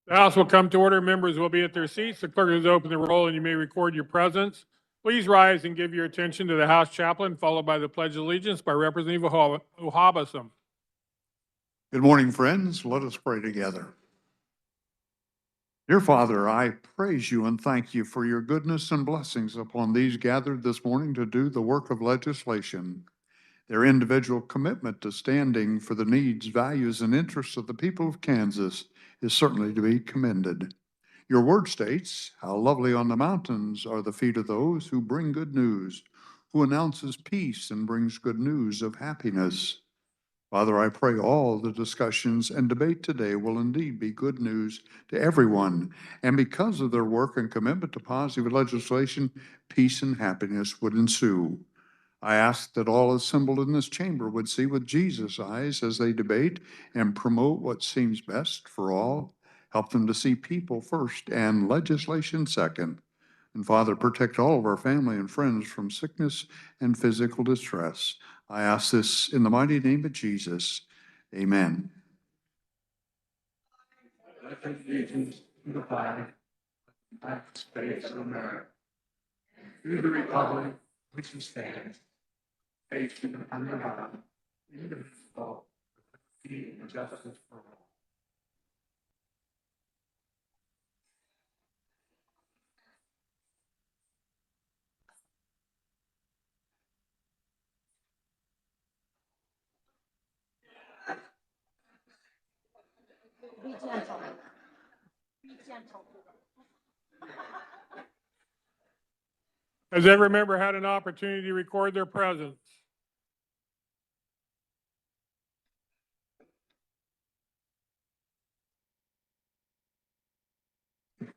The House will come to order. Members will be at their seats. The clerk has opened the roll and you may record your presence. Please rise and give your attention to the House chaplain, followed by the Pledge of Allegiance by Representative Ohabasam. Good morning, friends. Let us pray together. Dear Father, I praise you and thank you for your goodness and blessings upon these gathered this morning to do the work of legislation. Their individual commitment to standing for the needs, values, and interests of the people of Kansas is certainly to be commended. Your word states, "How lovely on the mountains are the feet of those who bring good news, who announces peace and brings good news of happiness." Father, I pray all the discussions and debate today will indeed be good news to everyone. And because of their work and commitment to positive legislation, peace and happiness would ensue. I ask that all assembled in this chamber would see with Jesus' eyes as they debate and promote what seems best for all. Help them to see people first and legislation second. And Father, protect all of our family and friends from sickness and physical distress. I ask this in the mighty name of Jesus. Amen. Allegiance to the flag, United States of America, to the republic which stands, nation under God, indivisible, with liberty and justice for all. Be gentle. Be gentle. Has every member had an opportunity to record their presence?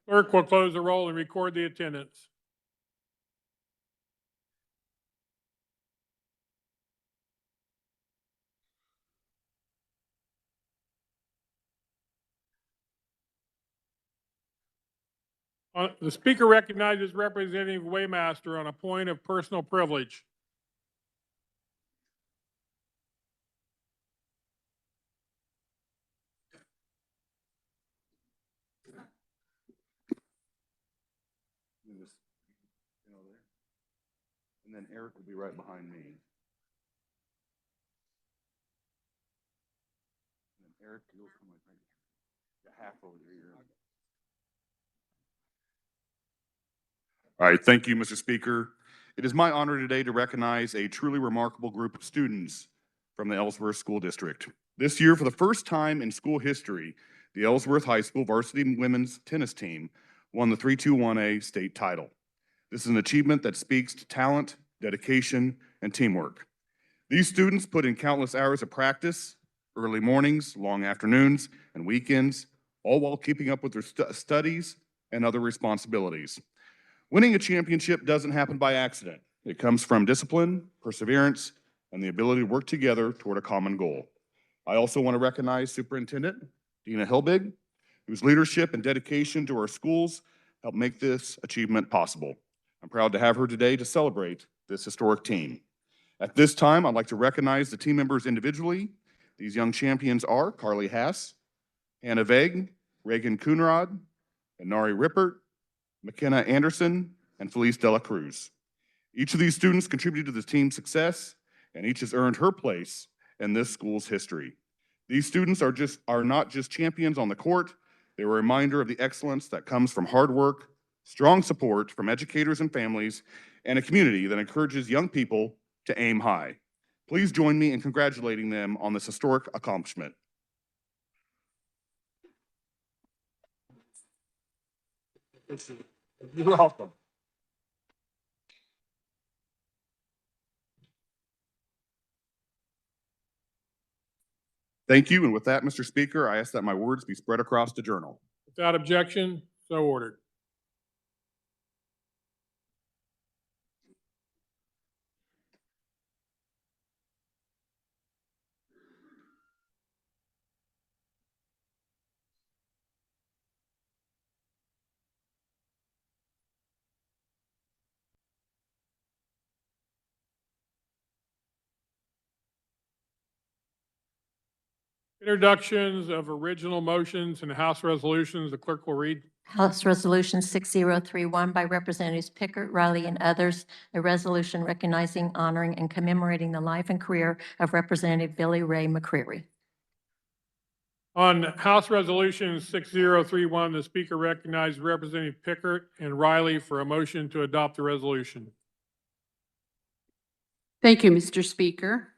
Clerk will close the roll and record the attendance. The Speaker recognizes Representative Waymaster on a point of personal privilege. And then Eric will be right behind me. And then Eric, you'll come right half over here. All right, thank you, Mr. Speaker. It is my honor today to recognize a truly remarkable group of students from the Ellsworth School District. This year, for the first time in school history, the Ellsworth High School varsity women's tennis team won the 3-2-1A state title. This is an achievement that speaks to talent, dedication, and teamwork. These students put in countless hours of practice, early mornings, long afternoons, and weekends, all while keeping up with their studies and other responsibilities. Winning a championship doesn't happen by accident. It comes from discipline, perseverance, and the ability to work together toward a common goal. I also want to recognize Superintendent Dina Helbig, whose leadership and dedication to our schools helped make this achievement possible. I'm proud to have her today to celebrate this historic team. At this time, I'd like to recognize the team members individually. These young champions are Carly Hass, Hannah Vague, Reagan Coonrod, Inari Rippert, McKenna Anderson, and Felice Dela Cruz. Each of these students contributed to the team's success, and each has earned her place in this school's history. These students are not just champions on the court, they're a reminder of the excellence that comes from hard work, strong support from educators and families, and a community that encourages young people to aim high. Please join me in congratulating them on this historic accomplishment. You're welcome. Thank you, and with that, Mr. Speaker, I ask that my words be spread across the journal. Without objection, so ordered. Introductions of original motions and House resolutions. The clerk will read. House Resolution 6031 by Representatives Pickert, Riley, and others, a resolution recognizing, honoring, and commemorating the life and career of Representative Billy Ray McCreary. On House Resolution 6031, the Speaker recognizes Representative Pickert and Riley for a motion to adopt the resolution. Thank you, Mr. Speaker.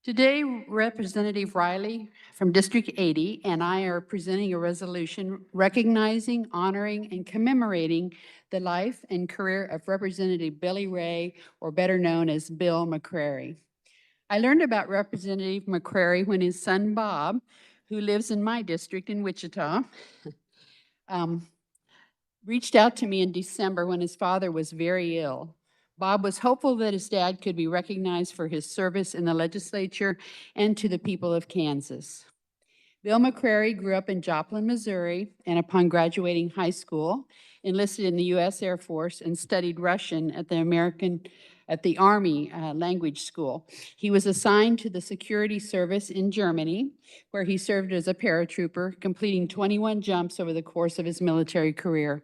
Today, Representative Riley from District 80 and I are presenting a resolution recognizing, honoring, and commemorating the life and career of Representative Billy Ray, or better known as Bill McCreary. I learned about Representative McCreary when his son Bob, who lives in my district in Wichita, reached out to me in December when his father was very ill. Bob was hopeful that his dad could be recognized for his service in the legislature and to the people of Kansas. Bill McCreary grew up in Joplin, Missouri, and upon graduating high school, enlisted in the U.S. Air Force and studied Russian at the Army Language School. He was assigned to the security service in Germany, where he served as a paratrooper, completing 21 jumps over the course of his military career.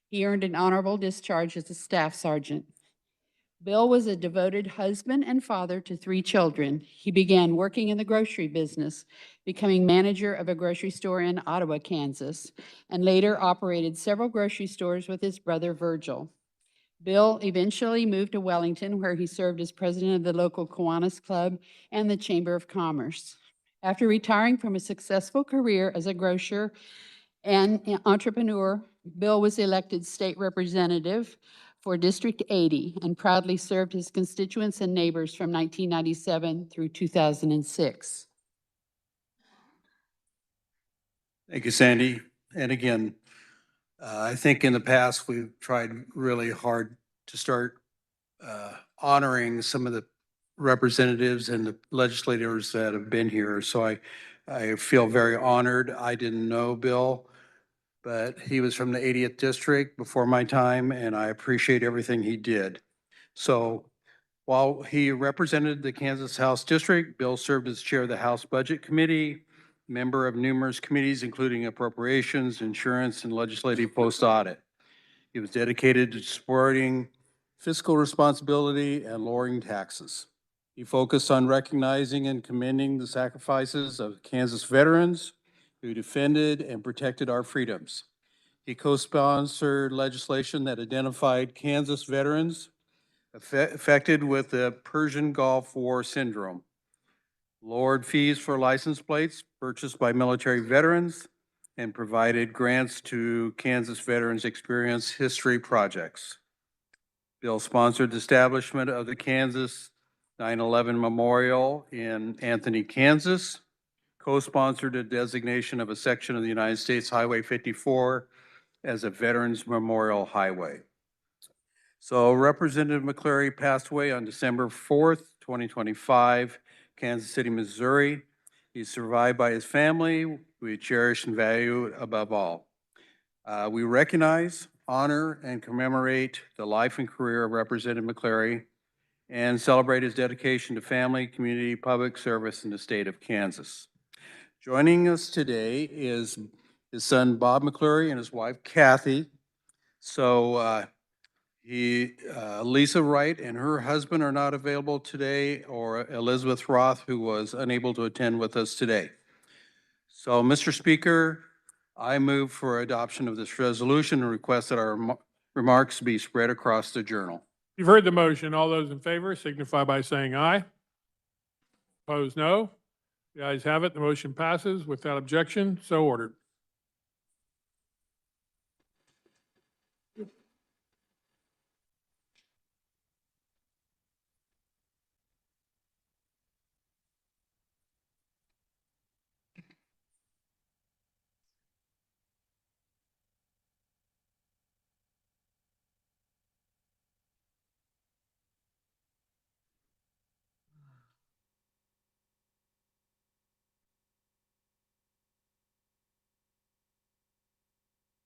He earned an honorable discharge as a staff sergeant. Bill was a devoted husband and father to 3 children. He began working in the grocery business, becoming manager of a grocery store in Ottawa, Kansas, and later operated several grocery stores with his brother Virgil. Bill eventually moved to Wellington, where he served as president of the local Kiwanis Club and the Chamber of Commerce. After retiring from a successful career as a grocer and entrepreneur, Bill was elected state representative for District 80 and proudly served his constituents and neighbors from 1997 through 2006. Thank you, Sandy. And again, I think in the past, we've tried really hard to start honoring some of the representatives and the legislators that have been here. So I feel very honored. I didn't know Bill, but he was from the 80th district before my time, and I appreciate everything he did. So while he represented the Kansas House District, Bill served as chair of the House Budget Committee, member of numerous committees, including appropriations, insurance, and legislative post-audit. He was dedicated to supporting fiscal responsibility and lowering taxes. He focused on recognizing and commending the sacrifices of Kansas veterans who defended and protected our freedoms. He co-sponsored legislation that identified Kansas veterans affected with the Persian Gulf War syndrome, lowered fees for license plates purchased by military veterans, and provided grants to Kansas Veterans Experience History projects. Bill sponsored the establishment of the Kansas 9/11 Memorial in Anthony, Kansas, co-sponsored a designation of a section of the United States Highway 54 as a Veterans Memorial Highway. So Representative McCreary passed away on December 4th, 2025, Kansas City, Missouri. He's survived by his family, we cherish and value above all. We recognize, honor, and commemorate the life and career of Representative McCreary and celebrate his dedication to family, community, public service in the state of Kansas. Joining us today is his son, Bob McCreary, and his wife, Kathy. So Lisa Wright and her husband are not available today, or Elizabeth Roth, who was unable to attend with us today. So, Mr. Speaker, I move for adoption of this resolution and request that our remarks be spread across the journal. You've heard the motion. All those in favor signify by saying aye. Opposed, no. The ayes have it. The motion passes without objection. So ordered.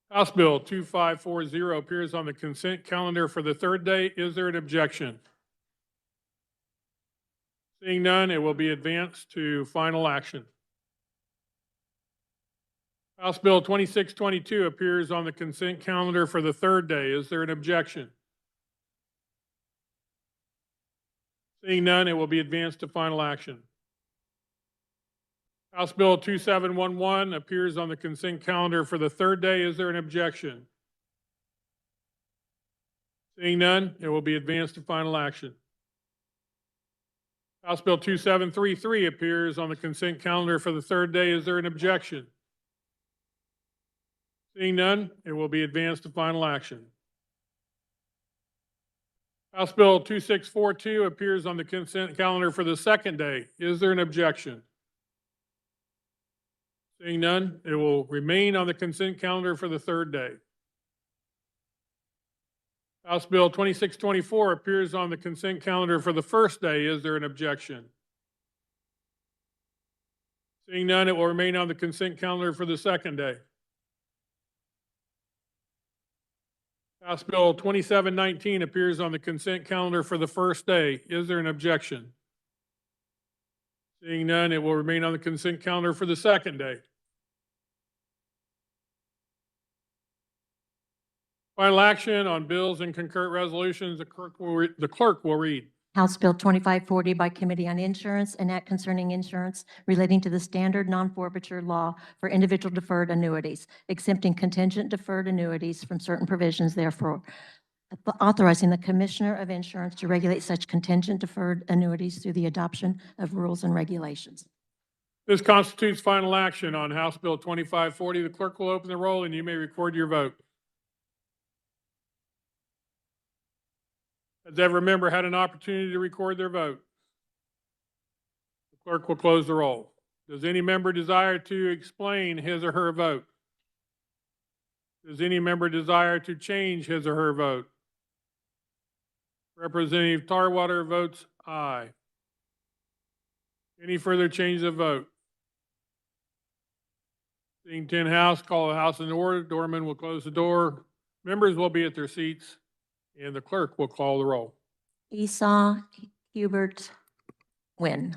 House Bill 2540 appears on the consent calendar for the third day. Is there an objection? Seeing none, it will be advanced to final action. House Bill 2622 appears on the consent calendar for the third day. Is there an objection? Seeing none, it will be advanced to final action. House Bill 2711 appears on the consent calendar for the third day. Is there an objection? Seeing none, it will be advanced to final action. House Bill 2733 appears on the consent calendar for the third day. Is there an objection? Seeing none, it will be advanced to final action. House Bill 2642 appears on the consent calendar for the second day. Is there an objection? Seeing none, it will remain on the consent calendar for the third day. House Bill 2624 appears on the consent calendar for the first day. Is there an objection? Seeing none, it will remain on the consent calendar for the second day. House Bill 2719 appears on the consent calendar for the first day. Is there an objection? Seeing none, it will remain on the consent calendar for the second day. Final action on bills and concurrent resolutions, the clerk will read. House Bill 2540 by Committee on Insurance, an act concerning insurance relating to the standard non-forfeiture law for individual deferred annuities, exempting contingent deferred annuities from certain provisions, therefore authorizing the Commissioner of Insurance to regulate such contingent deferred annuities through the adoption of rules and regulations. This constitutes final action on House Bill 2540. The clerk will open the roll and you may record your vote. Has every member had an opportunity to record their vote? The clerk will close the roll. Does any member desire to explain his or her vote? Does any member desire to change his or her vote? Representative Tarwater votes aye. Any further change of vote? Seeing 10 House, call the House in order. Doorman will close the door. Members will be at their seats, and the clerk will call the roll. Esau, Hubert, Wynn.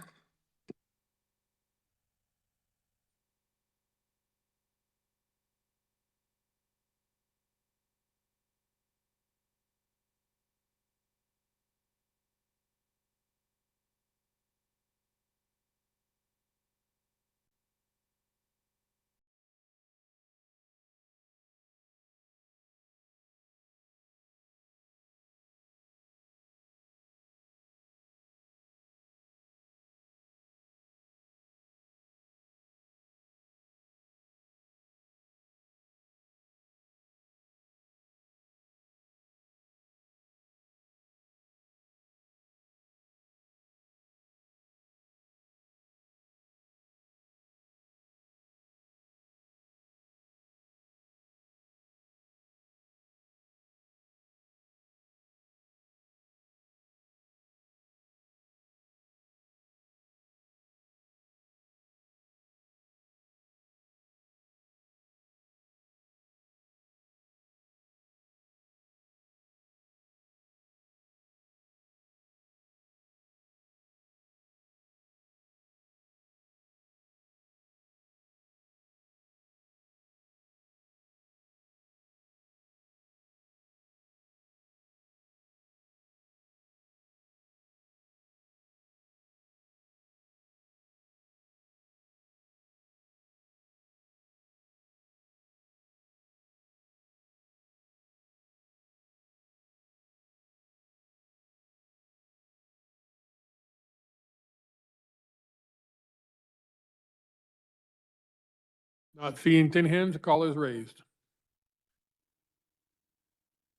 Not seeing 10 hands, the call is raised.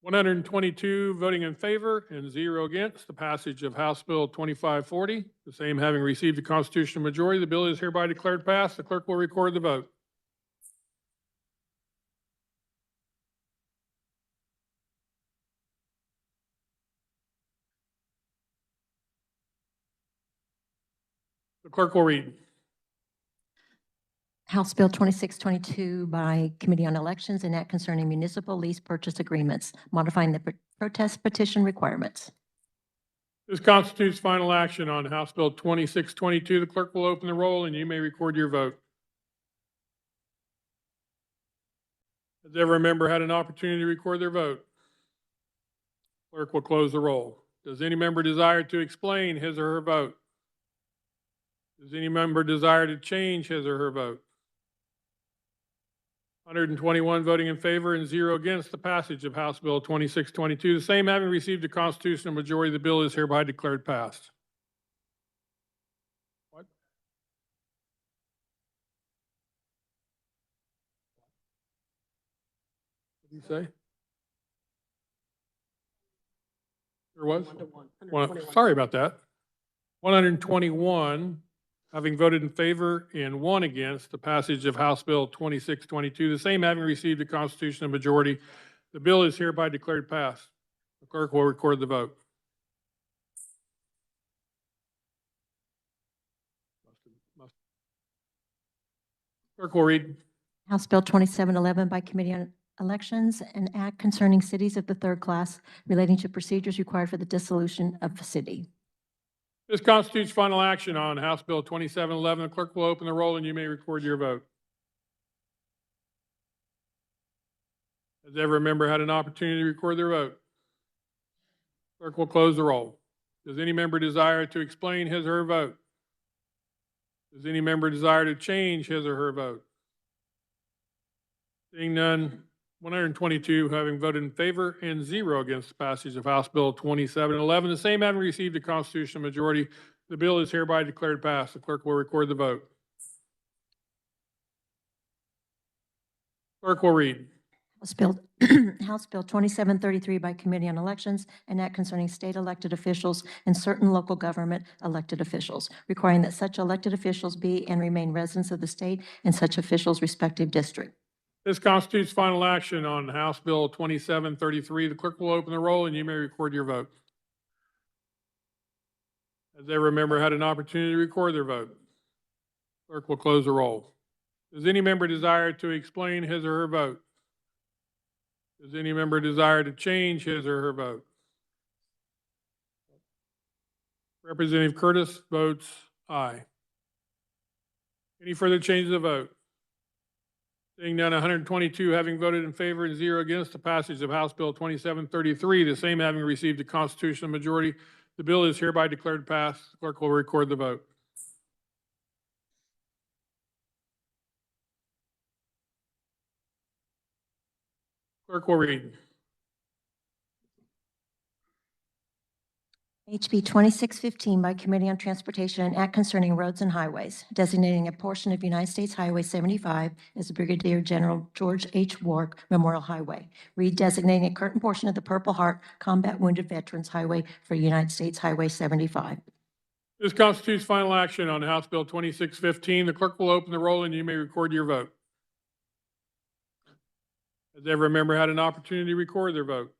122 voting in favor and 0 against the passage of House Bill 2540. The same having received a constitutional majority, the bill is hereby declared passed. The clerk will record the vote. The clerk will read. House Bill 2622 by Committee on Elections, an act concerning municipal lease purchase agreements, modifying the protest petition requirements. This constitutes final action on House Bill 2622. The clerk will open the roll and you may record your vote. Has every member had an opportunity to record their vote? Clerk will close the roll. Does any member desire to explain his or her vote? Does any member desire to change his or her vote? 121 voting in favor and 0 against the passage of House Bill 2622. The same having received a constitutional majority, the bill is hereby declared passed. What? What did you say? There was? Sorry about that. 121 having voted in favor and 1 against the passage of House Bill 2622, the same having received a constitutional majority, the bill is hereby declared passed. The clerk will record the vote. Clerk will read. House Bill 2711 by Committee on Elections, an act concerning cities of the third class relating to procedures required for the dissolution of the city. This constitutes final action on House Bill 2711. The clerk will open the roll and you may record your vote. Has every member had an opportunity to record their vote? Clerk will close the roll. Does any member desire to explain his or her vote? Does any member desire to change his or her vote? Seeing none, 122 having voted in favor and 0 against the passage of House Bill 2711, the same having received a constitutional majority, the bill is hereby declared passed. The clerk will record the vote. Clerk will read. House Bill, House Bill 2733 by Committee on Elections, an act concerning state elected officials and certain local government elected officials, requiring that such elected officials be and remain residents of the state and such officials' respective district. This constitutes final action on House Bill 2733. The clerk will open the roll and you may record your vote. Has every member had an opportunity to record their vote? Clerk will close the roll. Does any member desire to explain his or her vote? Does any member desire to change his or her vote? Representative Curtis votes aye. Any further changes of vote? Seeing none, 122 having voted in favor and 0 against the passage of House Bill 2733, the same having received a constitutional majority, the bill is hereby declared passed. The clerk will record the vote. Clerk will read. HB 2615 by Committee on Transportation, an act concerning roads and highways, designating a portion of United States Highway 75 as the Brigadier General George H. Wark Memorial Highway, redesignating a current portion of the Purple Heart Combat Wounded Veterans Highway for United States Highway 75. This constitutes final action on House Bill 2615. The clerk will open the roll and you may record your vote. Has every member had an opportunity to record their vote?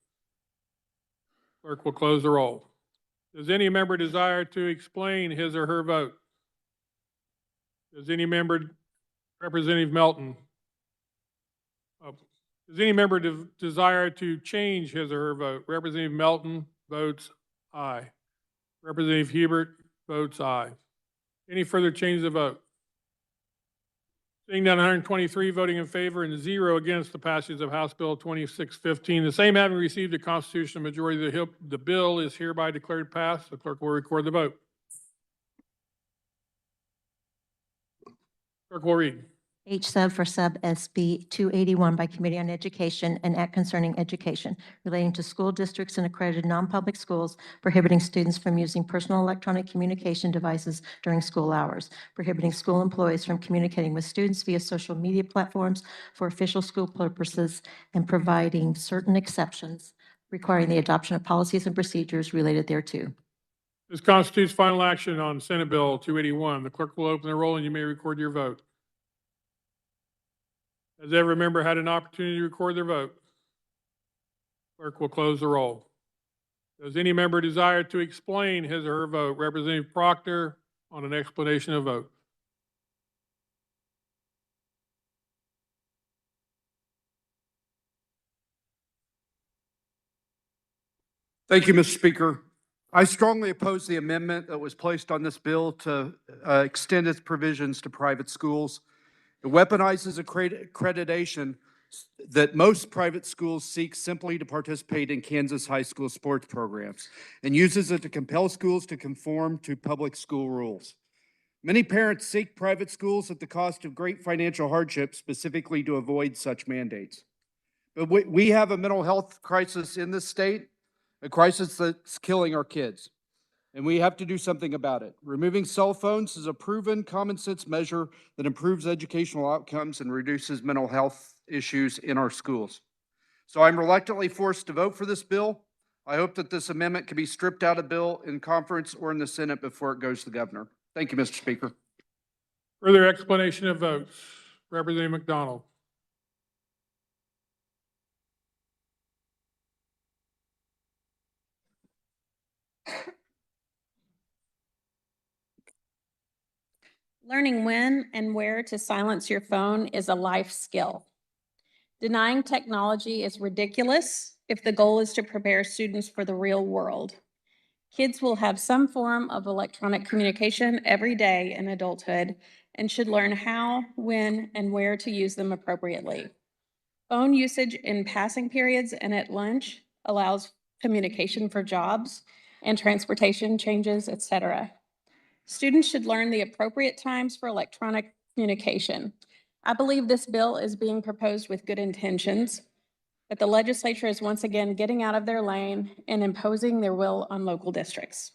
Clerk will close the roll. Does any member desire to explain his or her vote? Does any member, Representative Melton? Does any member desire to change his or her vote? Representative Melton votes aye. Representative Hebert votes aye. Any further changes of vote? Seeing none, 123 voting in favor and 0 against the passage of House Bill 2615. The same having received a constitutional majority, the bill is hereby declared passed. The clerk will record the vote. Clerk will read. H sub for sub SB 281 by Committee on Education, an act concerning education relating to school districts and accredited non-public schools, prohibiting students from using personal electronic communication devices during school hours, prohibiting school employees from communicating with students via social media platforms for official school purposes, and providing certain exceptions, requiring the adoption of policies and procedures related thereto. This constitutes final action on Senate Bill 281. The clerk will open the roll and you may record your vote. Has every member had an opportunity to record their vote? Clerk will close the roll. Does any member desire to explain his or her vote? Representative Proctor on an explanation of vote. Thank you, Mr. Speaker. I strongly oppose the amendment that was placed on this bill to extend its provisions to private schools. It weaponizes accreditation that most private schools seek simply to participate in Kansas high school sports programs and uses it to compel schools to conform to public school rules. Many parents seek private schools at the cost of great financial hardship, specifically to avoid such mandates. But we have a mental health crisis in this state, a crisis that's killing our kids. And we have to do something about it. Removing cell phones is a proven common sense measure that improves educational outcomes and reduces mental health issues in our schools. So I'm reluctantly forced to vote for this bill. I hope that this amendment can be stripped out of bill in conference or in the Senate before it goes to the governor. Thank you, Mr. Speaker. Further explanation of votes. Representative McDonald. Learning when and where to silence your phone is a life skill. Denying technology is ridiculous if the goal is to prepare students for the real world. Kids will have some form of electronic communication every day in adulthood and should learn how, when, and where to use them appropriately. Phone usage in passing periods and at lunch allows communication for jobs and transportation changes, etc. Students should learn the appropriate times for electronic communication. I believe this bill is being proposed with good intentions, but the legislature is once again getting out of their lane and imposing their will on local districts.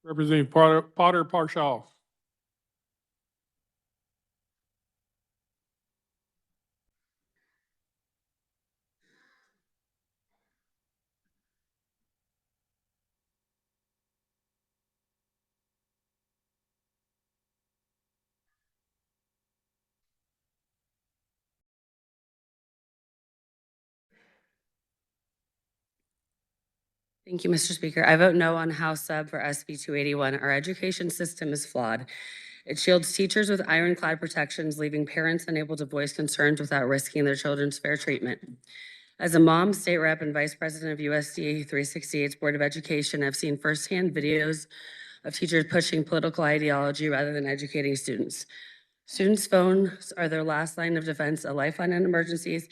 Representative Potter Parshall. Thank you, Mr. Speaker. I vote no on House Sub for SB 281. Our education system is flawed. It shields teachers with ironclad protections, leaving parents unable to voice concerns without risking their children's fair treatment. As a mom, state rep, and vice president of USDA 368's Board of Education, I've seen firsthand videos of teachers pushing political ideology rather than educating students. Students' phones are their last line of defense, a lifeline in emergencies,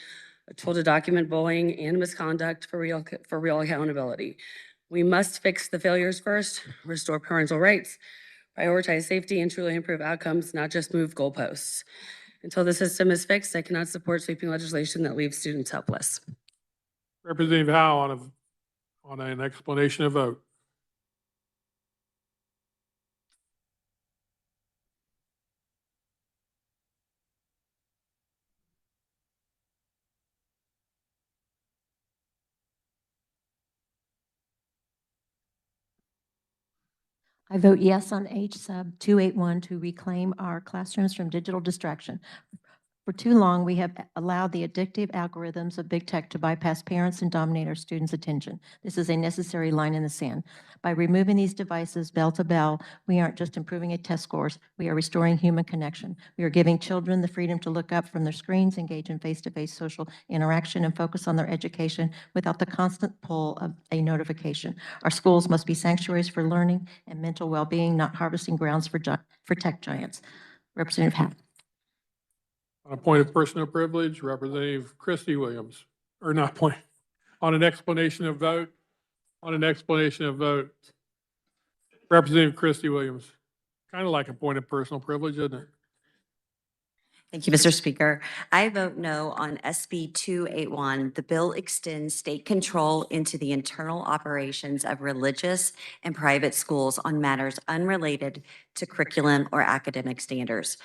a tool to document bullying and misconduct for real accountability. We must fix the failures first, restore parental rights, prioritize safety, and truly improve outcomes, not just move goalposts. Until the system is fixed, I cannot support sweeping legislation that leaves students helpless. Representative Howe on an explanation of vote. I vote yes on H sub 281 to reclaim our classrooms from digital distraction. For too long, we have allowed the addictive algorithms of big tech to bypass parents and dominate our students' attention. This is a necessary line in the sand. By removing these devices bell to bell, we aren't just improving test scores, we are restoring human connection. We are giving children the freedom to look up from their screens, engage in face-to-face social interaction, and focus on their education without the constant pull of a notification. Our schools must be sanctuaries for learning and mental well-being, not harvesting grounds for tech giants. Representative Howe. On a point of personal privilege, Representative Christy Williams, or not point, on an explanation of vote, Representative Christy Williams. Kind of like a point of personal privilege, isn't it? Thank you, Mr. Speaker. I vote no on SB 281. The bill extends state control into the internal operations of religious and private schools on matters unrelated to curriculum or academic standards.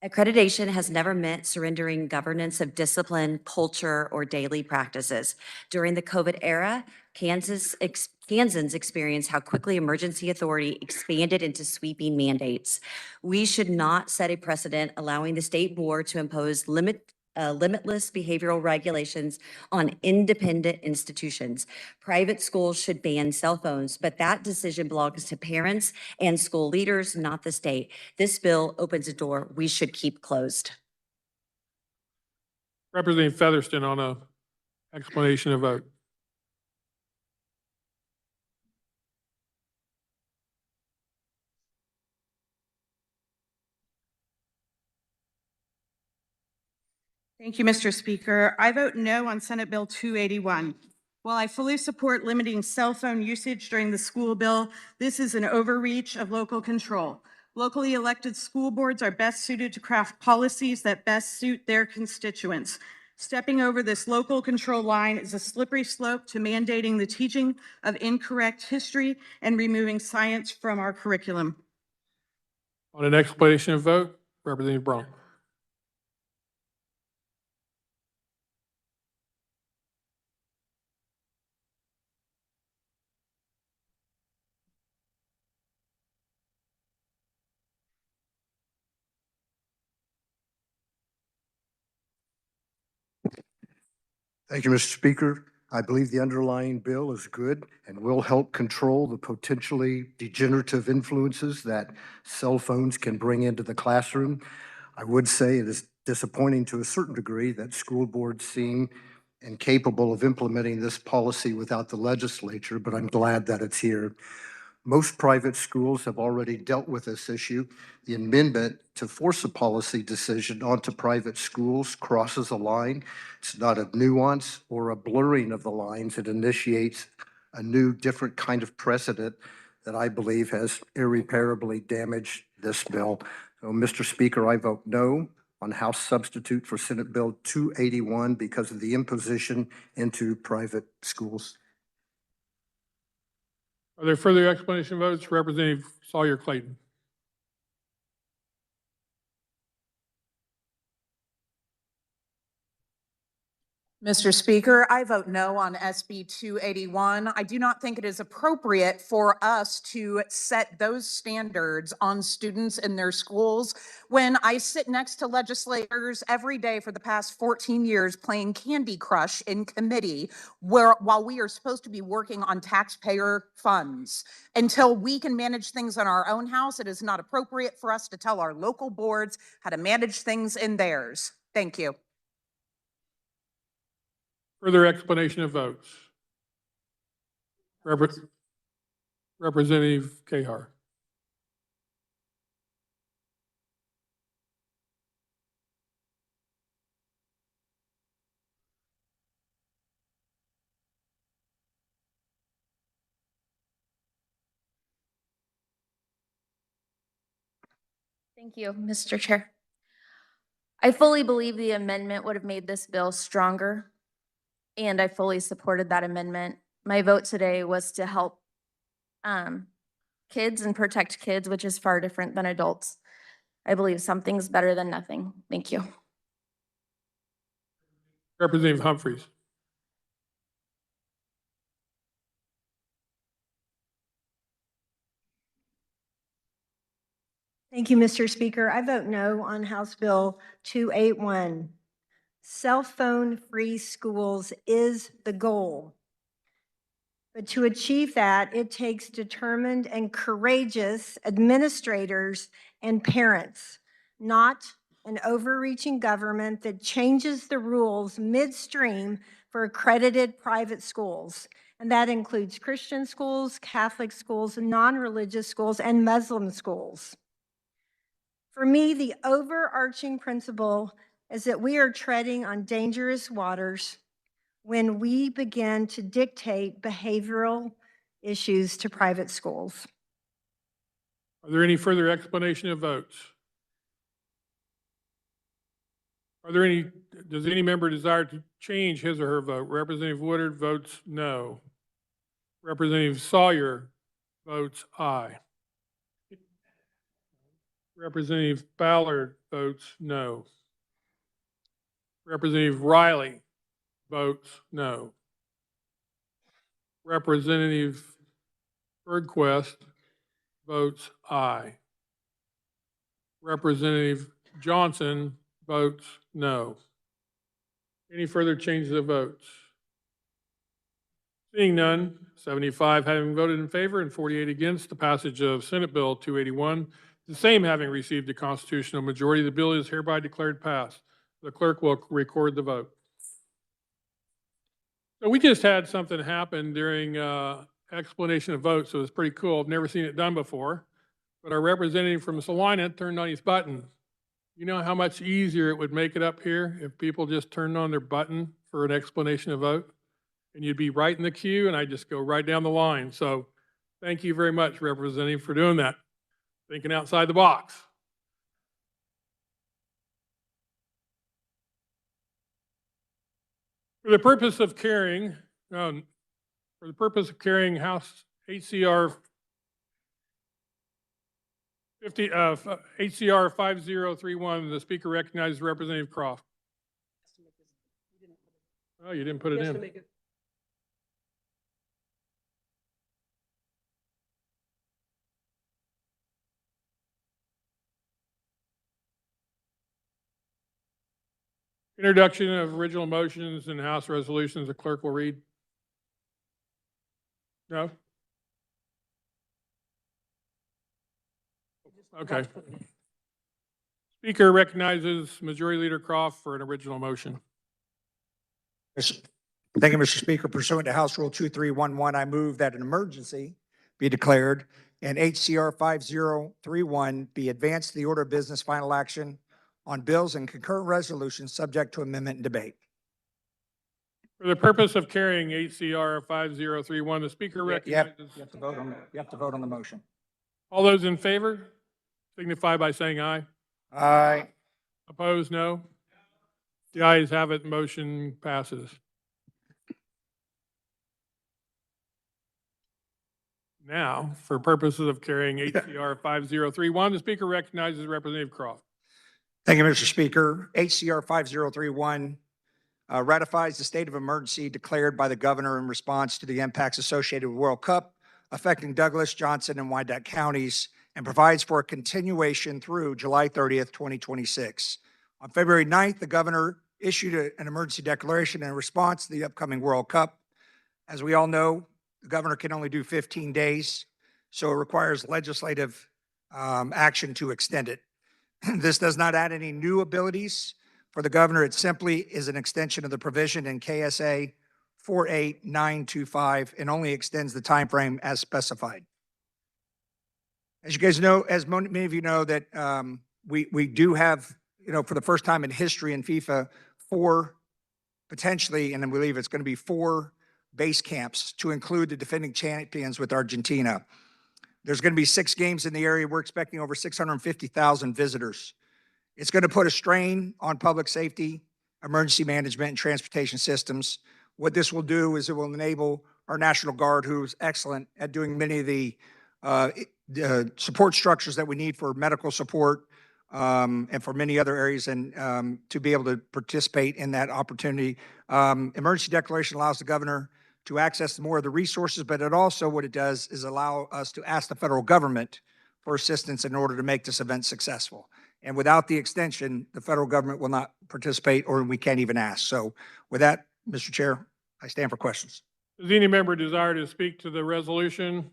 Accreditation has never meant surrendering governance of discipline, culture, or daily practices. During the COVID era, Kansans experienced how quickly emergency authority expanded into sweeping mandates. We should not set a precedent allowing the state board to impose limitless behavioral regulations on independent institutions. Private schools should ban cell phones, but that decision belongs to parents and school leaders, not the state. This bill opens a door we should keep closed. Representative Featherston on a explanation of vote. Thank you, Mr. Speaker. I vote no on Senate Bill 281. While I fully support limiting cell phone usage during the school bill, this is an overreach of local control. Locally elected school boards are best suited to craft policies that best suit their constituents. Stepping over this local control line is a slippery slope to mandating the teaching of incorrect history and removing science from our curriculum. On an explanation of vote, Representative Braun. Thank you, Mr. Speaker. I believe the underlying bill is good and will help control the potentially degenerative influences that cell phones can bring into the classroom. I would say it is disappointing to a certain degree that school boards seem incapable of implementing this policy without the legislature, but I'm glad that it's here. Most private schools have already dealt with this issue. The amendment to force a policy decision onto private schools crosses a line. It's not a nuance or a blurring of the lines. It initiates a new, different kind of precedent that I believe has irreparably damaged this bill. So, Mr. Speaker, I vote no on House substitute for Senate Bill 281 because of the imposition into private schools. Are there further explanation votes? Representative Sawyer Clayton. Mr. Speaker, I vote no on SB 281. I do not think it is appropriate for us to set those standards on students in their schools when I sit next to legislators every day for the past 14 years playing Candy Crush in committee while we are supposed to be working on taxpayer funds. Until we can manage things in our own house, it is not appropriate for us to tell our local boards how to manage things in theirs. Thank you. Further explanation of votes. Representative Kahar. Thank you, Mr. Chair. I fully believe the amendment would have made this bill stronger, and I fully supported that amendment. My vote today was to help kids and protect kids, which is far different than adults. I believe something's better than nothing. Thank you. Representative Humphries. Thank you, Mr. Speaker. I vote no on House Bill 281. Cell phone-free schools is the goal. But to achieve that, it takes determined and courageous administrators and parents, not an overreaching government that changes the rules midstream for accredited private schools. And that includes Christian schools, Catholic schools, non-religious schools, and Muslim schools. For me, the overarching principle is that we are treading on dangerous waters when we begin to dictate behavioral issues to private schools. Are there any further explanation of votes? Does any member desire to change his or her vote? Representative Woodard votes no. Representative Sawyer votes aye. Representative Ballard votes no. Representative Riley votes no. Representative Bergquist votes aye. Representative Johnson votes no. Any further changes of votes? Seeing none, 75 having voted in favor and 48 against the passage of Senate Bill 281, the same having received a constitutional majority, the bill is hereby declared passed. The clerk will record the vote. So we just had something happen during explanation of votes, so it's pretty cool. I've never seen it done before. But our representative from Salina turned on his button You know how much easier it would make it up here if people just turned on their button for an explanation of vote? And you'd be right in the queue, and I'd just go right down the line. So thank you very much, Representative, for doing that, thinking outside the box. For the purpose of carrying, House HCR 5031, the Speaker recognizes Representative Croft. Oh, you didn't put it in. Introduction of original motions and House resolutions, the clerk will read. No? Okay. Speaker recognizes Majority Leader Croft for an original motion. Thank you, Mr. Speaker. Pursuant to House Rule 2311, I move that an emergency be declared and HCR 5031 be advanced to the order of business final action on bills and concurrent resolutions subject to amendment and debate. For the purpose of carrying HCR 5031, the Speaker recognizes. You have to vote on the motion. All those in favor signify by saying aye. Aye. Opposed, no. The ayes have it, motion passes. Now, for purposes of carrying HCR 5031, the Speaker recognizes Representative Croft. Thank you, Mr. Speaker. HCR 5031 ratifies the state of emergency declared by the governor in response to the impacts associated with World Cup affecting Douglas, Johnson, and Wyandotte counties, and provides for a continuation through July 30th, 2026. On February 9th, the governor issued an emergency declaration in response to the upcoming World Cup. As we all know, the governor can only do 15 days, so it requires legislative action to extend it. This does not add any new abilities for the governor. It simply is an extension of the provision in KSA 48925 and only extends the time frame as specified. As you guys know, as many of you know, that we do have, for the first time in history in FIFA, potentially, and I believe it's going to be 4 base camps to include the defending champions with Argentina. There's going to be 6 games in the area. We're expecting over 650,000 visitors. It's going to put a strain on public safety, emergency management, and transportation systems. What this will do is it will enable our National Guard, who's excellent at doing many of the support structures that we need for medical support and for many other areas, and to be able to participate in that opportunity. Emergency declaration allows the governor to access more of the resources, but it also, what it does is allow us to ask the federal government for assistance in order to make this event successful. And without the extension, the federal government will not participate, or we can't even ask. So with that, Mr. Chair, I stand for questions. Does any member desire to speak to the resolution?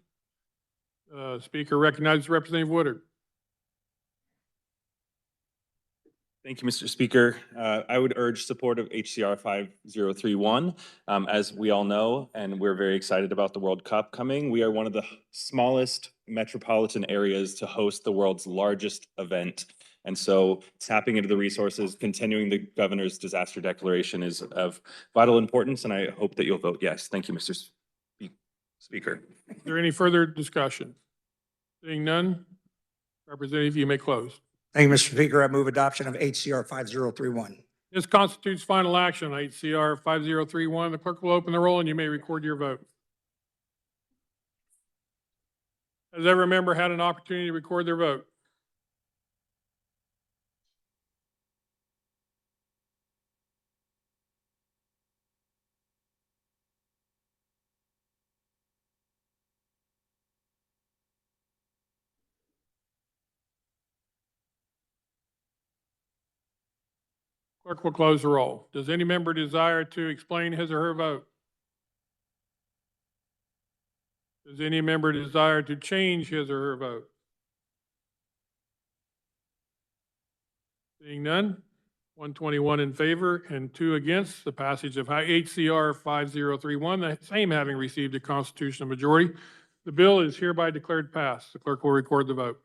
Speaker recognizes Representative Woodard. Thank you, Mr. Speaker. I would urge support of HCR 5031. As we all know, and we're very excited about the World Cup coming, we are one of the smallest metropolitan areas to host the world's largest event. And so tapping into the resources, continuing the governor's disaster declaration is of vital importance, and I hope that you'll vote yes. Thank you, Mr. Speaker. Is there any further discussion? Seeing none, Representative, you may close. Thank you, Mr. Speaker. I move adoption of HCR 5031. This constitutes final action on HCR 5031. The clerk will open the roll and you may record your vote. Has every member had an opportunity to record their vote? Clerk will close the roll. Does any member desire to explain his or her vote? Does any member desire to change his or her vote? Seeing none, 121 in favor and 2 against the passage of HCR 5031, the same having received a constitutional majority. The bill is hereby declared passed. The clerk will record the vote.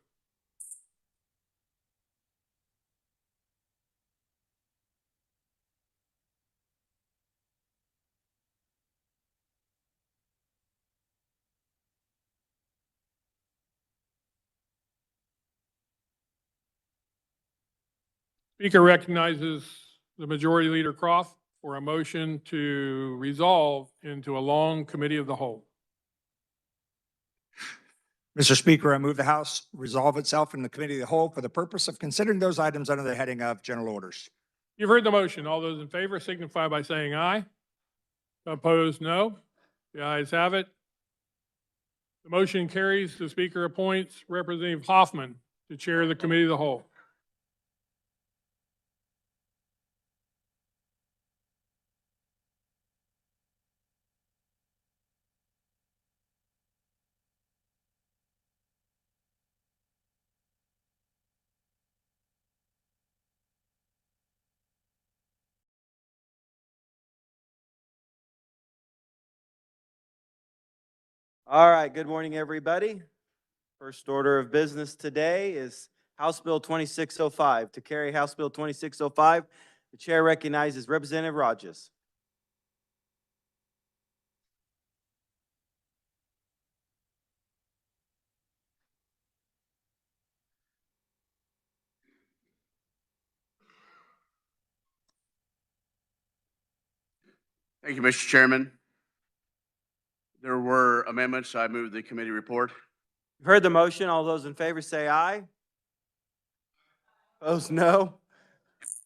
Speaker recognizes the Majority Leader Croft for a motion to resolve into a long committee of the whole. Mr. Speaker, I move the House resolve itself in the committee of the whole for the purpose of considering those items under the heading of general orders. You've heard the motion. All those in favor signify by saying aye. Opposed, no. The ayes have it. The motion carries. The Speaker appoints Representative Hoffman to chair the committee of the whole. All right, good morning, everybody. First order of business today is House Bill 2605. To carry House Bill 2605, the chair recognizes Representative Rogers. Thank you, Mr. Chairman. There were amendments. I move the committee report. You've heard the motion. All those in favor say aye. Opposed, no.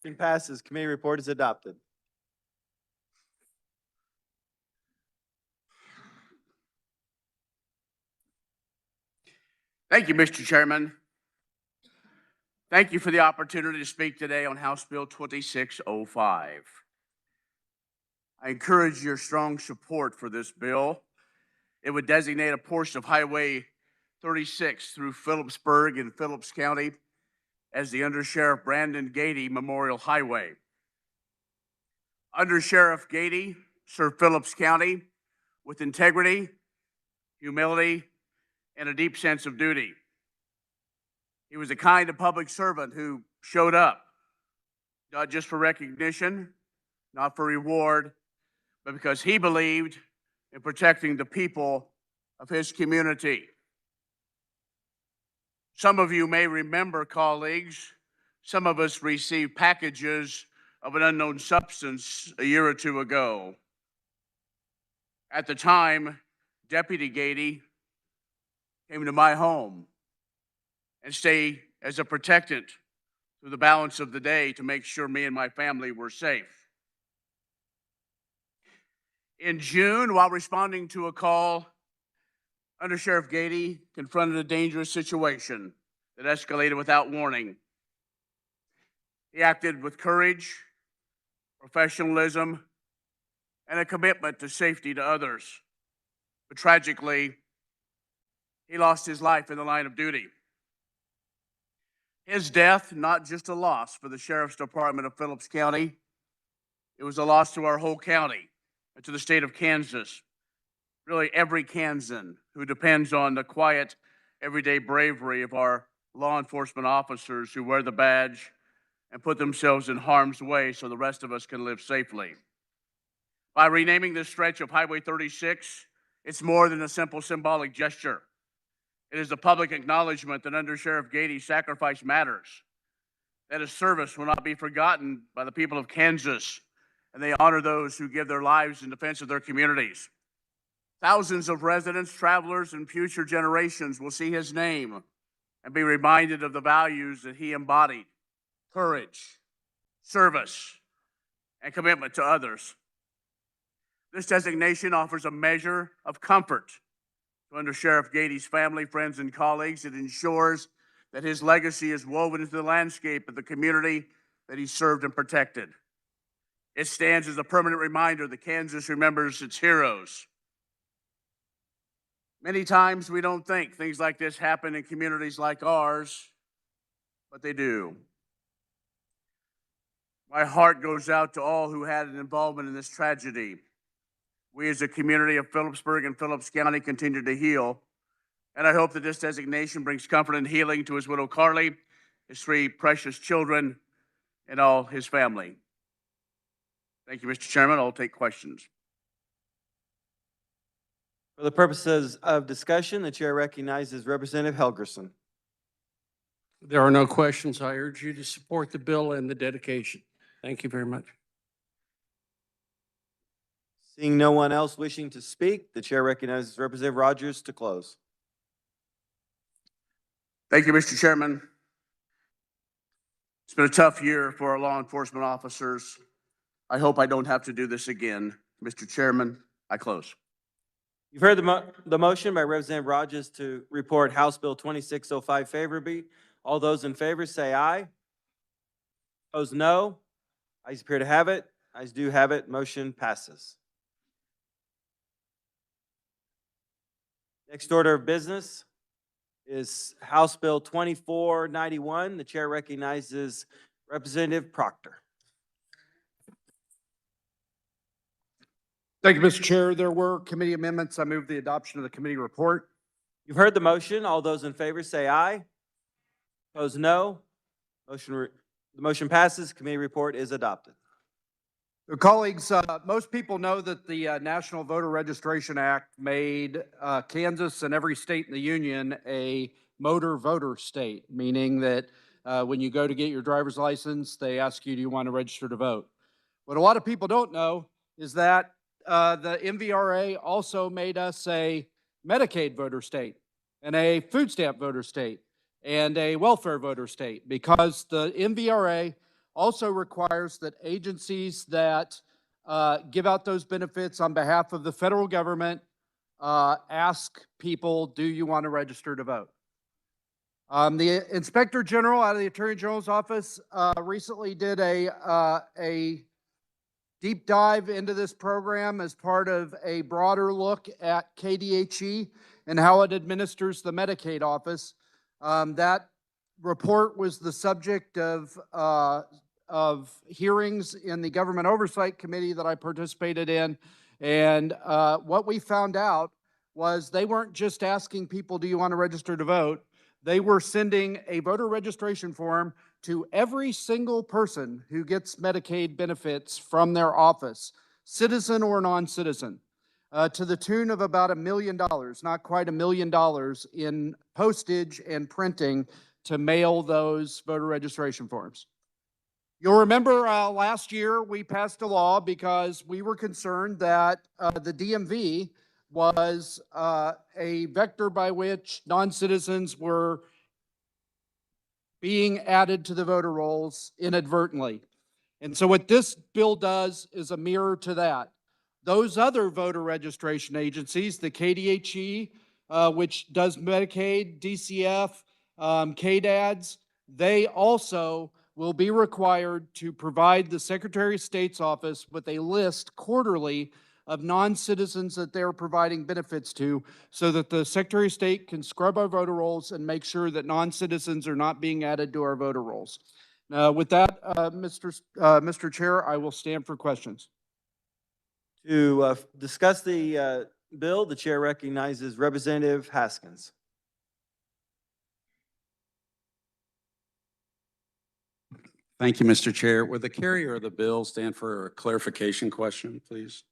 Motion passes. Committee report is adopted. Thank you, Mr. Chairman. Thank you for the opportunity to speak today on House Bill 2605. I encourage your strong support for this bill. It would designate a portion of Highway 36 through Phillipsburg in Phillips County as the Undersheriff Brandon Gady Memorial Highway. Undersheriff Gady served Phillips County with integrity, humility, and a deep sense of duty. He was a kind of public servant who showed up, not just for recognition, not for reward, but because he believed in protecting the people of his community. Some of you may remember, colleagues, some of us received packages of an unknown substance a year or two ago. At the time, Deputy Gady came to my home and stayed as a protectant through the balance of the day to make sure me and my family were safe. In June, while responding to a call, Undersheriff Gady confronted a dangerous situation that escalated without warning. He acted with courage, professionalism, and a commitment to safety to others. But tragically, he lost his life in the line of duty. His death, not just a loss for the Sheriff's Department of Phillips County, it was a loss to our whole county and to the state of Kansas. Really, every Kansan who depends on the quiet, everyday bravery of our law enforcement officers who wear the badge and put themselves in harm's way so the rest of us can live safely. By renaming this stretch of Highway 36, it's more than a simple symbolic gesture. It is a public acknowledgement that Undersheriff Gady's sacrifice matters, that his service will not be forgotten by the people of Kansas, and they honor those who give their lives in defense of their communities. Thousands of residents, travelers, and future generations will see his name and be reminded of the values that he embodied: courage, service, and commitment to others. This designation offers a measure of comfort to Undersheriff Gady's family, friends, and colleagues. It ensures that his legacy is woven into the landscape of the community that he served and protected. It stands as a permanent reminder that Kansas remembers its heroes. Many times we don't think things like this happen in communities like ours, but they do. My heart goes out to all who had an involvement in this tragedy. We as a community of Phillipsburg and Phillips County continue to heal, and I hope that this designation brings comfort and healing to his widow Carly, his three precious children, and all his family. Thank you, Mr. Chairman. I'll take questions. For the purposes of discussion, the chair recognizes Representative Helgerson. There are no questions. I urge you to support the bill and the dedication. Thank you very much. Seeing no one else wishing to speak, the chair recognizes Representative Rogers to close. Thank you, Mr. Chairman. It's been a tough year for our law enforcement officers. I hope I don't have to do this again. Mr. Chairman, I close. You've heard the motion by Representative Rogers to report House Bill 2605 favorably. All those in favor say aye. Opposed, no. Ayes appear to have it. Ayes do have it. Motion passes. Next order of business is House Bill 2491. The chair recognizes Representative Proctor. Thank you, Mr. Chair. There were committee amendments. I move the adoption of the committee report. You've heard the motion. All those in favor say aye. Opposed, no. The motion passes. Committee report is adopted. So, colleagues, most people know that the National Voter Registration Act made Kansas and every state in the union a motor voter state, meaning that when you go to get your driver's license, they ask you, do you want to register to vote? What a lot of people don't know is that the MVRA also made us a Medicaid voter state and a food stamp voter state and a welfare voter state, because the MVRA also requires that agencies that give out those benefits on behalf of the federal government ask people, do you want to register to vote? The Inspector General out of the Attorney General's office recently did a deep dive into this program as part of a broader look at KDHE and how it administers the Medicaid office. That report was the subject of hearings in the Government Oversight Committee that I participated in. And what we found out was they weren't just asking people, do you want to register to vote? They were sending a voter registration form to every single person who gets Medicaid benefits from their office, citizen or non-citizen, to the tune of about $1 million, not quite $1 million in postage and printing to mail those voter registration forms. You'll remember last year we passed a law because we were concerned that the DMV was a vector by which non-citizens were being added to the voter rolls inadvertently. And so what this bill does is a mirror to that. Those other voter registration agencies, the KDHE, which does Medicaid, DCF, KDADS, they also will be required to provide the Secretary of State's office with a list quarterly of non-citizens that they're providing benefits to, so that the Secretary of State can scrub our voter rolls and make sure that non-citizens are not being added to our voter rolls. With that, Mr. Chair, I will stand for questions. To discuss the bill, the chair recognizes Representative Haskins. Thank you, Mr. Chair. Would the carrier of the bill stand for a clarification question, please?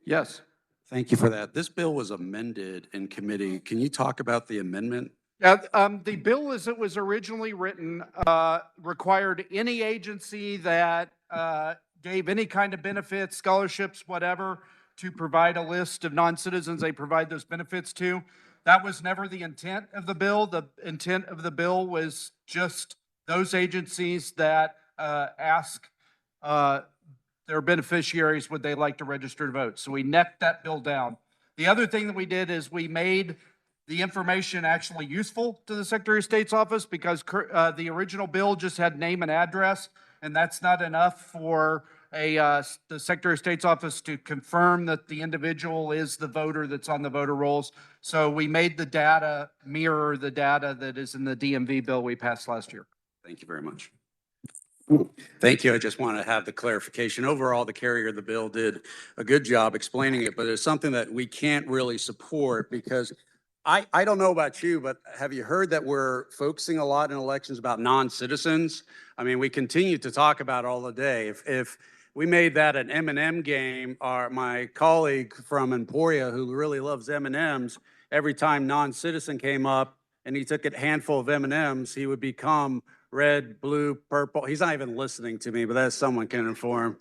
Yes. Thank you for that. This bill was amended in committee. Can you talk about the amendment? Yeah, the bill as it was originally written required any agency that gave any kind of benefits, scholarships, whatever, to provide a list of non-citizens they provide those benefits to. That was never the intent of the bill. The intent of the bill was just those agencies that ask their beneficiaries would they like to register to vote. So we necked that bill down. The other thing that we did is we made the information actually useful to the Secretary of State's office, because the original bill just had name and address, and that's not enough for the Secretary of State's office to confirm that the individual is the voter that's on the voter rolls. So we made the data mirror the data that is in the DMV bill we passed last year. Thank you very much. Thank you. I just want to have the clarification. Overall, the carrier of the bill did a good job explaining it, but it's something that we can't really support because I don't know about you, but have you heard that we're focusing a lot in elections about non-citizens? I mean, we continue to talk about it all the day. If we made that an M&M game, my colleague from Emporia, who really loves M&Ms, every time non-citizen came up and he took a handful of M&Ms, he would become red, blue, purple. He's not even listening to me, but that's someone can inform.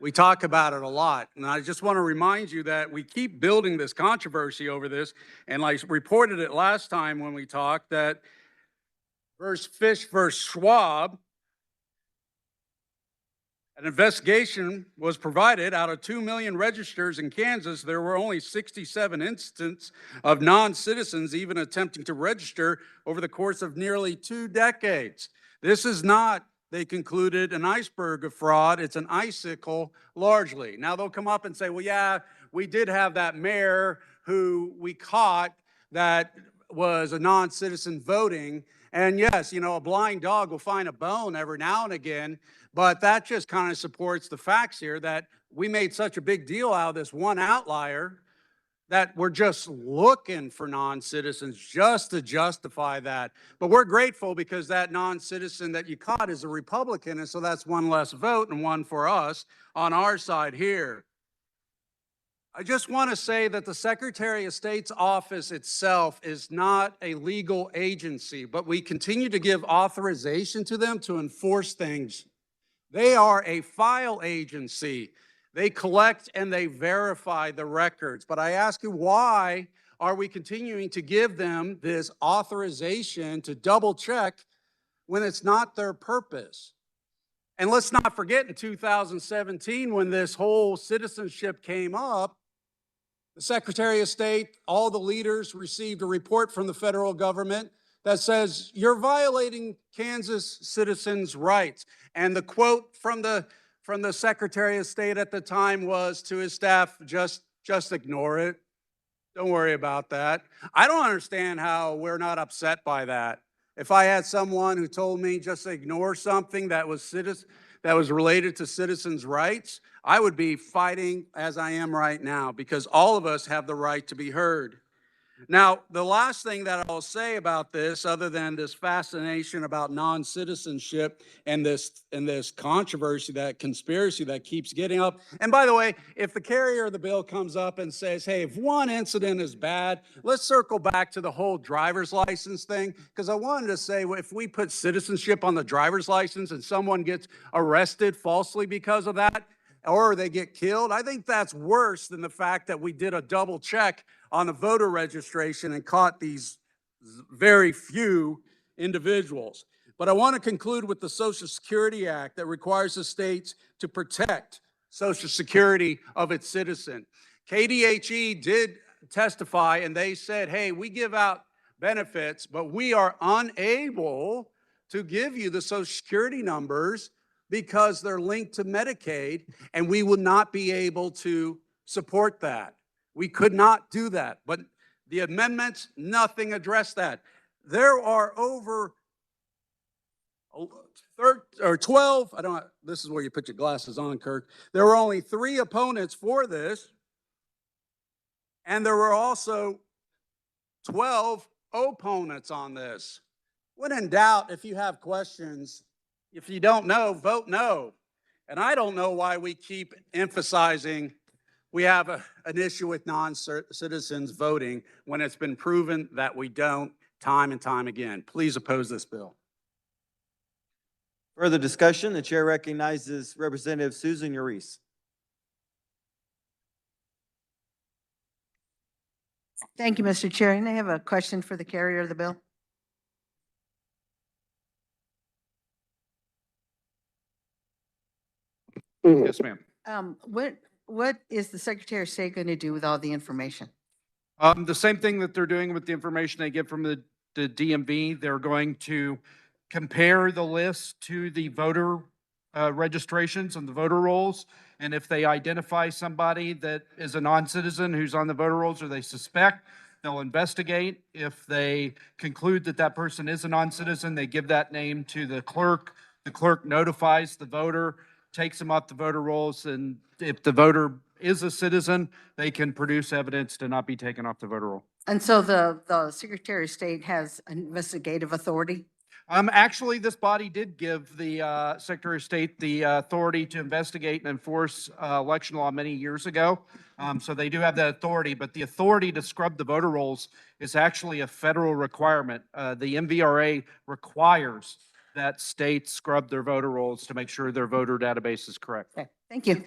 We talk about it a lot. And I just want to remind you that we keep building this controversy over this. And I reported it last time when we talked that Fish versus Schwab, an investigation was provided. Out of 2 million registers in Kansas, there were only 67 instances of non-citizens even attempting to register over the course of nearly 2 decades. This is not, they concluded, an iceberg of fraud. It's an icicle largely. Now they'll come up and say, well, yeah, we did have that mayor who we caught that was a non-citizen voting. And yes, you know, a blind dog will find a bone every now and again, but that just kind of supports the facts here that we made such a big deal out of this one outlier that we're just looking for non-citizens just to justify that. But we're grateful because that non-citizen that you caught is a Republican, and so that's one less vote and one for us on our side here. I just want to say that the Secretary of State's office itself is not a legal agency, but we continue to give authorization to them to enforce things. They are a file agency. They collect and they verify the records. But I ask you, why are we continuing to give them this authorization to double check when it's not their purpose? And let's not forget in 2017, when this whole citizenship came up, the Secretary of State, all the leaders received a report from the federal government that says you're violating Kansas citizens' rights. And the quote from the Secretary of State at the time was to his staff, just ignore it. Don't worry about that. I don't understand how we're not upset by that. If I had someone who told me just ignore something that was related to citizens' rights, I would be fighting as I am right now because all of us have the right to be heard. Now, the last thing that I'll say about this, other than this fascination about non-citizenship and this controversy, that conspiracy that keeps getting up. And by the way, if the carrier of the bill comes up and says, hey, if one incident is bad, let's circle back to the whole driver's license thing, because I wanted to say, well, if we put citizenship on the driver's license and someone gets arrested falsely because of that, or they get killed, I think that's worse than the fact that we did a double check on the voter registration and caught these very few individuals. But I want to conclude with the Social Security Act that requires the states to protect Social Security of its citizen. KDHE did testify and they said, hey, we give out benefits, but we are unable to give you the Social Security numbers because they're linked to Medicaid, and we would not be able to support that. We could not do that, but the amendments, nothing addressed that. There are over 12, this is where you put your glasses on, Kirk. There were only 3 opponents for this, and there were also 12 opponents on this. When in doubt, if you have questions, if you don't know, vote no. And I don't know why we keep emphasizing we have an issue with non-citizens voting when it's been proven that we don't time and time again. Please oppose this bill. Further discussion, the chair recognizes Representative Susan Urice. Thank you, Mr. Chair. And I have a question for the carrier of the bill. Yes, ma'am. What is the Secretary of State going to do with all the information? The same thing that they're doing with the information they get from the DMV. They're going to compare the list to the voter registrations and the voter rolls. And if they identify somebody that is a non-citizen who's on the voter rolls or they suspect, they'll investigate. If they conclude that that person is a non-citizen, they give that name to the clerk. The clerk notifies the voter, takes them off the voter rolls, and if the voter is a citizen, they can produce evidence to not be taken off the voter roll. And so the Secretary of State has investigative authority? Actually, this body did give the Secretary of State the authority to investigate and enforce election law many years ago. So they do have that authority, but the authority to scrub the voter rolls is actually a federal requirement. The MVRA requires that states scrub their voter rolls to make sure their voter database is correct. Okay, thank you.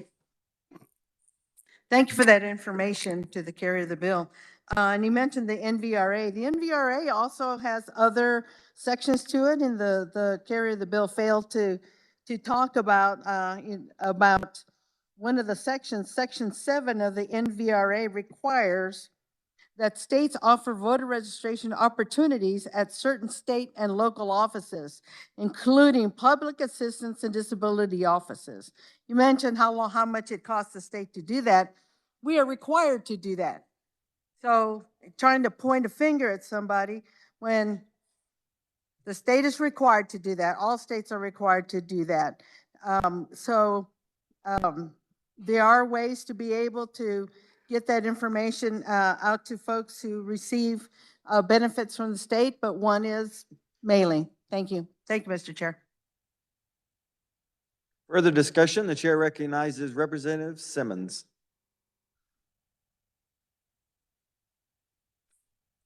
Thank you for that information to the carrier of the bill. And you mentioned the NVRA. The NVRA also has other sections to it, and the carrier of the bill failed to talk about one of the sections. Section 7 of the NVRA requires that states offer voter registration opportunities at certain state and local offices, including public assistance and disability offices. You mentioned how much it costs the state to do that. We are required to do that. So trying to point a finger at somebody when the state is required to do that, all states are required to do that. There are ways to be able to get that information out to folks who receive benefits from the state, but one is mailing. Thank you. Thank you, Mr. Chair. Further discussion, the chair recognizes Representative Simmons.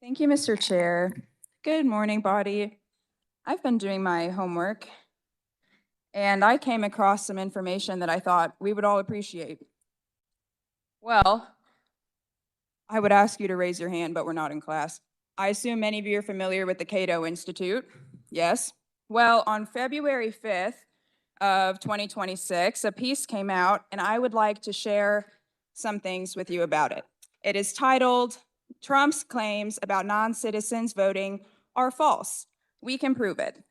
Thank you, Mr. Chair. Good morning, body. I've been doing my homework, and I came across some information that I thought we would all appreciate. Well, I would ask you to raise your hand, but we're not in class. I assume many of you are familiar with the Cato Institute. Yes? Well, on February 5th of 2026, a piece came out, and I would like to share some things with you about it. It is titled, "Trump's Claims About Non-Citizens Voting Are False. We Can Prove It."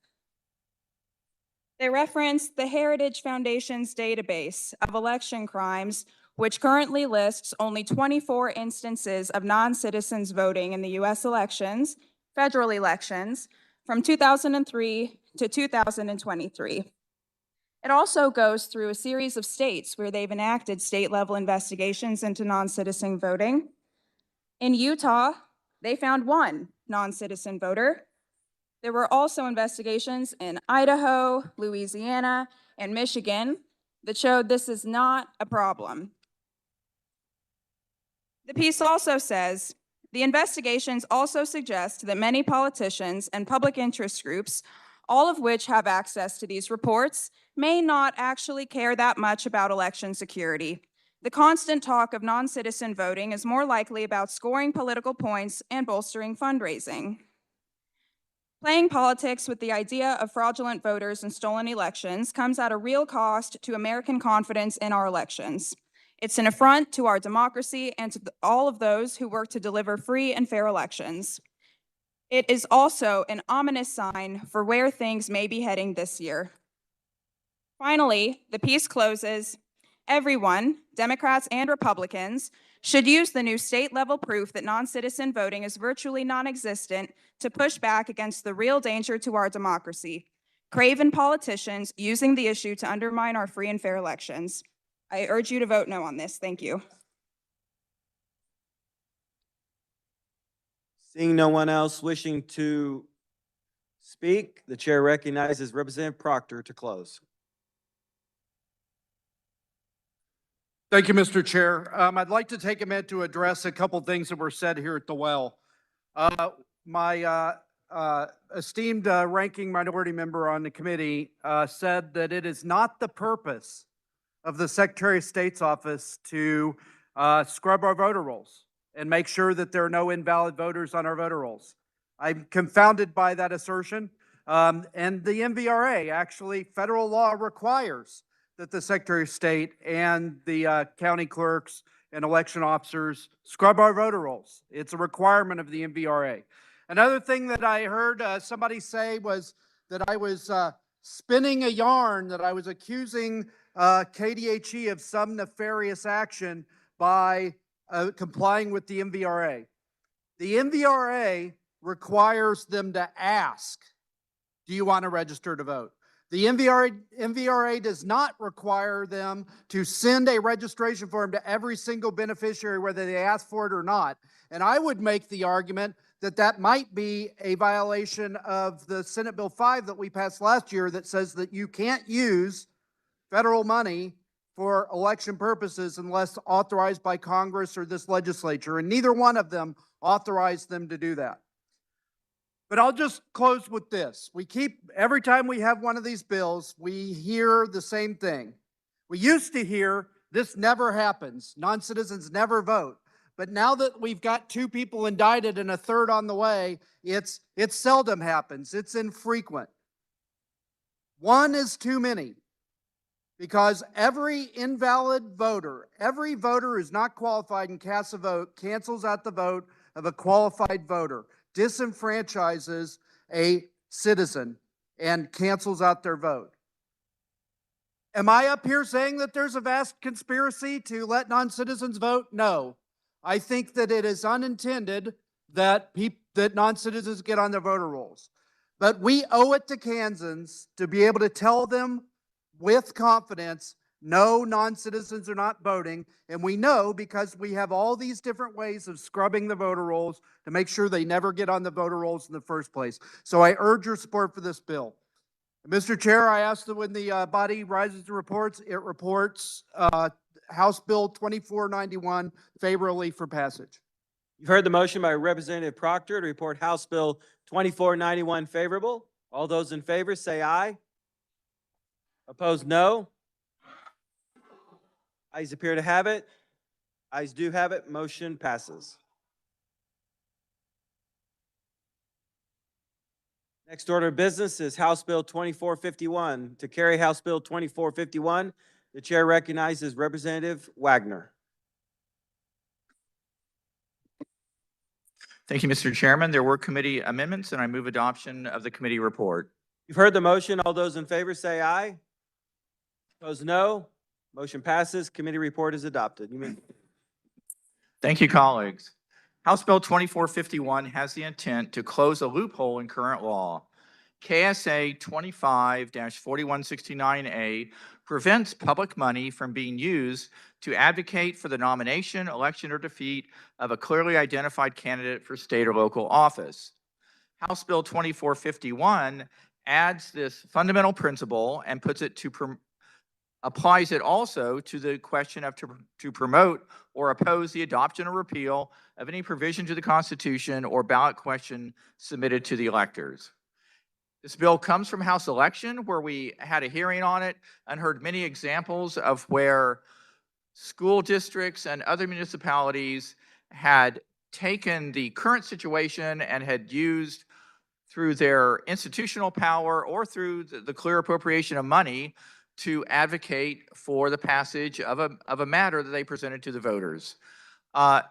They reference the Heritage Foundation's database of election crimes, which currently lists only 24 instances of non-citizens voting in the US elections, federal elections, from 2003 to 2023. It also goes through a series of states where they've enacted state-level investigations into non-citizen voting. In Utah, they found one non-citizen voter. There were also investigations in Idaho, Louisiana, and Michigan that showed this is not a problem. The piece also says, the investigations also suggest that many politicians and public interest groups, all of which have access to these reports, may not actually care that much about election security. The constant talk of non-citizen voting is more likely about scoring political points and bolstering fundraising. Playing politics with the idea of fraudulent voters and stolen elections comes at a real cost to American confidence in our elections. It's an affront to our democracy and to all of those who work to deliver free and fair elections. It is also an ominous sign for where things may be heading this year. Finally, the piece closes, everyone, Democrats and Republicans, should use the new state-level proof that non-citizen voting is virtually non-existent to push back against the real danger to our democracy, craven politicians using the issue to undermine our free and fair elections. I urge you to vote no on this. Thank you. Seeing no one else wishing to speak, the chair recognizes Representative Proctor to close. Thank you, Mr. Chair. I'd like to take a minute to address a couple things that were said here at the well. My esteemed ranking minority member on the committee said that it is not the purpose of the Secretary of State's office to scrub our voter rolls and make sure that there are no invalid voters on our voter rolls. I'm confounded by that assertion. And the MVRA, actually, federal law requires that the Secretary of State and the county clerks and election officers scrub our voter rolls. It's a requirement of the MVRA. Another thing that I heard somebody say was that I was spinning a yarn, that I was accusing KDHE of some nefarious action by complying with the MVRA. The MVRA requires them to ask, do you want to register to vote? The MVRA does not require them to send a registration form to every single beneficiary, whether they ask for it or not. And I would make the argument that that might be a violation of the Senate Bill 5 that we passed last year that says that you can't use federal money for election purposes unless authorized by Congress or this legislature, and neither one of them authorized them to do that. But I'll just close with this. Every time we have one of these bills, we hear the same thing. We used to hear, this never happens. Non-citizens never vote. But now that we've got 2 people indicted and a third on the way, it seldom happens. It's infrequent. 1 is too many. Because every invalid voter, every voter who's not qualified and casts a vote, cancels out the vote of a qualified voter, disenfranchises a citizen, and cancels out their vote. Am I up here saying that there's a vast conspiracy to let non-citizens vote? No. I think that it is unintended that non-citizens get on their voter rolls. But we owe it to Kansans to be able to tell them with confidence, no, non-citizens are not voting. And we know because we have all these different ways of scrubbing the voter rolls to make sure they never get on the voter rolls in the first place. So I urge your support for this bill. Mr. Chair, I ask that when the body rises and reports, it reports House Bill 2491 favorably for passage. You've heard the motion by Representative Proctor to report House Bill 2491 favorable. All those in favor say aye. Opposed, no. Ayes appear to have it. Ayes do have it. Motion passes. Next order of business is House Bill 2451. To carry House Bill 2451, the chair recognizes Representative Wagner. Thank you, Mr. Chairman. There were committee amendments, and I move adoption of the committee report. You've heard the motion. All those in favor say aye. Opposed, no. Motion passes. Committee report is adopted. You may. Thank you, colleagues. House Bill 2451 has the intent to close a loophole in current law. KSA 25-4169A prevents public money from being used to advocate for the nomination, election, or defeat of a clearly identified candidate for state or local office. House Bill 2451 adds this fundamental principle and applies it also to the question of to promote or oppose the adoption or repeal of any provision to the Constitution or ballot question submitted to the electors. This bill comes from House election, where we had a hearing on it and heard many examples of where school districts and other municipalities had taken the current situation and had used, through their institutional power or through the clear appropriation of money, to advocate for the passage of a matter that they presented to the voters.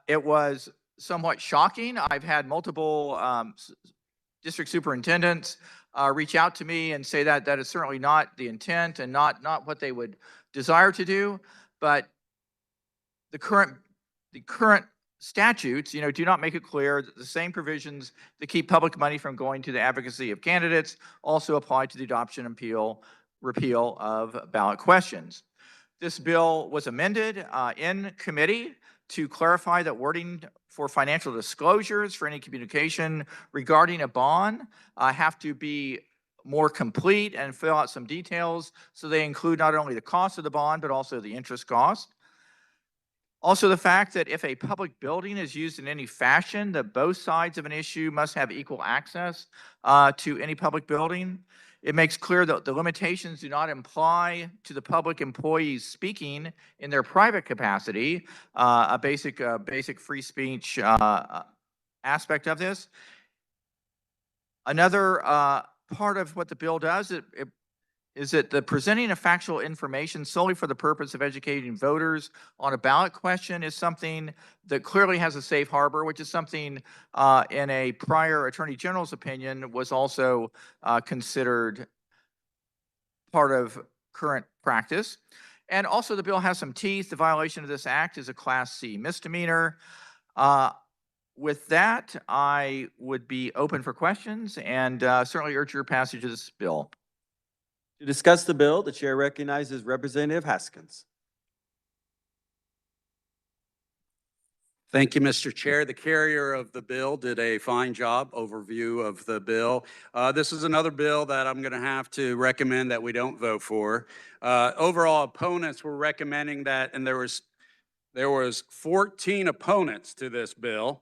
It was somewhat shocking. I've had multiple district superintendents reach out to me and say that that is certainly not the intent and not what they would desire to do. But the current statutes, do not make it clear that the same provisions that keep public money from going to the advocacy of candidates also apply to the adoption and repeal of ballot questions. This bill was amended in committee to clarify that wording for financial disclosures for any communication regarding a bond have to be more complete and fill out some details, so they include not only the cost of the bond but also the interest cost. Also, the fact that if a public building is used in any fashion, that both sides of an issue must have equal access to any public building. It makes clear that the limitations do not apply to the public employees speaking in their private capacity, a basic free speech aspect of this. Another part of what the bill does is that the presenting of factual information solely for the purpose of educating voters on a ballot question is something that clearly has a safe harbor, which is something in a prior Attorney General's opinion was also considered part of current practice. And also the bill has some teeth. The violation of this act is a Class C misdemeanor. With that, I would be open for questions and certainly urge your passage of this bill. To discuss the bill, the chair recognizes Representative Haskins. Thank you, Mr. Chair. The carrier of the bill did a fine job, overview of the bill. This is another bill that I'm going to have to recommend that we don't vote for. Overall, opponents were recommending that, and there was 14 opponents to this bill.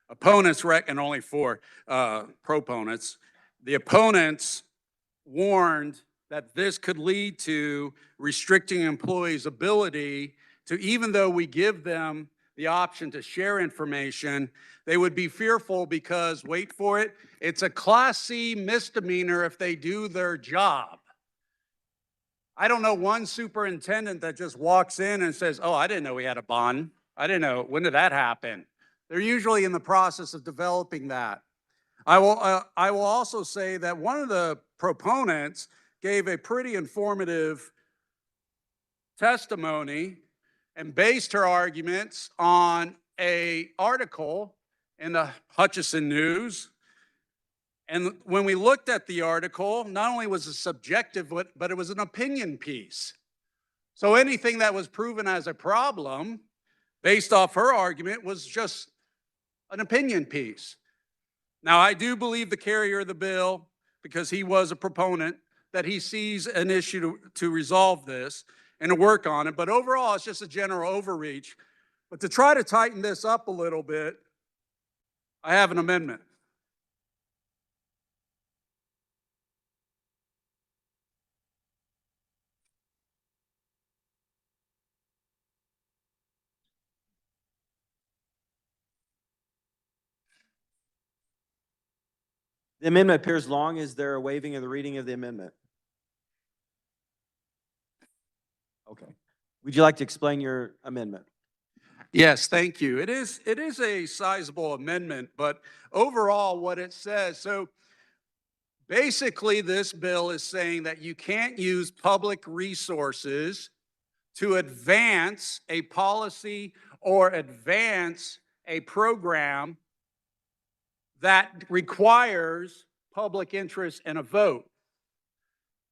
Opponents and only 4 proponents. The opponents warned that this could lead to restricting employees' ability to, even though we give them the option to share information, they would be fearful because, wait for it, it's a Class C misdemeanor if they do their job. I don't know one superintendent that just walks in and says, oh, I didn't know we had a bond. I didn't know, when did that happen? They're usually in the process of developing that. I will also say that one of the proponents gave a pretty informative testimony and based her arguments on an article in the Hutchinson News. And when we looked at the article, not only was it subjective, but it was an opinion piece. So anything that was proven as a problem based off her argument was just an opinion piece. Now, I do believe the carrier of the bill, because he was a proponent, that he sees an issue to resolve this and to work on it. But overall, it's just a general overreach. But to try to tighten this up a little bit, I have an amendment. The amendment appears long. Is there a waiving of the reading of the amendment? Okay. Would you like to explain your amendment? Yes, thank you. It is a sizable amendment, but overall what it says, so basically this bill is saying that you can't use public resources to advance a policy or advance a program that requires public interest and a vote.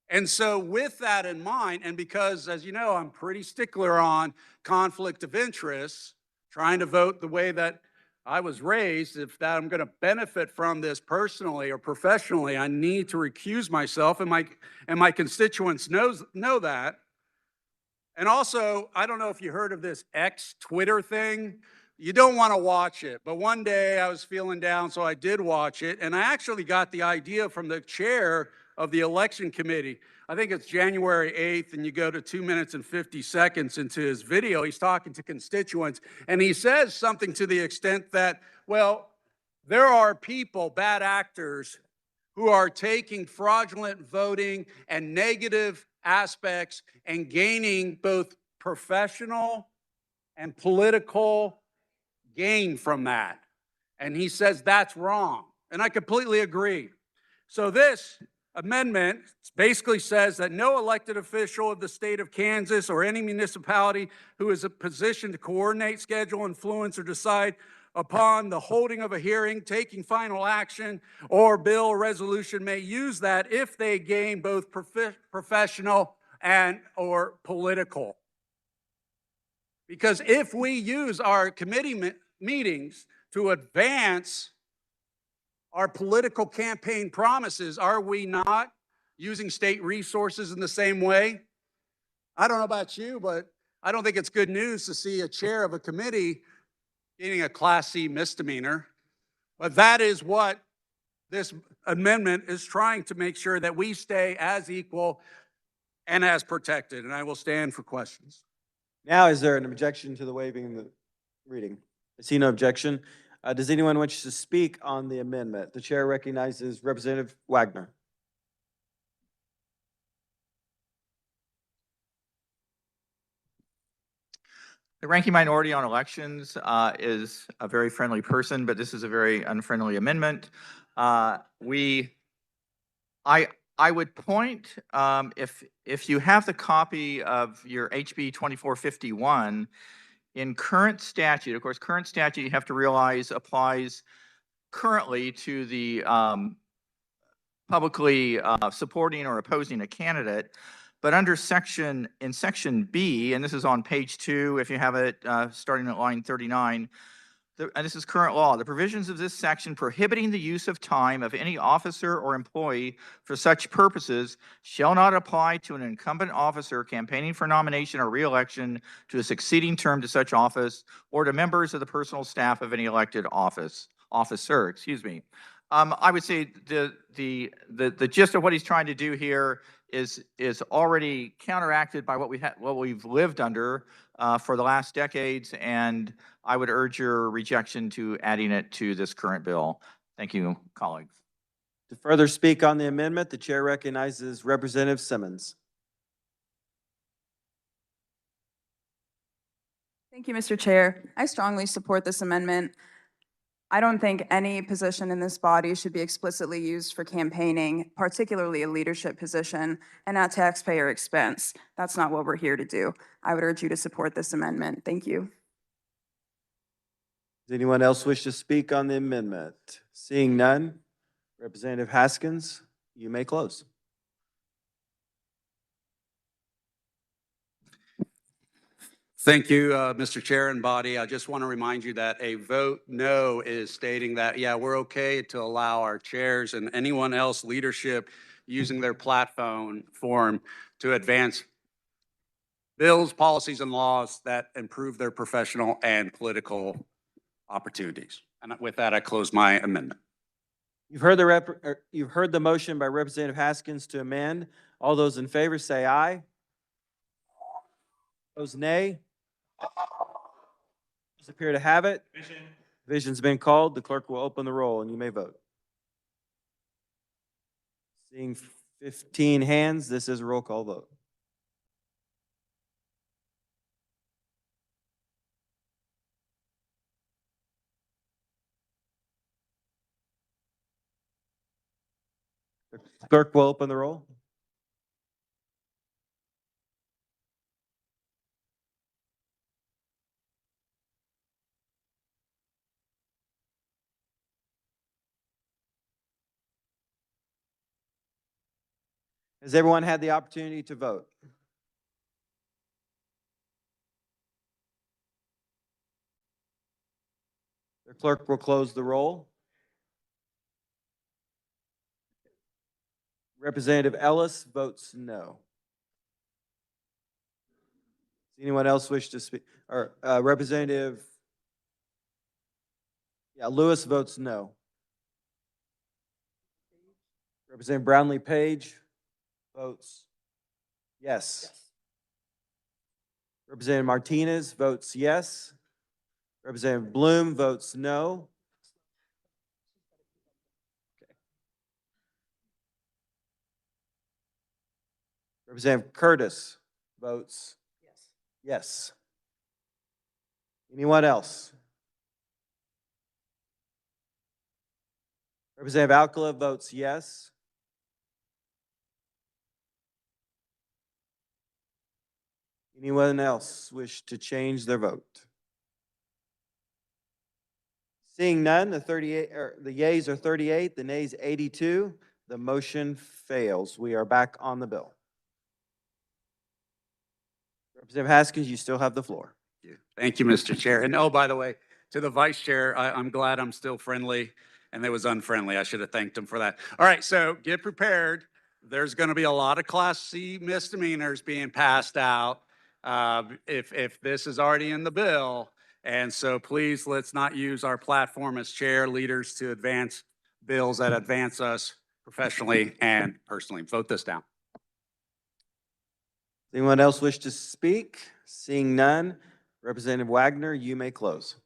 And so with that in mind, and because, as you know, I'm pretty stickler on conflict of interest, trying to vote the way that I was raised, if that I'm going to benefit from this personally or professionally, I need to recuse myself, and my constituents know that. And also, I don't know if you heard of this X Twitter thing. You don't want to watch it, but one day I was feeling down, so I did watch it, and I actually got the idea from the chair of the election committee. I think it's January 8th, and you go to 2 minutes and 50 seconds into his video. He's talking to constituents, and he says something to the extent that, well, there are people, bad actors, who are taking fraudulent voting and negative aspects and gaining both professional and political gain from that. And he says that's wrong. And I completely agree. So this amendment basically says that no elected official of the state of Kansas or any municipality who is in a position to coordinate, schedule, influence, or decide upon the holding of a hearing, taking final action, or bill or resolution may use that if they gain both professional and or political. Because if we use our committee meetings to advance our political campaign promises, are we not using state resources in the same way? I don't know about you, but I don't think it's good news to see a chair of a committee getting a Class C misdemeanor. But that is what this amendment is trying to make sure, that we stay as equal and as protected. And I will stand for questions. Now, is there an objection to the waiving of the reading? I see no objection. Does anyone wish to speak on the amendment? The chair recognizes Representative Wagner. The ranking minority on elections is a very friendly person, but this is a very unfriendly amendment. I would point, if you have the copy of your HB 2451, in current statute, of course, current statute, you have to realize applies currently to the publicly supporting or opposing a candidate. But under section B, and this is on page 2, if you have it starting at line 39, and this is current law, the provisions of this section prohibiting the use of time of any officer or employee for such purposes shall not apply to an incumbent officer campaigning for nomination or reelection to a succeeding term to such office or to members of the personal staff of any elected officer, excuse me. I would say the gist of what he's trying to do here is already counteracted by what we've lived under for the last decades, and I would urge your rejection to adding it to this current bill. Thank you, colleagues. To further speak on the amendment, the chair recognizes Representative Simmons. Thank you, Mr. Chair. I strongly support this amendment. I don't think any position in this body should be explicitly used for campaigning, particularly a leadership position, and at taxpayer expense. That's not what we're here to do. I would urge you to support this amendment. Thank you. Does anyone else wish to speak on the amendment? Seeing none, Representative Haskins, you may close. Thank you, Mr. Chair and body. I just want to remind you that a vote no is stating that, yeah, we're okay to allow our chairs and anyone else leadership using their platform to advance bills, policies, and laws that improve their professional and political opportunities. And with that, I close my amendment. You've heard the motion by Representative Haskins to amend. All those in favor say aye. Those nay. Those appear to have it. Division's been called. The clerk will open the roll and you may vote. Seeing 15 hands, this is a roll call vote. The clerk will open the roll. Has everyone had the opportunity to vote? The clerk will close the roll. Representative Ellis votes no. Does anyone else wish to speak? Or Representative Lewis votes no. Representative Brownlee Page votes yes. Representative Martinez votes yes. Representative Bloom votes no. Representative Curtis votes yes. Anyone else? Representative Alcala votes yes. Anyone else wish to change their vote? Seeing none, the yeas are 38, the nays 82. The motion fails. We are back on the bill. Representative Haskins, you still have the floor. Thank you, Mr. Chair. And oh, by the way, to the Vice Chair, I'm glad I'm still friendly, and it was unfriendly. I should have thanked him for that. All right, so get prepared. There's going to be a lot of Class C misdemeanors being passed out if this is already in the bill. And so please, let's not use our platform as chair leaders to advance bills that advance us professionally and personally. Vote this down. Anyone else wish to speak? Seeing none, Representative Wagner, you may close.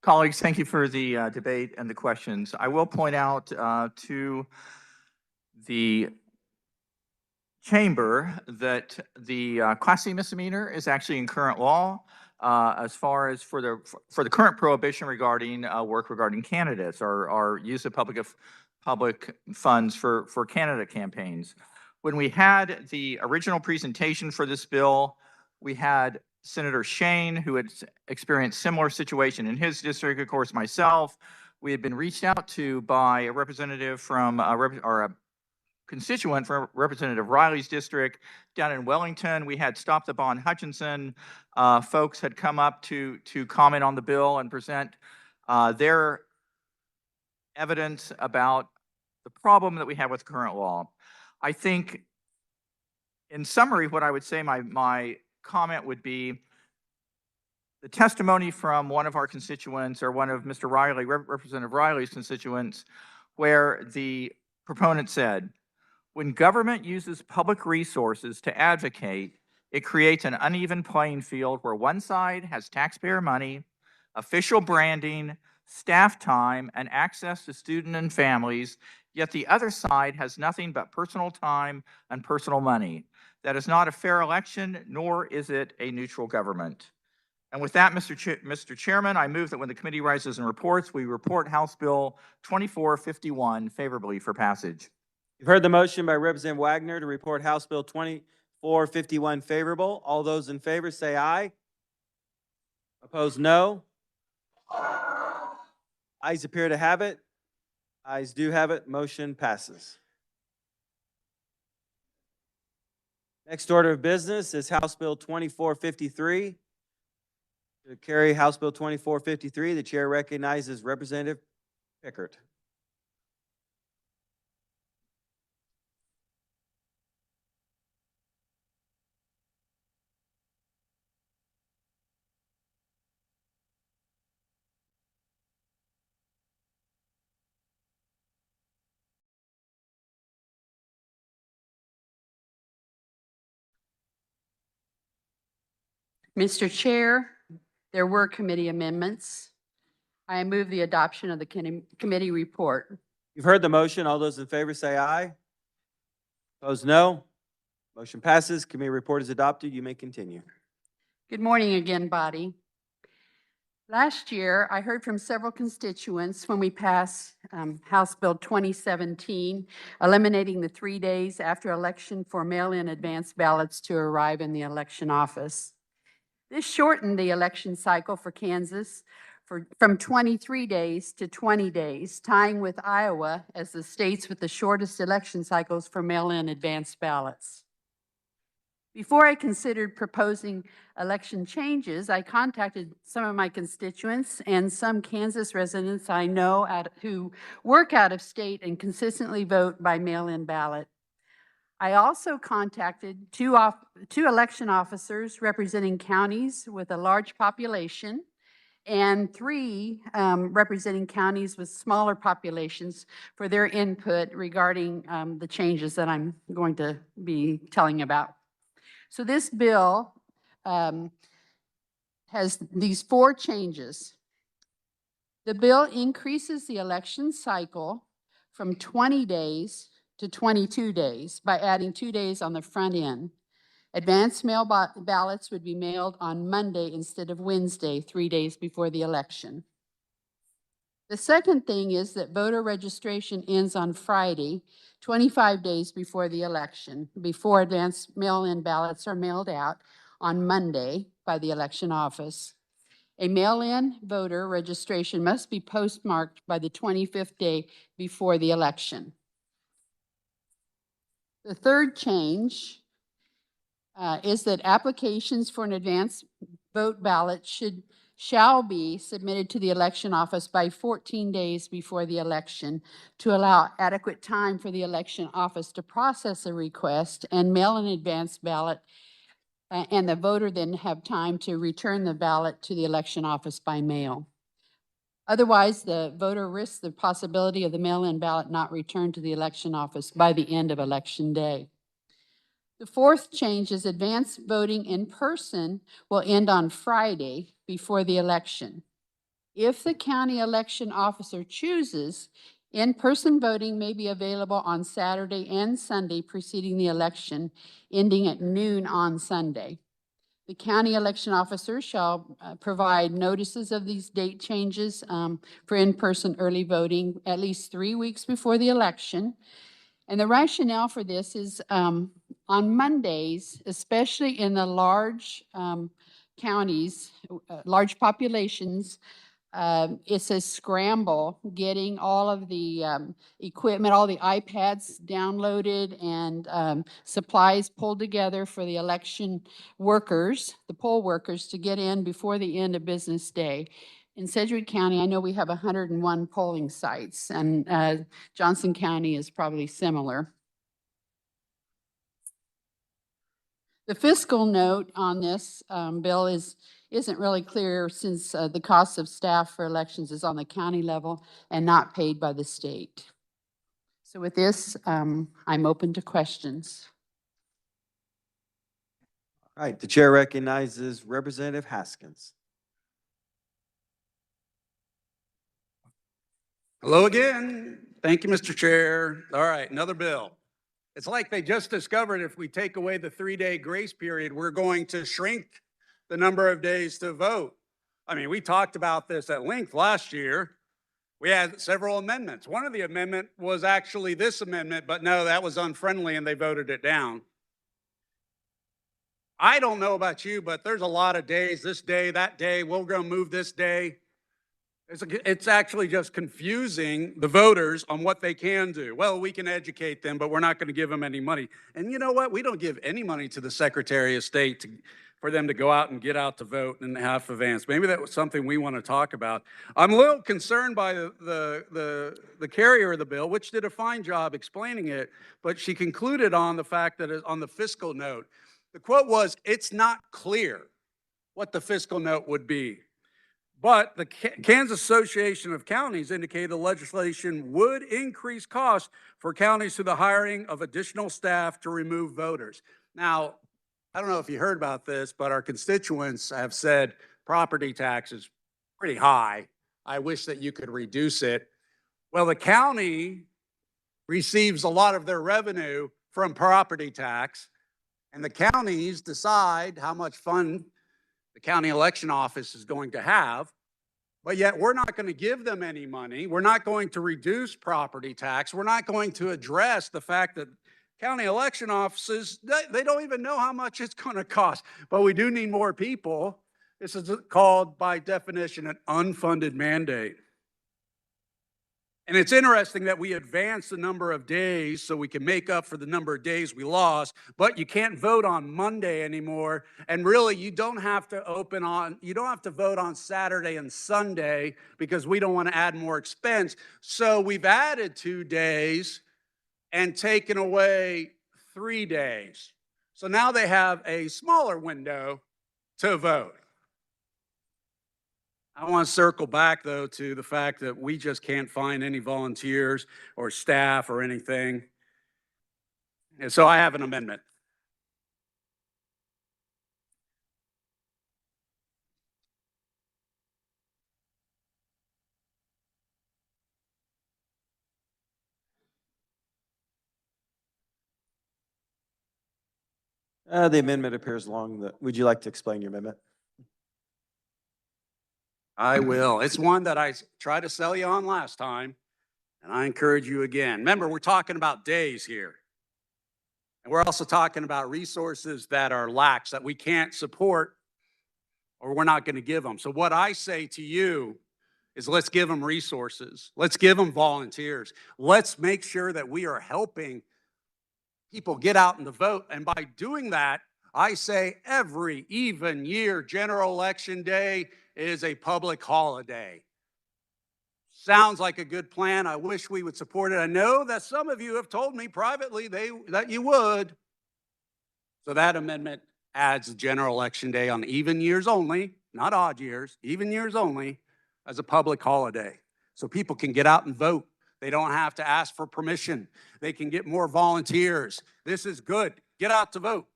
Colleagues, thank you for the debate and the questions. I will point out to the chamber that the Class C misdemeanor is actually in current law as far as for the current prohibition regarding work regarding candidates or use of public funds for candidate campaigns. When we had the original presentation for this bill, we had Senator Shane, who had experienced similar situation in his district, of course, myself. We had been reached out to by a representative from, or a constituent from Representative Riley's district down in Wellington. We had Stop the Bond Hutchinson. Folks had come up to comment on the bill and present their evidence about the problem that we have with current law. I think, in summary, what I would say my comment would be the testimony from one of our constituents, or one of Mr. Riley, Representative Riley's constituents, where the proponent said, when government uses public resources to advocate, it creates an uneven playing field where one side has taxpayer money, official branding, staff time, and access to students and families, yet the other side has nothing but personal time and personal money. That is not a fair election, nor is it a neutral government. And with that, Mr. Chairman, I move that when the committee rises and reports, we report House Bill 2451 favorably for passage. You've heard the motion by Representative Wagner to report House Bill 2451 favorable. All those in favor say aye. Opposed, no. Ayes appear to have it. Ayes do have it. Motion passes. Next order of business is House Bill 2453. To carry House Bill 2453, the chair recognizes Representative Pickert. Mr. Chair, there were committee amendments. I move the adoption of the committee report. You've heard the motion. All those in favor say aye. Opposed, no. Motion passes. Committee report is adopted. You may continue. Good morning again, body. Last year, I heard from several constituents when we passed House Bill 2017, eliminating the 3 days after election for mail-in advance ballots to arrive in the election office. This shortened the election cycle for Kansas from 23 days to 20 days, tying with Iowa as the states with the shortest election cycles for mail-in advance ballots. Before I considered proposing election changes, I contacted some of my constituents and some Kansas residents I know who work out of state and consistently vote by mail-in ballot. I also contacted two election officers representing counties with a large population and 3 representing counties with smaller populations for their input regarding the changes that I'm going to be telling about. So this bill has these 4 changes. The bill increases the election cycle from 20 days to 22 days by adding 2 days on the front end. Advanced mail ballots would be mailed on Monday instead of Wednesday, 3 days before the election. The second thing is that voter registration ends on Friday, 25 days before the election, before advanced mail-in ballots are mailed out on Monday by the election office. A mail-in voter registration must be postmarked by the 25th day before the election. The third change is that applications for an advance vote ballot shall be submitted to the election office by 14 days before the election to allow adequate time for the election office to process a request and mail an advance ballot, and the voter then have time to return the ballot to the election office by mail. Otherwise, the voter risks the possibility of the mail-in ballot not returned to the election office by the end of election day. The fourth change is advanced voting in person will end on Friday before the election. If the county election officer chooses, in-person voting may be available on Saturday and Sunday preceding the election, ending at noon on Sunday. The county election officer shall provide notices of these date changes for in-person early voting at least 3 weeks before the election. And the rationale for this is on Mondays, especially in the large counties, large populations, It's a scramble getting all of the equipment, all the iPads downloaded and supplies pulled together for the election workers, the poll workers, to get in before the end of business day. In Sedgwick County, I know we have 101 polling sites, and Johnson County is probably similar. The fiscal note on this bill isn't really clear since the cost of staff for elections is on the county level and not paid by the state. So with this, I'm open to questions. All right, the chair recognizes Representative Haskins. Hello again. Thank you, Mr. Chair. All right, another bill. It's like they just discovered if we take away the 3-day grace period, we're going to shrink the number of days to vote. I mean, we talked about this at length last year. We had several amendments. One of the amendment was actually this amendment, but no, that was unfriendly and they voted it down. I don't know about you, but there's a lot of days, this day, that day, we're going to move this day. It's actually just confusing the voters on what they can do. Well, we can educate them, but we're not going to give them any money. And you know what? We don't give any money to the Secretary of State for them to go out and get out to vote in half advance. Maybe that was something we want to talk about. I'm a little concerned by the carrier of the bill, which did a fine job explaining it, but she concluded on the fact that on the fiscal note, the quote was, "It's not clear what the fiscal note would be." But the Kansas Association of Counties indicated the legislation would increase costs for counties through the hiring of additional staff to remove voters. Now, I don't know if you heard about this, but our constituents have said property tax is pretty high. I wish that you could reduce it. Well, the county receives a lot of their revenue from property tax, and the counties decide how much fund the county election office is going to have, but yet we're not going to give them any money. We're not going to reduce property tax. We're not going to address the fact that county election offices, they don't even know how much it's going to cost, but we do need more people. This is called, by definition, an unfunded mandate. And it's interesting that we advance the number of days so we can make up for the number of days we lost, but you can't vote on Monday anymore. And really, you don't have to vote on Saturday and Sunday because we don't want to add more expense. So we've added 2 days and taken away 3 days. So now they have a smaller window to vote. I want to circle back, though, to the fact that we just can't find any volunteers or staff or anything. And so I have an amendment. The amendment appears long. Would you like to explain your amendment? I will. It's one that I tried to sell you on last time, and I encourage you again. Remember, we're talking about days here. And we're also talking about resources that are lax, that we can't support, or we're not going to give them. So what I say to you is let's give them resources. Let's give them volunteers. Let's make sure that we are helping people get out and to vote. And by doing that, I say every even year general election day is a public holiday. Sounds like a good plan. I wish we would support it. I know that some of you have told me privately that you would. So that amendment adds a general election day on even years only, not odd years, even years only, as a public holiday. So people can get out and vote. They don't have to ask for permission. They can get more volunteers. This is good. Get out to vote.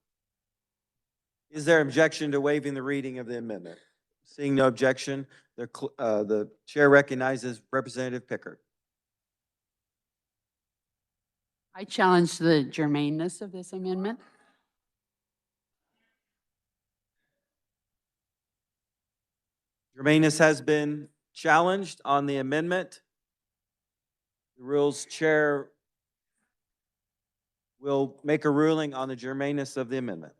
Is there objection to waiving the reading of the amendment? Seeing no objection, the chair recognizes Representative Pickard. I challenge the germaneness of this amendment. Germaneness has been challenged on the amendment. The rules chair will make a ruling on the germaneness of the amendment.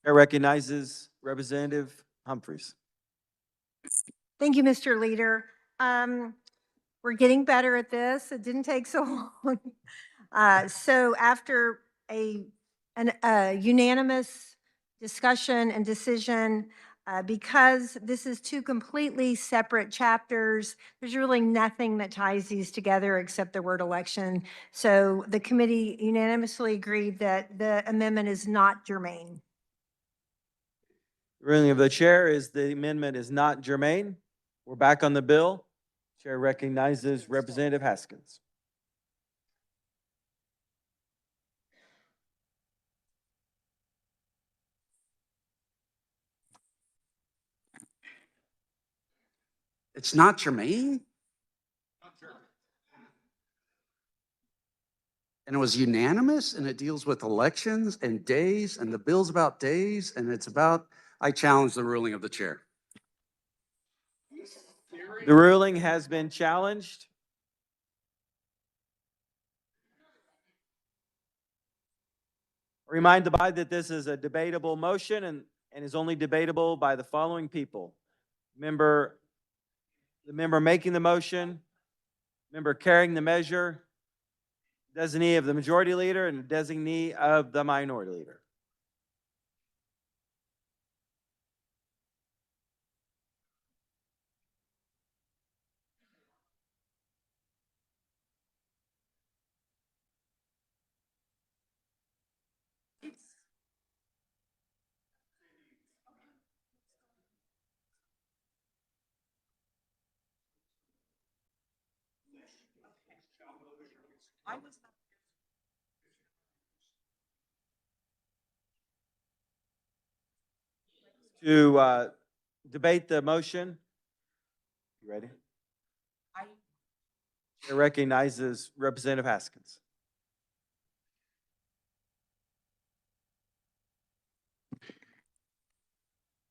Chair recognizes Representative Humphries. Thank you, Mr. Leader. We're getting better at this. It didn't take so long. So after a unanimous discussion and decision, because this is two completely separate chapters, there's really nothing that ties these together except the word election. So the committee unanimously agreed that the amendment is not germane. The ruling of the chair is the amendment is not germane. We're back on the bill. Chair recognizes Representative Haskins. It's not germane? And it was unanimous, and it deals with elections and days, and the bill's about days, and it's about, I challenge the ruling of the chair. The ruling has been challenged. Remind the body that this is a debatable motion and is only debatable by the following people. The member making the motion, member carrying the measure, designee of the majority leader, and designee of the minority leader. To debate the motion. You ready? Chair recognizes Representative Haskins.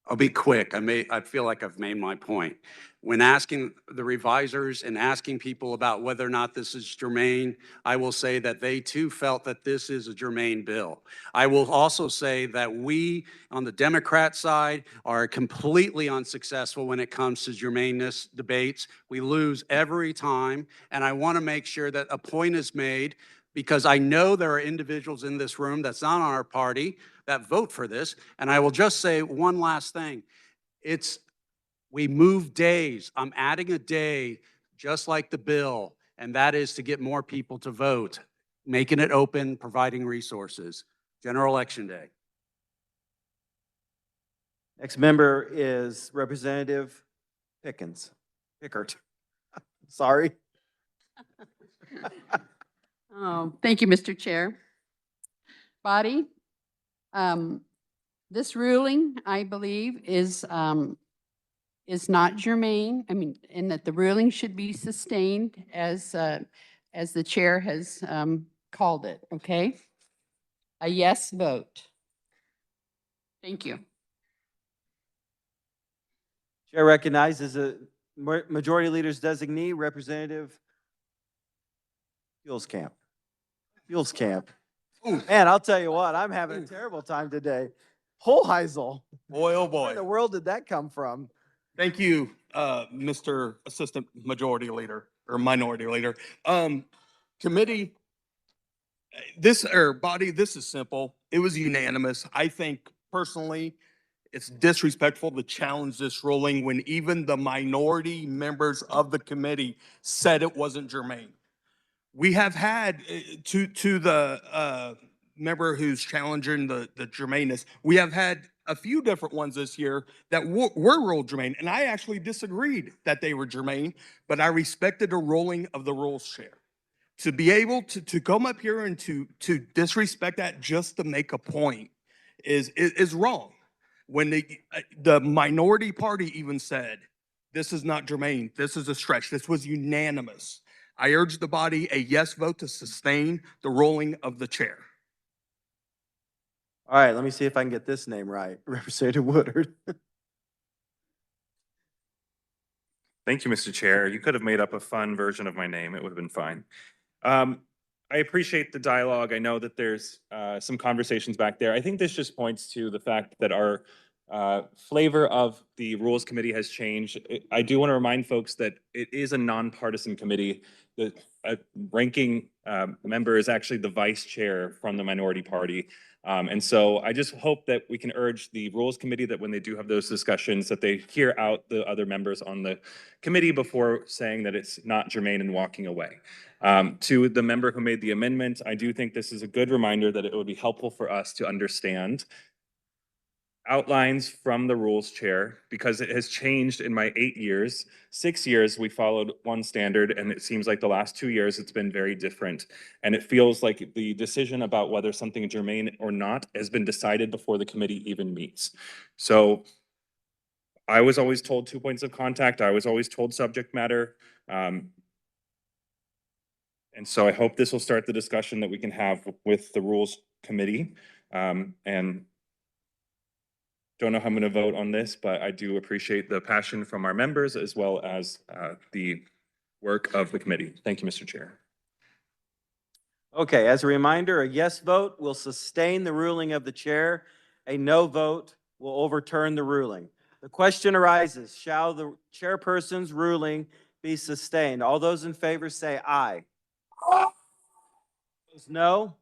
I'll be quick. I feel like I've made my point. When asking the revisers and asking people about whether or not this is germane, I will say that they too felt that this is a germane bill. I will also say that we on the Democrat side are completely unsuccessful when it comes to germaneness debates. We lose every time, and I want to make sure that a point is made, because I know there are individuals in this room that's not on our party that vote for this. And I will just say one last thing. We move days. I'm adding a day just like the bill, and that is to get more people to vote, making it open, providing resources. General Election Day. Next member is Representative Pickert. Sorry. Oh, thank you, Mr. Chair. Body, this ruling, I believe, is not germane. I mean, and that the ruling should be sustained as the chair has called it, okay? A yes vote. Thank you. Chair recognizes a majority leader's designee, Representative Fuelskamp. Man, I'll tell you what, I'm having a terrible time today. Hoheisel. Boy, oh boy. Where in the world did that come from? Thank you, Mr. Assistant Majority Leader or Minority Leader. Committee, body, this is simple. It was unanimous. I think personally, it's disrespectful to challenge this ruling when even the minority members of the committee said it wasn't germane. We have had, to the member who's challenging the germaneness, we have had a few different ones this year that were ruled germane, and I actually disagreed that they were germane, but I respected the ruling of the rules chair. To be able to come up here and to disrespect that just to make a point is wrong. When the minority party even said, this is not germane, this is a stretch, this was unanimous. I urge the body a yes vote to sustain the ruling of the chair. All right, let me see if I can get this name right. Representative Woodard. Thank you, Mr. Chair. You could have made up a fun version of my name. It would have been fine. I appreciate the dialogue. I know that there's some conversations back there. I think this just points to the fact that our flavor of the Rules Committee has changed. I do want to remind folks that it is a nonpartisan committee. The ranking member is actually the vice chair from the minority party. And so I just hope that we can urge the Rules Committee that when they do have those discussions, that they hear out the other members on the committee before saying that it's not germane and walking away. To the member who made the amendment, I do think this is a good reminder that it would be helpful for us to understand outlines from the rules chair, because it has changed in my 8 years. 6 years, we followed one standard, and it seems like the last 2 years, it's been very different. And it feels like the decision about whether something is germane or not has been decided before the committee even meets. So I was always told 2 points of contact. I was always told subject matter. And so I hope this will start the discussion that we can have with the Rules Committee. And don't know how I'm going to vote on this, but I do appreciate the passion from our members as well as the work of the committee. Thank you, Mr. Chair. Okay, as a reminder, a yes vote will sustain the ruling of the chair. A no vote will overturn the ruling. The question arises, shall the chairperson's ruling be sustained? All those in favor say aye. Those no?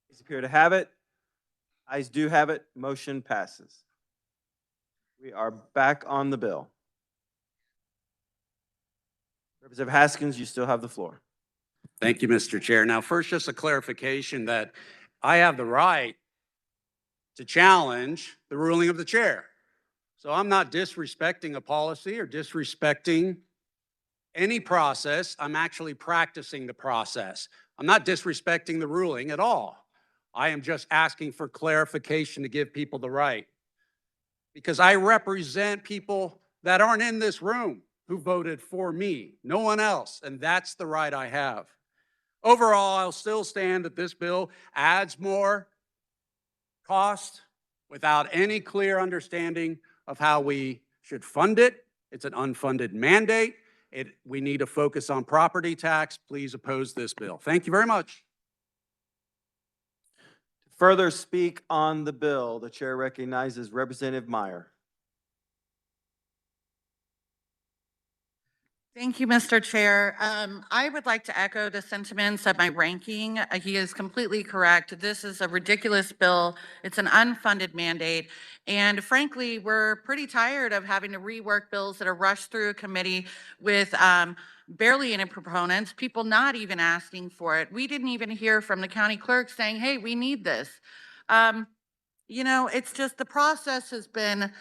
These appear to have it. Ayes do have it. Motion passes. We are back on the bill. Representative Haskins, you still have the floor. Thank you, Mr. Chair. Now, first, just a clarification that I have the right to challenge the ruling of the chair. So I'm not disrespecting a policy or disrespecting any process. I'm actually practicing the process. I'm not disrespecting the ruling at all. I am just asking for clarification to give people the right. Because I represent people that aren't in this room who voted for me, no one else, and that's the right I have. Overall, I'll still stand that this bill adds more cost without any clear understanding of how we should fund it. It's an unfunded mandate. We need to focus on property tax. Please oppose this bill. Thank you very much. Further speak on the bill, the chair recognizes Representative Meyer. Thank you, Mr. Chair. I would like to echo the sentiments of my ranking. He is completely correct. This is a ridiculous bill. It's an unfunded mandate. And frankly, we're pretty tired of having to rework bills that are rushed through a committee with barely any proponents, people not even asking for it. We didn't even hear from the county clerk saying, hey, we need this. You know, it's just the process has been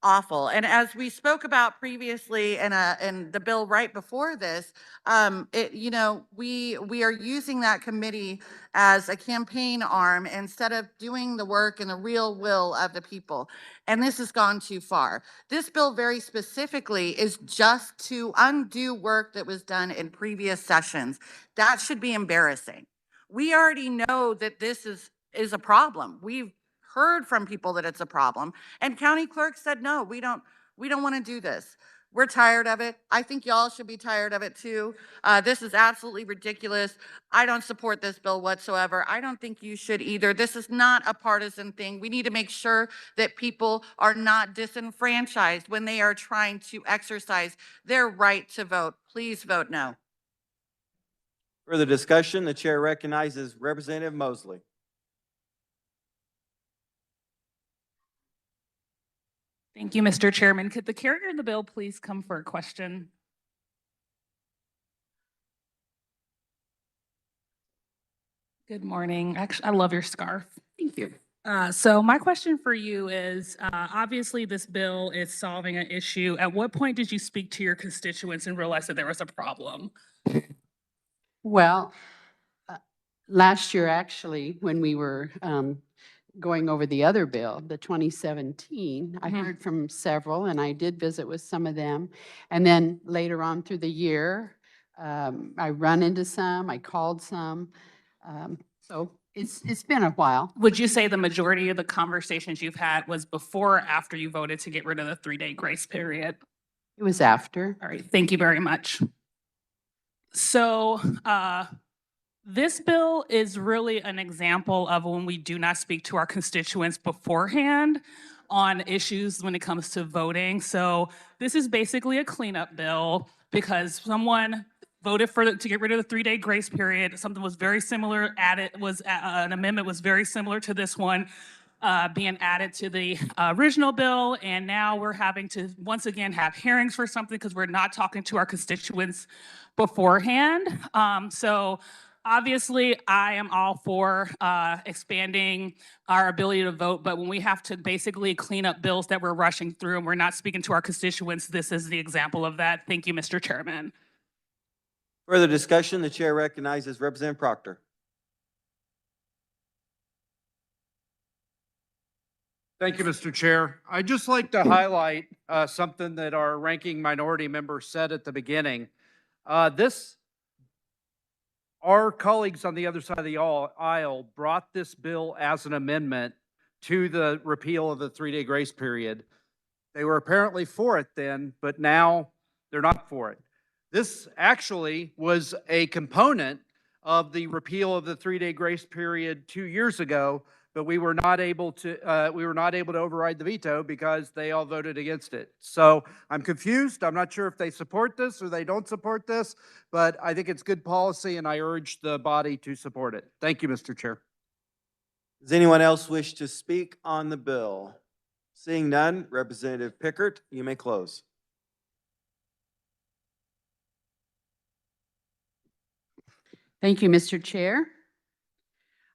awful. And as we spoke about previously in the bill right before this, you know, we are using that committee as a campaign arm instead of doing the work and the real will of the people. And this has gone too far. This bill very specifically is just to undo work that was done in previous sessions. That should be embarrassing. We already know that this is a problem. We've heard from people that it's a problem, and county clerk said, no, we don't want to do this. We're tired of it. I think y'all should be tired of it too. This is absolutely ridiculous. I don't support this bill whatsoever. I don't think you should either. This is not a partisan thing. We need to make sure that people are not disenfranchised when they are trying to exercise their right to vote. Please vote no. Further discussion, the chair recognizes Representative Mosley. Thank you, Mr. Chairman. Could the carrier of the bill please come for a question? Good morning. Actually, I love your scarf. Thank you. So my question for you is, obviously this bill is solving an issue. At what point did you speak to your constituents and realize that there was a problem? Well, last year, actually, when we were going over the other bill, the 2017, I heard from several, and I did visit with some of them. And then later on through the year, I run into some, I called some. So it's been a while. Would you say the majority of the conversations you've had was before or after you voted to get rid of the 3-day grace period? It was after. All right, thank you very much. So this bill is really an example of when we do not speak to our constituents beforehand on issues when it comes to voting. So this is basically a cleanup bill because someone voted to get rid of the 3-day grace period. Something was very similar an amendment was very similar to this one being added to the original bill. And now we're having to once again have hearings for something because we're not talking to our constituents beforehand. So obviously, I am all for expanding our ability to vote, but when we have to basically clean up bills that we're rushing through and we're not speaking to our constituents, this is the example of that. Thank you, Mr. Chairman. Further discussion, the chair recognizes Representative Proctor. Thank you, Mr. Chair. I'd just like to highlight something that our ranking minority member said at the beginning. Our colleagues on the other side of the aisle brought this bill as an amendment to the repeal of the 3-day grace period. They were apparently for it then, but now they're not for it. This actually was a component of the repeal of the 3-day grace period 2 years ago, but we were not able to override the veto because they all voted against it. So I'm confused. I'm not sure if they support this or they don't support this, but I think it's good policy and I urge the body to support it. Thank you, Mr. Chair. Does anyone else wish to speak on the bill? Seeing none, Representative Pickert, you may close. Thank you, Mr. Chair.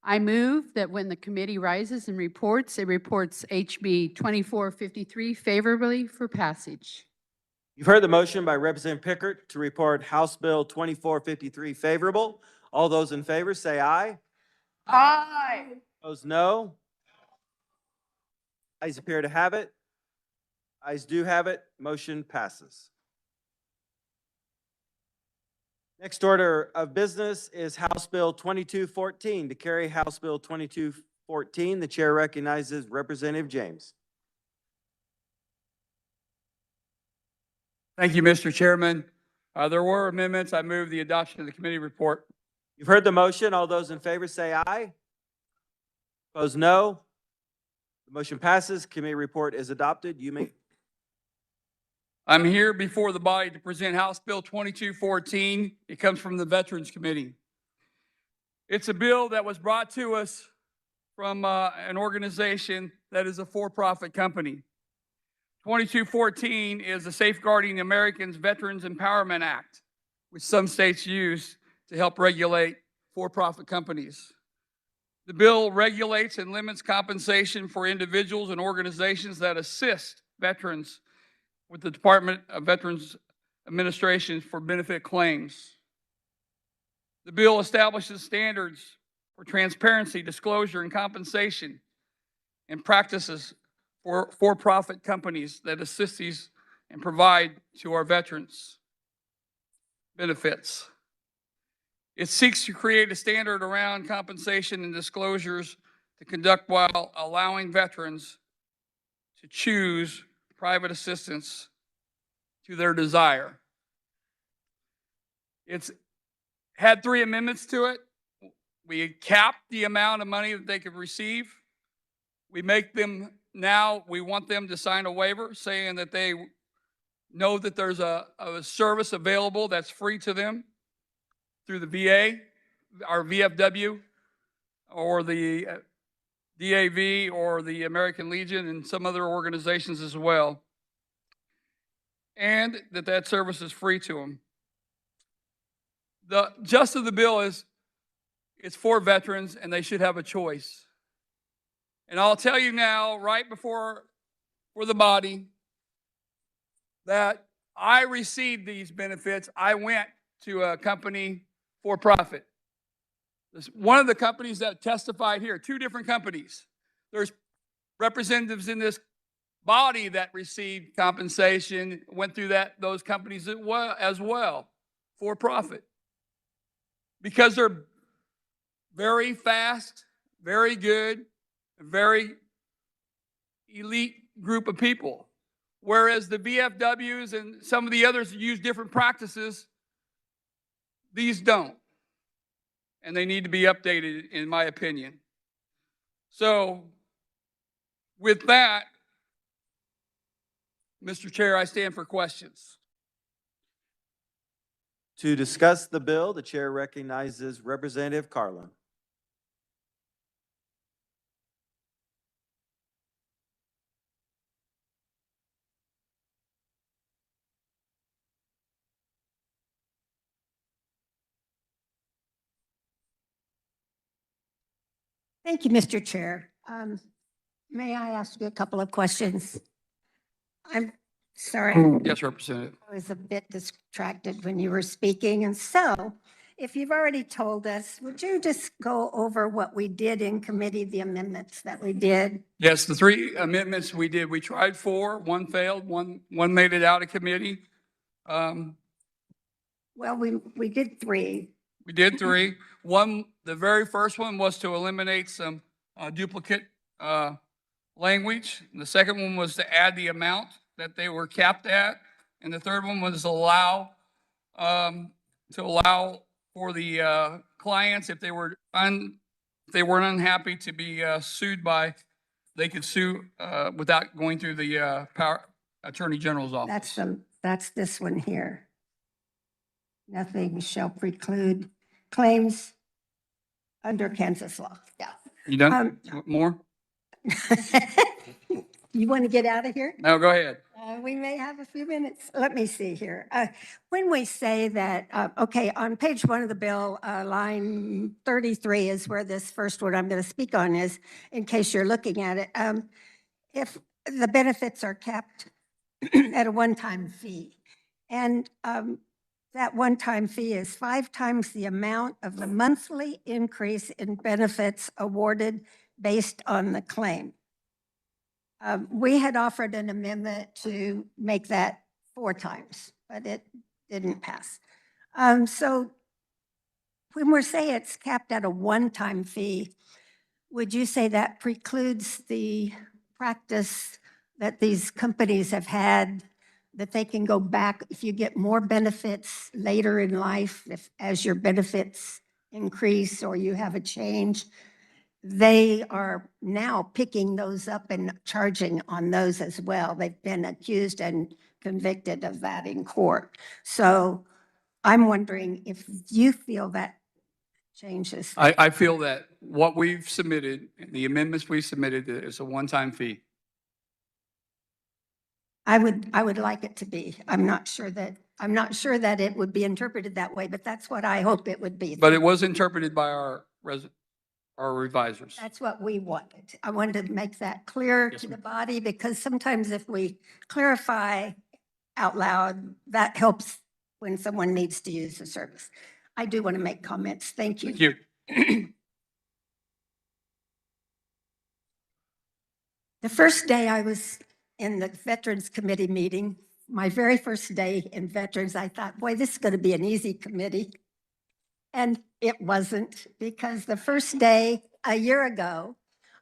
I move that when the committee rises and reports, it reports HB 2453 favorably for passage. You've heard the motion by Representative Pickert to report House Bill 2453 favorable. All those in favor say aye. Aye. Opposed, no. Ayes appear to have it. Ayes do have it. Motion passes. Next order of business is House Bill 2214. To carry House Bill 2214, the chair recognizes Representative James. Thank you, Mr. Chairman. There were amendments. I move the adoption of the committee report. You've heard the motion. All those in favor say aye. Opposed, no. The motion passes. Committee report is adopted. You may. I'm here before the body to present House Bill 2214. It comes from the Veterans Committee. It's a bill that was brought to us from an organization that is a for-profit company. 2214 is the Safeguarding Americans Veterans Empowerment Act, which some states use to help regulate for-profit companies. The bill regulates and limits compensation for individuals and organizations that assist veterans with the Department of Veterans Administration for benefit claims. The bill establishes standards for transparency, disclosure, and compensation and practices for for-profit companies that assist these and provide to our veterans benefits. It seeks to create a standard around compensation and disclosures to conduct while allowing veterans to choose private assistance to their desire. It's had 3 amendments to it. We capped the amount of money that they could receive. We make them now, we want them to sign a waiver saying that they know that there's a service available that's free to them through the VA, or VFW, or the DAV, or the American Legion, and some other organizations as well, and that service is free to them. The gist of the bill is it's for veterans and they should have a choice. And I'll tell you now, right before for the body, that I received these benefits. I went to a company for profit. One of the companies that testified here, 2 different companies. There's representatives in this body that received compensation, went through those companies as well, for profit. Because they're very fast, very good, very elite group of people. Whereas the VFWs and some of the others use different practices, These don't. And they need to be updated, in my opinion. So with that, Mr. Chair, I stand for questions. To discuss the bill, the chair recognizes Representative Carlin. Thank you, Mr. Chair. May I ask you a couple of questions? I'm sorry. Yes, Representative. I was a bit distracted when you were speaking. And so if you've already told us, would you just go over what we did in committee, the amendments that we did? Yes, the 3 amendments we did, we tried 4, 1 failed, one made it out of committee. Well, we did 3. We did 3. The very first one was to eliminate some duplicate language. The second one was to add the amount that they were capped at. And the third one was to allow for the clients, if they weren't unhappy to be sued by, they could sue without going through the Attorney General's office. That's this one here. Nothing shall preclude claims under Kansas law. Yeah. You done? More? You want to get out of here? No, go ahead. We may have a few minutes. Let me see here. When we say that, okay, on page 1 of the bill, line 33 is where this first one I'm going to speak on is, in case you're looking at it. If the benefits are kept at a one-time fee, and that one-time fee is 5 times the amount of the monthly increase in benefits awarded based on the claim. We had offered an amendment to make that 4 times, but it didn't pass. So when we're saying it's capped at a one-time fee, would you say that precludes the practice that these companies have had, that they can go back if you get more benefits later in life, as your benefits increase or you have a change? They are now picking those up and charging on those as well. They've been accused and convicted of that in court. So I'm wondering if you feel that changes. I feel that what we've submitted, the amendments we submitted, is a one-time fee. I would like it to be. I'm not sure that it would be interpreted that way, but that's what I hope it would be. But it was interpreted by our revisers. That's what we wanted. I wanted to make that clear to the body, because sometimes if we clarify out loud, that helps when someone needs to use the service. I do want to make comments. Thank you. Thank you. The first day I was in the Veterans Committee meeting, my very first day in Veterans, I thought, boy, this is going to be an easy committee. And it wasn't, because the first day a year ago,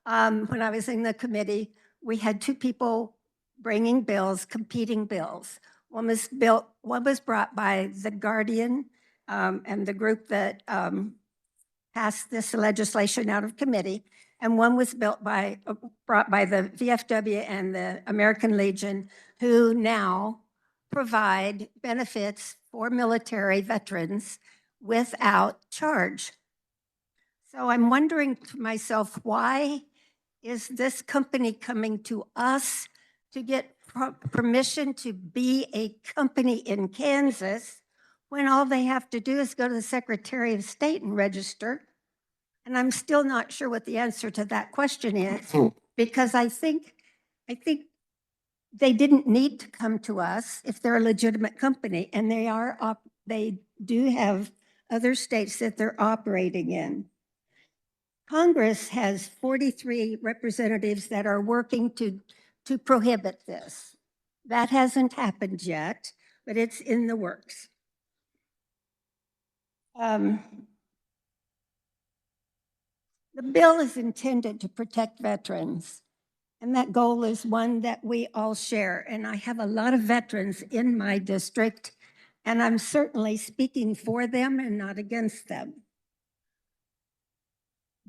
when I was in the committee, we had 2 people bringing bills, competing bills. One was brought by the Guardian and the group that passed this legislation out of committee, and one was brought by the VFW and the American Legion, who now provide benefits for military veterans without charge. So I'm wondering to myself, why is this company coming to us to get permission to be a company in Kansas when all they have to do is go to the Secretary of State and register? And I'm still not sure what the answer to that question is, because I think they didn't need to come to us if they're a legitimate company, and they do have other states that they're operating in. Congress has 43 representatives that are working to prohibit this. That hasn't happened yet, but it's in the works. The bill is intended to protect veterans, and that goal is one that we all share. And I have a lot of veterans in my district, and I'm certainly speaking for them and not against them.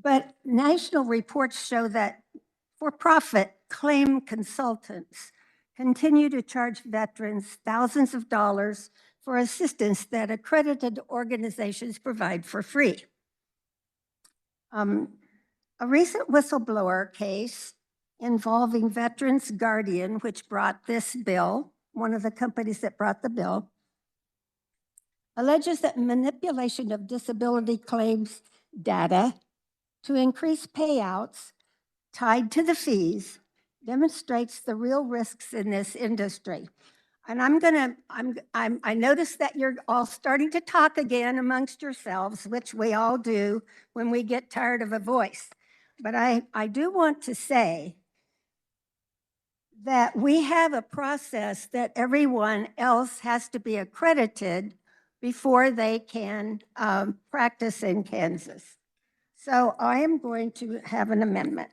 But national reports show that for-profit claim consultants continue to charge veterans thousands of dollars for assistance that accredited organizations provide for free. A recent whistleblower case involving Veterans Guardian, which brought this bill, one of the companies that brought the bill, alleges that manipulation of disability claims data to increase payouts tied to the fees demonstrates the real risks in this industry. And I notice that you're all starting to talk again amongst yourselves, which we all do when we get tired of a voice. But I do want to say that we have a process that everyone else has to be accredited before they can practice in Kansas. So I am going to have an amendment.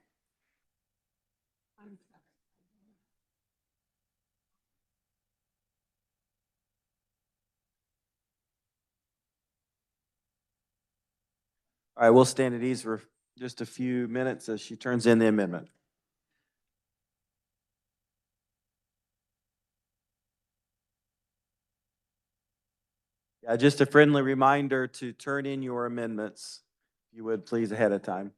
All right, we'll stand at ease for just a few minutes as she turns in the amendment. Yeah, just a friendly reminder to turn in your amendments, if you would please, ahead of time.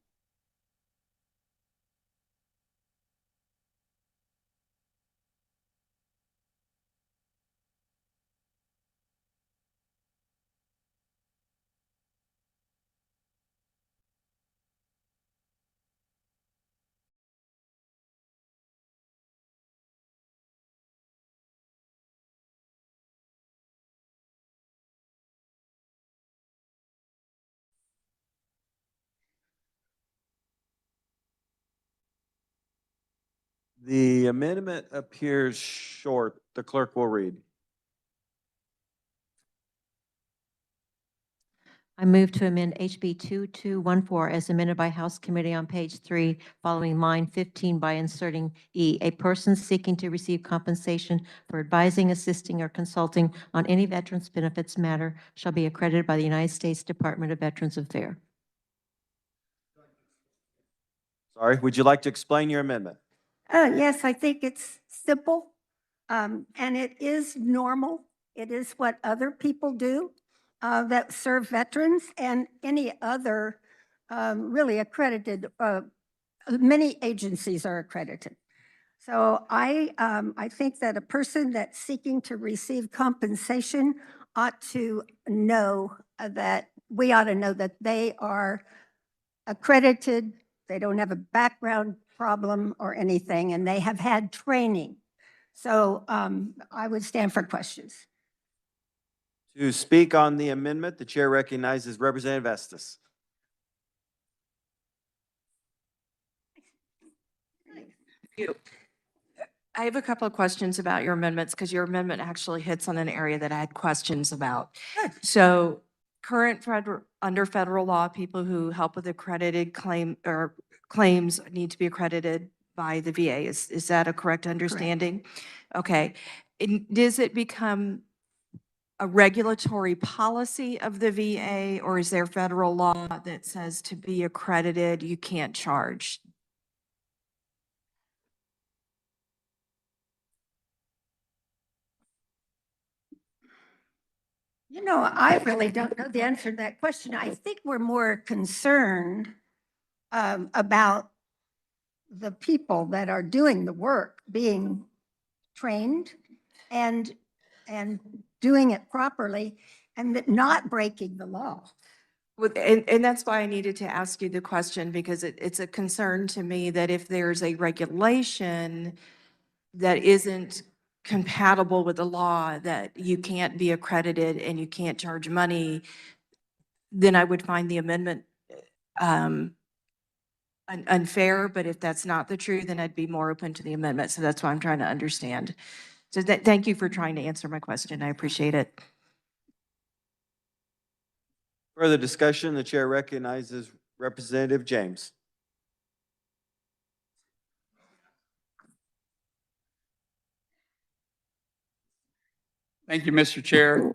The amendment appears short. The clerk will read. I move to amend HB 2214 as amended by House Committee on page 3, following line 15 by inserting E. A person seeking to receive compensation for advising, assisting, or consulting on any veterans benefits matter shall be accredited by the United States Department of Veterans Affairs. Sorry, would you like to explain your amendment? Yes, I think it's simple, and it is normal. It is what other people do that serve veterans and any other really accredited, many agencies are accredited. So I think that a person that's seeking to receive compensation ought to know that, we ought to know that they are accredited, they don't have a background problem or anything, and they have had training. So I would stand for questions. To speak on the amendment, the chair recognizes Representative Estes. I have a couple of questions about your amendments because your amendment actually hits on an area that I had questions about. So under federal law, people who help with accredited claims need to be accredited by the VA. Is that a correct understanding? Okay. And does it become a regulatory policy of the VA, or is there federal law that says to be accredited, you can't charge? You know, I really don't know the answer to that question. I think we're more concerned about the people that are doing the work being trained and doing it properly and not breaking the law. And that's why I needed to ask you the question, because it's a concern to me that if there's a regulation that isn't compatible with the law, that you can't be accredited and you can't charge money, then I would find the amendment unfair. But if that's not the truth, then I'd be more open to the amendment. So that's why I'm trying to understand. So thank you for trying to answer my question. I appreciate it. Further discussion, the chair recognizes Representative James. Thank you, Mr. Chair.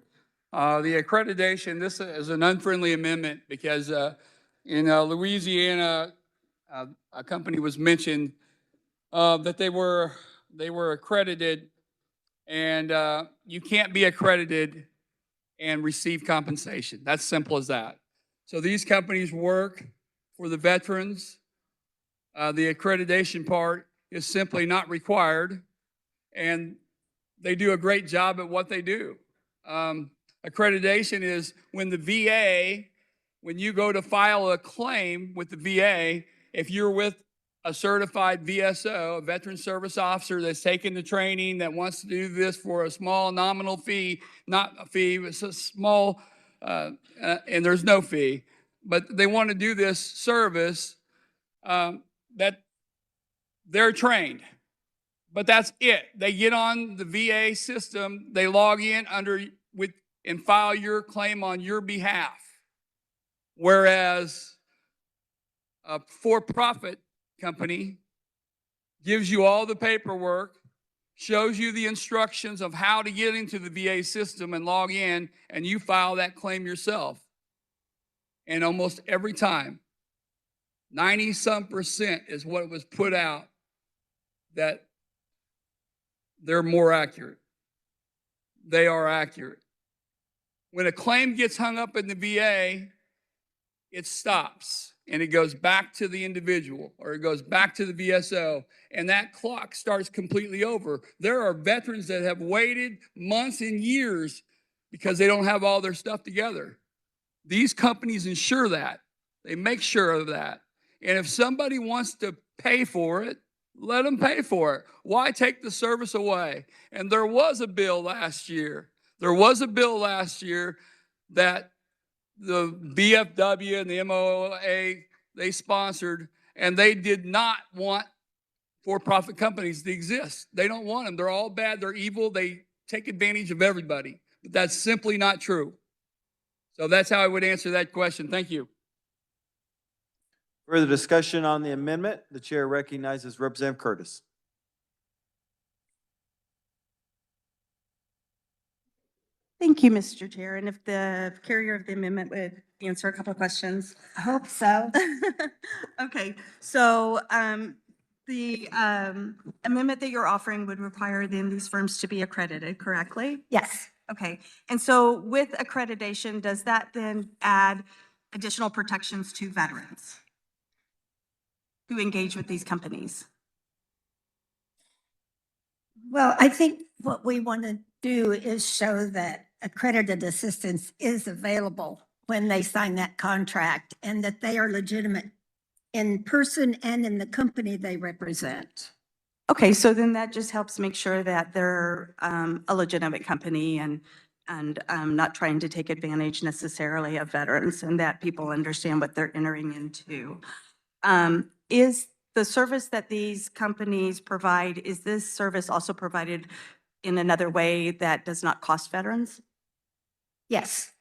The accreditation, this is an unfriendly amendment because in Louisiana, a company was mentioned that they were accredited, and you can't be accredited and receive compensation. That's simple as that. So these companies work for the veterans. The accreditation part is simply not required, and they do a great job at what they do. Accreditation is when the VA, when you go to file a claim with the VA, if you're with a certified VSO, a veteran service officer that's taken the training, that wants to do this for a small nominal fee, not a fee, it's a small, and there's no fee, but they want to do this service, that they're trained. But that's it. They get on the VA system, they log in and file your claim on your behalf. Whereas a for-profit company gives you all the paperwork, shows you the instructions of how to get into the VA system and log in, and you file that claim yourself. And almost every time, 90-some% is what was put out, that they're more accurate. They are accurate. When a claim gets hung up in the VA, it stops and it goes back to the individual, or it goes back to the VSO, and that clock starts completely over. There are veterans that have waited months and years because they don't have all their stuff together. These companies ensure that. They make sure of that. And if somebody wants to pay for it, let them pay for it. Why take the service away? And there was a bill last year. There was a bill last year that the BFW and the MOA, they sponsored, and they did not want for-profit companies to exist. They don't want them. They're all bad. They're evil. They take advantage of everybody. But that's simply not true. So that's how I would answer that question. Thank you. Further discussion on the amendment? The chair recognizes Representative Curtis. Thank you, Mr. Chair. And if the carrier of the amendment would answer a couple of questions. I hope so. Okay, so the amendment that you're offering would require then these firms to be accredited correctly? Yes. Okay, and so with accreditation, does that then add additional protections to veterans who engage with these companies? Well, I think what we want to do is show that accredited assistance is available when they sign that contract and that they are legitimate in person and in the company they represent. Okay, so then that just helps make sure that they're a legitimate company and not trying to take advantage necessarily of veterans, and that people understand what they're entering into. Is the service that these companies provide, is this service also provided in another way that does not cost veterans? Yes.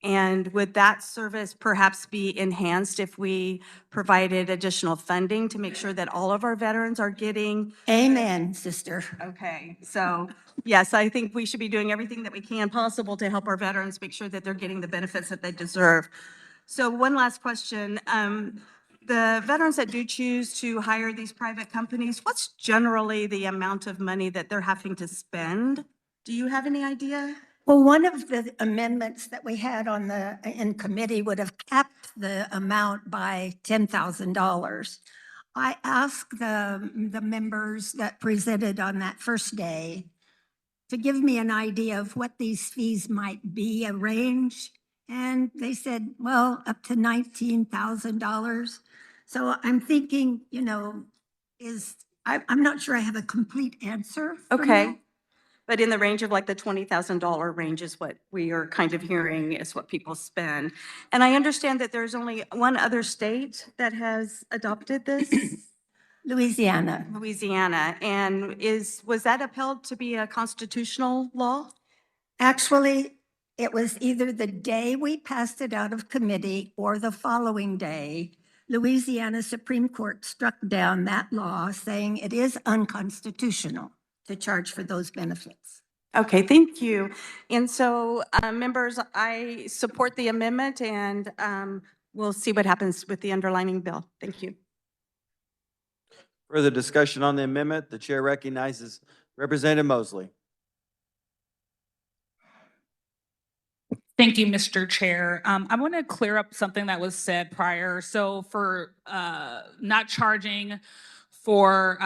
And would that service perhaps be enhanced if we provided additional funding to make sure that all of our veterans are getting? Amen, sister. Okay, so yes, I think we should be doing everything that we can possible to help our veterans make sure that they're getting the benefits that they deserve. So one last question. The veterans that do choose to hire these private companies, what's generally the amount of money that they're having to spend? Do you have any idea? Well, one of the amendments that we had in committee would have capped the amount by $10,000. I asked the members that presented on that first day to give me an idea of what these fees might be, a range. And they said, well, up to $19,000. So I'm thinking, I'm not sure I have a complete answer. Okay. But in the range of like the $20,000 range is what we are kind of hearing is what people spend. And I understand that there's only one other state that has adopted this. Louisiana. Louisiana. And was that upheld to be a constitutional law? Actually, it was either the day we passed it out of committee or the following day. Louisiana Supreme Court struck down that law saying it is unconstitutional to charge for those benefits. Okay, thank you. And so, members, I support the amendment and we'll see what happens with the underlining bill. Thank you. Further discussion on the amendment, the chair recognizes Representative Mosley. Thank you, Mr. Chair. I want to clear up something that was said prior. So for not charging for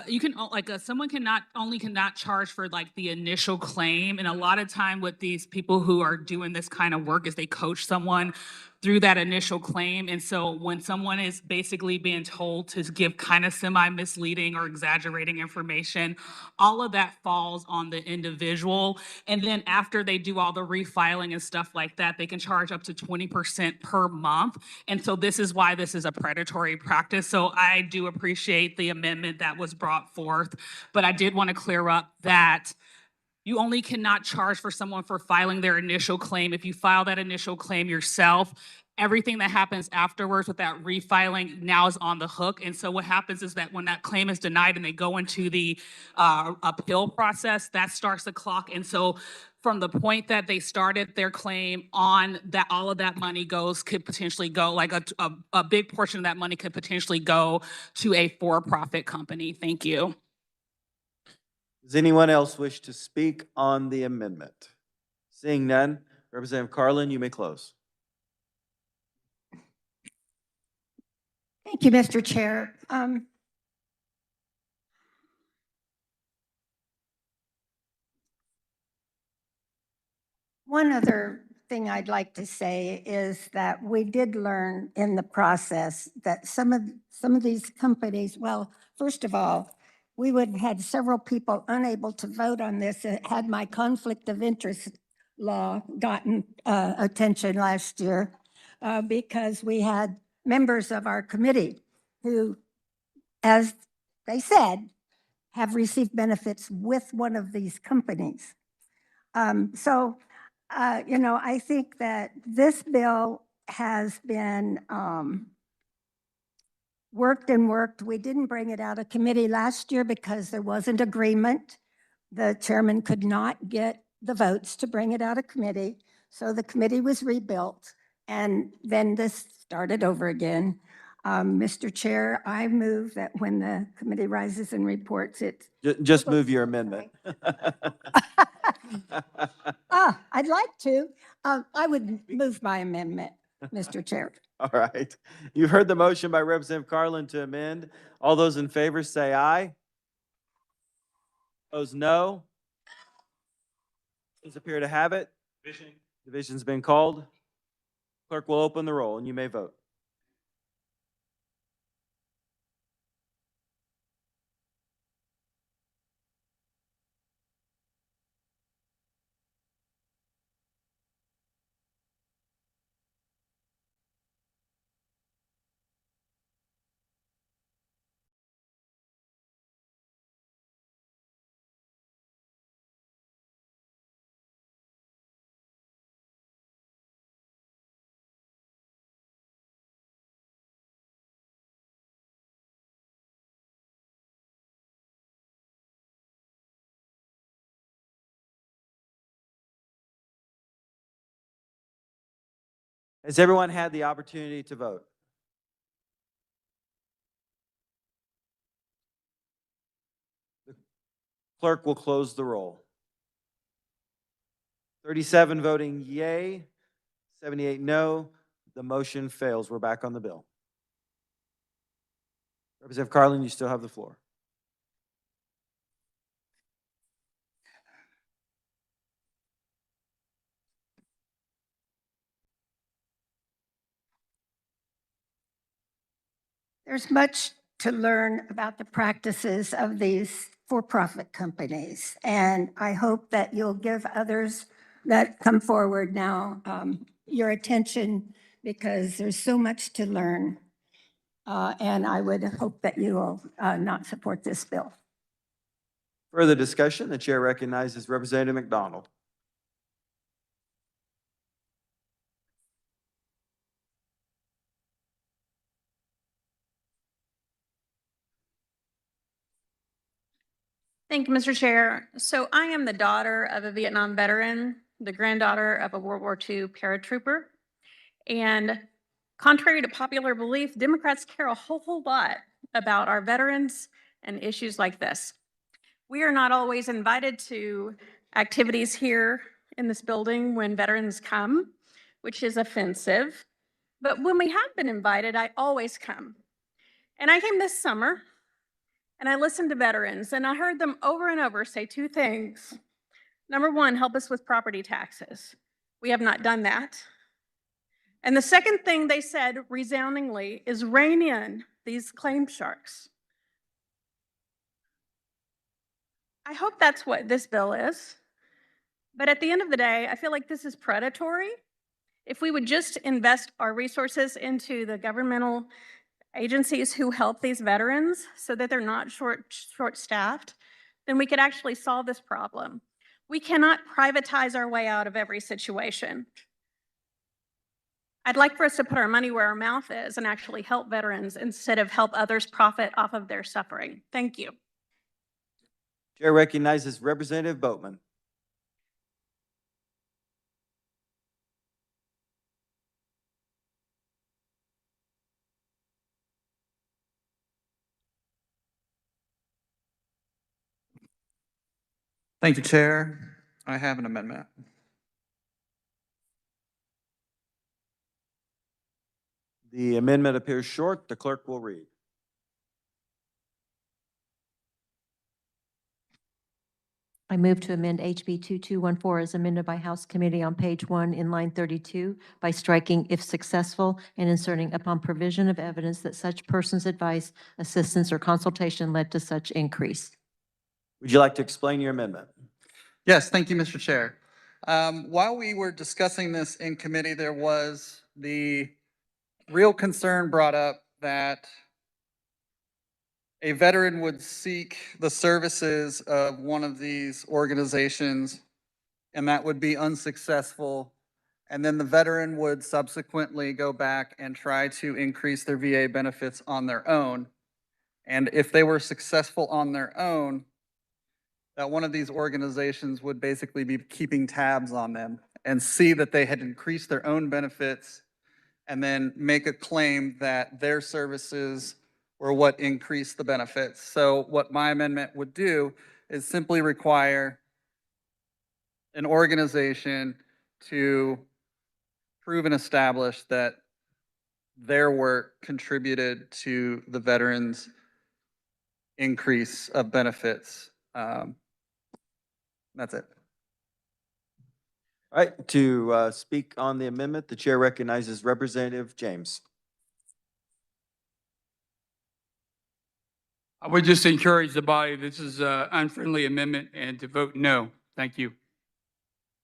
you can like someone cannot charge for like the initial claim, and a lot of time with these people who are doing this kind of work is they coach someone through that initial claim. And so when someone is basically being told to give kind of semi-misleading or exaggerating information, all of that falls on the individual. And then after they do all the refiling and stuff like that, they can charge up to 20% per month. And so this is why this is a predatory practice. So I do appreciate the amendment that was brought forth, but I did want to clear up that you only cannot charge for someone for filing their initial claim. If you file that initial claim yourself, everything that happens afterwards with that refiling now is on the hook. And so what happens is that when that claim is denied and they go into the appeal process, that starts the clock. And so from the point that they started their claim on, that all of that money could potentially go, like a big portion of that money could potentially go to a for-profit company. Thank you. Does anyone else wish to speak on the amendment? Seeing none, Representative Carlin, you may close. Thank you, Mr. Chair. One other thing I'd like to say is that we did learn in the process that some of these companies, well, first of all, we would have had several people unable to vote on this had my conflict of interest law gotten attention last year because we had members of our committee who, as they said, have received benefits with one of these companies. I think that this bill has been worked and worked. We didn't bring it out of committee last year because there wasn't agreement. The chairman could not get the votes to bring it out of committee. So the committee was rebuilt and then this started over again. Mr. Chair, I move that when the committee rises and reports it. Just move your amendment. I'd like to. I would move my amendment, Mr. Chair. All right. You've heard the motion by Representative Carlin to amend. All those in favor say aye. Opposed, no. Those appear to have it. Division's been called. Clerk will open the roll and you may vote. Has everyone had the opportunity to vote? The clerk will close the roll. 37 voting yay, 78 no. The motion fails. We're back on the bill. Representative Carlin, you still have the floor. There's much to learn about the practices of these for-profit companies. And I hope that you'll give others that come forward now your attention because there's so much to learn. And I would hope that you will not support this bill. Further discussion, the chair recognizes Representative McDonald. Thank you, Mr. Chair. So I am the daughter of a Vietnam veteran, the granddaughter of a World War II paratrooper. And contrary to popular belief, Democrats care a whole lot about our veterans and issues like this. We are not always invited to activities here in this building when veterans come, which is offensive. But when we have been invited, I always come. And I came this summer and I listened to veterans and I heard them over and over say two things. Number one, help us with property taxes. We have not done that. And the second thing they said resoundingly is rein in these claim sharks. I hope that's what this bill is. But at the end of the day, I feel like this is predatory. If we would just invest our resources into the governmental agencies who help these veterans so that they're not short-staffed, then we could actually solve this problem. We cannot privatize our way out of every situation. I'd like for us to put our money where our mouth is and actually help veterans instead of help others profit off of their suffering. Thank you. Chair recognizes Representative Boatman. Thank you, Chair. I have an amendment. The amendment appears short. The clerk will read. I move to amend HB 2214 as amended by House Committee on page 1 in line 32 by striking "if successful" and inserting "upon provision of evidence that such person's advice, assistance, or consultation led to such increase." Would you like to explain your amendment? Yes, thank you, Mr. Chair. While we were discussing this in committee, there was the real concern brought up that a veteran would seek the services of one of these organizations and that would be unsuccessful. And then the veteran would subsequently go back and try to increase their VA benefits on their own. And if they were successful on their own, that one of these organizations would basically be keeping tabs on them and see that they had increased their own benefits and then make a claim that their services were what increased the benefits. So what my amendment would do is simply require an organization to prove and establish that their work contributed to the veterans' increase of benefits. That's it. All right, to speak on the amendment, the chair recognizes Representative James. I would just encourage the body, this is an unfriendly amendment, and to vote no. Thank you.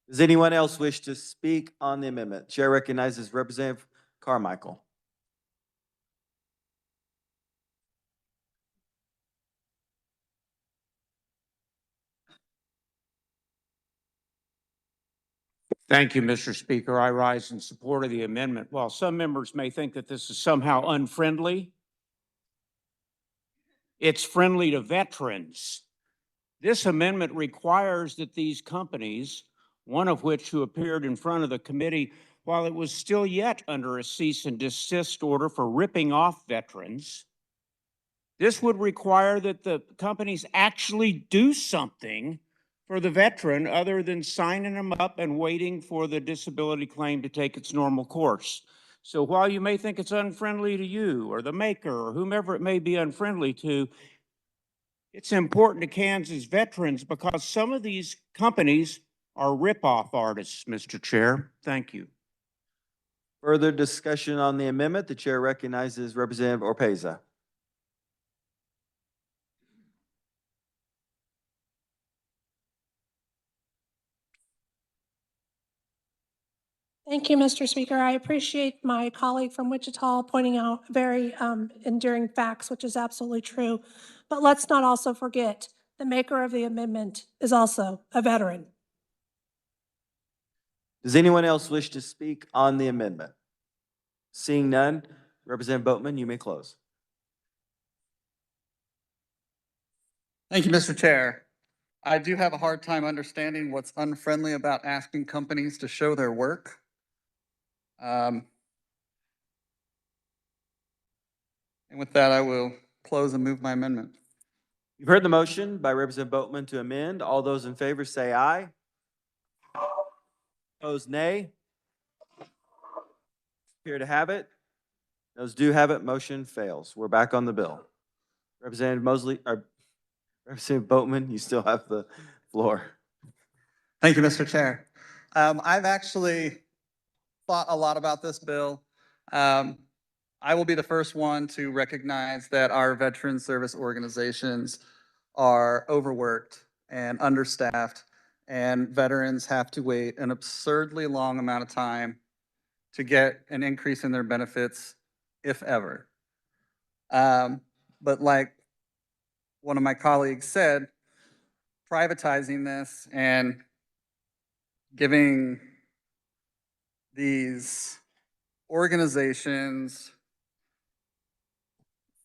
Does anyone else wish to speak on the amendment? Chair recognizes Representative Carmichael. Thank you, Mr. Speaker. I rise in support of the amendment. While some members may think that this is somehow unfriendly, it's friendly to veterans. This amendment requires that these companies, one of which who appeared in front of the committee while it was still yet under a cease and desist order for ripping off veterans, this would require that the companies actually do something for the veteran other than signing them up and waiting for the disability claim to take its normal course. So while you may think it's unfriendly to you or the maker or whomever it may be unfriendly to, it's important to Kansas veterans because some of these companies are rip-off artists, Mr. Chair. Thank you. Further discussion on the amendment, the chair recognizes Representative Orpeza. Thank you, Mr. Speaker. I appreciate my colleague from Wichita pointing out very enduring facts, which is absolutely true. But let's not also forget the maker of the amendment is also a veteran. Does anyone else wish to speak on the amendment? Seeing none, Representative Boatman, you may close. Thank you, Mr. Chair. I do have a hard time understanding what's unfriendly about asking companies to show their work. And with that, I will close and move my amendment. You've heard the motion by Representative Boatman to amend. All those in favor say aye. Opposed, nay. Appear to have it. Those do have it. Motion fails. We're back on the bill. Representative Mosley, or Representative Boatman, you still have the floor. Thank you, Mr. Chair. I've actually thought a lot about this bill. I will be the first one to recognize that our veteran service organizations are overworked and understaffed, and veterans have to wait an absurdly long amount of time to get an increase in their benefits, if ever. But like one of my colleagues said, privatizing this and giving these organizations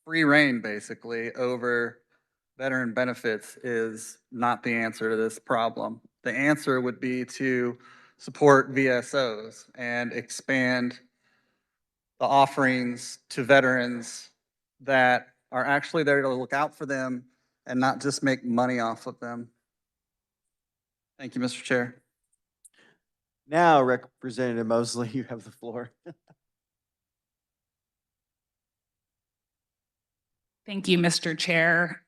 free reign, basically, over veteran benefits is not the answer to this problem. The answer would be to support VSOs and expand the offerings to veterans that are actually there to look out for them and not just make money off of them. Thank you, Mr. Chair. Now, Representative Mosley, you have the floor. Thank you, Mr. Chair.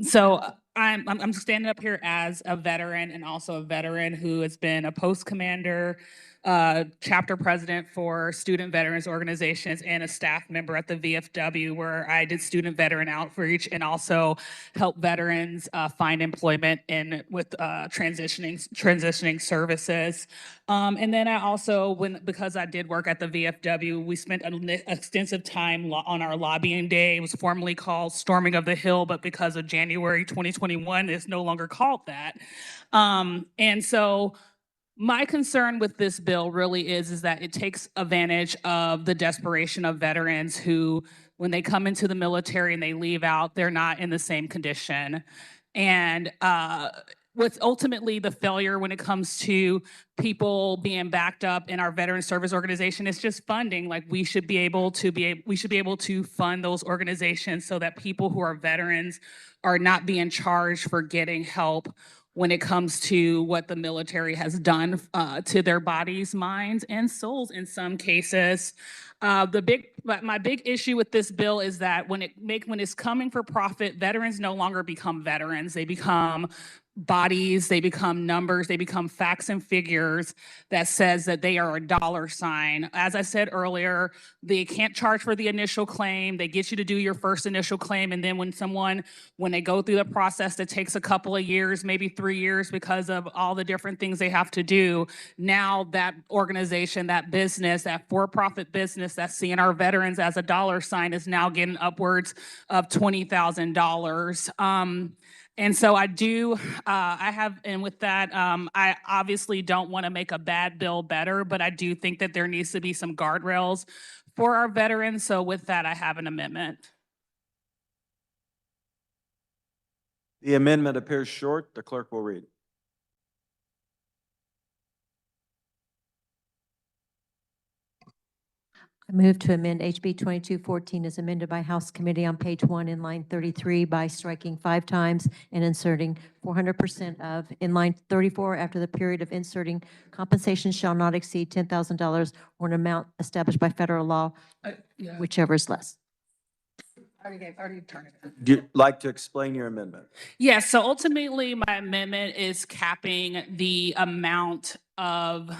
So I'm standing up here as a veteran and also a veteran who has been a post commander, chapter president for student veterans organizations, and a staff member at the VFW, where I did student veteran outreach and also help veterans find employment with transitioning services. And then I also, because I did work at the VFW, we spent an extensive time on our lobbying day. It was formerly called Storming of the Hill, but because of January 2021, it's no longer called that. And so my concern with this bill really is that it takes advantage of the desperation of veterans who, when they come into the military and they leave out, they're not in the same condition. And what's ultimately the failure when it comes to people being backed up in our veteran service organization is just funding. Like, we should be able to fund those organizations so that people who are veterans are not being charged for getting help when it comes to what the military has done to their bodies, minds, and souls in some cases. My big issue with this bill is that when it's coming for profit, veterans no longer become veterans. They become bodies, they become numbers, they become facts and figures that says that they are a dollar sign. As I said earlier, they can't charge for the initial claim. They get you to do your first initial claim, and then when they go through the process that takes a couple of years, maybe 3 years, because of all the different things they have to do, now that organization, that business, that for-profit business that's seeing our veterans as a dollar sign is now getting upwards of $20,000. And so and with that, I obviously don't want to make a bad bill better, but I do think that there needs to be some guardrails for our veterans. So with that, I have an amendment. The amendment appears short. The clerk will read. I move to amend HB 2214 as amended by House Committee on page 1 in line 33 by striking 5 times and inserting 400% of. In line 34, after the period of inserting, compensation shall not exceed $10,000 or an amount established by federal law, whichever is less. I already turned it in. Do you like to explain your amendment? Yes, so ultimately my amendment is capping the amount of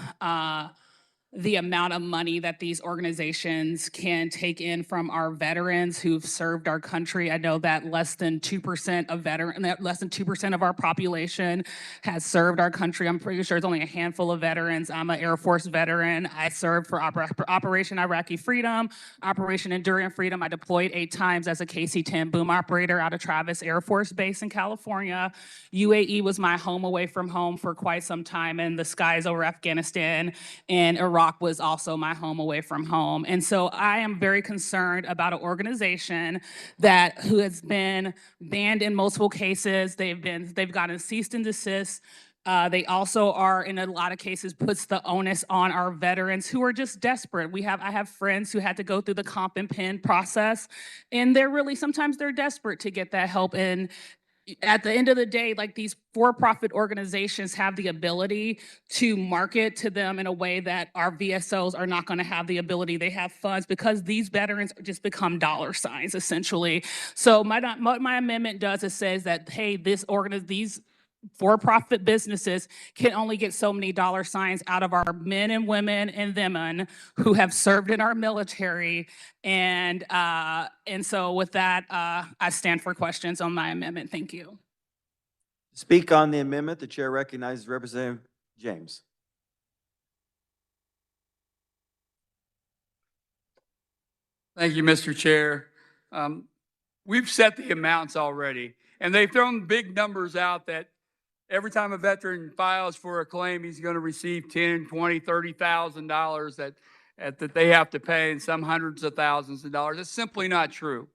money that these organizations can take in from our veterans who've served our country. I know that less than 2% of our population has served our country. I'm pretty sure it's only a handful of veterans. I'm an Air Force veteran. I served for Operation Iraqi Freedom, Operation Enduring Freedom. I deployed 8 times as a KC-10 boom operator out of Travis Air Force Base in California. UAE was my home away from home for quite some time, and the skies over Afghanistan and Iraq Rock was also my home away from home. And so I am very concerned about an organization who has been banned in multiple cases. They've gotten cease and desist. They also are, in a lot of cases, puts the onus on our veterans who are just desperate. I have friends who had to go through the comp and pen process, and sometimes they're desperate to get that help. And at the end of the day, like, these for-profit organizations have the ability to market to them in a way that our VSOs are not going to have the ability. They have funds because these veterans just become dollar signs, essentially. So what my amendment does is says that, hey, these for-profit businesses can only get so many dollar signs out of our men and women and women who have served in our military. And so with that, I stand for questions on my amendment. Thank you. To speak on the amendment, the chair recognizes Representative James. Thank you, Mr. Chair. We've set the amounts already, and they've thrown big numbers out that every time a veteran files for a claim, he's going to receive $10,000, $20,000, $30,000 that they have to pay, and some hundreds of thousands of dollars. It's simply not true.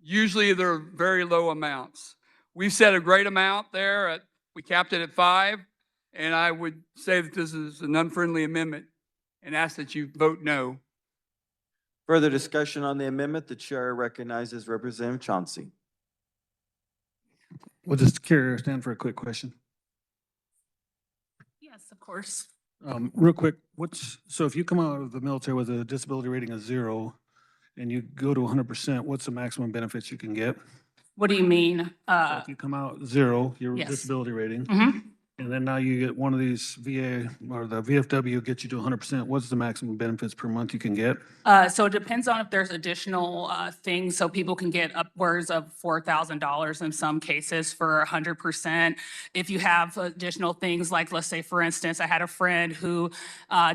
Usually they're very low amounts. We've set a great amount there. We capped it at 5, and I would say that this is an unfriendly amendment and ask that you vote no. Further discussion on the amendment, the chair recognizes Representative Chauncey. We'll just stand for a quick question. Yes, of course. Real quick, so if you come out of the military with a disability rating of 0 and you go to 100%, what's the maximum benefits you can get? What do you mean? So if you come out 0, your Yes. disability rating, Mhm. and then now you get one of these VA or the VFW gets you to 100%, what's the maximum benefits per month you can get? So it depends on if there's additional things. So people can get upwards of $4,000 in some cases for 100%. If you have additional things, like, let's say, for instance, I had a friend who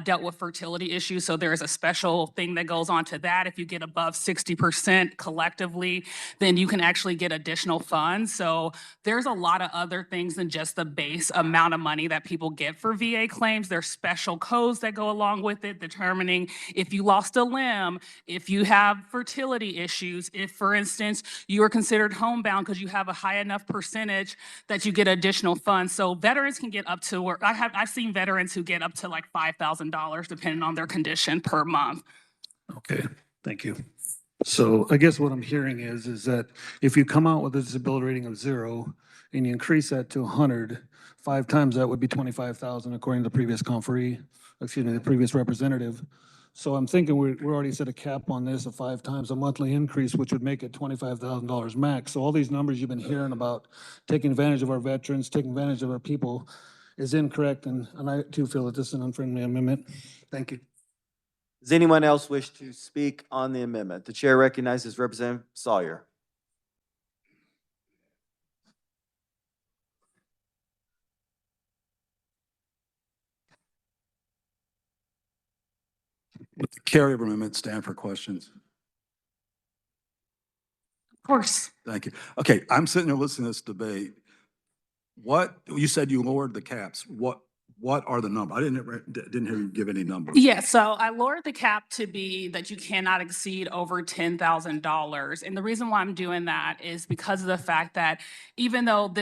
dealt with fertility issues. So there's a special thing that goes on to that. If you get above 60% collectively, then you can actually get additional funds. So there's a lot of other things than just the base amount of money that people get for VA claims. There's special codes that go along with it, determining if you lost a limb, if you have fertility issues, if, for instance, you are considered homebound because you have a high enough percentage that you get additional funds. So veterans can get up to, or I've seen veterans who get up to like $5,000 depending on their condition per month. Okay, thank you. So I guess what I'm hearing is that if you come out with a disability rating of 0 and you increase that to 100, 5 times that would be 25,000 according to the previous the previous representative. So I'm thinking we're already set a cap on this of 5 times a monthly increase, which would make it $25,000 max. So all these numbers you've been hearing about taking advantage of our veterans, taking advantage of our people is incorrect. And I too feel that this is an unfriendly amendment. Thank you. Does anyone else wish to speak on the amendment? The chair recognizes Representative Sawyer. With the carryover amendment, stand for questions. Of course. Thank you. Okay, I'm sitting there listening to this debate. You said you lowered the caps. What are the numbers? I didn't hear you give any numbers. Yeah, so I lowered the cap to be that you cannot exceed over $10,000. And the reason why I'm doing that is because of the fact that even though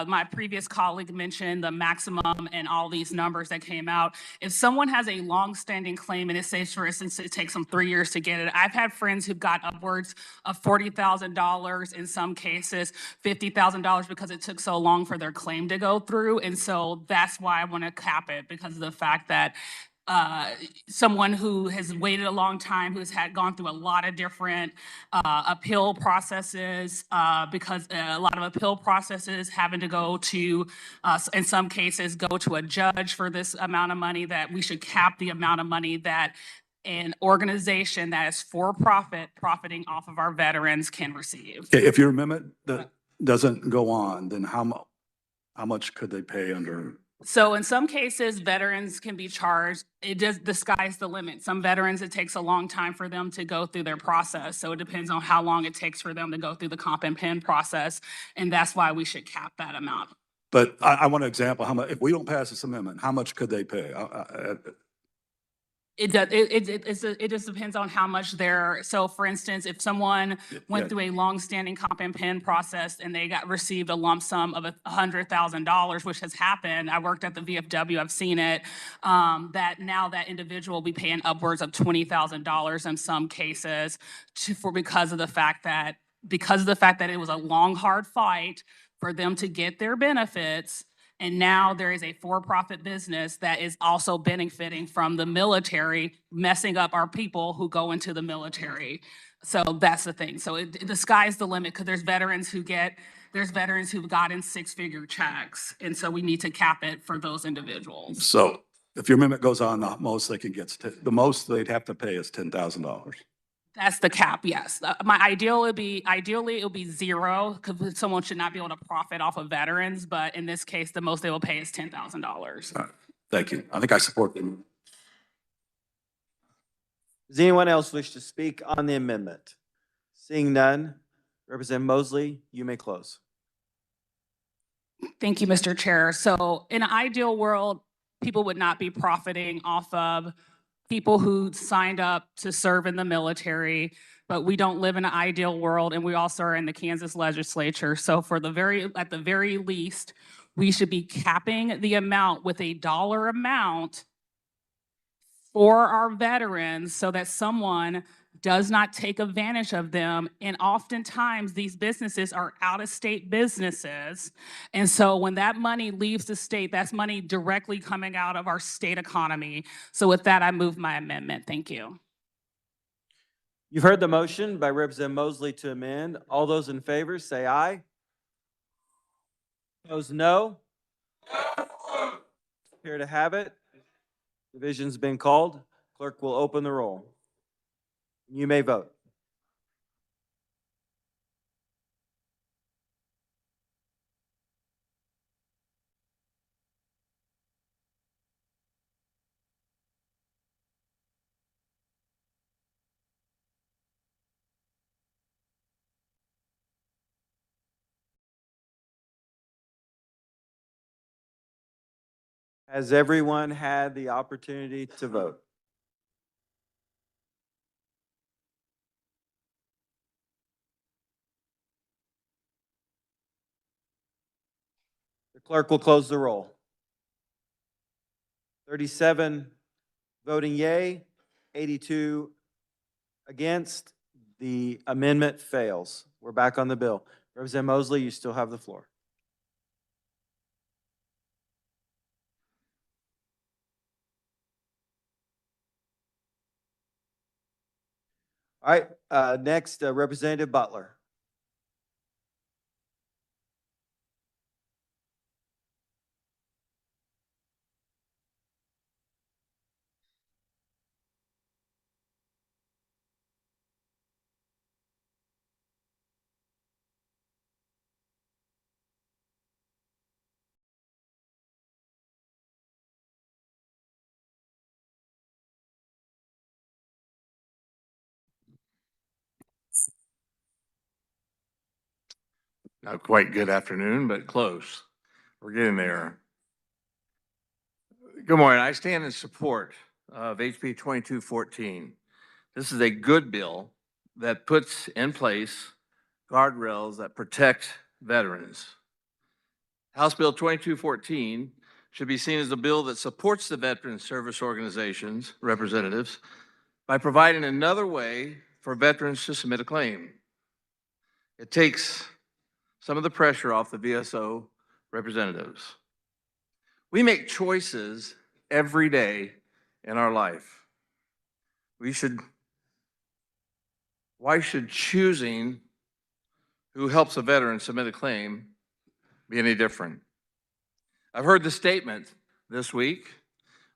my previous colleague mentioned the maximum and all these numbers that came out, if someone has a long-standing claim and it says, for instance, it takes them 3 years to get it, I've had friends who've got upwards of $40,000, in some cases $50,000, because it took so long for their claim to go through. And so that's why I want to cap it, because of the fact that someone who has waited a long time, who's gone through a lot of different appeal processes, because a lot of appeal processes having to go to, in some cases, go to a judge for this amount of money, that we should cap the amount of money that an organization that is for profit, profiting off of our veterans, can receive. Okay, if your amendment doesn't go on, then how much could they pay under? So in some cases, veterans can be charged. The sky's the limit. Some veterans, it takes a long time for them to go through their process. So it depends on how long it takes for them to go through the comp and pen process. And that's why we should cap that amount. But I want an example. How much, if we don't pass this amendment, how much could they pay? It just depends on how much so for instance, if someone went through a long-standing comp and pen process and they received a lump sum of $100,000, which has happened, I worked at the VFW, I've seen it, that now that individual will be paying upwards of $20,000 in some cases because of the fact that it was a long, hard fight for them to get their benefits. And now there is a for-profit business that is also benefiting from the military, messing up our people who go into the military. So that's the thing. So the sky's the limit, because there's veterans who've gotten six-figure checks. And so we need to cap it for those individuals. So if your amendment goes on, the most they can get, the most they'd have to pay is $10,000. That's the cap, yes. My ideally it would be zero, because someone should not be able to profit off of veterans. But in this case, the most they will pay is $10,000. Thank you. I think I support them. Does anyone else wish to speak on the amendment? Seeing none, Representative Mosley, you may close. Thank you, Mr. Chair. So in an ideal world, people would not be profiting off of people who signed up to serve in the military, but we don't live in an ideal world, and we also are in the Kansas legislature. So at the very least, we should be capping the amount with a dollar amount for our veterans so that someone does not take advantage of them. And oftentimes these businesses are out-of-state businesses. And so when that money leaves the state, that's money directly coming out of our state economy. So with that, I move my amendment. Thank you. You've heard the motion by Representative Mosley to amend. All those in favor say aye. Those no. Here to have it. Division's been called. Clerk will open the roll. You may vote. Has everyone had the opportunity to vote? The clerk will close the roll. 37 voting yea, 82 against. The amendment fails. We're back on the bill. Representative Mosley, you still have the floor. All right, next, Representative Butler. Not quite good afternoon, but close. We're getting there. Good morning. I stand in support of HB 2214. This is a good bill that puts in place guardrails that protect veterans. House Bill 2214 should be seen as a bill that supports the veteran service organizations, representatives, by providing another way for veterans to submit a claim. It takes some of the pressure off the VSO representatives. We make choices every day in our life. Why should choosing who helps a veteran submit a claim be any different? I've heard the statement this week,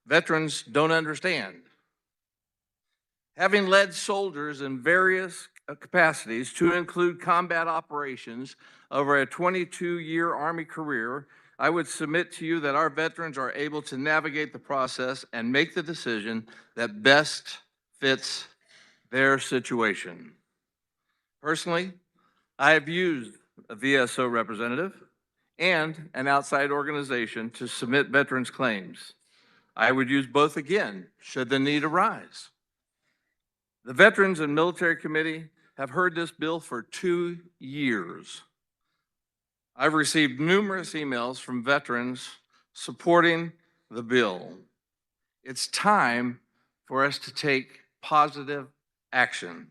veterans don't understand. Having led soldiers in various capacities to include combat operations over a 22-year Army career, I would submit to you that our veterans are able to navigate the process and make the decision that best fits their situation. Personally, I have used a VSO representative and an outside organization to submit veterans claims. I would use both again, should the need arise. The Veterans and Military Committee have heard this bill for 2 years. I've received numerous emails from veterans supporting the bill. It's time for us to take positive action.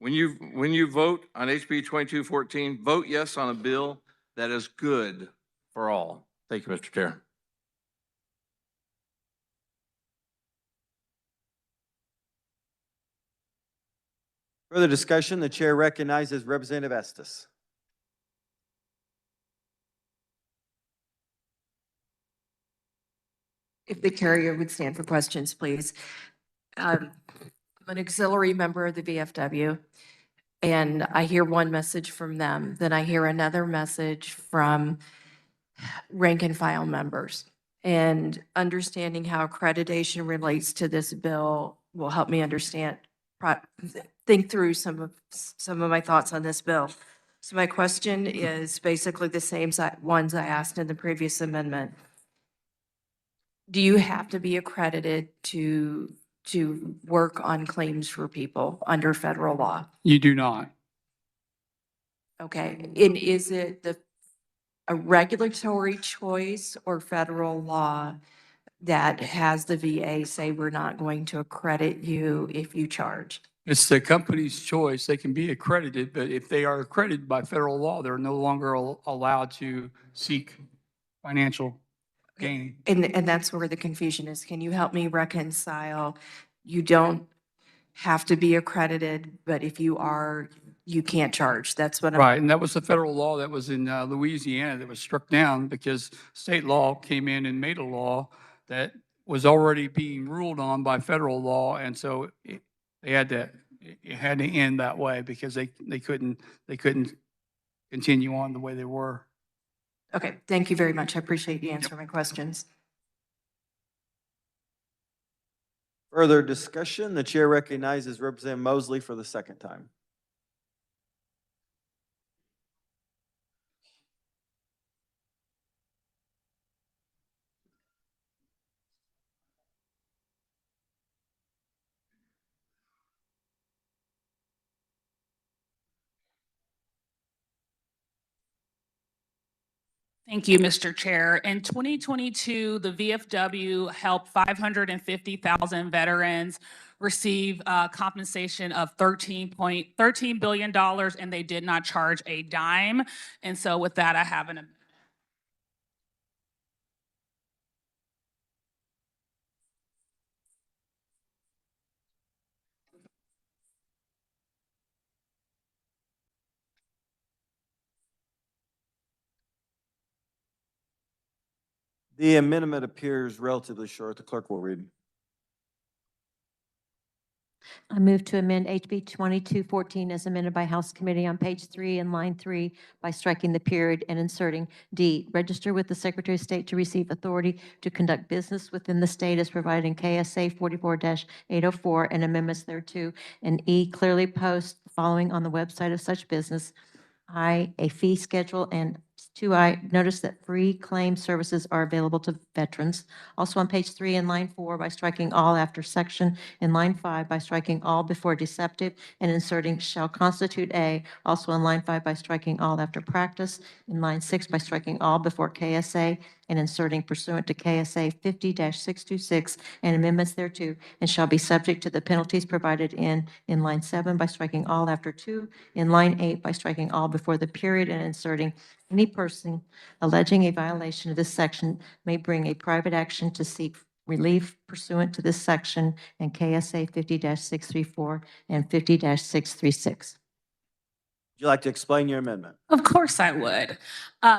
When you vote on HB 2214, vote yes on a bill that is good for all. Thank you, Mr. Chair. Further discussion, the chair recognizes Representative Estes. If the carrier would stand for questions, please. I'm an auxiliary member of the VFW, and I hear one message from them, then I hear another message from rank and file members. And understanding how accreditation relates to this bill will help me understand, think through some of my thoughts on this bill. So my question is basically the same ones I asked in the previous amendment. Do you have to be accredited to work on claims for people under federal law? You do not. Okay, and is it a regulatory choice or federal law that has the VA say we're not going to accredit you if you charge? It's the company's choice. They can be accredited, but if they are accredited by federal law, they're no longer allowed to seek financial gain. And that's where the confusion is. Can you help me reconcile? You don't have to be accredited, but if you are, you can't charge. That's what I'm. Right, and that was the federal law that was in Louisiana that was struck down because state law came in and made a law that was already being ruled on by federal law, and so it had to end that way because they couldn't continue on the way they were. Okay, thank you very much. I appreciate you answering my questions. Further discussion, the chair recognizes Representative Mosley for the second time. Thank you, Mr. Chair. In 2022, the VFW helped 550,000 veterans receive compensation of $13 billion, and they did not charge a dime. And so with that, I have an The amendment appears relatively short. The clerk will read. I move to amend HB 2214 as amended by House Committee on page 3 and line 3 by striking the period and inserting D, register with the Secretary of State to receive authority to conduct business within the state as provided in KSA 44-804 and amendments thereto, and E, clearly post the following on the website of such business. I, a fee schedule, and 2I, notice that free claim services are available to veterans. Also on page 3 in line 4 by striking all after section, in line 5 by striking all before deceptive and inserting shall constitute A. Also in line 5 by striking all after practice, in line 6 by striking all before KSA and inserting pursuant to KSA 50-626 and amendments thereto, and shall be subject to the penalties provided in line 7 by striking all after 2, in line 8 by striking all before the period and inserting any person alleging a violation of this section may bring a private action to seek relief pursuant to this section and KSA 50-634 and 50-636. Would you like to explain your amendment? Of course I would.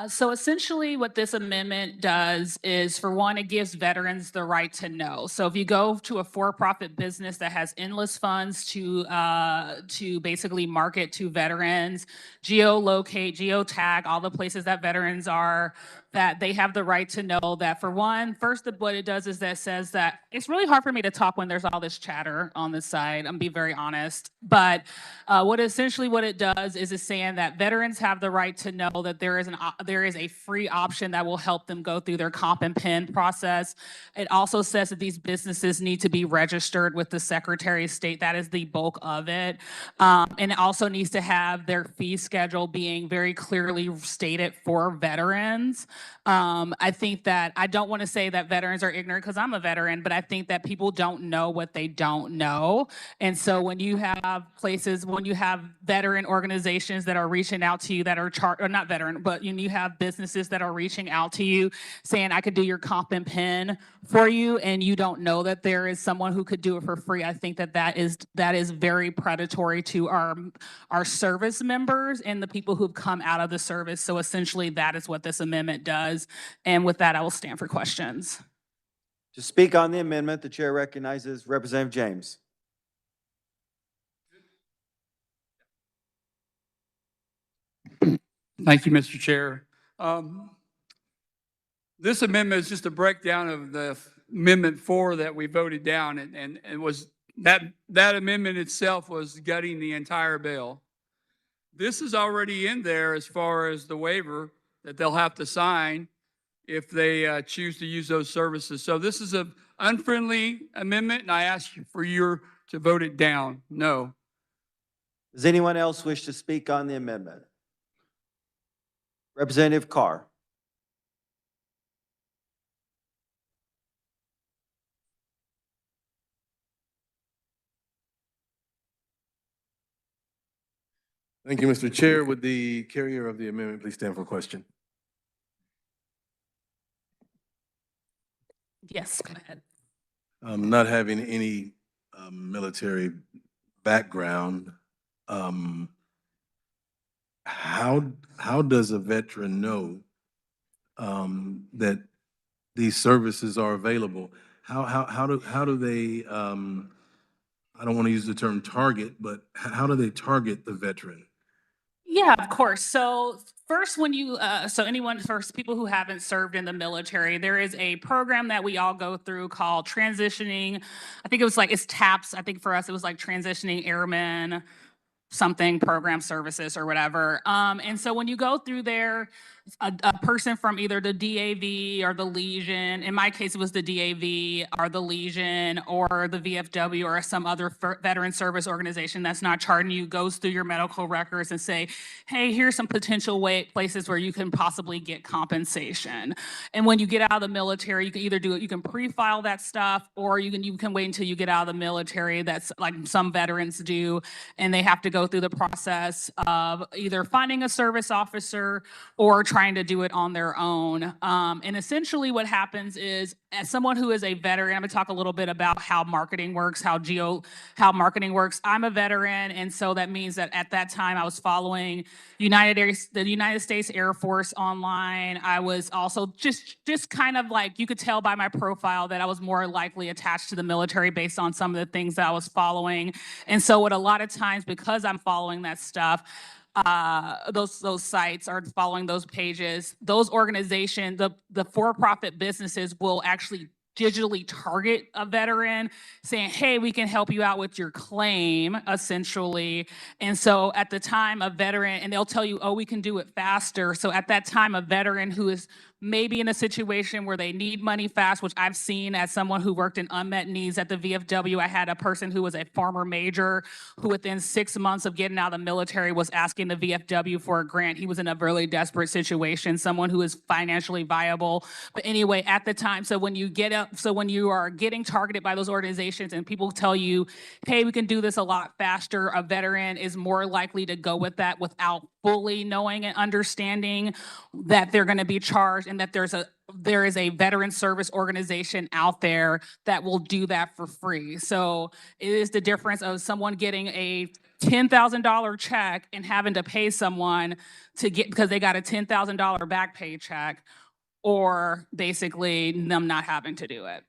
So essentially what this amendment does is, for one, it gives veterans the right to know. So if you go to a for-profit business that has endless funds to basically market to veterans, geolocate, geotag, all the places that veterans are, that they have the right to know that, for one, first, what it does is that says that it's really hard for me to talk when there's all this chatter on this side. I'm being very honest. But what it does is is saying that veterans have the right to know that there is a free option that will help them go through their comp and pen process. It also says that these businesses need to be registered with the Secretary of State. That is the bulk of it. And it also needs to have their fee schedule being very clearly stated for veterans. I think that I don't want to say that veterans are ignorant because I'm a veteran, but I think that people don't know what they don't know. And so when you have when you have veteran organizations that are reaching out to you that are or not veteran, but you have businesses that are reaching out to you saying, I could do your comp and pen for you, and you don't know that there is someone who could do it for free. I think that is very predatory to our service members and the people who've come out of the service. So essentially that is what this amendment does. And with that, I will stand for questions. To speak on the amendment, the chair recognizes Representative James. Thank you, Mr. Chair. This amendment is just a breakdown of the Amendment 4 that we voted down, and it was that amendment itself was gutting the entire bill. This is already in there as far as the waiver that they'll have to sign if they choose to use those services. So this is an unfriendly amendment, and I ask you for to vote it down. No. Does anyone else wish to speak on the amendment? Representative Carr. Thank you, Mr. Chair. Would the carrier of the amendment please stand for question? Yes, go ahead. Not having any military background, how does a veteran know that these services are available? How do they? I don't want to use the term target, but how do they target the veteran? Yeah, of course. So first, when you, people who haven't served in the military, there is a program that we all go through called transitioning. I think it's TAPS. I think for us, it was like transitioning airmen, something program services or whatever. And so when you go through there, a person from either the DAV or the Legion, in my case, it was the DAV or the Legion or the VFW or some other veteran service organization that's not charging you, goes through your medical records and say, hey, here's some potential places where you can possibly get compensation. And when you get out of the military, you can either do it, you can pre-file that stuff, or you can wait until you get out of the military. That's like some veterans do, and they have to go through the process of either finding a service officer or trying to do it on their own. And essentially what happens is, as someone who is a veteran, I'm gonna talk a little bit about how marketing works, how marketing works. I'm a veteran, and so that means that at that time I was following the United States Air Force online. I was also just kind of like, you could tell by my profile that I was more likely attached to the military based on some of the things that I was following. And so what a lot of times, because I'm following that stuff, those sites are following those pages, those organizations, the for-profit businesses will actually digitally target a veteran saying, hey, we can help you out with your claim, essentially. And so at the time, a veteran, and they'll tell you, oh, we can do it faster. So at that time, a veteran who is maybe in a situation where they need money fast, which I've seen as someone who worked in unmet needs at the VFW. I had a person who was a former major who within 6 months of getting out of the military was asking the VFW for a grant. He was in a really desperate situation, someone who is financially viable. But anyway, at the time, so when you are getting targeted by those organizations and people tell you, hey, we can do this a lot faster, a veteran is more likely to go with that without fully knowing and understanding that they're going to be charged, and that there is a veteran service organization out there that will do that for free. So it is the difference of someone getting a $10,000 check and having to pay someone because they got a $10,000 back pay check, or basically them not having to do it.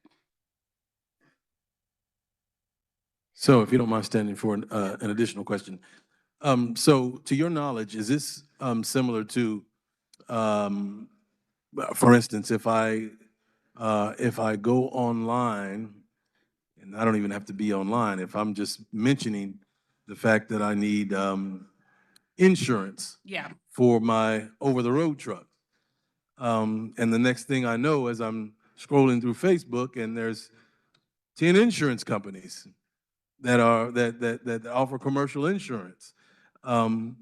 So if you don't mind standing for an additional question. So to your knowledge, is this similar to, for instance, if I go online, and I don't even have to be online, if I'm just mentioning the fact that I need insurance Yeah. for my over-the-road truck. And the next thing I know, as I'm scrolling through Facebook, and there's 10 insurance companies that offer commercial insurance. Or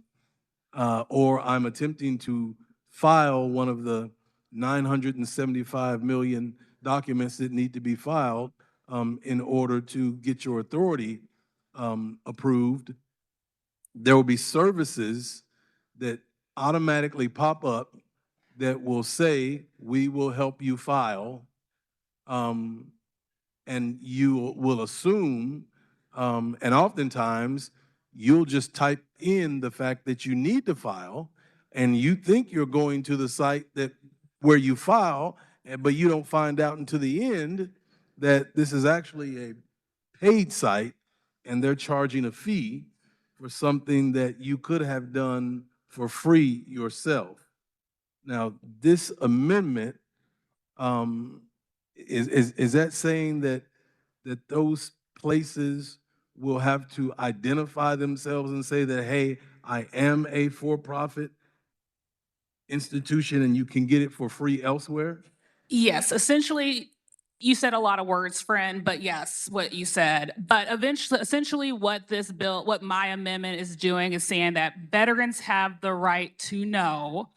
I'm attempting to file one of the 975 million documents that need to be filed in order to get your authority approved. There will be services that automatically pop up that will say, we will help you file. And you will assume, and oftentimes, you'll just type in the fact that you need to file, and you think you're going to the site where you file, but you don't find out until the end that this is actually a paid site, and they're charging a fee for something that you could have done for free yourself. Now, this amendment, is that saying that those places will have to identify themselves and say that, hey, I am a for-profit institution and you can get it for free elsewhere? Yes, essentially, you said a lot of words, friend, but yes, what you said. But essentially what this bill, what my amendment is doing is saying that veterans have the right to know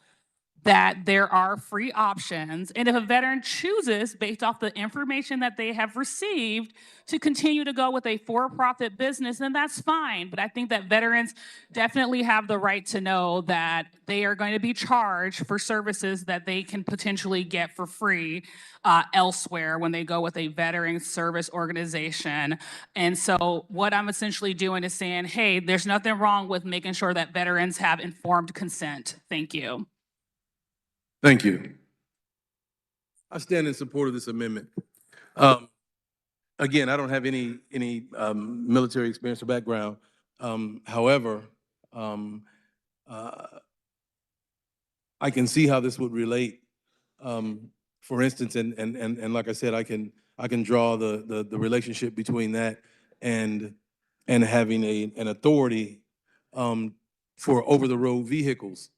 that there are free options. And if a veteran chooses, based off the information that they have received, to continue to go with a for-profit business, then that's fine. But I think that veterans definitely have the right to know that they are going to be charged for services that they can potentially get for free elsewhere when they go with a veteran service organization. And so what I'm essentially doing is saying, hey, there's nothing wrong with making sure that veterans have informed consent. Thank you. Thank you. I stand in support of this amendment. Again, I don't have any military experience or background. However, I can see how this would relate. For instance, and like I said, I can draw the relationship between that and having an authority for over-the-road vehicles.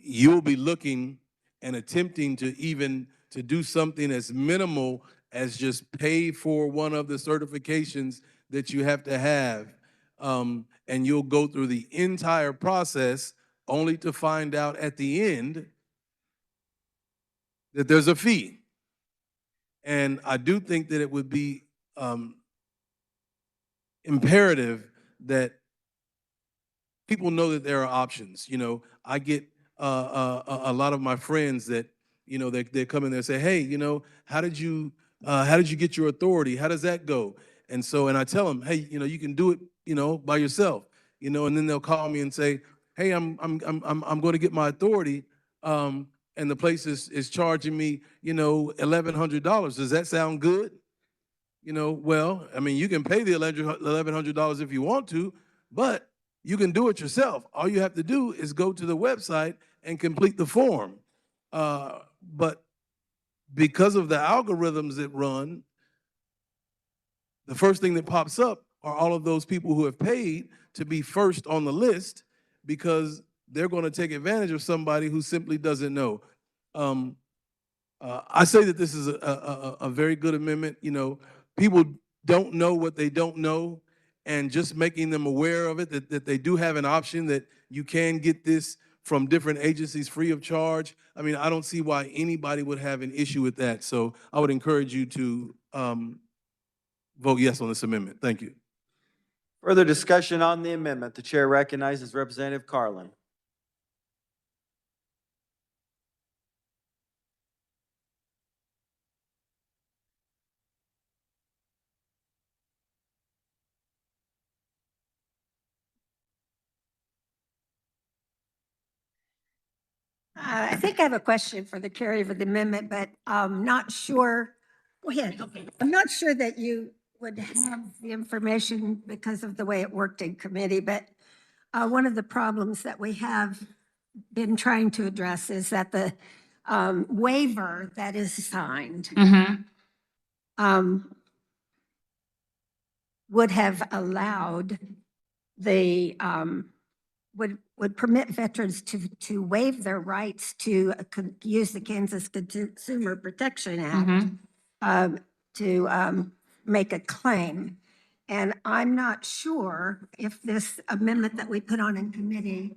You'll be looking and attempting to do something as minimal as just pay for one of the certifications that you have to have. And you'll go through the entire process only to find out at the end that there's a fee. And I do think that it would be imperative that people know that there are options. You know, I get a lot of my friends that, you know, they come in there and say, hey, you know, how did you get your authority? How does that go? And so, and I tell them, hey, you know, you can do it, you know, by yourself, you know, and then they'll call me and say, hey, I'm going to get my authority, and the place is charging me, you know, $1,100. Does that sound good? You know, well, I mean, you can pay the $1,100 if you want to, but you can do it yourself. All you have to do is go to the website and complete the form. But because of the algorithms that run, the first thing that pops up are all of those people who have paid to be first on the list because they're going to take advantage of somebody who simply doesn't know. I say that this is a very good amendment. You know, people don't know what they don't know, and just making them aware of it, that they do have an option, that you can get this from different agencies free of charge. I mean, I don't see why anybody would have an issue with that. So I would encourage you to vote yes on this amendment. Thank you. Further discussion on the amendment. The chair recognizes Representative Carlin. I think I have a question for the carrier of the amendment, but I'm not sure. Go ahead. Okay. I'm not sure that you would have the information because of the way it worked in committee, but one of the problems that we have been trying to address is that the waiver that is signed would have allowed the, would permit veterans to waive their rights to use the Kansas Consumer Protection Act to make a claim. And I'm not sure if this amendment that we put on in committee,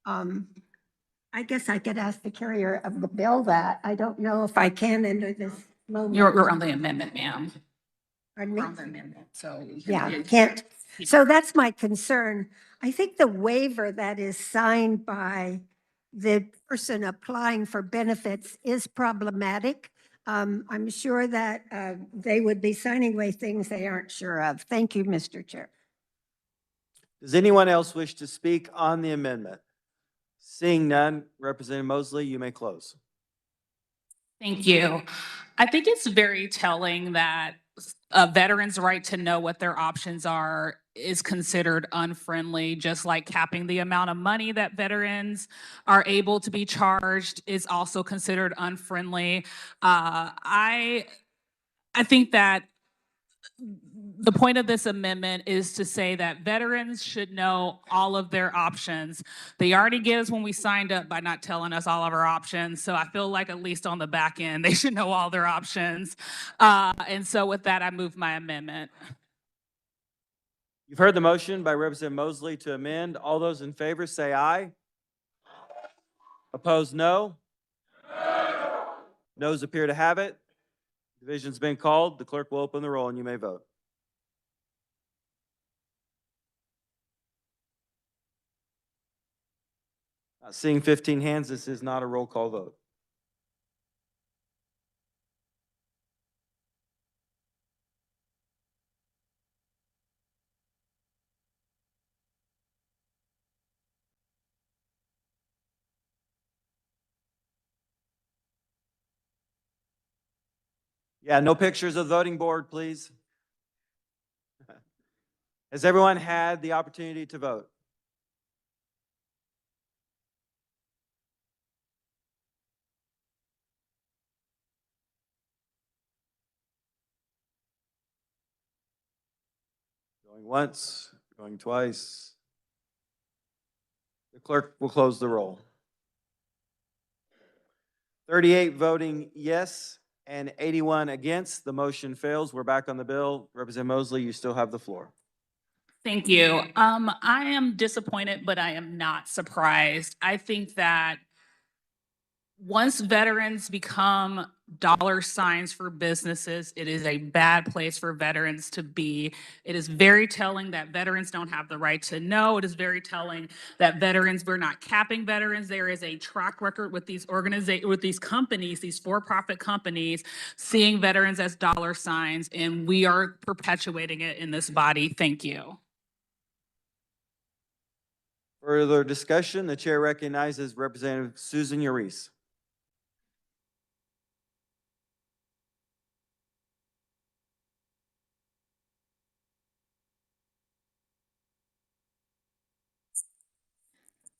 I guess I could ask the carrier of the bill that. I don't know if I can under this moment. You're on the amendment, ma'am. Pardon me? We're on the amendment, so. Yeah, can't. So that's my concern. I think the waiver that is signed by the person applying for benefits is problematic. I'm sure that they would be signing away things they aren't sure of. Thank you, Mr. Chair. Does anyone else wish to speak on the amendment? Seeing none, Representative Mosley, you may close. Thank you. I think it's very telling that a veteran's right to know what their options are is considered unfriendly, just like capping the amount of money that veterans are able to be charged is also considered unfriendly. I think that the point of this amendment is to say that veterans should know all of their options. They already gave us when we signed up by not telling us all of our options. So I feel like at least on the back end, they should know all their options. And so with that, I move my amendment. You've heard the motion by Representative Mosley to amend. All those in favor say aye. Opposed, no. Noes appear to have it. Division's been called. The clerk will open the roll and you may vote. Seeing 15 hands, this is not a roll call vote. Yeah, no pictures of the voting board, please. Has everyone had the opportunity to vote? Going once, going twice. The clerk will close the roll. 38 voting yes and 81 against. The motion fails. We're back on the bill. Representative Mosley, you still have the floor. Thank you. I am disappointed, but I am not surprised. I think that once veterans become dollar signs for businesses, it is a bad place for veterans to be. It is very telling that veterans don't have the right to know. It is very telling that veterans, we're not capping veterans. There is a track record with these companies, these for-profit companies, seeing veterans as dollar signs, and we are perpetuating it in this body. Thank you. Further discussion, the chair recognizes Representative Susan Urice.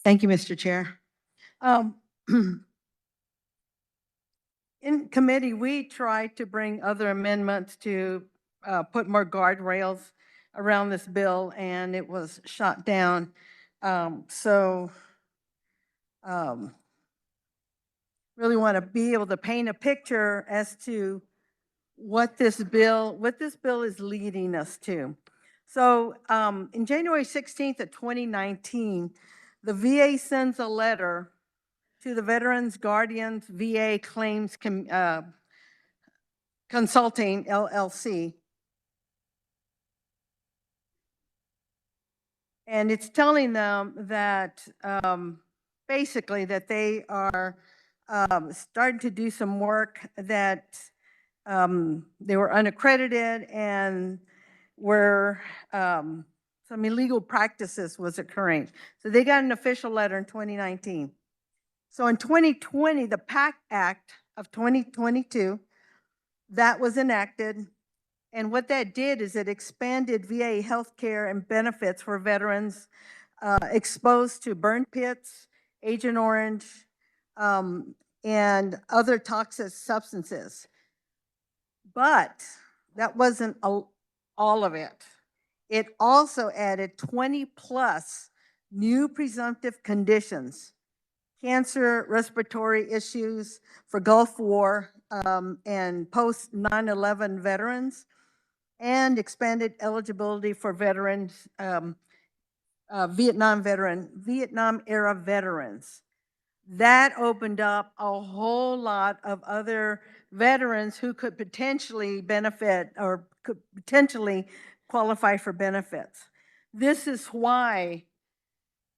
Thank you, Mr. Chair. In committee, we tried to bring other amendments to put more guardrails around this bill, and it was shot down. Really want to be able to paint a picture as to what this bill is leading us to. So in January 16th of 2019, the VA sends a letter to the Veterans Guardians VA Claims Consulting, LLC. And it's telling them that basically that they are starting to do some work that they were unaccredited and where some illegal practices was occurring. So they got an official letter in 2019. So in 2020, the PACT Act of 2022, that was enacted. And what that did is it expanded VA health care and benefits for veterans exposed to burn pits, Agent Orange, and other toxic substances. But that wasn't all of it. It also added 20-plus new presumptive conditions, cancer, respiratory issues for Gulf War and post 9/11 veterans, and expanded eligibility for veterans, Vietnam era veterans. That opened up a whole lot of other veterans who could potentially benefit or could potentially qualify for benefits. This is why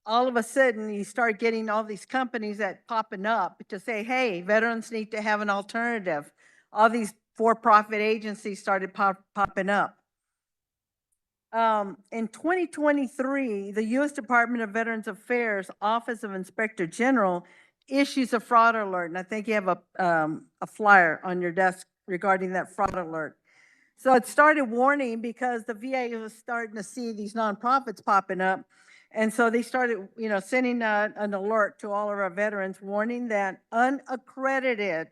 all of a sudden you start getting all these companies that popping up to say, hey, veterans need to have an alternative. All these for-profit agencies started popping up. In 2023, the U.S. Department of Veterans Affairs Office of Inspector General issues a fraud alert, and I think you have a flyer on your desk regarding that fraud alert. So it started warning because the VA was starting to see these nonprofits popping up, and so they started, sending an alert to all of our veterans, warning that unaccredited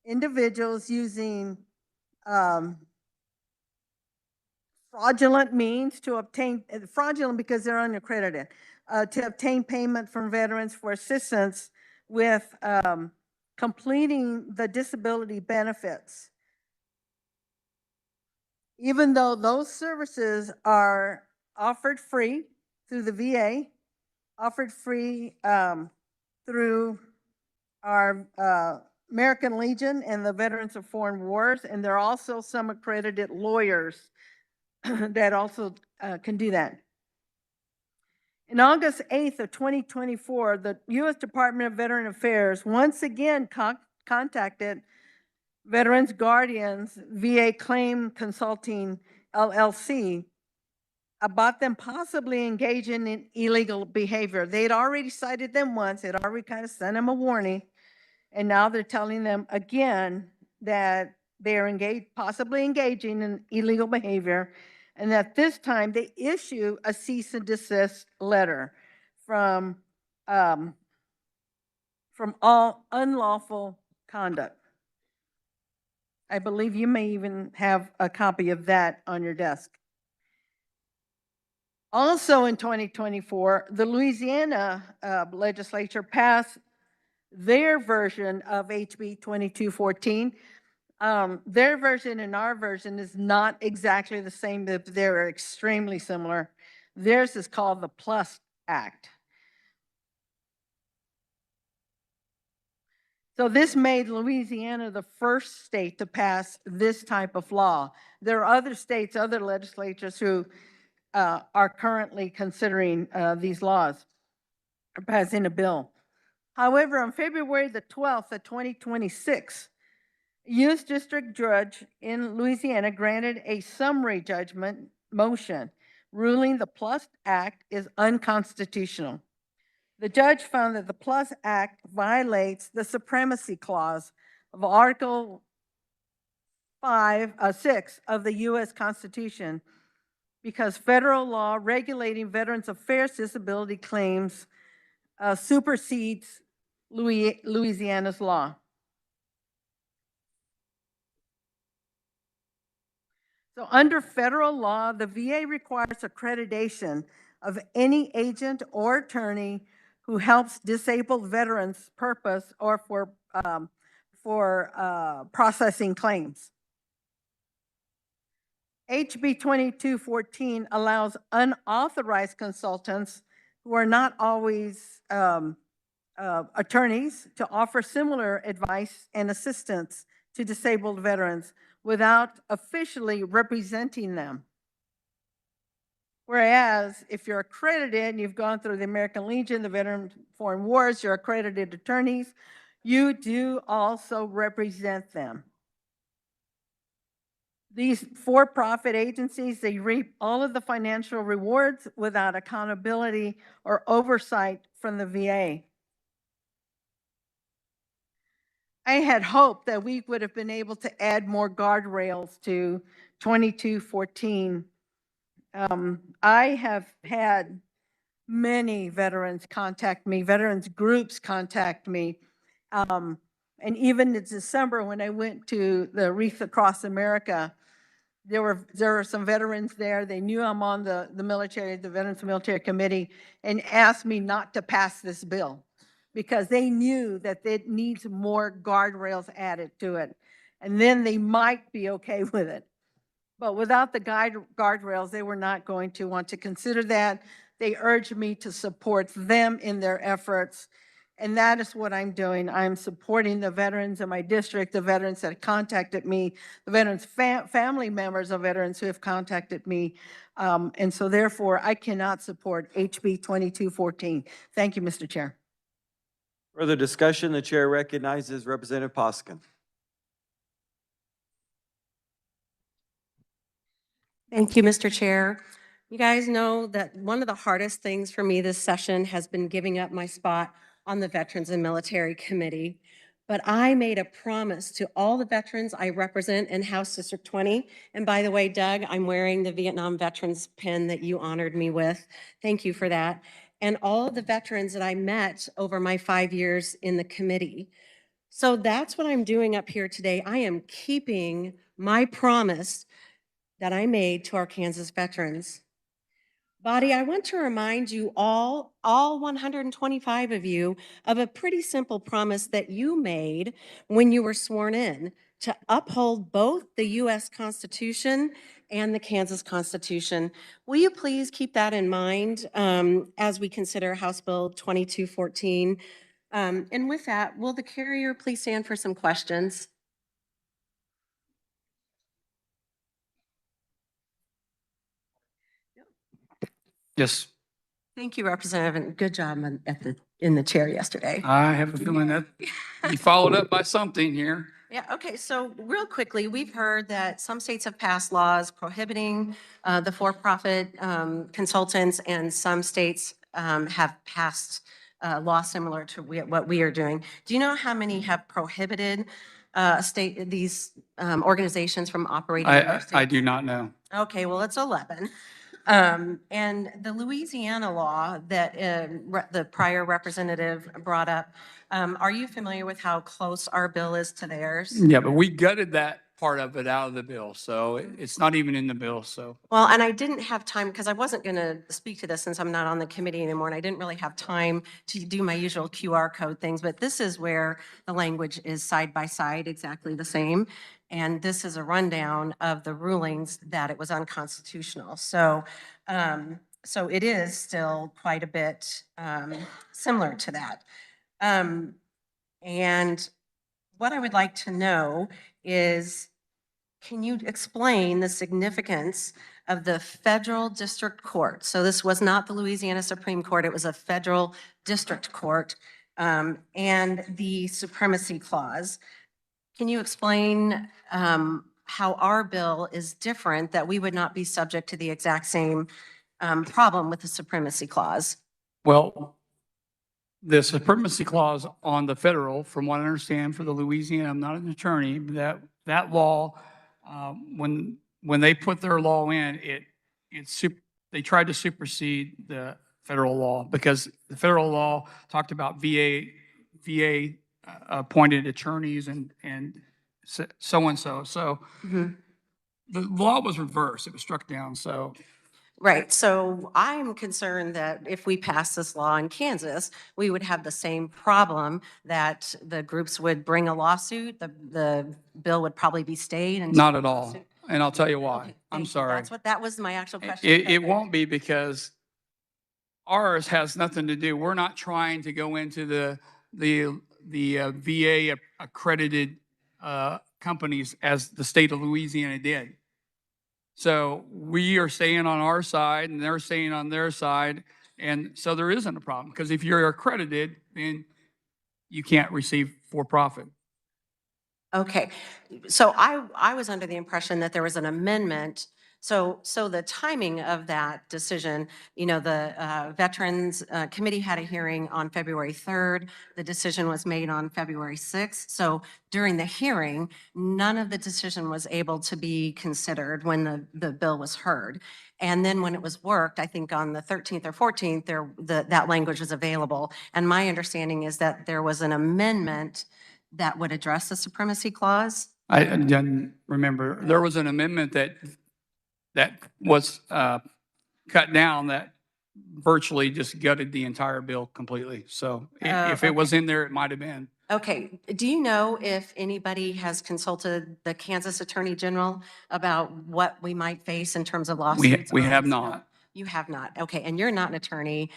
individuals using fraudulent means to obtain, fraudulent because they're unaccredited, to obtain payment from veterans for assistance with completing the disability benefits. Even though those services are offered free through the VA, offered free through our American Legion and the Veterans of Foreign Wars, and there are also some accredited lawyers that also can do that. In August 8th of 2024, the U.S. Department of Veteran Affairs once again contacted Veterans Guardians VA Claim Consulting LLC about them possibly engaging in illegal behavior. They'd already cited them once, they'd already kind of sent them a warning, and now they're telling them again that they're possibly engaging in illegal behavior, and that this time they issue a cease and desist letter from all unlawful conduct. I believe you may even have a copy of that on your desk. Also in 2024, the Louisiana legislature passed their version of HB 2214. Their version and our version is not exactly the same, but they're extremely similar. Theirs is called the PLUS Act. So this made Louisiana the first state to pass this type of law. There are other states, other legislatures who are currently considering these laws or passing a bill. However, on February the 12th of 2026, a U.S. District Judge in Louisiana granted a summary judgment motion ruling the PLUS Act is unconstitutional. The judge found that the PLUS Act violates the supremacy clause of Article 6 of the U.S. Constitution because federal law regulating Veterans Affairs disability claims supersedes Louisiana's law. So under federal law, the VA requires accreditation of any agent or attorney who helps disabled veterans purpose or for processing claims. HB 2214 allows unauthorized consultants who are not always attorneys to offer similar advice and assistance to disabled veterans without officially representing them. Whereas if you're accredited and you've gone through the American Legion, the Veterans of Foreign Wars, you're accredited attorneys, you do also represent them. These for-profit agencies, they reap all of the financial rewards without accountability or oversight from the VA. I had hoped that we would have been able to add more guardrails to 2214. I have had many veterans contact me, veterans groups contact me. And even in December when I went to the Wreath Across America, there were some veterans there. They knew I'm on the military, the Veterans Military Committee, and asked me not to pass this bill because they knew that it needs more guardrails added to it. And then they might be okay with it. But without the guardrails, they were not going to want to consider that. They urged me to support them in their efforts. And that is what I'm doing. I'm supporting the veterans in my district, the veterans that contacted me, the veterans, family members of veterans who have contacted me. And so therefore, I cannot support HB 2214. Thank you, Mr. Chair. Further discussion, the chair recognizes Representative Poskin. Thank you, Mr. Chair. You guys know that one of the hardest things for me this session has been giving up my spot on the Veterans and Military Committee. But I made a promise to all the veterans I represent in House District 20. And by the way, Doug, I'm wearing the Vietnam Veterans pin that you honored me with. Thank you for that. And all of the veterans that I met over my 5 years in the committee. So that's what I'm doing up here today. I am keeping my promise that I made to our Kansas veterans. Body, I want to remind you all 125 of you, of a pretty simple promise that you made when you were sworn in to uphold both the U.S. Constitution and the Kansas Constitution. Will you please keep that in mind as we consider House Bill 2214? And with that, will the carrier please stand for some questions? Yes, Thank you, Representative, and good job in the chair yesterday. I have a feeling that you followed up by something here. Yeah, okay, so real quickly, we've heard that some states have passed laws prohibiting the for-profit consultants, and some states have passed laws similar to what we are doing. Do you know how many have prohibited these organizations from operating in their state? I do not know. Okay, well, it's 11. And the Louisiana law that the prior representative brought up, are you familiar with how close our bill is to theirs? Yeah, but we gutted that part of it out of the bill, so it's not even in the bill, so. Well, and I didn't have time, because I wasn't going to speak to this since I'm not on the committee anymore, and I didn't really have time to do my usual QR code things, but this is where the language is side by side, exactly the same. And this is a rundown of the rulings that it was unconstitutional. So, so it is still quite a bit similar to that. And what I would like to know is, can you explain the significance of the federal district court? So this was not the Louisiana Supreme Court, it was a federal district court, and the supremacy clause. Can you explain how our bill is different, that we would not be subject to the exact same problem with the supremacy clause? Well, the supremacy clause on the federal, from what I understand for the Louisiana, I'm not an attorney, but that law, when they put their law in, they tried to supersede the federal law, because the federal law talked about VA appointed attorneys and so-and-so. So the law was reversed. It was struck down. So Right. So I'm concerned that if we pass this law in Kansas, we would have the same problem, that the groups would bring a lawsuit, the bill would probably be stayed. And not at all. And I'll tell you why. I'm sorry. That was my actual question. It won't be, because ours has nothing to do. We're not trying to go into the VA accredited companies as the state of Louisiana did. So we are staying on our side and they're staying on their side. And so there isn't a problem, because if you're accredited, then you can't receive for-profit. Okay. So I was under the impression that there was an amendment. So the timing of that decision, you know, the Veterans Committee had a hearing on February 3rd. The decision was made on February 6th. So during the hearing, none of the decision was able to be considered when the bill was heard. And then when it was worked, I think on the 13th or 14th, that language was available. And my understanding is that there was an amendment that would address the supremacy clause. I didn't remember. There was an amendment that was cut down that virtually just gutted the entire bill completely. So if it was in there, it might have been. Okay, do you know if anybody has consulted the Kansas Attorney General about what we might face in terms of lawsuits? We on have this not. bill? You have not, okay, and you're not an attorney.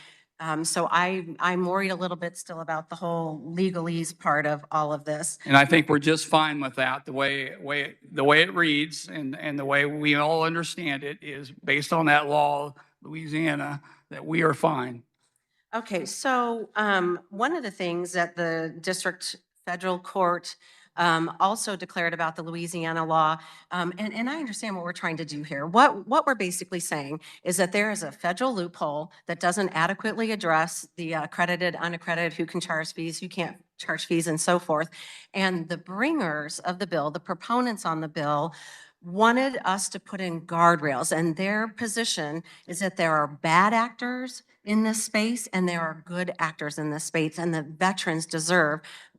So I'm worried a little bit still about the whole legalese part of all of this. And I think we're just fine with that. The way it reads and the way we all understand it is based on that law, Louisiana, that we are fine. Okay, so one of the things that the district federal court also declared about the Louisiana law, and I understand what we're trying to do here. What we're basically saying is that there is a federal loophole that doesn't adequately address the accredited, unaccredited, who can charge fees, who can't charge fees, and so forth. And the bringers of the bill, the proponents on the bill, wanted us to put in guardrails, and their position is that there are bad actors in this space and there are good actors in this space, and the veterans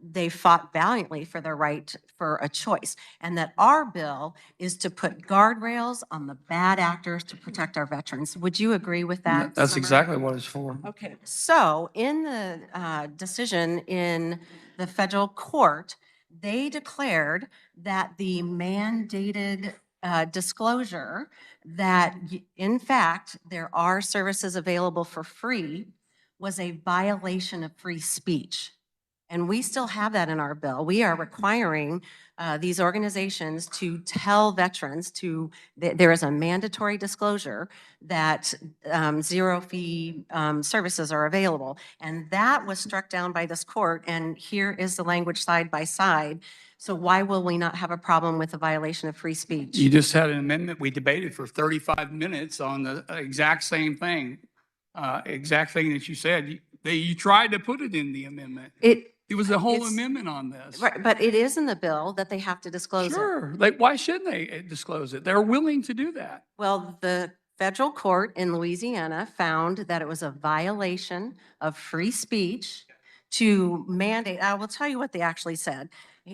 they fought valiantly for their right for a choice, and that our bill is to put guardrails on the bad actors to protect our veterans. Would you agree with that? That's summary? exactly what it's for. Okay, so in the decision in the federal court, they declared that the mandated disclosure that in fact there are services available for free was a violation of free speech. And we still have that in our bill. We are requiring these organizations to tell veterans there is a mandatory disclosure that zero fee services are available. And that was struck down by this court. And here is the language side by side. So why will we not have a problem with a violation of free speech? You just had an amendment. We debated for 35 minutes on the exact same thing, exact thing that you said. You tried to put it in the amendment. It was a whole amendment on this. Right, but it is in the bill that they have to disclose it. Sure. Like, why shouldn't they disclose it? They're willing to do that. Well, the federal court in Louisiana found that it was a violation of free speech to mandate. I will tell you what they actually said.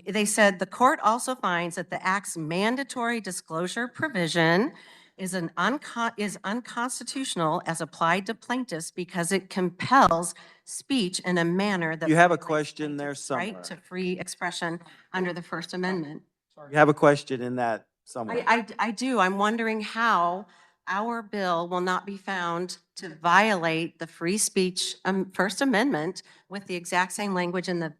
They said the court also finds that the act's mandatory disclosure provision is unconstitutional as applied to plaintiffs because it compels speech in a manner that You have a violates question there plaintiffs' somewhere. right to free expression under the First Amendment. You have a question in that somewhere. I do. I'm wondering how our bill will not be found to violate the free speech First Amendment with the exact same language in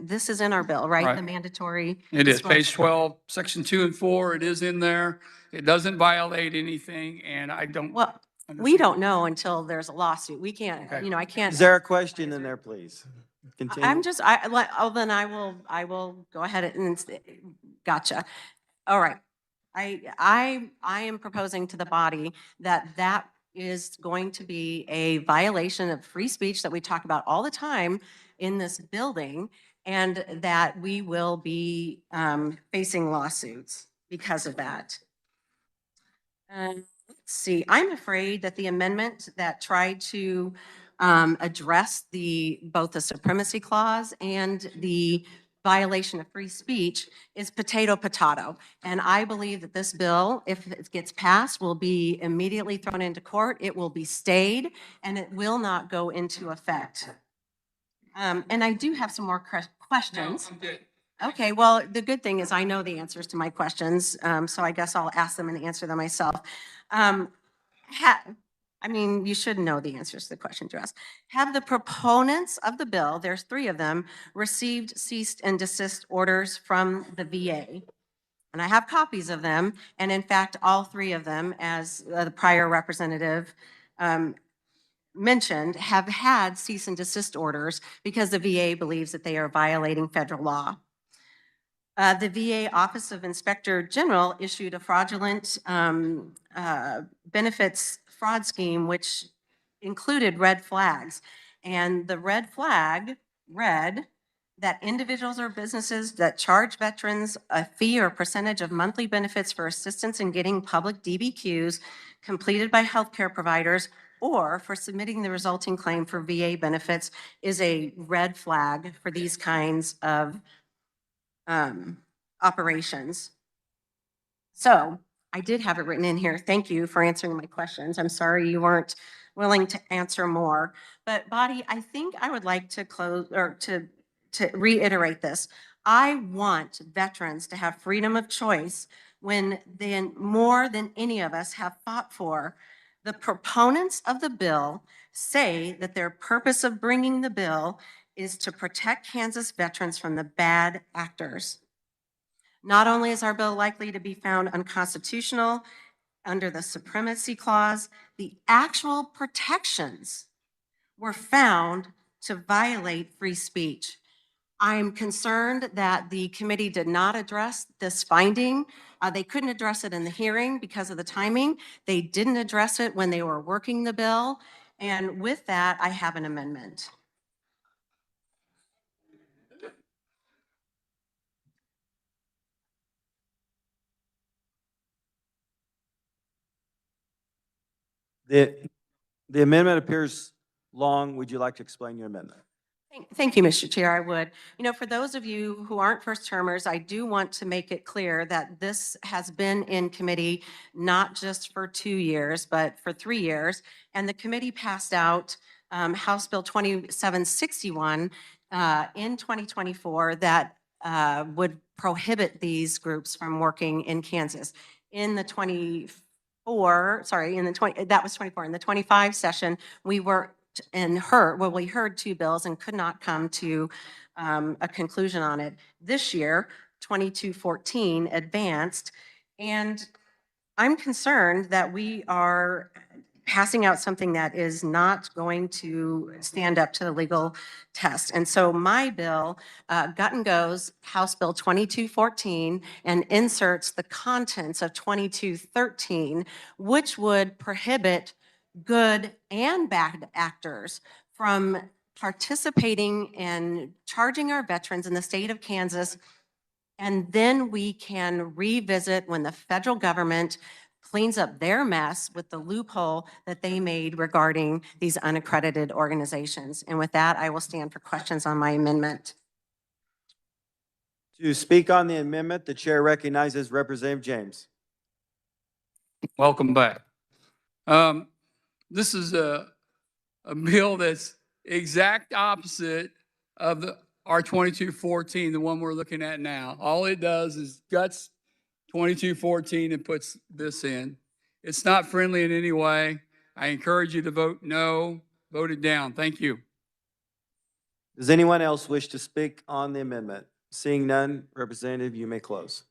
this is in our bill, right? Right. The mandatory. It is. Page disclosure. 12, section 2 and 4, it is in there. It doesn't violate anything, and I don't. Well, we don't know until there's a lawsuit. We can't, Okay. I can't. Is there a question in there, please? Continue. I'm just, then I will go ahead and, gotcha. All right. I am proposing to the body that is going to be a violation of free speech that we talk about all the time in this building, and that we will be facing lawsuits because of that. Let's see, I'm afraid that the amendment that tried to address both the supremacy clause and the violation of free speech is potato. And I believe that this bill, if it gets passed, will be immediately thrown into court. It will be stayed and it will not go into effect. And I do have some more questions. Okay, well, the good thing is I know the answers to my questions, so I guess I'll ask them and answer them myself. You should know the answers to the questions you asked. Have the proponents of the bill, there's 3 of them, received cease and desist orders from the VA? And I have copies of them, and in fact, all 3 of them, as the prior representative mentioned, have had cease and desist orders because the VA believes that they are violating federal law. The VA Office of Inspector General issued a fraudulent benefits fraud scheme, which included red flags. And the red flag read that individuals or businesses that charge veterans a fee or percentage of monthly benefits for assistance in getting public DBQs completed by healthcare providers or for submitting the resulting claim for VA benefits is a red flag for these kinds of operations. So I did have it written in here. Thank you for answering my questions. I'm sorry you weren't willing to answer more. But Bobby, I think I would like to close or to reiterate this. I want veterans to have freedom of choice when then more than any of us have fought for. The proponents of the bill say that their purpose of bringing the bill is to protect Kansas veterans from the bad actors. Not only is our bill likely to be found unconstitutional under the supremacy clause, the actual protections were found to violate free speech. I'm concerned that the committee did not address this finding. They couldn't address it in the hearing because of the timing. They didn't address it when they were working the bill. And with that, I have an amendment. The amendment appears long. Would you like to explain your amendment? Thank you, Mr. Chair. I would. You know, for those of you who aren't first termers, I do want to make it clear that this has been in committee not just for 2 years, but for 3 years. And the committee passed out House Bill 2761 in 2024 that would prohibit these groups from working in Kansas. In the 24, sorry, in the 20, that was 24. In the 25 session, we were and we heard 2 bills and could not come to a conclusion on it. This year, 2214 advanced, and I'm concerned that we are passing out something that is not going to stand up to the legal test. And so my bill gut and goes House Bill 2214 and inserts the contents of 2213, which would prohibit good and bad actors from participating in charging our veterans in the state of Kansas. And then we can revisit when the federal government cleans up their mess with the loophole that they made regarding these unaccredited organizations. And with that, I will stand for questions on my amendment. To speak on the amendment, the chair recognizes Representative James. Welcome back. This is a bill that's exact opposite of our 2214, the one we're looking at now. All it does is guts 2214 and puts this in. It's not friendly in any way. I encourage you to vote no, vote it down. Thank you. Does anyone else wish to speak on the amendment? Seeing none, Representative, you may close.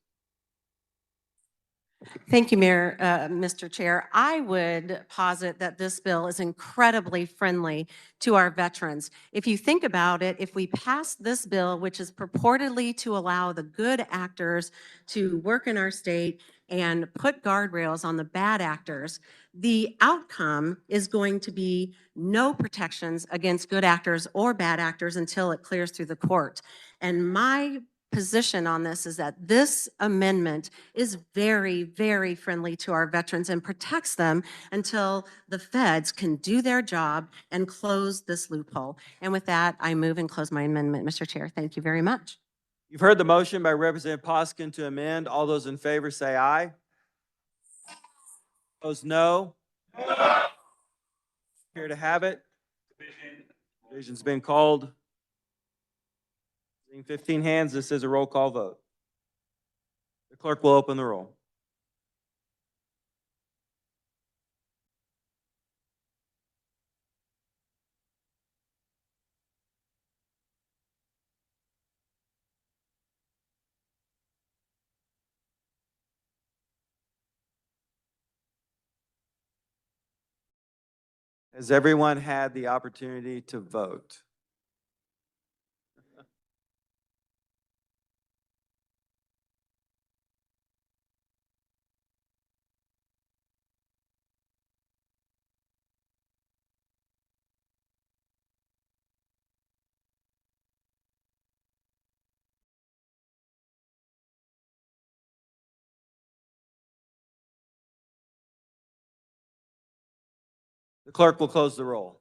Thank you, Mayor, Mr. Chair. I would posit that this bill is incredibly friendly to our veterans. If you think about it, if we pass this bill, which is purportedly to allow the good actors to work in our state and put guardrails on the bad actors, the outcome is going to be no protections against good actors or bad actors until it clears through the court. And my position on this is that this amendment is very, very friendly to our veterans and protects them until the feds can do their job and close this loophole. And with that, I move and close my amendment, Mr. Chair. Thank you very much. You've heard the motion by Representative Poskin to amend. All those in favor say aye. Opposed, no. Here to have it. Division's been called. Seeing 15 hands, this is a roll call vote. The clerk will open the roll. Has everyone had the opportunity to vote? The clerk will close the roll.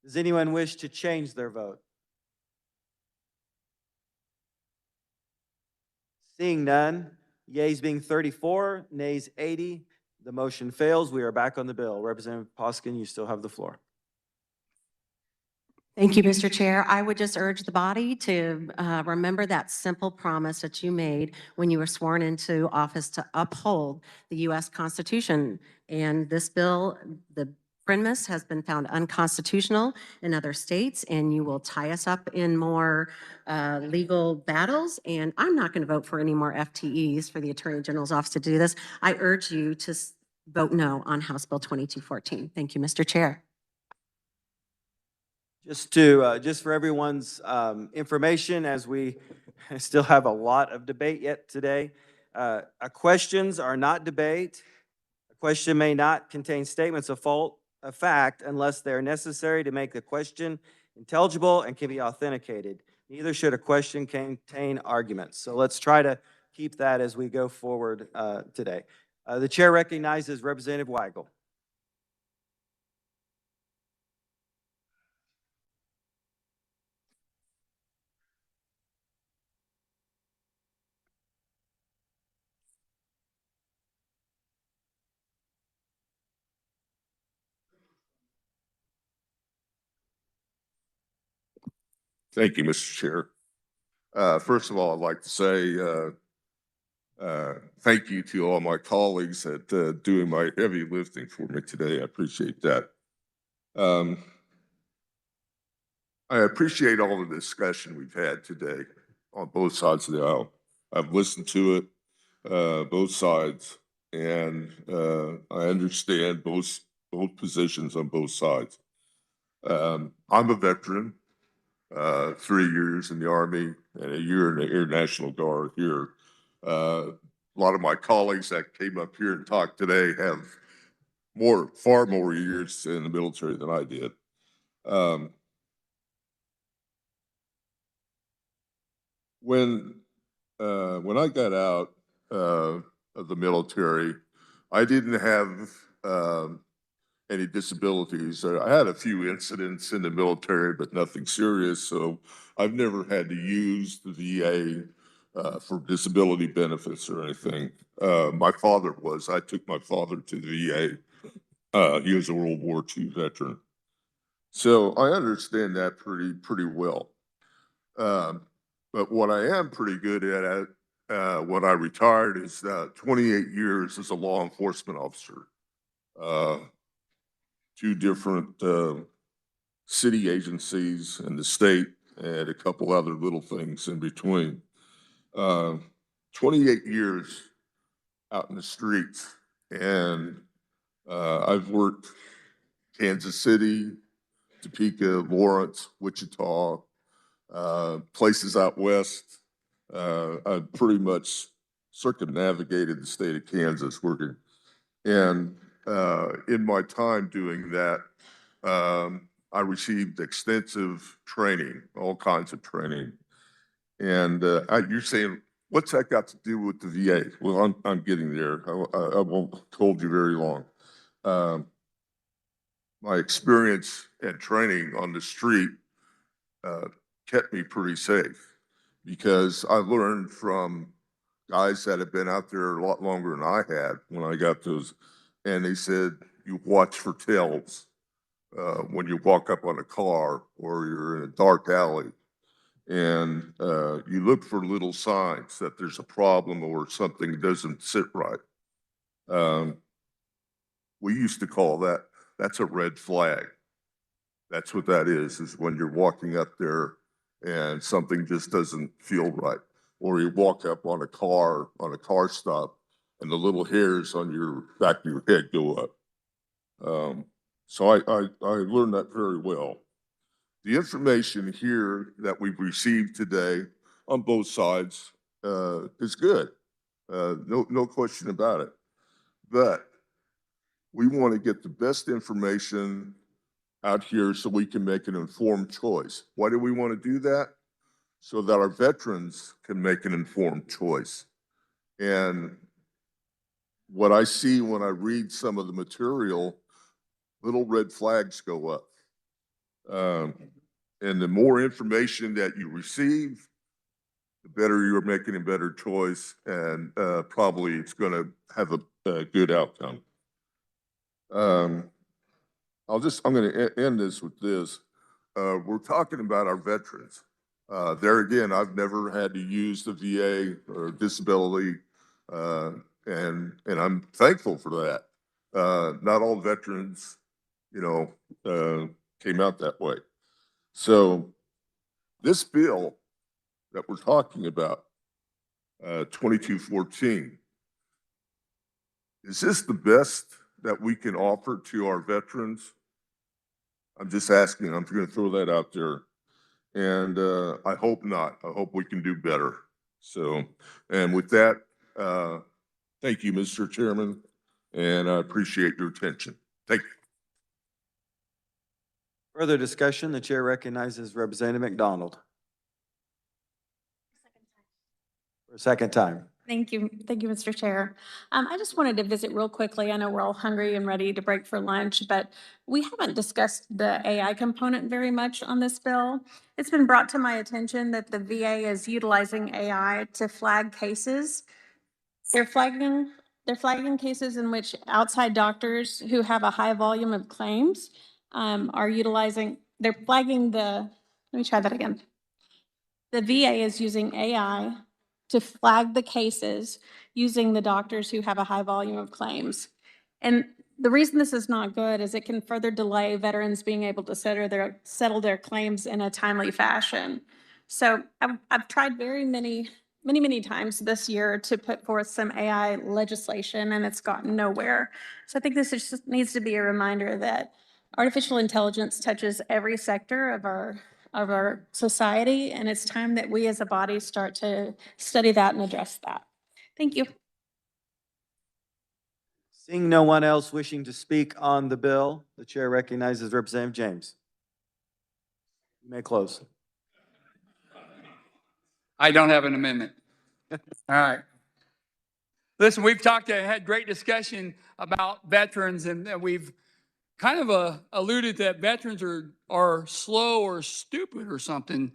Does anyone wish to change their vote? Seeing none, Yeas being 34, nays 80. The motion fails. We are back on the bill. Representative Poskin, you still have the floor. Thank you, Mr. Chair. I would just urge the body to remember that simple promise that you made when you were sworn into office to uphold the U.S. Constitution. And this bill, the premise has been found unconstitutional in other states, and you will tie us up in more legal battles. And I'm not going to vote for any more FTEs for the Attorney General's office to do this. I urge you to vote no on House Bill 2214. Thank you, Mr. Chair. Just for everyone's information, as we still have a lot of debate yet today, questions are not debate. A question may not contain statements of fact unless they are necessary to make the question intelligible and can be authenticated. Neither should a question contain arguments. So let's try to keep that as we go forward today. The chair recognizes Representative Weigel. Thank you, Mr. Chair. First of all, I'd like to say thank you to all my colleagues at doing my heavy lifting for me today. I appreciate that. I appreciate all the discussion we've had today on both sides of the aisle. I've listened to it, both sides, and I understand both positions on both sides. I'm a veteran. 3 years in the Army and a year in the Air National Guard here. A lot of my colleagues that came up here and talked today have far more years in the military than I did. When I got out of the military, I didn't have any disabilities. I had a few incidents in the military, but nothing serious. So I've never had to use the VA for disability benefits or anything. My father was. I took my father to the VA. He was a World War II veteran. So I understand that pretty well. But what I am pretty good at when I retired is 28 years as a law enforcement officer. 2 different city agencies in the state and a couple other little things in between. 28 years out in the streets, and I've worked Kansas City, Topeka, Lawrence, Wichita, places out west. I've pretty much circumnavigated the state of Kansas working. And in my time doing that, I received extensive training, all kinds of training. And you're saying, what's that got to do with the VA? Well, I'm getting there. I won't hold you very long. My experience and training on the street kept me pretty safe because I learned from guys that have been out there a lot longer than I had when I got those. And they said, you watch for tells when you walk up on a car or you're in a dark alley. And you look for little signs that there's a problem or something doesn't sit right. We used to call that's a red flag. That's what that is when you're walking up there and something just doesn't feel right. Or you walk up on a car stop, and the little hairs on your back of your head go up. So I learned that very well. The information here that we've received today on both sides is good. No question about it. But we want to get the best information out here so we can make an informed choice. Why do we want to do that? So that our veterans can make an informed choice. And what I see when I read some of the material, little red flags go up. And the more information that you receive, the the better you're making a better choice, and probably it's going to have a good outcome. I'm going to end this with this. We're talking about our veterans. There again, I've never had to use the VA or disability, and I'm thankful for that. Not all veterans, came out that way. So this bill that we're talking about, 2214, is this the best that we can offer to our veterans? I'm just asking. I'm going to throw that out there. And I hope not. I hope we can do better. So, and with that, thank you, Mr. Chairman, and I appreciate your attention. Thank you. Further discussion, the chair recognizes Representative McDonald. For a second time. Thank you. Thank you, Mr. Chair. I just wanted to visit real quickly. I know we're all hungry and ready to break for lunch, but we haven't discussed the AI component very much on this bill. It's been brought to my attention that the VA is utilizing AI to flag cases. They're flagging cases in which outside doctors who have a high volume of claims they're flagging let me try that again. The VA is using AI to flag the cases using the doctors who have a high volume of claims. And the reason this is not good is it can further delay veterans being able to settle their claims in a timely fashion. So I've tried many times this year to put forth some AI legislation, and it's gotten nowhere. So I think this just needs to be a reminder that artificial intelligence touches every sector of our society, and it's time that we as a body start to study that and address that. Thank you. Seeing no one else wishing to speak on the bill, the chair recognizes Representative James. You may close. I don't have an amendment. All right. Listen, we've had great discussion about veterans, and we've kind of alluded that veterans are slow or stupid or something.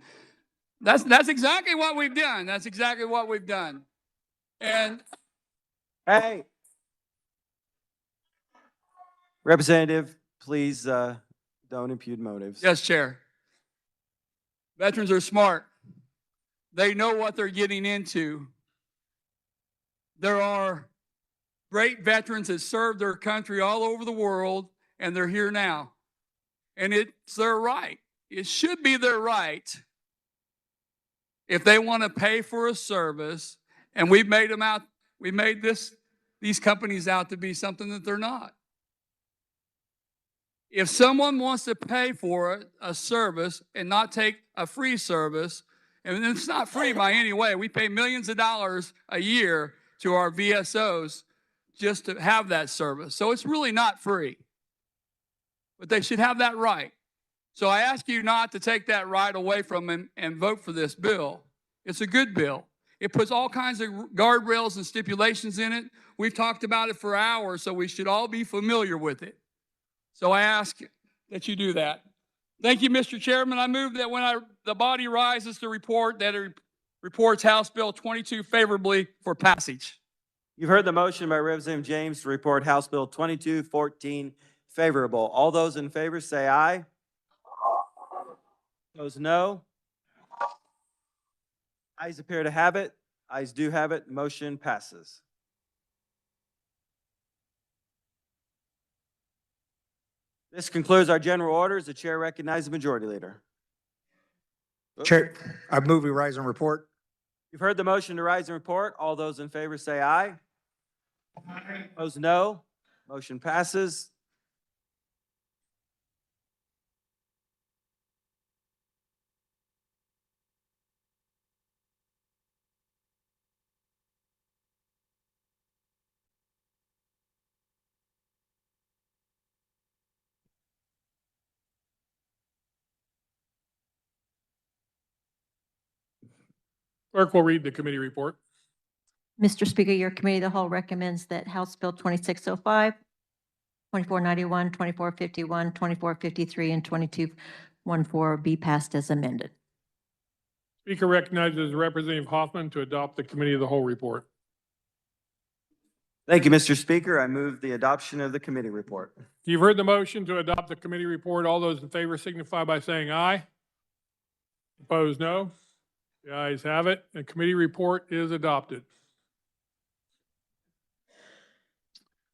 That's exactly what we've done. That's exactly what we've done. And hey, Representative, please don't impugn motives. yes, Chair. Veterans are smart. They know what they're getting into. There are great veterans that served their country all over the world, and they're here now. And it's their right. It should be their right if they want to pay for a service, and we made these companies out to be something that they're not. If someone wants to pay for a service and not take a free service, and it's not free by any way, we pay millions of dollars a year to our VSOs just to have that service. So it's really not free, but they should have that right. So I ask you not to take that right away from them and vote for this bill. It's a good bill. It puts all kinds of guardrails and stipulations in it. We've talked about it for hours, so we should all be familiar with it. So I ask that you do that. Thank you, Mr. Chairman. I move that when the body rises to report, that it reports House Bill 22 favorably for passage. You've heard the motion by Representative James to report House Bill 2214 favorable. All those in favor say aye. Those no. Ayes appear to have it. Ayes do have it. Motion passes. This concludes our general orders. The chair recognizes the majority leader. Chair, I move we rise and report. You've heard the motion to rise and report. All those in favor say aye. Aye. Those no. Motion passes. Clerk will read the committee report. Mr. Speaker, your committee of the whole recommends that House Bill 2605, 2491, 2451, 2453, and 2214 be passed as amended. Speaker recognizes Representative Hoffman to adopt the committee of the whole report. Thank you, Mr. Speaker. I move the adoption of the committee report. You've heard the motion to adopt the committee report. All those in favor signify by saying aye. Opposed, no. The ayes have it. The committee report is adopted.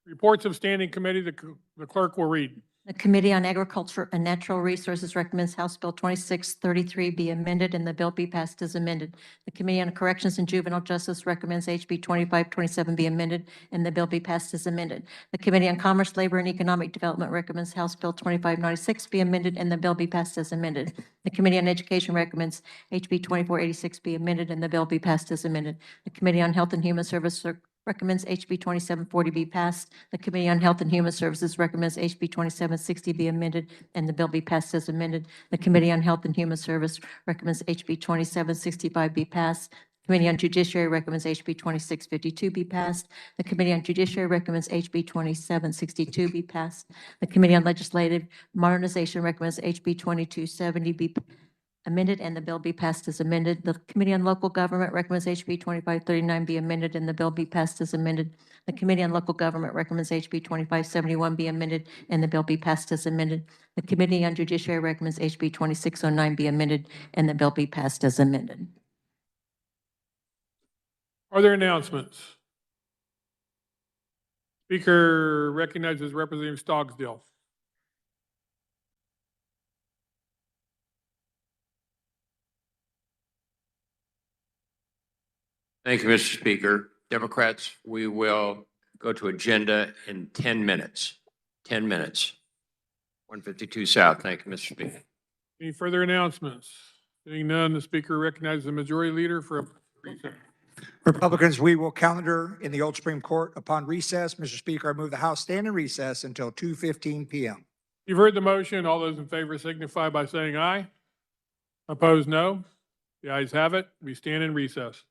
Reports of standing committee, the clerk will read. The Committee on Agriculture and Natural Resources recommends House Bill 2633 be amended and the bill be passed as amended. The Committee on Corrections and Juvenile Justice recommends HB 2527 be amended and the bill be passed as amended. The Committee on Commerce, Labor, and Economic Development recommends House Bill 2596 be amended and the bill be passed as amended. The Committee on Education recommends HB 2486 be amended and the bill be passed as amended. The Committee on Health and Human Services recommends HB 2740 be passed. The Committee on Health and Human Services recommends HB 2760 be amended and the bill be passed as amended. The Committee on Health and Human Service recommends HB 2765 be passed. The Committee on Judiciary recommends HB 2652 be passed. The Committee on Judiciary recommends HB 2762 be passed. The Committee on Legislative Modernization recommends HB 2270 be amended and the bill be passed as amended. The Committee on Local Government recommends HB 2539 be amended and the bill be passed as amended. The Committee on Local Government recommends HB 2571 be amended and the bill be passed as amended. The Committee on Judiciary recommends HB 2609 be amended and the bill be passed as amended. Are there announcements? Speaker recognizes Representative Stogsdill. Thank you, Mr. Speaker. Democrats, we will go to agenda in 10 minutes. 10 minutes. 152 South. Thank you, Mr. Speaker. Any further announcements? Seeing none, the Speaker recognizes the Majority Leader for a recess. Republicans, we will calendar in the old Supreme Court upon recess. Mr. Speaker, I move the House stand in recess until 2:15 p.m. You've heard the motion. All those in favor signify by saying aye. Opposed, no. The ayes have it. We stand in recess.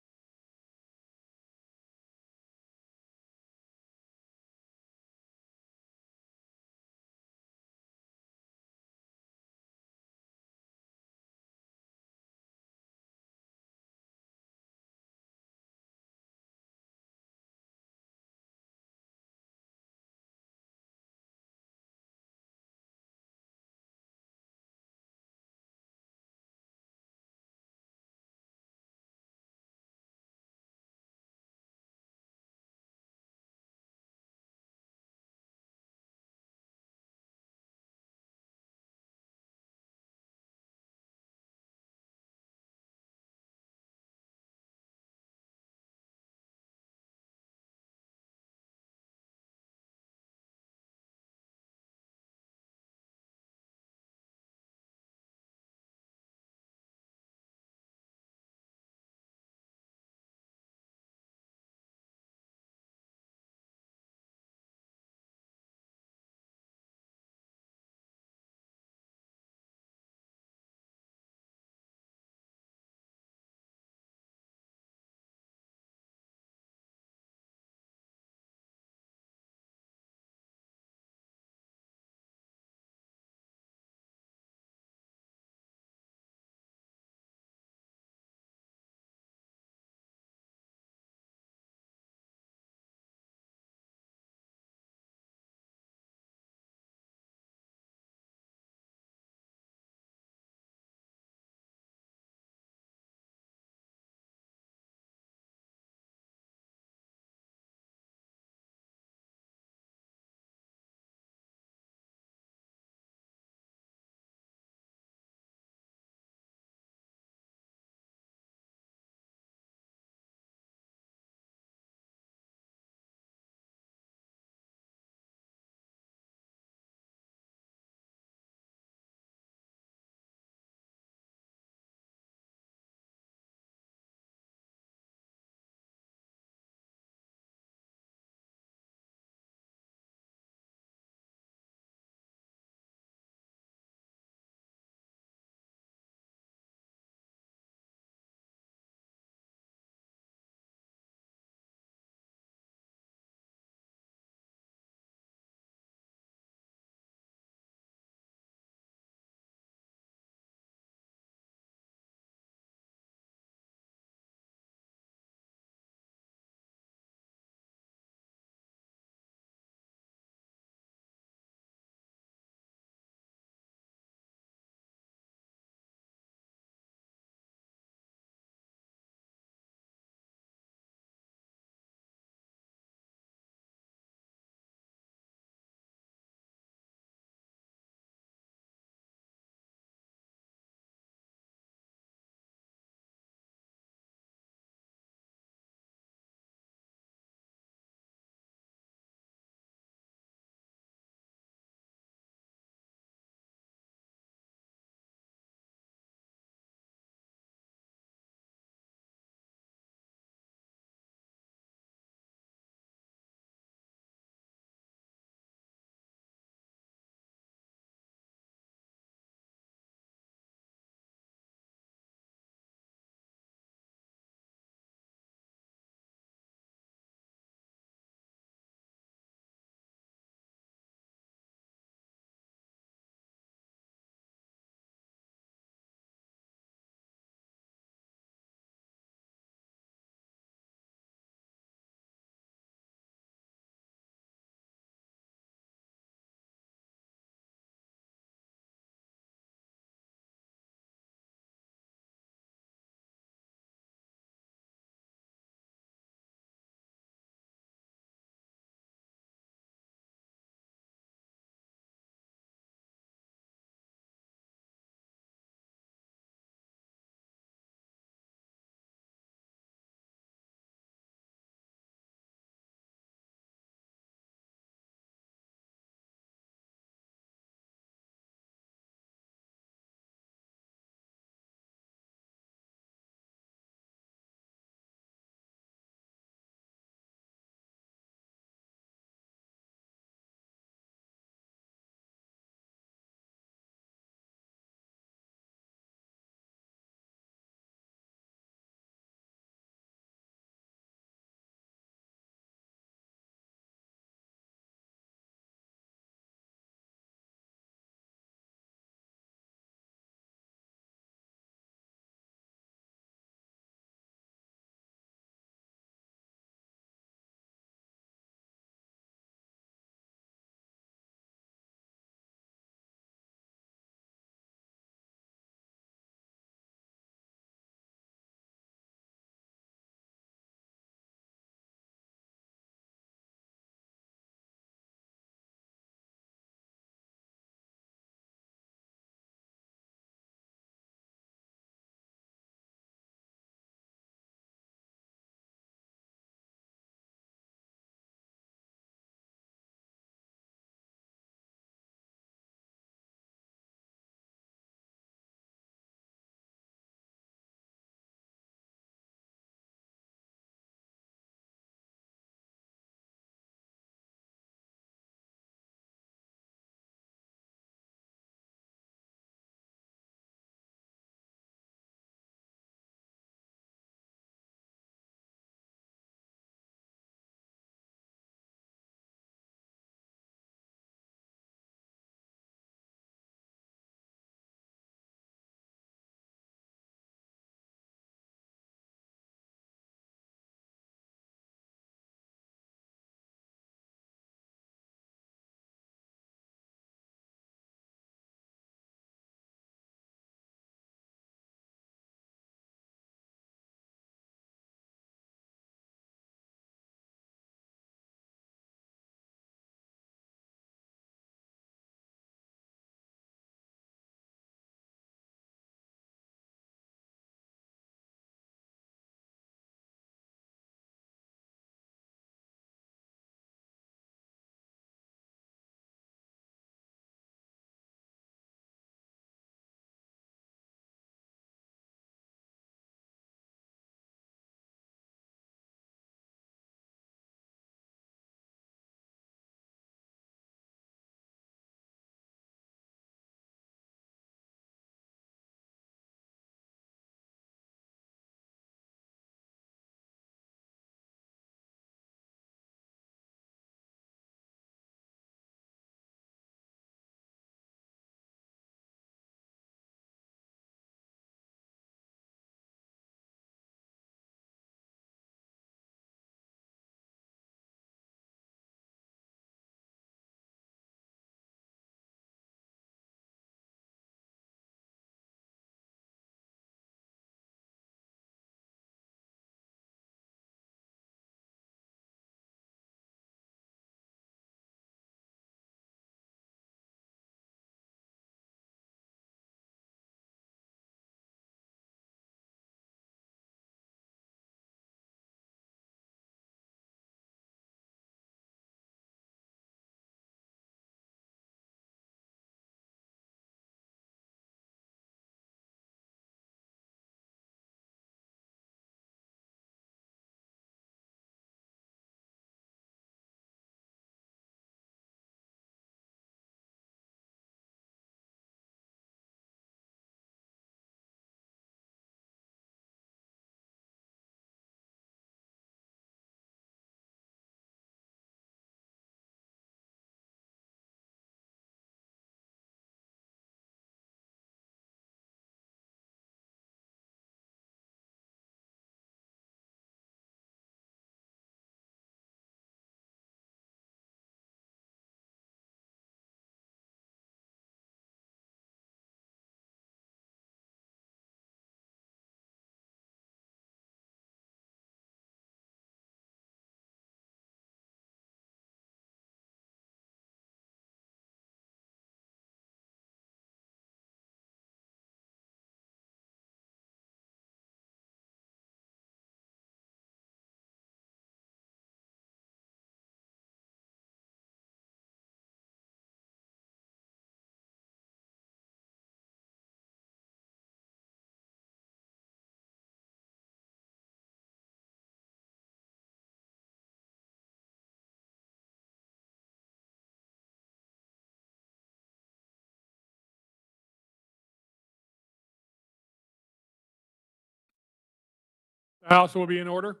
The House will be in order.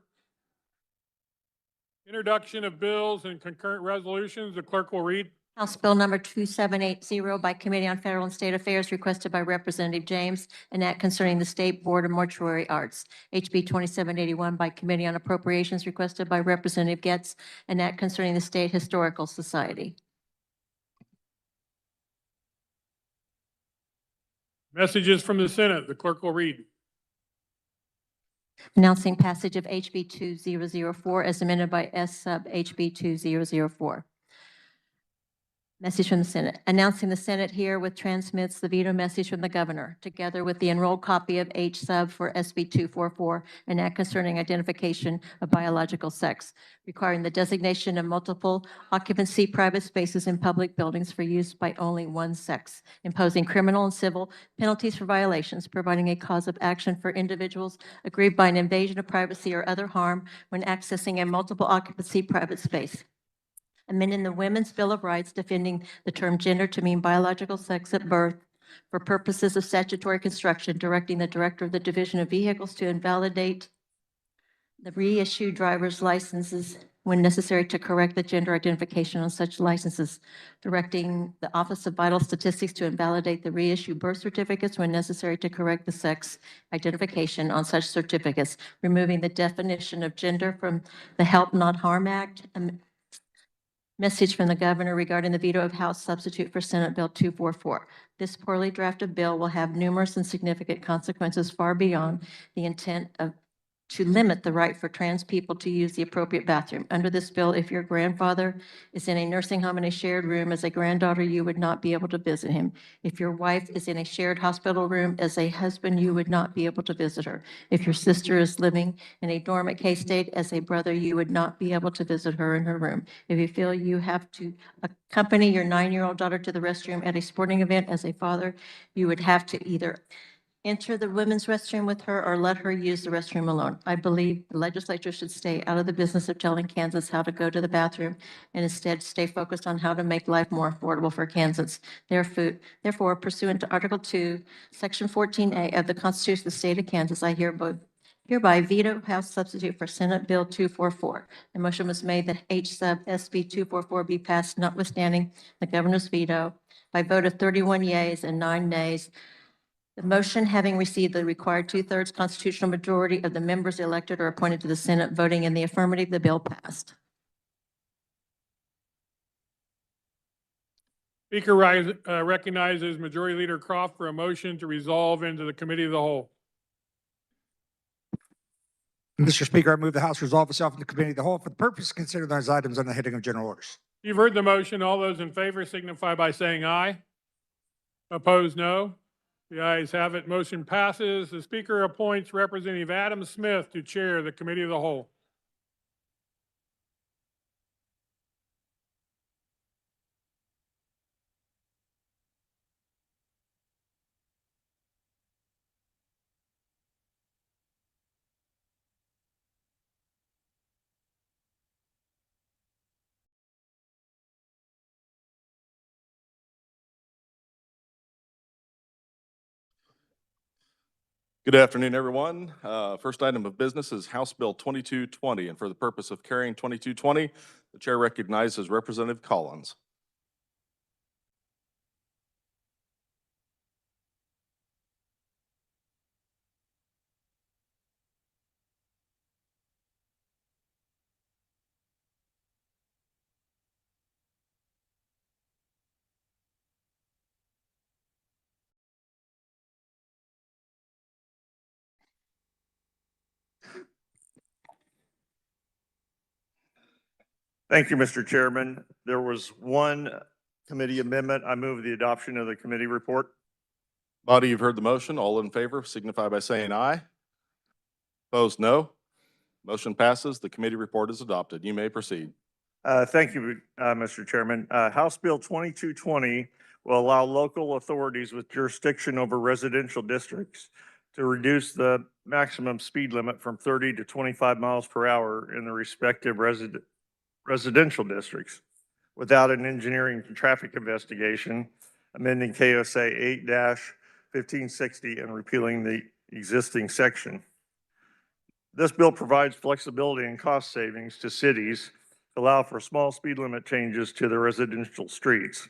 Introduction of bills and concurrent resolutions. The clerk will read. House Bill number 2780 by Committee on Federal and State Affairs requested by Representative James, an act concerning the State Board of Mortuary Arts. HB 2781 by Committee on Appropriations requested by Representative Getz, an act concerning the State Historical Society. Messages from the Senate. The clerk will read. Announcing passage of HB 2004 as amended by S sub HB 2004. Message from the Senate. Announcing the Senate herewith transmits the veto message from the governor, together with the enrolled copy of H sub for SB 244, an act concerning identification of biological sex, requiring the designation of multiple occupancy private spaces in public buildings for use by only one sex, imposing criminal and civil penalties for violations, providing a cause of action for individuals aggrieved by an invasion of privacy or other harm when accessing a multiple occupancy private space. Amending the Women's Bill of Rights, defending the term gender to mean biological sex at birth for purposes of statutory construction, directing the Director of the Division of Vehicles to invalidate the reissue driver's licenses when necessary to correct the gender identification on such licenses, directing the Office of Vital Statistics to invalidate the reissue birth certificates when necessary to correct the sex identification on such certificates, removing the definition of gender from the Help Not Harm Act. Message from the governor regarding the veto of House substitute for Senate Bill 244. This poorly drafted bill will have numerous and significant consequences far beyond the intent of to limit the right for trans people to use the appropriate bathroom. Under this bill, if your grandfather is in a nursing home in a shared room as a granddaughter, you would not be able to visit him. If your wife is in a shared hospital room as a husband, you would not be able to visit her. If your sister is living in a dorm at K-State as a brother, you would not be able to visit her in her room. If you feel you have to accompany your 9-year-old daughter to the restroom at a sporting event as a father, you would have to either enter the women's restroom with her or let her use the restroom alone. I believe the legislature should stay out of the business of telling Kansas how to go to the bathroom and instead stay focused on how to make life more affordable for Kansans. Therefore, pursuant to Article 2, Section 14A of the Constitution of the State of Kansas, I hereby veto House substitute for Senate Bill 244. The motion was made that H sub SB 244 be passed notwithstanding the governor's veto by vote of 31 yeas and 9 nays. The motion having received the required 2/3 constitutional majority of the members elected or appointed to the Senate voting in the affirmative, the bill passed. Speaker recognizes Majority Leader Croft for a motion to resolve into the Committee of the Whole. Mr. Speaker, I move the House resolve itself in the Committee of the Whole for the purpose of considering those items on the heading of general orders. You've heard the motion. All those in favor signify by saying aye. Opposed, no. The ayes have it. Motion passes. The Speaker appoints Representative Adam Smith to chair the Committee of the Whole. Good afternoon, everyone. First item of business is House Bill 2220, and for the purpose of carrying 2220, the chair recognizes Representative Collins. Thank you, Mr. Chairman. There was one committee amendment. I move the adoption of the committee report. Body, you've heard the motion. All in favor signify by saying aye. Opposed, no. Motion passes. The committee report is adopted. You may proceed. Thank you, Mr. Chairman. House Bill 2220 will allow local authorities with jurisdiction over residential districts to reduce the maximum speed limit from 30 to 25 miles per hour in the respective residential districts without an engineering and traffic investigation, amending KSA 8-1560 and repealing the existing section. This bill provides flexibility and cost savings to cities to allow for small speed limit changes to their residential streets.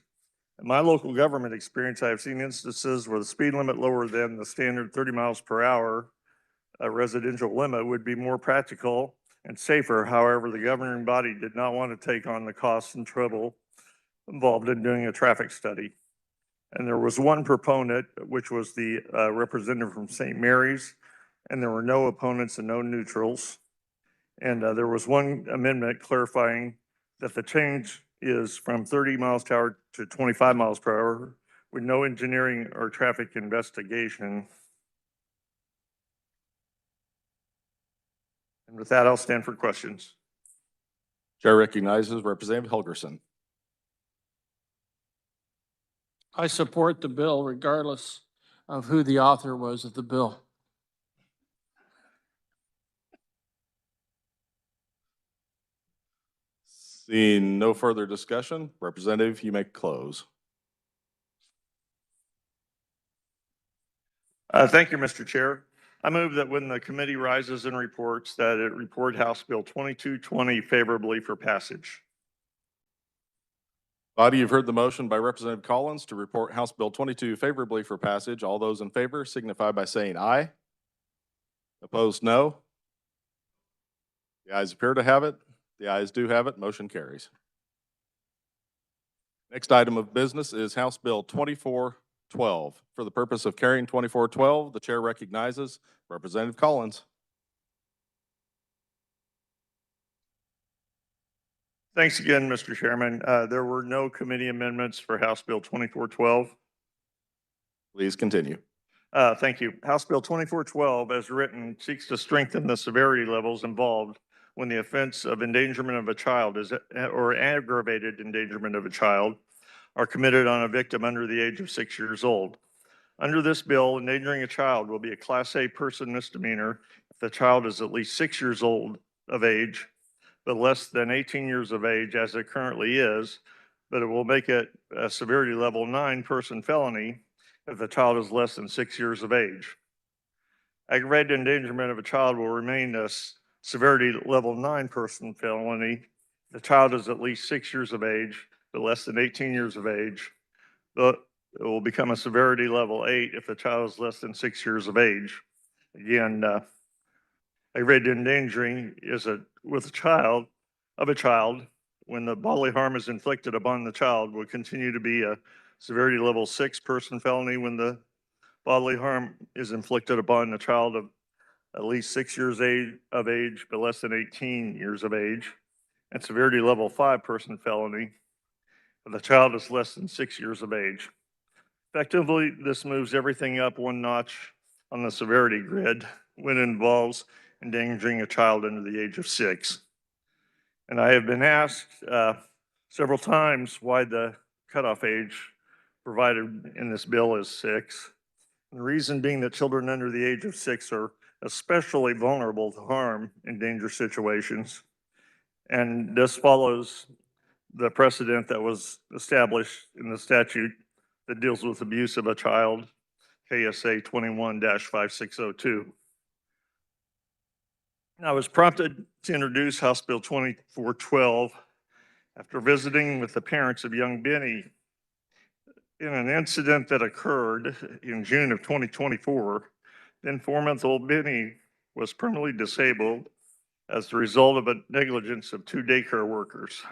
In my local government experience, I have seen instances where the speed limit lower than the standard 30 miles per hour residential limit would be more practical and safer. However, the governing body did not want to take on the costs and trouble involved in doing a traffic study. And there was one proponent, which was the representative from St. Mary's, and there were no opponents and no neutrals. And there was one amendment clarifying that the change is from 30 miles per hour to 25 miles per hour with no engineering or traffic investigation. And with that, I'll stand for questions. Chair recognizes Representative Helgerson. I support the bill regardless of who the author was of the bill. Seeing no further discussion, Representative, you may close. Thank you, Mr. Chair. I move that when the committee rises and reports, that it report House Bill 2220 favorably for passage. Body, you've heard the motion by Representative Collins to report House Bill 22 favorably for passage. All those in favor signify by saying aye. Opposed, no. The ayes appear to have it. The ayes do have it. Motion carries. Next item of business is House Bill 2412. For the purpose of carrying 2412, the chair recognizes Representative Collins. Thanks again, Mr. Chairman. There were no committee amendments for House Bill 2412. Please continue. Thank you. House Bill 2412, as written, seeks to strengthen the severity levels involved when the offense of endangerment of a child or aggravated endangerment of a child are committed on a victim under the age of 6 years old. Under this bill, endangering a child will be a Class A person misdemeanor if the child is at least 6 years old of age, but less than 18 years of age as it currently is, but it will make it a severity level 9 person felony if the child is less than 6 years of age. Aggravated endangerment of a child will remain a severity level 9 person felony if the child is at least 6 years of age, but less than 18 years of age. But it will become a severity level 8 if the child is less than 6 years of age. Again, aggravated endangering is with a child when the bodily harm is inflicted upon the child will continue to be a severity level 6 person felony when the bodily harm is inflicted upon the child of at least 6 years of age, but less than 18 years of age, and severity level 5 person felony if the child is less than 6 years of age. Effectively, this moves everything up one notch on the severity grid when it involves endangering a child under the age of 6. And I have been asked several times why the cutoff age provided in this bill is 6. And the reason being that children under the age of 6 are especially vulnerable to harm in dangerous situations. And this follows the precedent that was established in the statute that deals with abuse of a child, KSA 21-5602. I was prompted to introduce House Bill 2412 after visiting with the parents of young Benny in an incident that occurred in June of 2024. Then 4-month-old Benny was permanently disabled as the result of a negligence of 2 daycare workers.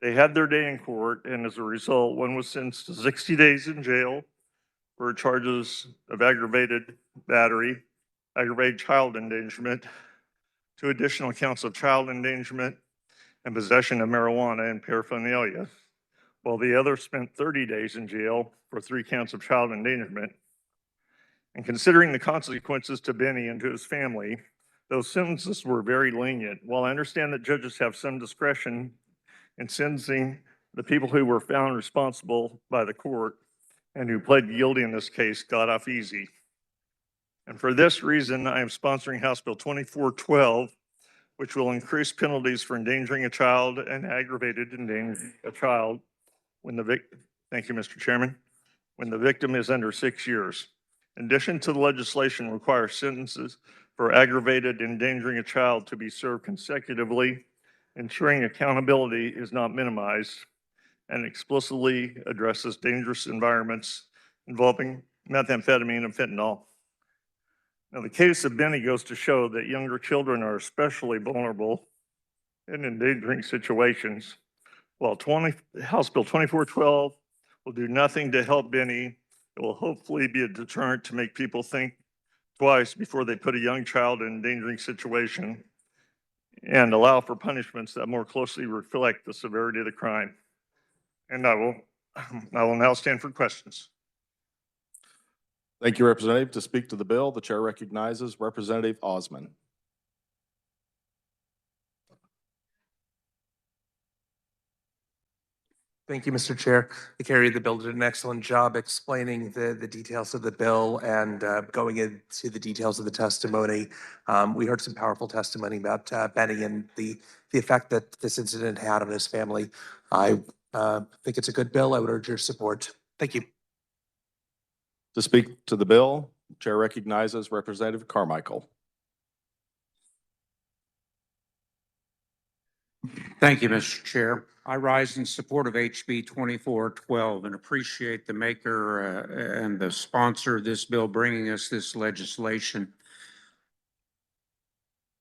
They had their day in court, and as a result, one was sentenced to 60 days in jail for charges of aggravated battery, aggravated child endangerment, 2 additional counts of child endangerment, and possession of marijuana and paraphernalia, while the other spent 30 days in jail for 3 counts of child endangerment. And considering the consequences to Benny and to his family, those sentences were very lenient. While I understand that judges have some discretion in sentencing, the people who were found responsible by the court and who pled guilty in this case got off easy. And for this reason, I am sponsoring House Bill 2412, which will increase penalties for endangering a child and aggravated endangering a child when the thank you, Mr. Chairman, when the victim is under 6 years. In addition to the legislation requires sentences for aggravated endangering a child to be served consecutively, ensuring accountability is not minimized, and explicitly addresses dangerous environments involving methamphetamine and fentanyl. Now, the case of Benny goes to show that younger children are especially vulnerable in endangering situations. While House Bill 2412 will do nothing to help Benny, it will hopefully be a deterrent to make people think twice before they put a young child in an endangering situation and allow for punishments that more closely reflect the severity of the crime. And I will now stand for questions. Thank you, Representative. To speak to the bill, the chair recognizes Representative Osman. Thank you, Mr. Chair. The carrier of the bill did an excellent job explaining the details of the bill and going into the details of the testimony. We heard some powerful testimony about Benny and the effect that this incident had on his family. I think it's a good bill. I would urge your support. Thank you. To speak to the bill, the chair recognizes Representative Carmichael. Thank you, Mr. Chair. I rise in support of HB 2412 and appreciate the maker and the sponsor of this bill bringing us this legislation.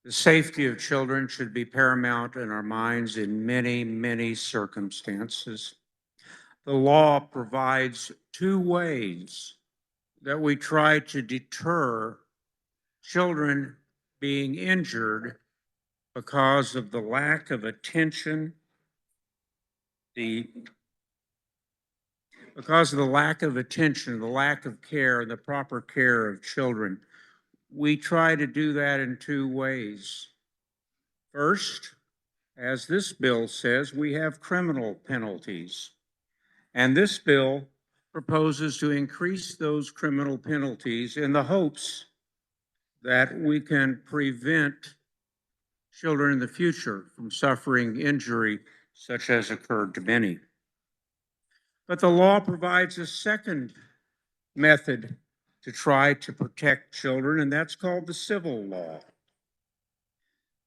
The safety of children should be paramount in our minds in many, many circumstances. The law provides two ways that we try to deter children being injured because of the lack of attention, the lack of care, the proper care of children. We try to do that in two ways. First, as this bill says, we have criminal penalties. And this bill proposes to increase those criminal penalties in the hopes that we can prevent children in the future from suffering injury such as occurred to Benny. But the law provides a second method to try to protect children, and that's called the civil law.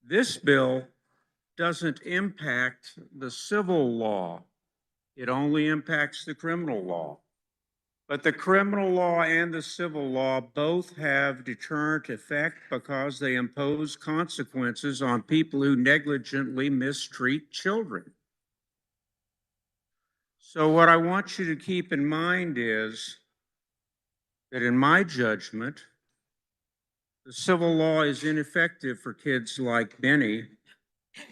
This bill doesn't impact the civil law. It only impacts the criminal law. But the criminal law and the civil law both have deterrent effect because they impose consequences on people who negligently mistreat children. So what I want you to keep in mind is that in my judgment, the civil law is ineffective for kids like Benny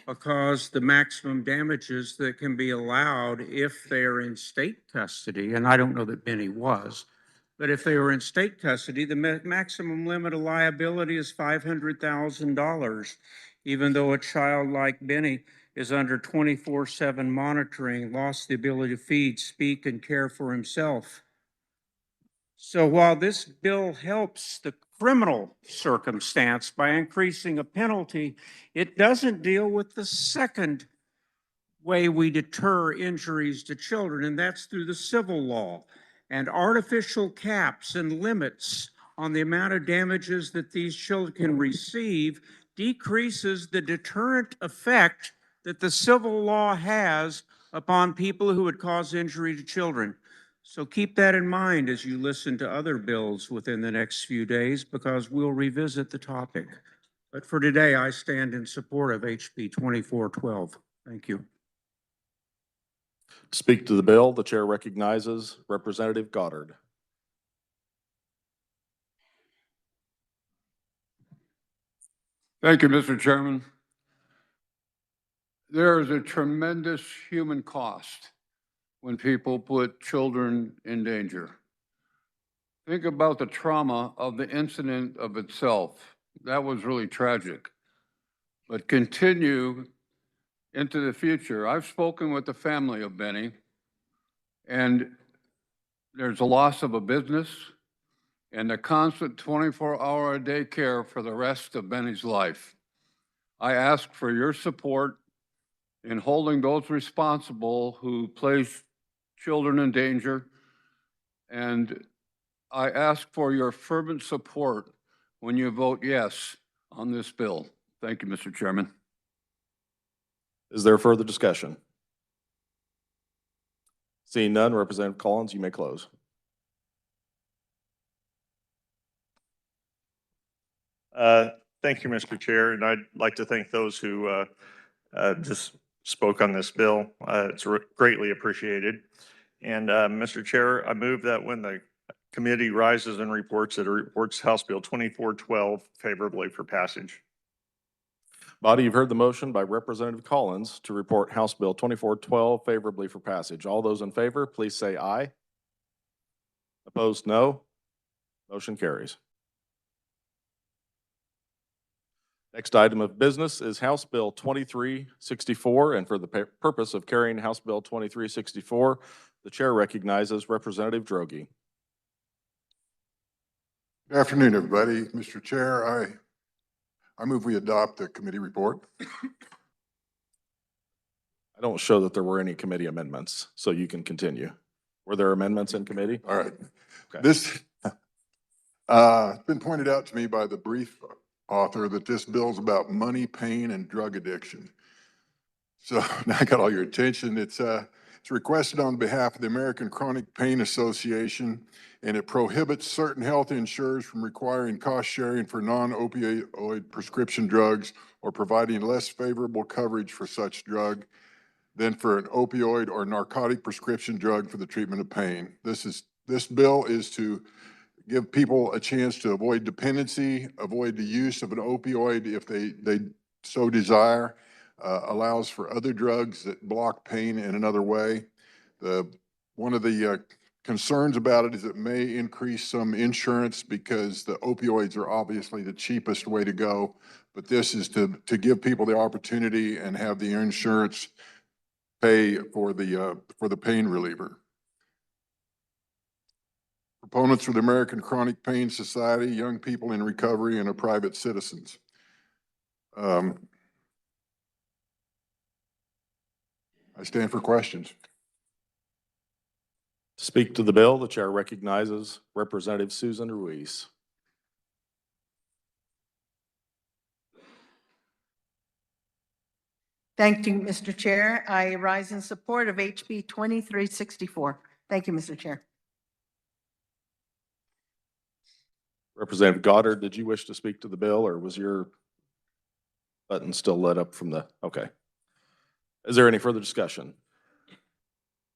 because the maximum damages that can be allowed if they're in state custody, and I don't know that Benny was, but if they were in state custody, the maximum limit of liability is $500,000, even though a child like Benny is under 24/7 monitoring, lost the ability to feed, speak, and care for himself. So while this bill helps the criminal circumstance by increasing a penalty, it doesn't deal with the second way we deter injuries to children, and that's through the civil law. And artificial caps and limits on the amount of damages that these children can receive decreases the deterrent effect that the civil law has upon people who would cause injury to children. So keep that in mind as you listen to other bills within the next few days, because we'll revisit the topic. But for today, I stand in support of HB 2412. Thank you. To speak to the bill, the chair recognizes Representative Goddard. Thank you, Mr. Chairman. There is a tremendous human cost when people put children in danger. Think about the trauma of the incident of itself. That was really tragic. But continue into the future. I've spoken with the family of Benny, and there's a loss of a business and a constant 24-hour-a-day care for the rest of Benny's life. I ask for your support in holding those responsible who place children in danger, and I ask for your fervent support when you vote yes on this bill. Thank you, Mr. Chairman. Is there further discussion? Seeing none, Representative Collins, you may close. Thank you, Mr. Chair, and I'd like to thank those who just spoke on this bill. It's greatly appreciated. And Mr. Chair, I move that when the committee rises and reports, it reports House Bill 2412 favorably for passage. Body, you've heard the motion by Representative Collins to report House Bill 2412 favorably for passage. All those in favor, please say aye. Opposed, no. Motion carries. Next item of business is House Bill 2364, and for the purpose of carrying House Bill 2364, the chair recognizes Representative Droege. Good afternoon, everybody. Mr. Chair, I move we adopt the committee report. I don't show that there were any committee amendments, so you can continue. Were there amendments in committee? All right. Okay. This it's been pointed out to me by the brief author that this bill is about money, pain, and drug addiction. So now I got all your attention. It's requested on behalf of the American Chronic Pain Association, and it prohibits certain health insurers from requiring cost sharing for non-opioid prescription drugs or providing less favorable coverage for such drug than for an opioid or narcotic prescription drug for the treatment of pain. This bill is to give people a chance to avoid dependency, avoid the use of an opioid if they so desire, allows for other drugs that block pain in another way. One of the concerns about it is it may increase some insurance because the opioids are obviously the cheapest way to go, but this is to give people the opportunity and have the insurance pay for the pain reliever. Proponents are the American Chronic Pain Society, Young People in Recovery, and private citizens. I stand for questions. To speak to the bill, the chair recognizes Representative Susan Ruiz. Thank you, Mr. Chair. I rise in support of HB 2364. Thank you, Mr. Chair. Representative Goddard, did you wish to speak to the bill, or was your button still lit up from the, okay. Is there any further discussion?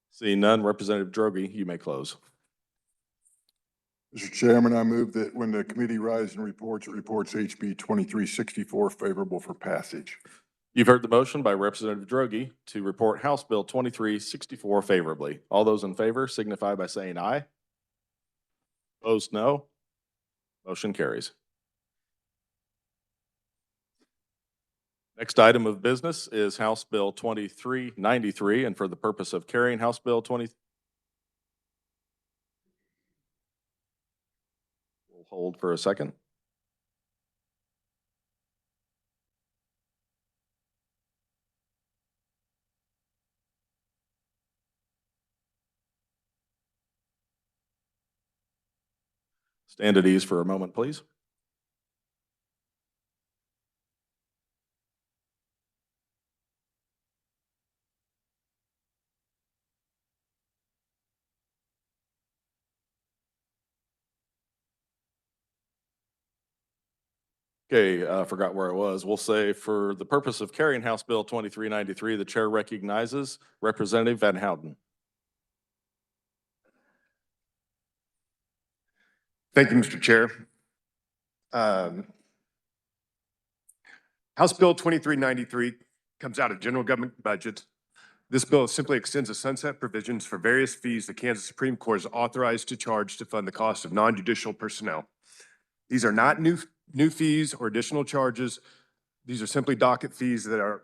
Seeing none, Representative Droege, you may close. Mr. Chairman, I move that when the committee rises and reports, it reports HB 2364 favorable for passage. You've heard the motion by Representative Droege to report House Bill 2364 favorably. All those in favor signify by saying aye. Opposed, no. Motion carries. Next item of business is House Bill 2393, and for the purpose of carrying House Bill 20. We'll hold for a second. Stand at ease for a moment, please. Okay, I forgot where I was. We'll say for the purpose of carrying House Bill 2393, the chair recognizes Representative Van Houten. Thank you, Mr. Chair. House Bill 2393 comes out of general government budget. This bill simply extends the sunset provisions for various fees the Kansas Supreme Court is authorized to charge to fund the cost of non-judicial personnel. These are not new fees or additional charges. These are simply docket fees that are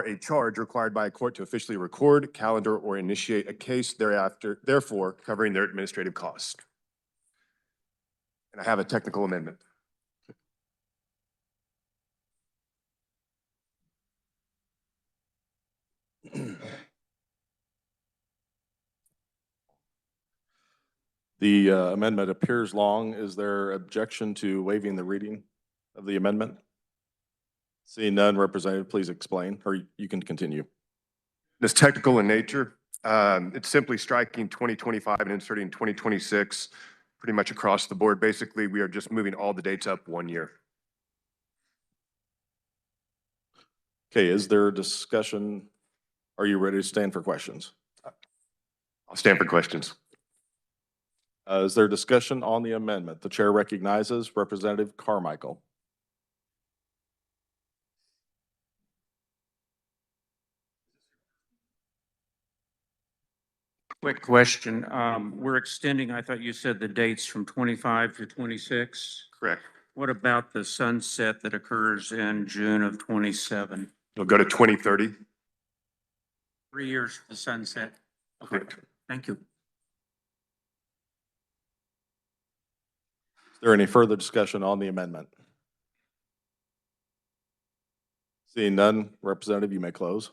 a charge required by a court to officially record, calendar, or initiate a case thereafter, therefore covering their administrative costs. And I have a technical amendment. The amendment appears long. Is there objection to waiving the reading of the amendment? Seeing none, Representative, please explain, or you can continue. It's technical in nature. It's simply striking 2025 and inserting 2026 pretty much across the board. Basically, we are just moving all the dates up 1 year. Okay, is there discussion? Are you ready to stand for questions? I'll stand for questions. Is there discussion on the amendment? The chair recognizes Representative Carmichael. Quick question. We're extending, I thought you said the dates from 25 to 26? Correct. What about the sunset that occurs in June of 27? It'll go to 2030. 3 years for the sunset. Okay, Correct. thank you. Is there any further discussion on the amendment? Seeing none, Representative, you may close.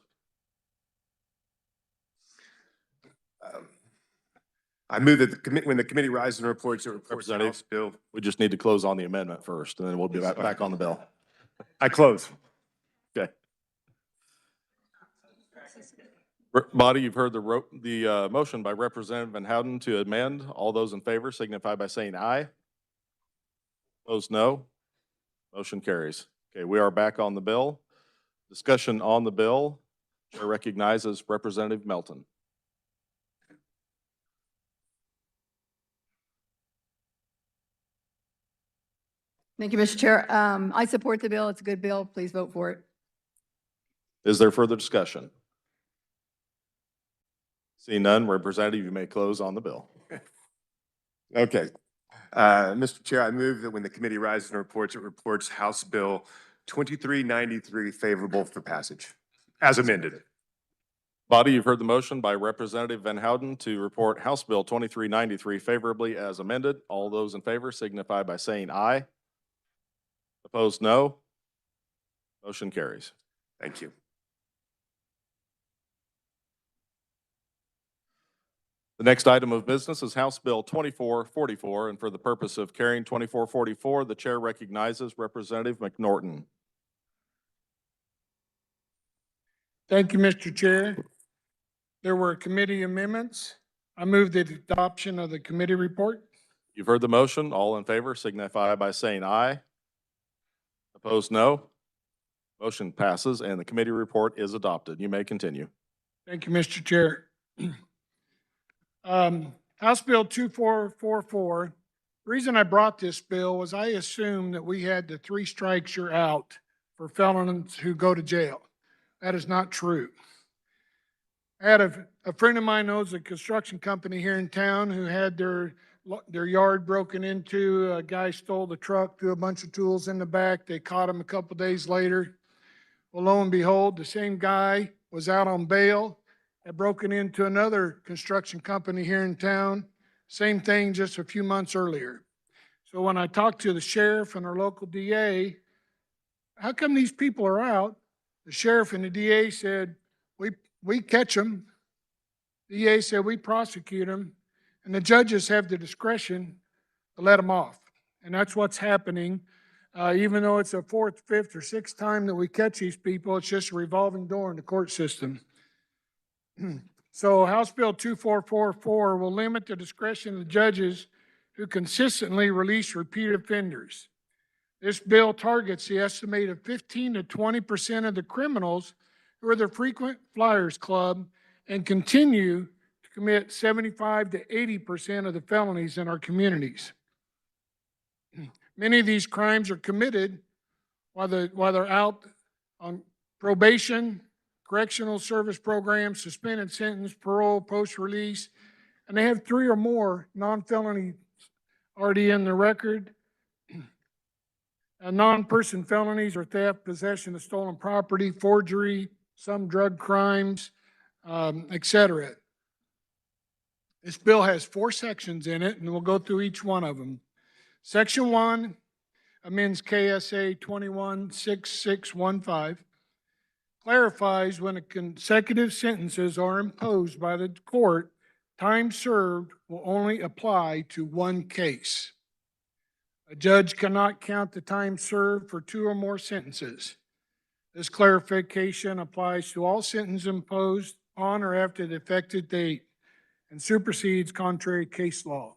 I move that when the committee rises and reports, it reports the Representative, House bill. we just need to close on the amendment first, and then we'll be back on the bill. I close. Okay. Body, you've heard the motion by Representative Van Houten to amend. All those in favor signify by saying aye. Opposed, no. Motion carries. Okay, we are back on the bill. Discussion on the bill. Chair recognizes Representative Melton. Thank you, Mr. Chair. I support the bill. It's a good bill. Please vote for it. Is there further discussion? Seeing none, Representative, you may close on the bill. Okay. Mr. Chair, I move that when the committee rises and reports, it reports House Bill 2393 favorable for passage, as amended. Body, you've heard the motion by Representative Van Houten to report House Bill 2393 favorably as amended. All those in favor signify by saying aye. Opposed, no. Motion carries. Thank you. The next item of business is House Bill 2444, and for the purpose of carrying 2444, the chair recognizes Representative McNorton. Thank you, Mr. Chair. There were committee amendments. I move the adoption of the committee report. You've heard the motion. All in favor signify by saying aye. Opposed, no. Motion passes and the committee report is adopted. You may continue. Thank you, Mr. Chair. House Bill 2444. The reason I brought this bill was I assumed that we had the 3 strikes you're out for felons who go to jail. That is not true. I had a friend of mine owns a construction company here in town who had their yard broken into. A guy stole the truck, threw a bunch of tools in the back. They caught him a couple days later. Well, lo and behold, the same guy was out on bail, had broken into another construction company here in town. Same thing just a few months earlier. So when I talked to the sheriff and our local DA, how come these people are out? The sheriff and the DA said, we catch them. The DA said, we prosecute them. And the judges have the discretion to let them off. And that's what's happening. Even though it's the 4th, 5th, or 6th time that we catch these people, it's just a revolving door in the court system. So House Bill 2444 will limit the discretion of the judges who consistently release repeat offenders. This bill targets the estimated 15 to 20% of the criminals who are the frequent flyers club and continue to commit 75 to 80% of the felonies in our communities. Many of these crimes are committed while they're out on probation, correctional service programs, suspended sentence, parole, post-release, and they have 3 or more non-felonies already in the record. Non-person felonies are theft, possession of stolen property, forgery, some drug crimes, etc. This bill has 4 sections in it, and we'll go through each one of them. Section 1 amends KSA 216615, clarifies when consecutive sentences are imposed by the court, time served will only apply to 1 case. A judge cannot count the time served for 2 or more sentences. This clarification applies to all sentences imposed on or after the effective date and supersedes contrary case law.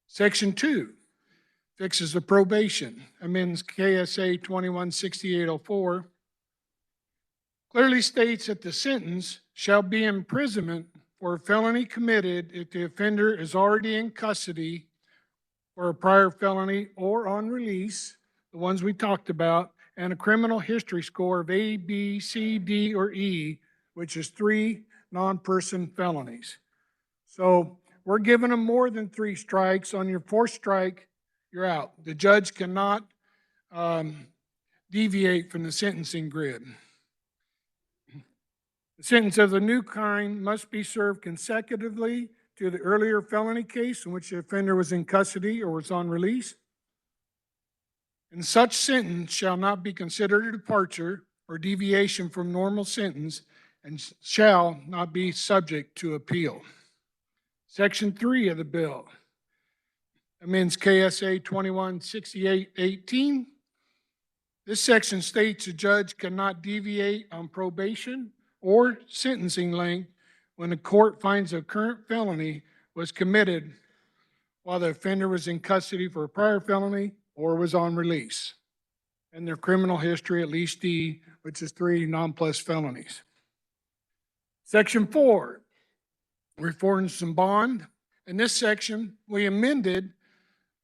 Section 2 fixes the probation, amends KSA 216804, clearly states that the sentence shall be imprisonment for a felony committed if the offender is already in custody for a prior felony or on release, the ones we talked about, and a criminal history score of A, B, C, D, or E, which is 3 non-person felonies. So we're giving them more than 3 strikes. On your 4th strike, you're out. The judge cannot deviate from the sentencing grid. The sentence of the new kind must be served consecutively to the earlier felony case in which the offender was in custody or was on release. And such sentence shall not be considered a departure or deviation from normal sentence and shall not be subject to appeal. Section 3 of the bill amends KSA 216818. This section states a judge cannot deviate on probation or sentencing length when the court finds a current felony was committed while the offender was in custody for a prior felony or was on release, and their criminal history at least D, which is 3 non-plus felonies. Section 4, reforms and bond. In this section, we amended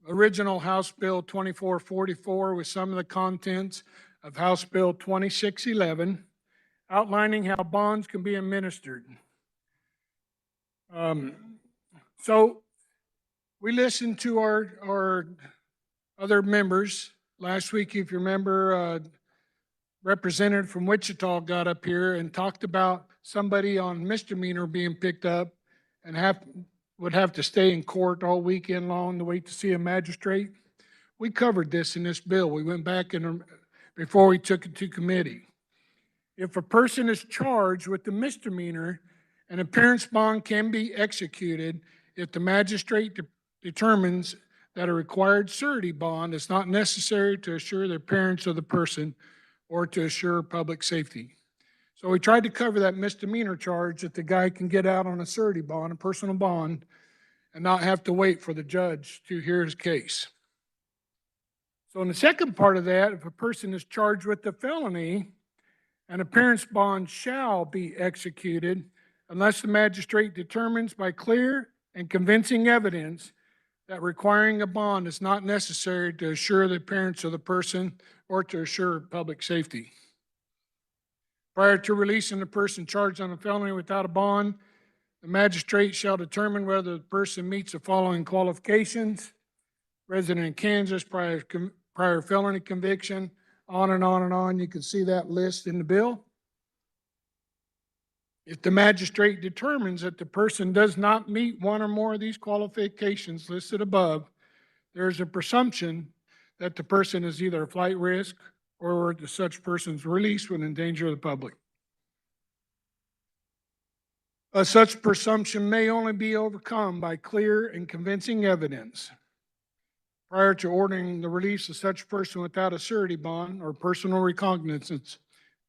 original House Bill 2444 with some of the contents of House Bill 2611, outlining how bonds can be administered. So we listened to our other members. Last week, if you remember, representative from Wichita got up here and talked about somebody on misdemeanor being picked up and would have to stay in court all weekend long to wait to see a magistrate. We covered this in this bill. We went back before we took it to committee. If a person is charged with the misdemeanor, an appearance bond can be executed if the magistrate determines that a required surety bond is not necessary to assure the appearance of the person or to assure public safety. So we tried to cover that misdemeanor charge that the guy can get out on a surety bond, a personal bond, and not have to wait for the judge to hear his case. So in the second part of that, if a person is charged with a felony, an appearance bond shall be executed unless the magistrate determines by clear and convincing evidence that requiring a bond is not necessary to assure the appearance of the person or to assure public safety. Prior to releasing the person charged on a felony without a bond, the magistrate shall determine whether the person meets the following qualifications: resident in Kansas, prior felony conviction, on and on and on. You can see that list in the bill. If the magistrate determines that the person does not meet one or more of these qualifications listed above, there is a presumption that the person is either a flight risk or that such person's release would endanger the public. Such presumption may only be overcome by clear and convincing evidence. Prior to ordering the release of such person without a surety bond or personal recognizance,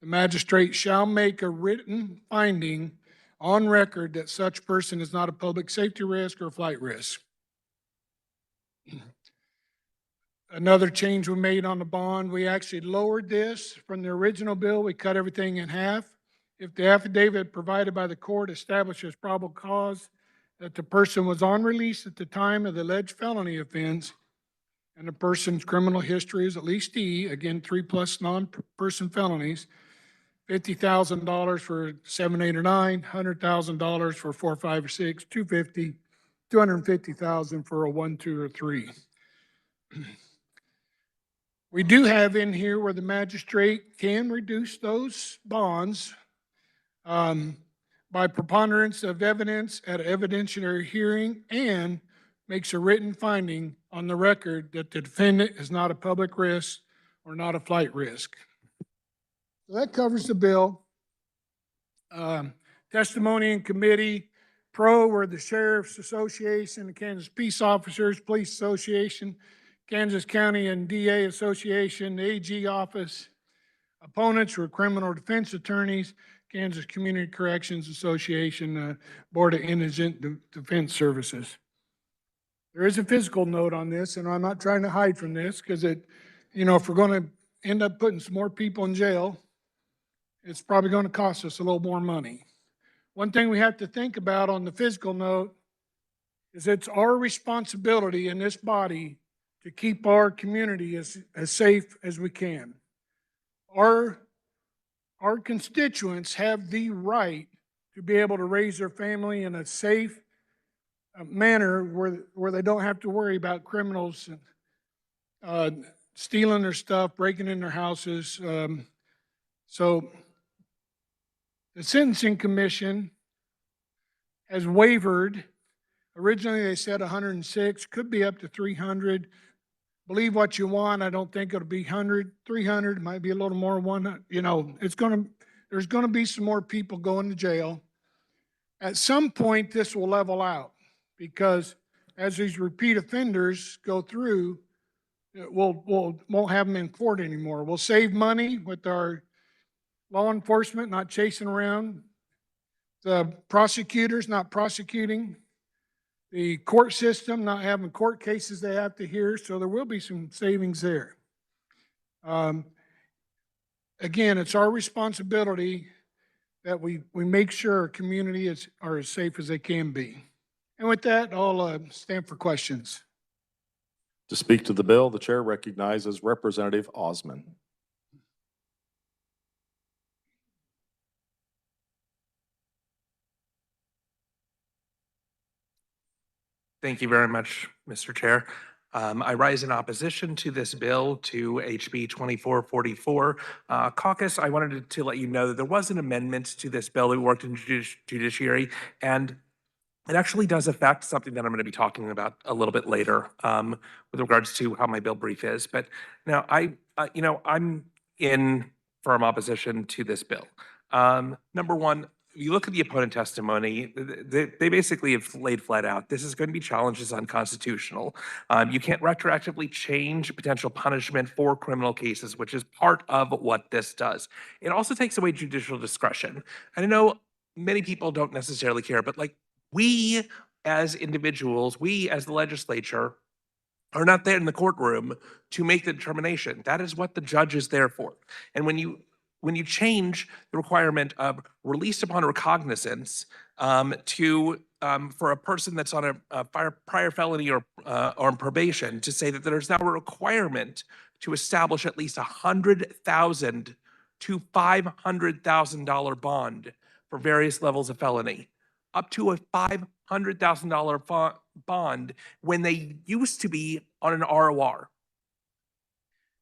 the magistrate shall make a written finding on record that such person is not a public safety risk or flight risk. Another change we made on the bond, we actually lowered this from the original bill. We cut everything in half. If the affidavit provided by the court establishes probable cause that the person was on release at the time of the alleged felony offense, and the person's criminal history is at least D, again, 3+ non-person felonies, $50,000 for 7, 8, or 9, $100,000 for 4, 5, or 6, $250,000, $250,000 for a 1, 2, or 3. We do have in here where the magistrate can reduce those bonds by preponderance of evidence at an evidentiary hearing and makes a written finding on the record that the defendant is not a public risk or not a flight risk. So that covers the bill. Testimony in committee. Pro were the Sheriff's Association, the Kansas Peace Officers, Police Association, Kansas County and DA Association, the AG Office, Opponents were criminal defense attorneys, Kansas Community Corrections Association, Board of Indigent Defense Services. There is a physical note on this, and I'm not trying to hide from this because if we're going to end up putting some more people in jail, it's probably going to cost us a little more money. One thing we have to think about on the physical note is it's our responsibility in this body to keep our community as safe as we can. Our constituents have the right to be able to raise their family in a safe manner where they don't have to worry about criminals stealing their stuff, breaking in their houses. So the Sentencing Commission has wavered. Originally, they said 106, could be up to 300. Believe what you want. I don't think it'll be 100, 300, might be a little more. There's going to be some more people going to jail. At some point, this will level out because as these repeat offenders go through, won't have them in court anymore. We'll save money with our law enforcement not chasing around, the prosecutors not prosecuting, the court system not having court cases they have to hear, so there will be some savings there. Again, it's our responsibility that we make sure our community are as safe as they can be. And with that, I'll stand for questions. To speak to the bill, the chair recognizes Representative Osman. Thank you very much, Mr. Chair. I rise in opposition to this bill, to HB 2444. Caucus, I wanted to let you know that there was an amendment to this bill that we worked in judiciary, and it actually does affect something that I'm going to be talking about a little bit later with regards to how my bill brief is. But now I'm in firm opposition to this bill. Number one, if you look at the opponent testimony, they basically have laid flat out, this is going to be challenged as unconstitutional. You can't retroactively change potential punishment for criminal cases, which is part of what this does. It also takes away judicial discretion. And I know many people don't necessarily care, but we as individuals, we as the legislature are not there in the courtroom to make the determination. That is what the judge is there for. And when you change the requirement of release upon recognizance for a person that's on a prior felony or on probation, to say that there's now a requirement to establish at least $100,000 to $500,000 bond for various levels of felony, up to a $500,000 bond when they used to be on an ROR.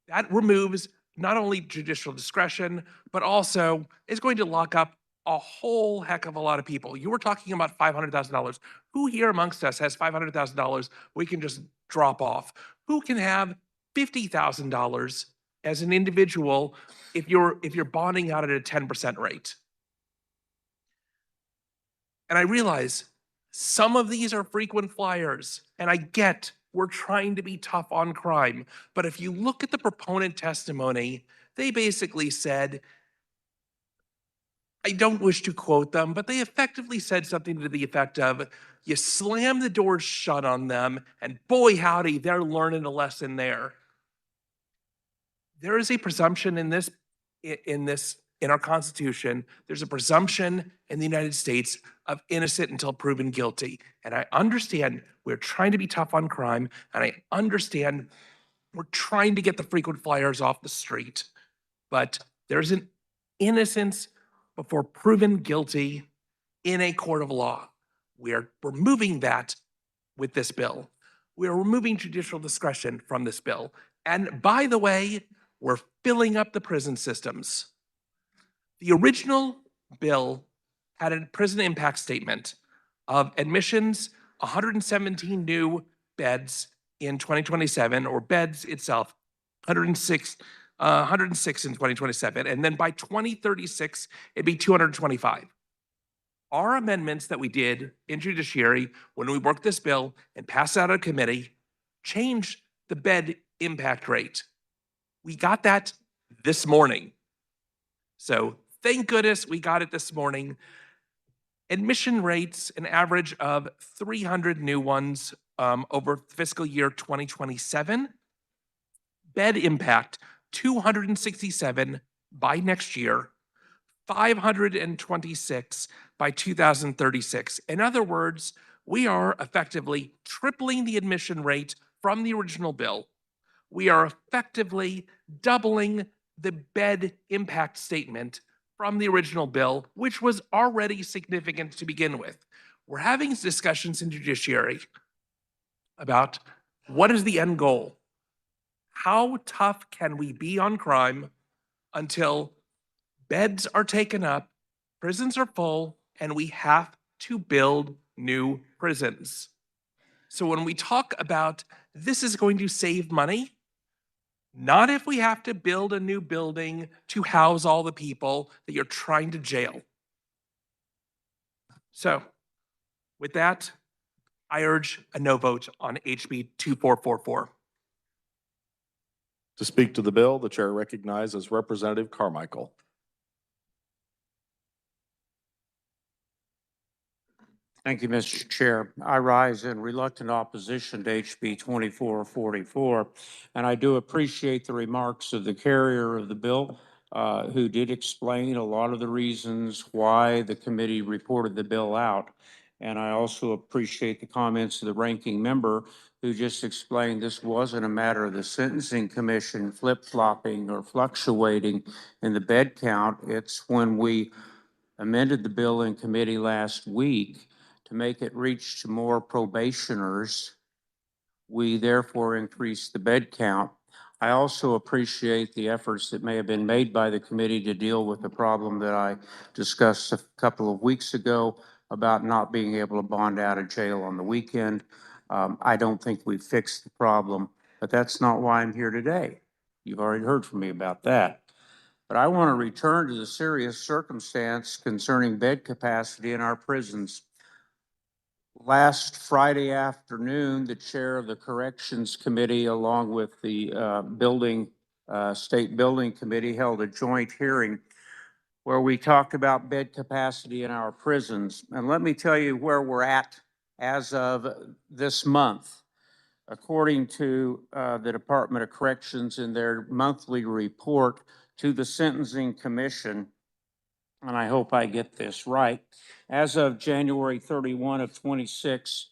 That removes not only judicial discretion, but also is going to lock up a whole heck of a lot of people. You were talking about $500,000. Who here amongst us has $500,000 we can just drop off? Who can have $50,000 as an individual if you're bonding out at a 10% rate? And I realize some of these are frequent flyers, and I get we're trying to be tough on crime. But if you look at the proponent testimony, they basically said, I don't wish to quote them, but they effectively said something to the effect of, you slam the doors shut on them, and boy howdy, they're learning a lesson there. There is a presumption in our Constitution, there's a presumption in the United States of innocent until proven guilty. And I understand we're trying to be tough on crime, and I understand we're trying to get the frequent flyers off the street, but there's an innocence before proven guilty in a court of law. We're removing that with this bill. We're removing judicial discretion from this bill. And by the way, we're filling up the prison systems. The original bill had a prison impact statement of admissions, 117 new beds in 2027, or beds itself, 106 in 2027. And then by 2036, it'd be 225. Our amendments that we did in judiciary when we worked this bill and passed out of committee changed the bed impact rate. We got that this morning. So thank goodness we got it this morning. Admission rates, an average of 300 new ones over fiscal year 2027. Bed impact, 267 by next year, 526 by 2036. In other words, we are effectively tripling the admission rate from the original bill. We are effectively doubling the bed impact statement from the original bill, which was already significant to begin with. We're having discussions in judiciary about what is the end goal? How tough can we be on crime until beds are taken up, prisons are full, and we have to build new prisons? So when we talk about this is going to save money, not if we have to build a new building to house all the people that you're trying to jail. So with that, I urge a no vote on HB 2444. To speak to the bill, the chair recognizes Representative Carmichael. Thank you, Mr. Chair. I rise in reluctant opposition to HB 2444, and I do appreciate the remarks of the carrier of the bill, who did explain a lot of the reasons why the committee reported the bill out. And I also appreciate the comments of the ranking member who just explained this wasn't a matter of the Sentencing Commission flip-flopping or fluctuating in the bed count. It's when we amended the bill in committee last week to make it reach to more probationers, we therefore increased the bed count. I also appreciate the efforts that may have been made by the committee to deal with the problem that I discussed a couple of weeks ago about not being able to bond out of jail on the weekend. I don't think we fixed the problem, but that's not why I'm here today. You've already heard from me about that. But I want to return to the serious circumstance concerning bed capacity in our prisons. Last Friday afternoon, the chair of the Corrections Committee, along with the State Building Committee, held a joint hearing where we talked about bed capacity in our prisons. And let me tell you where we're at as of this month. According to the Department of Corrections in their monthly report to the Sentencing Commission, and I hope I get this right, as of January 31 of 26,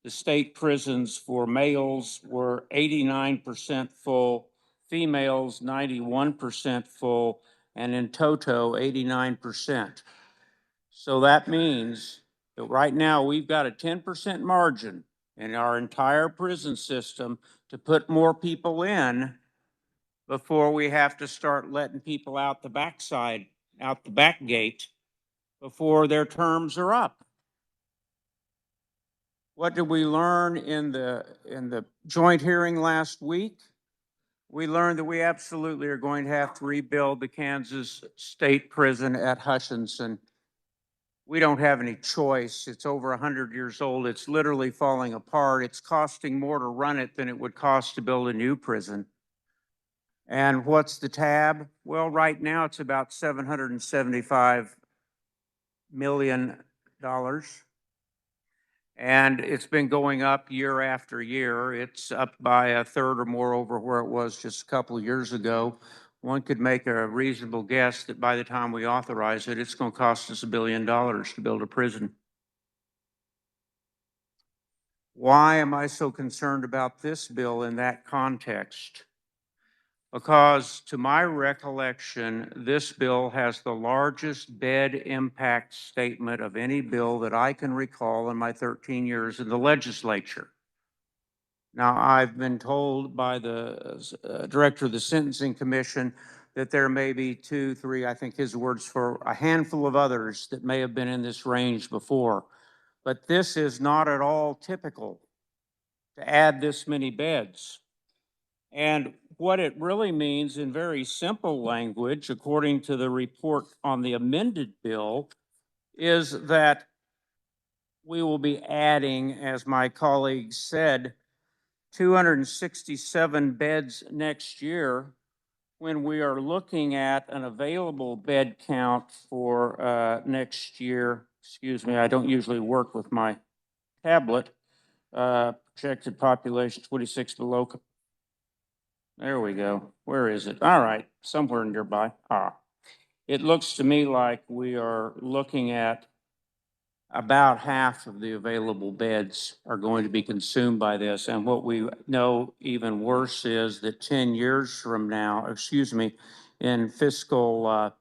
the state prisons for males were 89% full, females 91% full, and in toto 89%. So that means that right now we've got a 10% margin in our entire prison system to put more people in before we have to start letting people out the backside, out the back gate, before their terms are up. What did we learn in the joint hearing last week? We learned that we absolutely are going to have to rebuild the Kansas State Prison at Hutchinson. We don't have any choice. It's over 100 years old. It's literally falling apart. It's costing more to run it than it would cost to build a new prison. And what's the tab? Well, right now it's about $775 million. And it's been going up year after year. It's up by a third or more over where it was just a couple of years ago. One could make a reasonable guess that by the time we authorize it, it's going to cost us $1 billion to build a prison. Why am I so concerned about this bill in that context? Because to my recollection, this bill has the largest bed impact statement of any bill that I can recall in my 13 years in the legislature. Now, I've been told by the director of the Sentencing Commission that there may be 2, 3, I think his words, for a handful of others that may have been in this range before. But this is not at all typical to add this many beds. And what it really means in very simple language, according to the report on the amended bill, is that we will be adding, as my colleagues said, 267 beds next year when we are looking at an available bed count for next year, excuse me, I don't usually work with my tablet, projected population 26 below. There we go. Where is it? All right, somewhere nearby. It looks to me like we are looking at about half of the available beds are going to be consumed by this. And what we know even worse is that 10 years from now, excuse me, in fiscal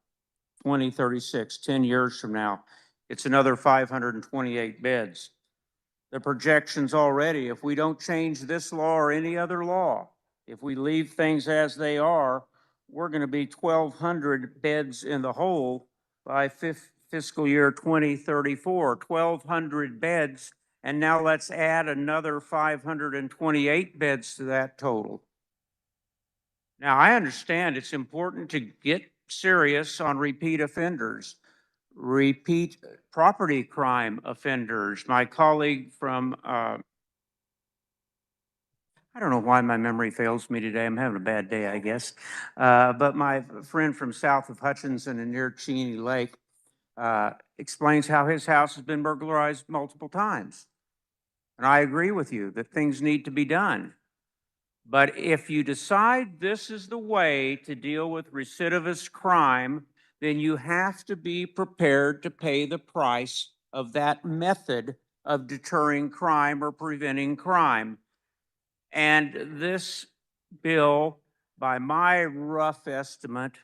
2036, 10 years from now, it's another 528 beds. The projections already, if we don't change this law or any other law, if we leave things as they are, we're going to be 1,200 beds in the hole by fiscal year 2034, 1,200 beds. And now let's add another 528 beds to that total. Now, I understand it's important to get serious on repeat offenders, repeat property crime offenders. My colleague from, I don't know why my memory fails me today. I'm having a bad day, I guess. But my friend from south of Hutchinson and near Cheney Lake explains how his house has been burglarized multiple times. And I agree with you that things need to be done. But if you decide this is the way to deal with recidivist crime, then you have to be prepared to pay the price of that method of deterring crime or preventing crime. And this bill, by my rough estimate,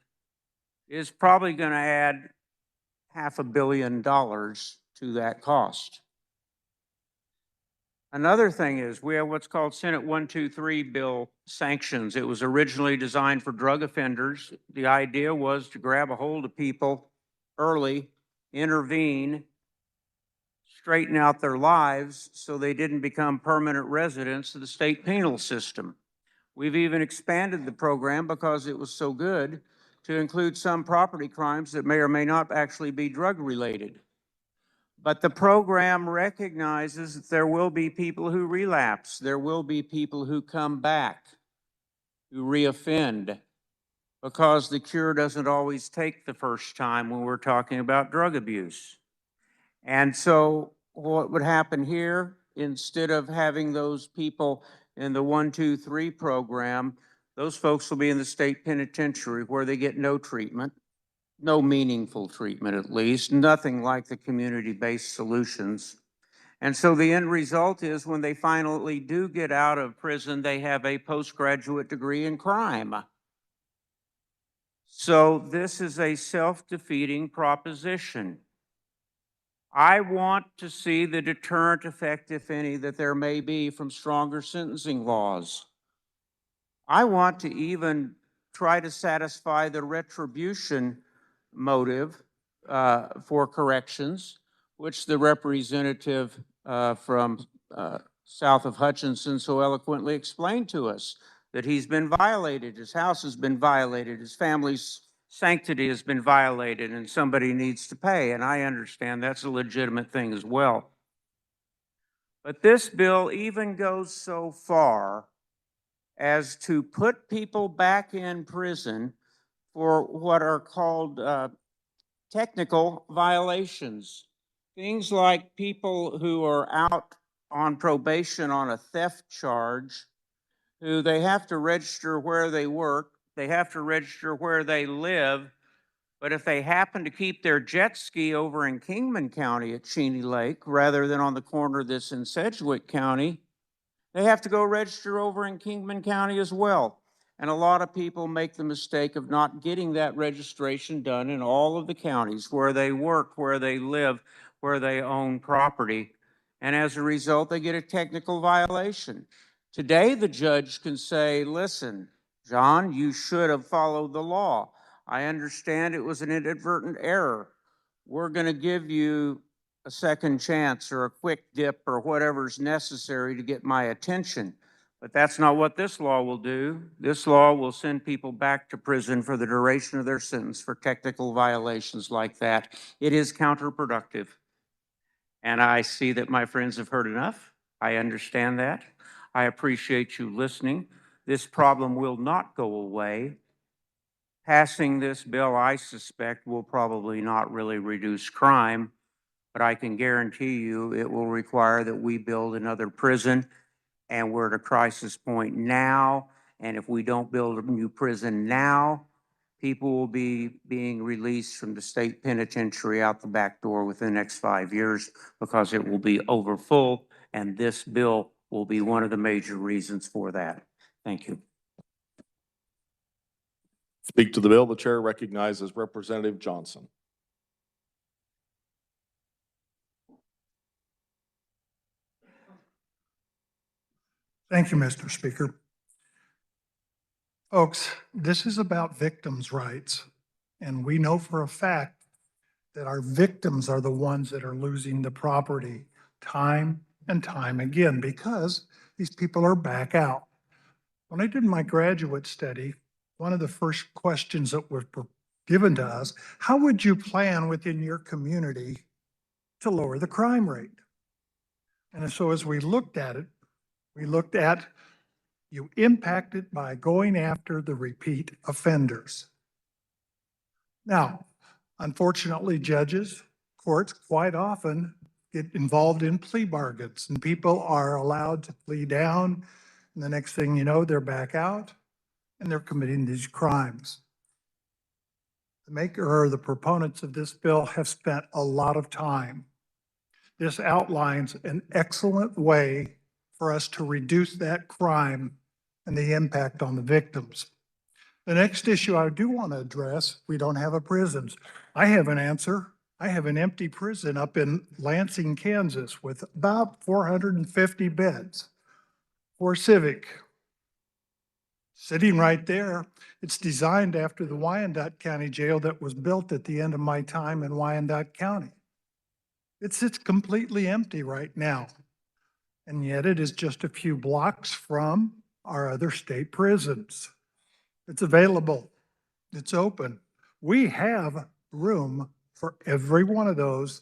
is probably going to add $500 million to that cost. Another thing is we have what's called Senate 123 bill sanctions. It was originally designed for drug offenders. The idea was to grab a hold of people early, intervene, straighten out their lives so they didn't become permanent residents of the state penal system. We've even expanded the program because it was so good to include some property crimes that may or may not actually be drug related. But the program recognizes that there will be people who relapse. There will be people who come back, who reoffend, because the cure doesn't always take the first time when we're talking about drug abuse. And so what would happen here, instead of having those people in the 123 program, those folks will be in the state penitentiary where they get no treatment. No meaningful treatment, at least, nothing like the community-based solutions. And so the end result is when they finally do get out of prison, they have a postgraduate degree in crime. So this is a self-defeating proposition. I want to see the deterrent effect, if any, that there may be from stronger sentencing laws. I want to even try to satisfy the retribution motive for corrections, which the representative from south of Hutchinson so eloquently explained to us, that he's been violated, his house has been violated, his family's sanctity has been violated, and somebody needs to pay. And I understand that's a legitimate thing as well. But this bill even goes so far as to put people back in prison for what are called technical violations. Things like people who are out on probation on a theft charge, who they have to register where they work, they have to register where they live, but if they happen to keep their jet ski over in Kingman County at Cheney Lake rather than on the corner that's in Sedgwick County, they have to go register over in Kingman County as well. And a lot of people make the mistake of not getting that registration done in all of the counties where they work, where they live, where they own property. And as a result, they get a technical violation. Today, the judge can say, listen, John, you should have followed the law. I understand it was an inadvertent error. We're going to give you a second chance or a quick dip or whatever's necessary to get my attention. But that's not what this law will do. This law will send people back to prison for the duration of their sentence for technical violations like that. It is counterproductive. And I see that my friends have heard enough. I understand that. I appreciate you listening. This problem will not go away. Passing this bill, I suspect, will probably not really reduce crime, but I can guarantee you it will require that we build another prison. And we're at a crisis point now. And if we don't build a new prison now, people will be being released from the state penitentiary out the back door within the next 5 years because it will be overfull. And this bill will be one of the major reasons for that. Thank you. Speak to the bill. The chair recognizes Representative Johnson. Thank you, Mr. Speaker. Folks, this is about victims' rights. And we know for a fact that our victims are the ones that are losing the property time and time again because these people are back out. When I did my graduate study, one of the first questions that was given to us, how would you plan within your community to lower the crime rate? And so as we looked at it, we looked at you impact it by going after the repeat offenders. Now, unfortunately, judges, courts quite often get involved in plea bargains and people are allowed to plea down. And the next thing you know, they're back out and they're committing these crimes. The maker or the proponents of this bill have spent a lot of time. This outlines an excellent way for us to reduce that crime and the impact on the victims. The next issue I do want to address, we don't have a prisons. I have an answer. I have an empty prison up in Lansing, Kansas with about 450 beds for Civic. Sitting right there, it's designed after the Wyandotte County Jail that was built at the end of my time in Wyandotte County. It sits completely empty right now. And yet it is just a few blocks from our other state prisons. It's available. It's open. We have room for every one of those,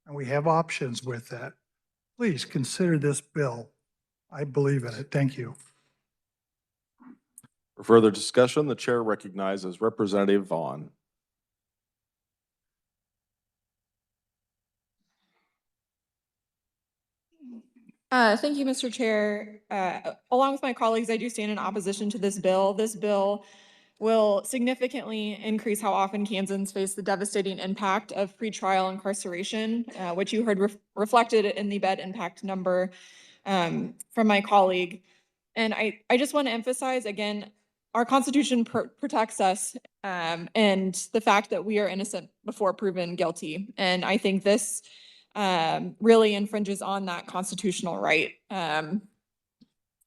and we have options with that. Please consider this bill. I believe in it. Thank you. For further discussion, the chair recognizes Representative Vaughn. Thank you, Mr. Chair. Along with my colleagues, I do stand in opposition to this bill. This bill will significantly increase how often Kansans face the devastating impact of pretrial incarceration, which you heard reflected in the bed impact number from my colleague. And I just want to emphasize again, our Constitution protects us and the fact that we are innocent before proven guilty. And I think this really infringes on that constitutional right.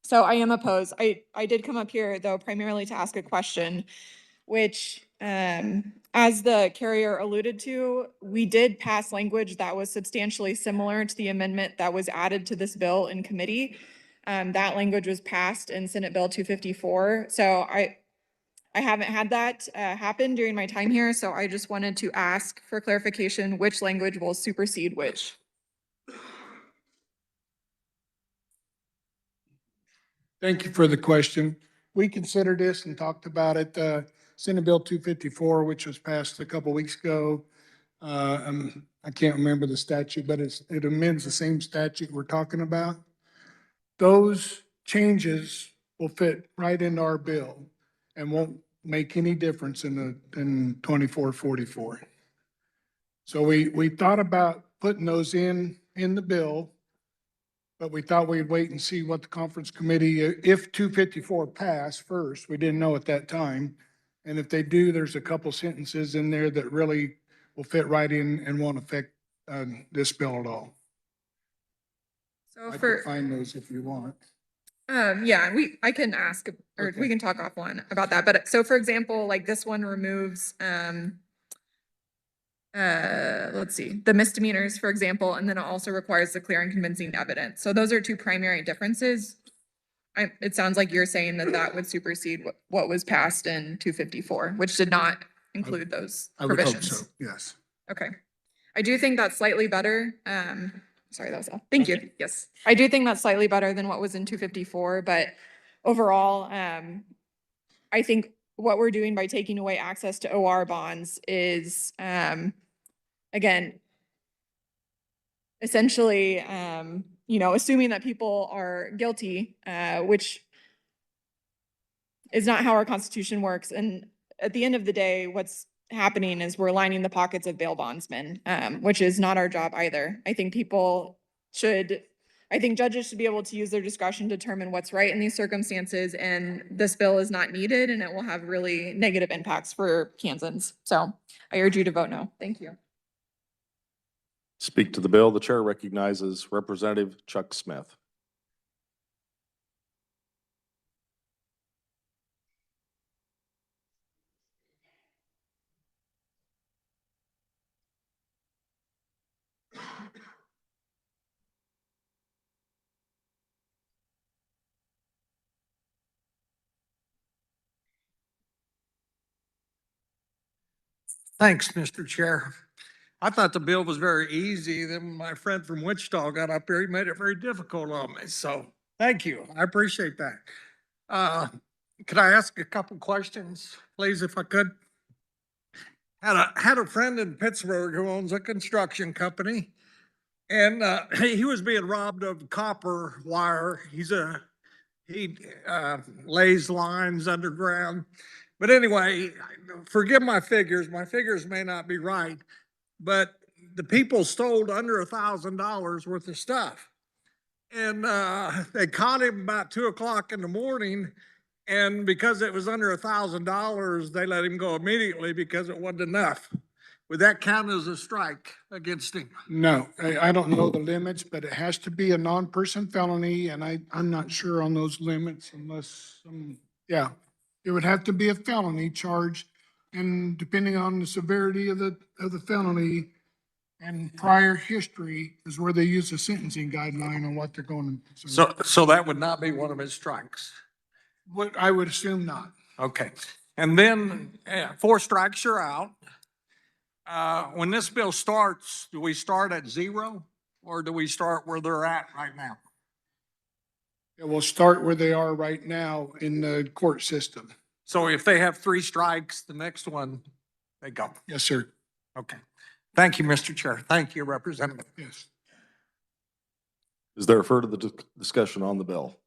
So I am opposed. I did come up here though primarily to ask a question, which as the carrier alluded to, we did pass language that was substantially similar to the amendment that was added to this bill in committee. That language was passed in Senate Bill 254. So I haven't had that happen during my time here. So I just wanted to ask for clarification, which language will supersede which? Thank you for the question. We considered this and talked about it. Senate Bill 254, which was passed a couple weeks ago. I can't remember the statute, but it amends the same statute we're talking about. Those changes will fit right into our bill and won't make any difference in 2444. So we thought about putting those in the bill, but we thought we'd wait and see what the conference committee, if 254 passed first, we didn't know at that time. And if they do, there's a couple sentences in there that really will fit right in and won't affect this bill at all. So I can find those if you want. Yeah, we can ask, or Okay. we can talk offline about that. But so for example, like this one removes, let's see, the misdemeanors, for example, and then it also requires the clear and convincing evidence. So those are two primary differences. It sounds like you're saying that that would supersede what was passed in 254, which did not include those I would hope provisions. so, yes. Okay. I do think that's slightly better. Sorry, that was all. Thank you. Yes. I do think that's slightly better than what was in 254, but overall, I think what we're doing by taking away access to OR bonds is, again, essentially, assuming that people are guilty, which is not how our Constitution works. And at the end of the day, what's happening is we're lining the pockets of bail bondsmen, which is not our job either. I think judges should be able to use their discretion to determine what's right in these circumstances, and this bill is not needed, and it will have really negative impacts for Kansans. So I urge you to vote no. Thank you. Speak to the bill. The chair recognizes Representative Chuck Smith. Thanks, Mr. Chair. I thought the bill was very easy. Then my friend from Wichita got up here, he made it very difficult on me. So thank you. I appreciate that. Could I ask a couple questions, please, if I could? Had a friend in Pittsburgh who owns a construction company, and he was being robbed of copper wire. He lays lines underground. But anyway, forgive my figures. My figures may not be right, but the people stole under $1,000 worth of stuff. And they caught him about 2 o'clock in the morning. And because it was under $1,000, they let him go immediately because it wasn't enough. Would that count as a strike against him? No, I don't know the limits, but it has to be a non-person felony, and I'm not sure on those limits unless, yeah. It would have to be a felony charge, and depending on the severity of the felony and prior history is where they use the sentencing guideline on what they're going to. So that would not be one of his strikes? What I would assume not. Okay. And then 4 strikes, you're out. When this bill starts, do we start at 0 or do we start where they're at right now? It will start where they are right now in the court system. So if they have 3 strikes, the next one, they go. Yes, sir. Okay. Thank you, Mr. Chair. Thank you, Representative. Yes. Is there further discussion on the bill?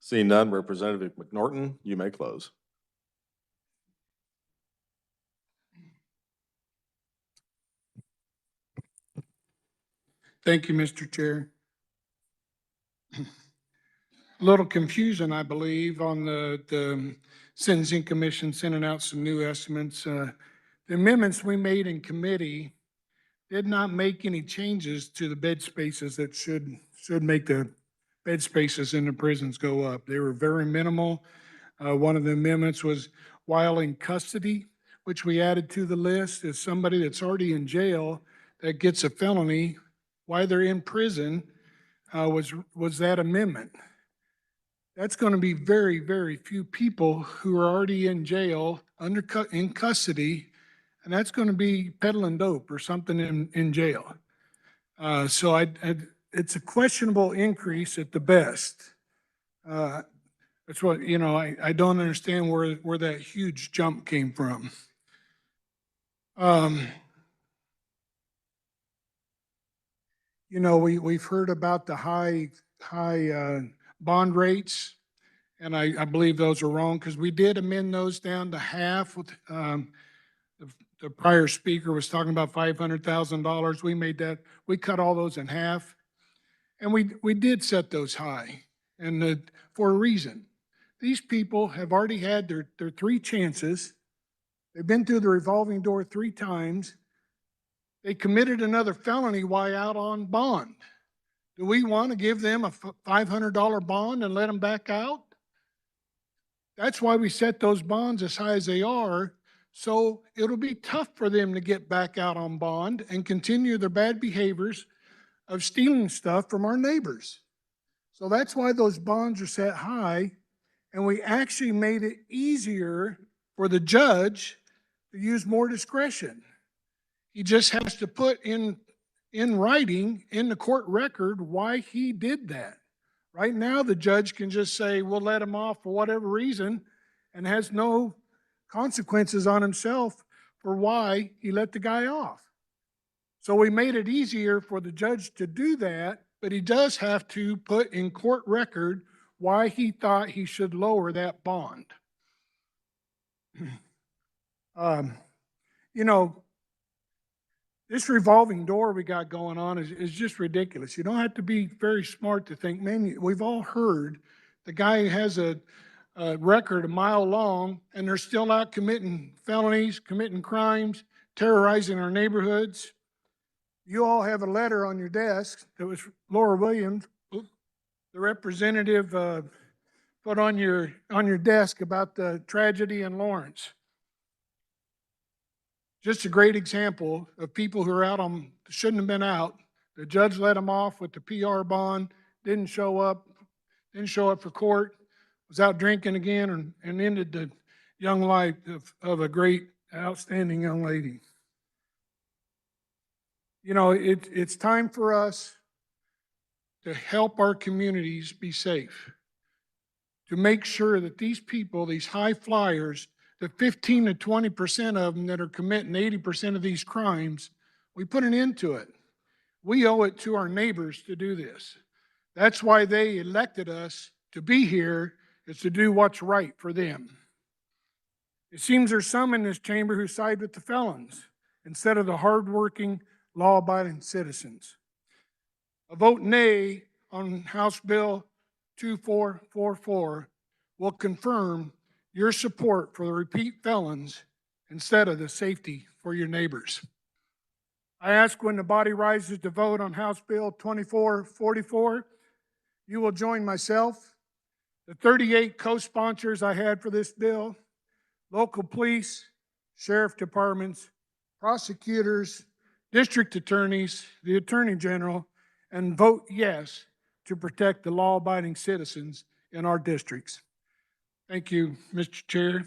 Seeing none, Representative McNorton, you may close. Thank you, Mr. Chair. A little confusion, I believe, on the Sentencing Commission sending out some new estimates. The amendments we made in committee did not make any changes to the bed spaces that should make the bed spaces in the prisons go up. They were very minimal. One of the amendments was while in custody, which we added to the list, is somebody that's already in jail that gets a felony while they're in prison, was that amendment. That's going to be very, very few people who are already in jail in custody, and that's going to be peddling dope or something in jail. So it's a questionable increase at the best. That's what, I don't understand where that huge jump came from. We've heard about the high bond rates, and I believe those are wrong because we did amend those down to half. The prior speaker was talking about $500,000. We cut all those in half, and we did set those high, and for a reason. These people have already had their 3 chances. They've been through the revolving door 3 times. They committed another felony while out on bond. Do we want to give them a $500 bond and let them back out? That's why we set those bonds as high as they are. So it'll be tough for them to get back out on bond and continue their bad behaviors of stealing stuff from our neighbors. So that's why those bonds are set high. And we actually made it easier for the judge to use more discretion. He just has to put in writing in the court record why he did that. Right now, the judge can just say, we'll let him off for whatever reason, and has no consequences on himself for why he let the guy off. So we made it easier for the judge to do that, but he does have to put in court record why he thought he should lower that bond. You know, this revolving door we got going on is just ridiculous. You don't have to be very smart to think, man, we've all heard the guy has a record a mile long and they're still out committing felonies, committing crimes, terrorizing our neighborhoods. You all have a letter on your desk that was Laura Williams, the representative, put on your desk about the tragedy in Lawrence. Just a great example of people who are out on, shouldn't have been out. The judge let them off with the PR bond, didn't show up for court, was out drinking again and ended the young life of a great, outstanding young lady. You know, it's time for us to help our communities be safe, to make sure that these people, these high flyers, the 15 to 20% of them that are committing 80% of these crimes, we put an end to it. We owe it to our neighbors to do this. That's why they elected us to be here, is to do what's right for them. It seems there's some in this chamber who side with the felons instead of the hardworking, law-abiding citizens. A vote nay on House Bill 2444 will confirm your support for the repeat felons instead of the safety for your neighbors. I ask when the body rises to vote on House Bill 2444, you will join myself, the 38 co-sponsors I had for this bill, local police, sheriff departments, prosecutors, district attorneys, the attorney general, and vote yes to protect the law-abiding citizens in our districts. Thank you, Mr. Chair.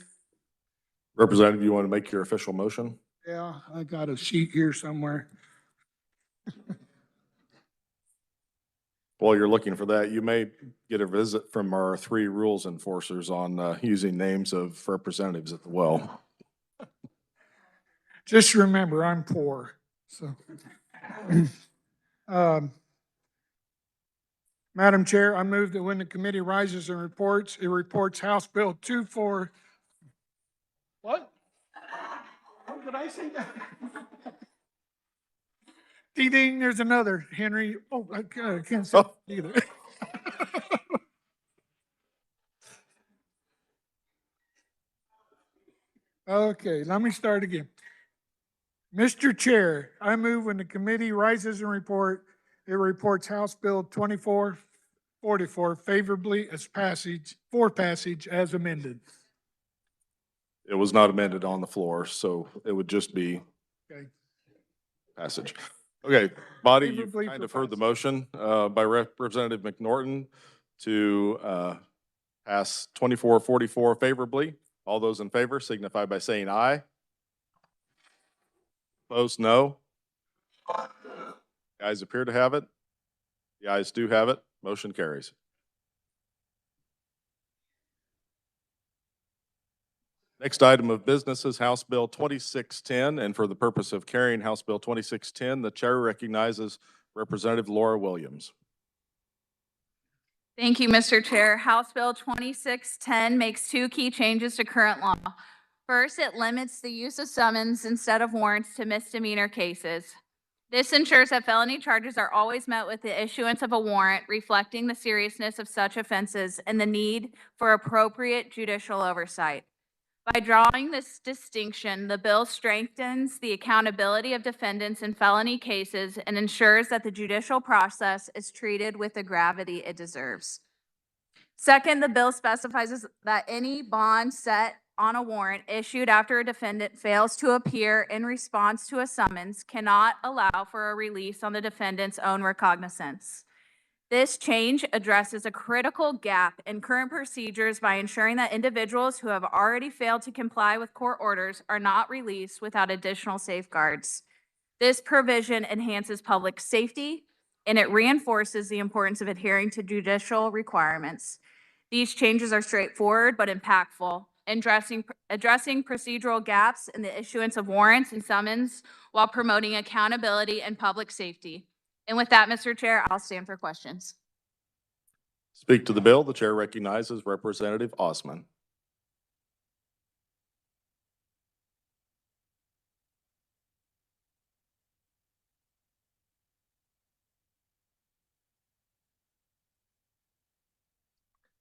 Representative, you want to make your official motion? Yeah, I got a sheet here somewhere. While you're looking for that, you may get a visit from our 3 rules enforcers on using names of representatives at the well. Just remember, I'm poor, so. Madam Chair, I move that when the committee rises and reports, it reports House Bill 24. What? How did I say that? Ding, ding, there's another, Henry. Oh, I can't say either. Okay, let me start again. Mr. Chair, I move when the committee rises and it reports House Bill 2444 favorably for passage as amended. It was not amended on the floor, so it would just be Okay. passage. Okay, body, you've Favorably kind for of heard the motion by Representative McNorton to pass 2444 favorably. All those in favor signify by saying aye. Opposed, no. The ayes appear to have it. The ayes do have it. Motion carries. Next item of business is House Bill 2610, and for the purpose of carrying House Bill 2610, the chair recognizes Representative Laura Williams. Thank you, Mr. Chair. House Bill 2610 makes 2 key changes to current law. First, it limits the use of summons instead of warrants to misdemeanor cases. This ensures that felony charges are always met with the issuance of a warrant reflecting the seriousness of such offenses and the need for appropriate judicial oversight. By drawing this distinction, the bill strengthens the accountability of defendants in felony cases and ensures that the judicial process is treated with the gravity it deserves. Second, the bill specifies that any bond set on a warrant issued after a defendant fails to appear in response to a summons cannot allow for a release on the defendant's own recognizance. This change addresses a critical gap in current procedures by ensuring that individuals who have already failed to comply with court orders are not released without additional safeguards. This provision enhances public safety, and it reinforces the importance of adhering to judicial requirements. These changes are straightforward but impactful. addressing procedural gaps in the issuance of warrants and summons while promoting accountability and public safety. And with that, Mr. Chair, I'll stand for questions. Speak to the bill. The chair recognizes Representative Osman.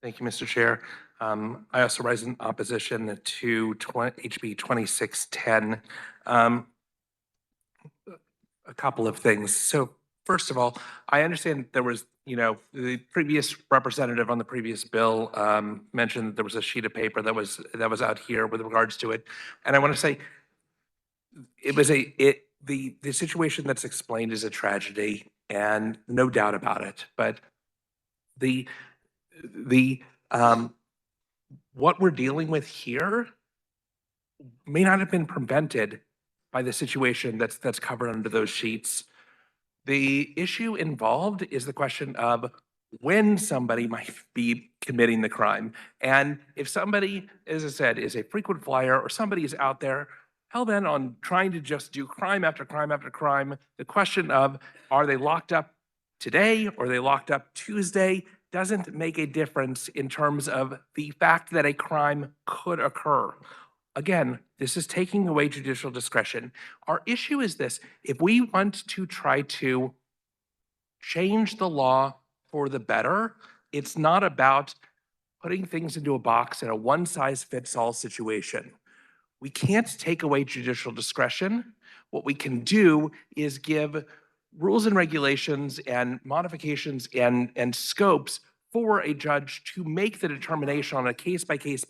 Thank you, Mr. Chair. I also rise in opposition to HB 2610. A couple of things. So first of all, I understand there was, the previous representative on the previous bill mentioned that there was a sheet of paper that was out here with regards to it. And I want to say it was the situation that's explained is a tragedy and no doubt about it. But the what we're dealing with here may not have been prevented by the situation that's covered under those sheets. The issue involved is the question of when somebody might be committing the crime. And if somebody, as I said, is a frequent flyer or somebody is out there hell-bent on trying to just do crime after crime after crime, the question of are they locked up today or are they locked up Tuesday doesn't make a difference in terms of the fact that a crime could occur. Again, this is taking away judicial discretion. Our issue is this: if we want to try to change the law for the better, it's not about putting things into a box in a one-size-fits-all situation. We can't take away judicial discretion. What we can do is give rules and regulations and modifications and scopes for a judge to make the determination on a case-by-case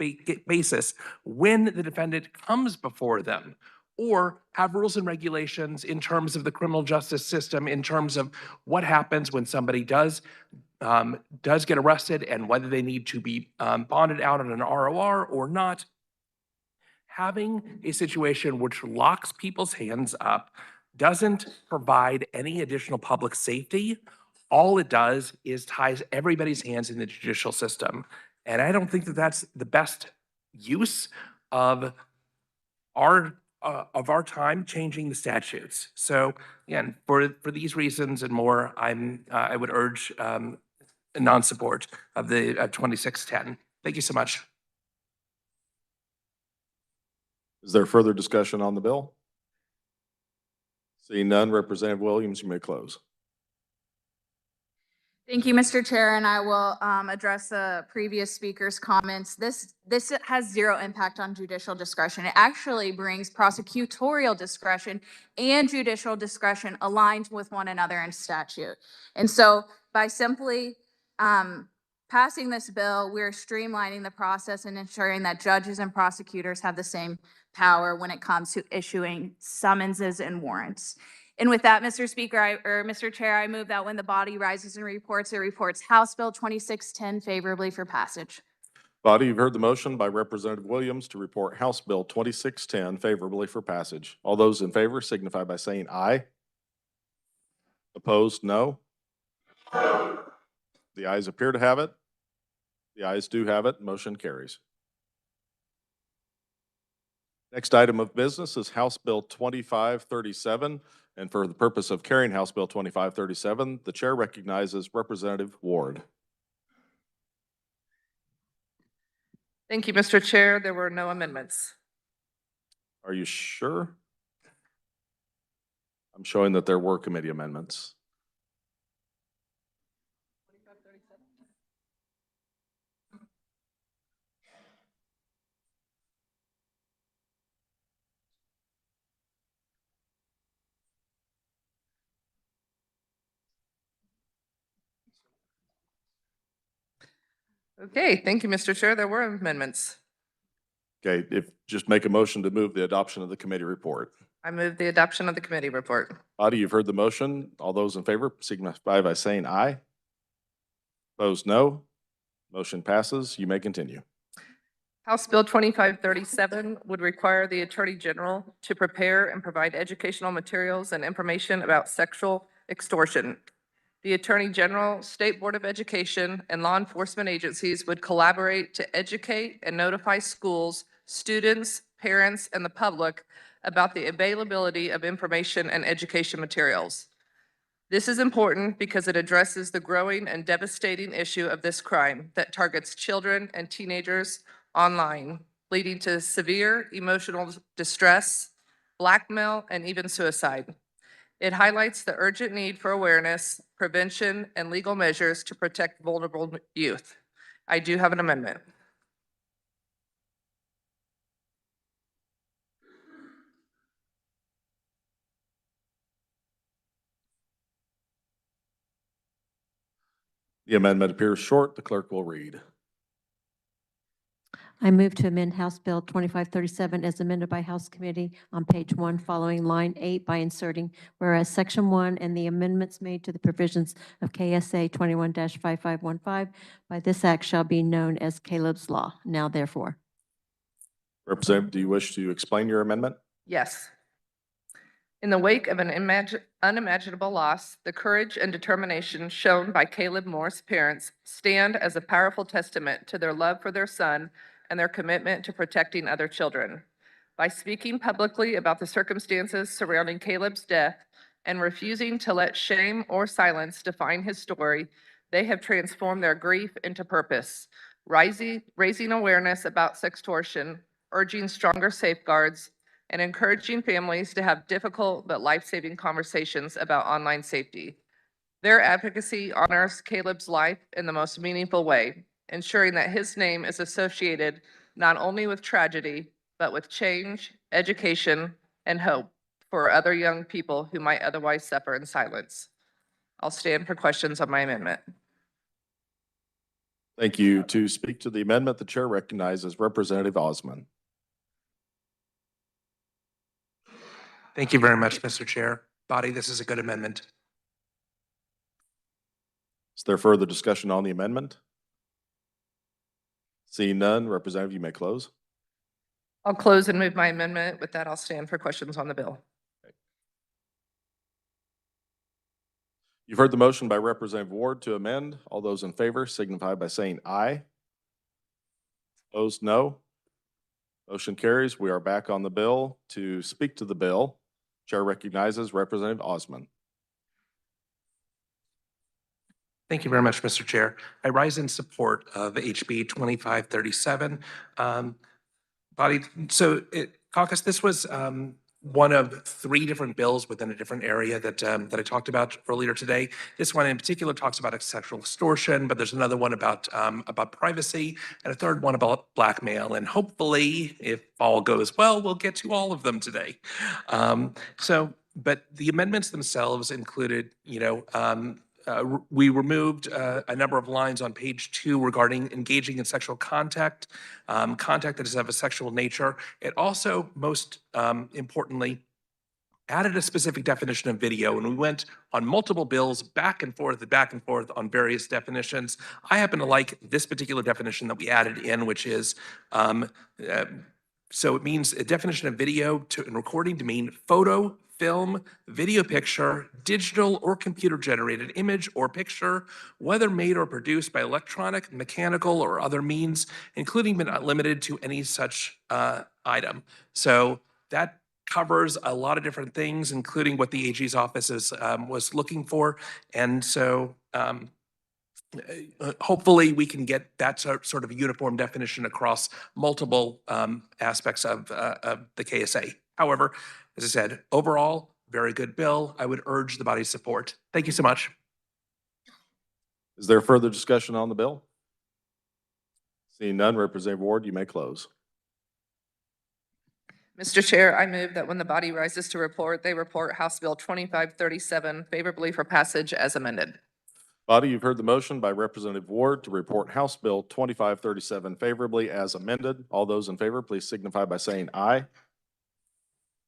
basis when the defendant comes before them, or have rules and regulations in terms of the criminal justice system, in terms of what happens when somebody does get arrested and whether they need to be bonded out on an ROR or not. Having a situation which locks people's hands up doesn't provide any additional public safety. All it does is ties everybody's hands in the judicial system. And I don't think that that's the best use of our time changing the statutes. So again, for these reasons and more, I would urge non-support of the 2610. Thank you so much. Is there further discussion on the bill? Seeing none, Representative Williams, you may close. Thank you, Mr. Chair, and I will address the previous speaker's comments. This has zero impact on judicial discretion. It actually brings prosecutorial discretion and judicial discretion aligned with one another in statute. And so by simply passing this bill, we're streamlining the process and ensuring that judges and prosecutors have the same power when it comes to issuing summonses and warrants. And with that, Mr. Speaker, Mr. Chair, I move that when the body rises and reports, it reports House Bill 2610 favorably for passage. Body, you've heard the motion by Representative Williams to report House Bill 2610 favorably for passage. All those in favor signify by saying aye. Opposed, no. The ayes appear to have it. The ayes do have it. Motion carries. Next item of business is House Bill 2537. And for the purpose of carrying House Bill 2537, the chair recognizes Representative Ward. Thank you, Mr. Chair. There were no amendments. Are you sure? I'm showing that there were committee amendments. Okay, thank you, Mr. Chair. There were amendments. Okay, just make a motion to move the adoption of the committee report. I move the adoption of the committee report. Body, you've heard the motion. All those in favor signify by saying aye. Opposed, no. Motion passes. You may continue. House Bill 2537 would require the Attorney General to prepare and provide educational materials and information about sexual extortion. The Attorney General, State Board of Education, and law enforcement agencies would collaborate to educate and notify schools, students, parents, and the public about the availability of information and education materials. This is important because it addresses the growing and devastating issue of this crime that targets children and teenagers online, leading to severe emotional distress, blackmail, and even suicide. It highlights the urgent need for awareness, prevention, and legal measures to protect vulnerable youth. I do have an amendment. The amendment appears short. The clerk will read. I move to amend House Bill 2537 as amended by House Committee on page 1 following line 8 by inserting whereas Section 1 and the amendments made to the provisions of KSA 21-5515 by this act shall be known as Caleb's Law. Now therefore. Representative, do you wish to explain your amendment? Yes. In the wake of an unimaginable loss, the courage and determination shown by Caleb Moore's parents stand as a powerful testament to their love for their son and their commitment to protecting other children. By speaking publicly about the circumstances surrounding Caleb's death and refusing to let shame or silence define his story, they have transformed their grief into purpose, raising awareness about sextortion, urging stronger safeguards, and encouraging families to have difficult but life-saving conversations about online safety. Their advocacy honors Caleb's life in the most meaningful way, ensuring that his name is associated not only with tragedy, but with change, education, and hope for other young people who might otherwise suffer in silence. I'll stand for questions on my amendment. Thank you. To speak to the amendment, the chair recognizes Representative Osman. Thank you very much, Mr. Chair. Body, this is a good amendment. Is there further discussion on the amendment? Seeing none, Representative, you may close. I'll close and move my amendment. With that, I'll stand for questions on the bill. You've heard the motion by Representative Ward to amend. All those in favor signify by saying aye. Opposed, no. Motion carries. We are back on the bill. To speak to the bill, Chair recognizes Representative Osman. Thank you very much, Mr. Chair. I rise in support of HB 2537. Caucus, this was one of 3 different bills within a different area that I talked about earlier today. This one in particular talks about sexual extortion, but there's another one about privacy and a third one about blackmail. And hopefully, if all goes well, we'll get to all of them today. But the amendments themselves included, we removed a number of lines on page 2 regarding engaging in sexual contact, contact that is of a sexual nature. It also, most importantly, added a specific definition of video, and we went on multiple bills back and forth on various definitions. I happen to like this particular definition that we added in, which is, so it means a definition of video and recording to mean photo, film, video picture, digital or computer-generated image or picture, whether made or produced by electronic, mechanical, or other means, including but not limited to any such item. So that covers a lot of different things, including what the AG's office was looking for. And so hopefully we can get that sort of uniform definition across multiple aspects of the KSA. However, as I said, overall, very good bill. I would urge the body's support. Thank you so much. Is there further discussion on the bill? Seeing none, Representative Ward, you may close. Mr. Chair, I move that when the body rises to report, they report House Bill 2537 favorably for passage as amended. Body, you've heard the motion by Representative Ward to report House Bill 2537 favorably as amended. All those in favor, please signify by saying aye.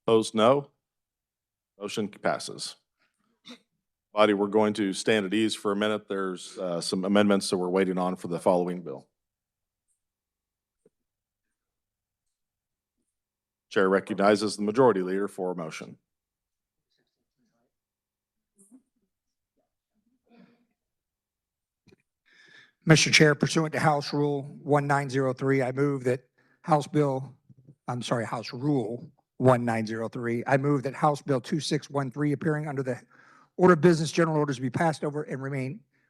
Opposed, no. Motion passes. Body, we're going to stand at ease for a minute. There's some amendments that we're waiting on for the following bill. Chair recognizes the Majority Leader for a motion. Mr. Chair, pursuant to House Rule 1903, I move that House Rule 1903, I move that House Bill 2613, appearing under the Order of Business General Orders, be passed over and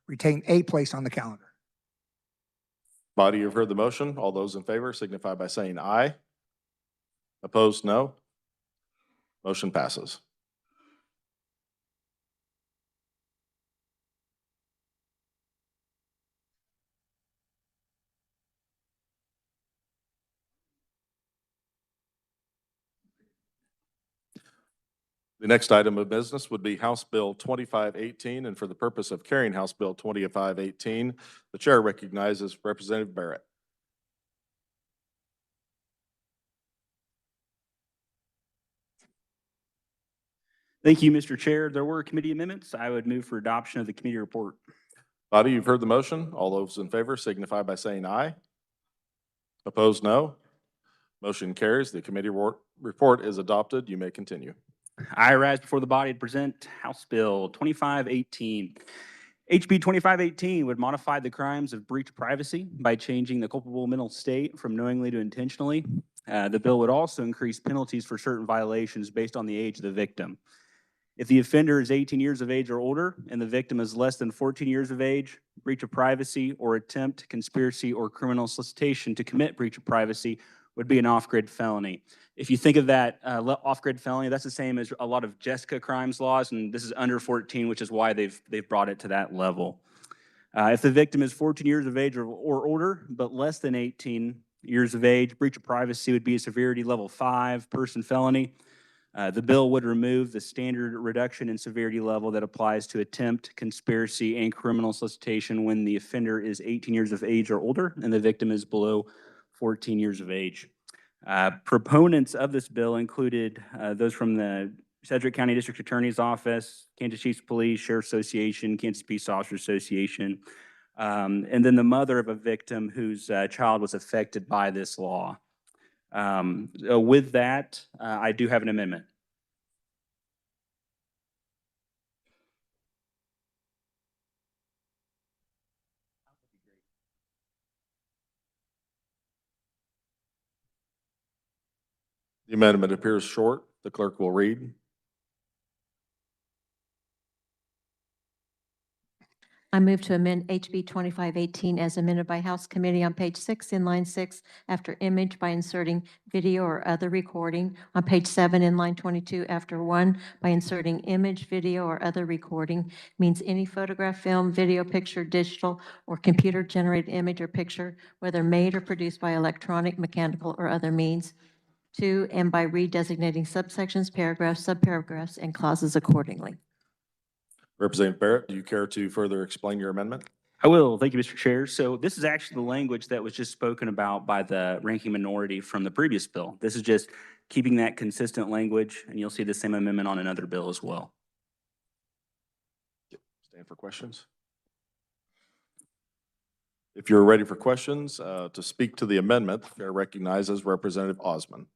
retain a place on the calendar. Body, you've heard the motion. All those in favor signify by saying aye. Opposed, no. Motion passes. The next item of business would be House Bill 2518, and for the purpose of carrying House Bill 2518, the chair recognizes Representative Barrett. Thank you, Mr. Chair. There were committee amendments. I would move for adoption of the committee report. Body, you've heard the motion. All those in favor signify by saying aye. Opposed, no. Motion carries. The committee report is adopted. You may continue. I rise before the body to present House Bill 2518. HB 2518 would modify the crimes of breach of privacy by changing the culpable mental state from knowingly to intentionally. The bill would also increase penalties for certain violations based on the age of the victim. If the offender is 18 years of age or older and the victim is less than 14 years of age, breach of privacy or attempt, conspiracy, or criminal solicitation to commit breach of privacy would be an off-grid felony. If you think of that off-grid felony, that's the same as a lot of Jessica crimes laws, and this is under 14, which is why they've brought it to that level. If the victim is 14 years of age or older, but less than 18 years of age, breach of privacy would be a severity level 5 person felony. The bill would remove the standard reduction in severity level that applies to attempt, conspiracy, and criminal solicitation when the offender is 18 years of age or older and the victim is below 14 years of age. Proponents of this bill included those from the Sedgwick County District Attorney's Office, Kansas Chiefs Police, Sheriff's Association, Kansas Peace Officers Association, and then the mother of a victim whose child was affected by this law. With that, I do have an amendment. The amendment appears short. The clerk will read. I move to amend HB 2518 as amended by House Committee on page 6 in line 6 after image by inserting video or other recording. On page 7 in line 22 after 1 by inserting image, video, or other recording means any photograph, film, video, picture, digital, or computer-generated image or picture, whether made or produced by electronic, mechanical, or other means. 2, and by redesignating subsections, paragraphs, subparagraphs, and clauses accordingly. Representative Barrett, do you care to further explain your amendment? I will. Thank you, Mr. Chair. So this is actually the language that was just spoken about by the ranking minority from the previous bill. This is just keeping that consistent language, and you'll see the same amendment on another bill as well. Stand for questions. If you're ready for questions, to speak to the amendment, the chair recognizes Representative Osman.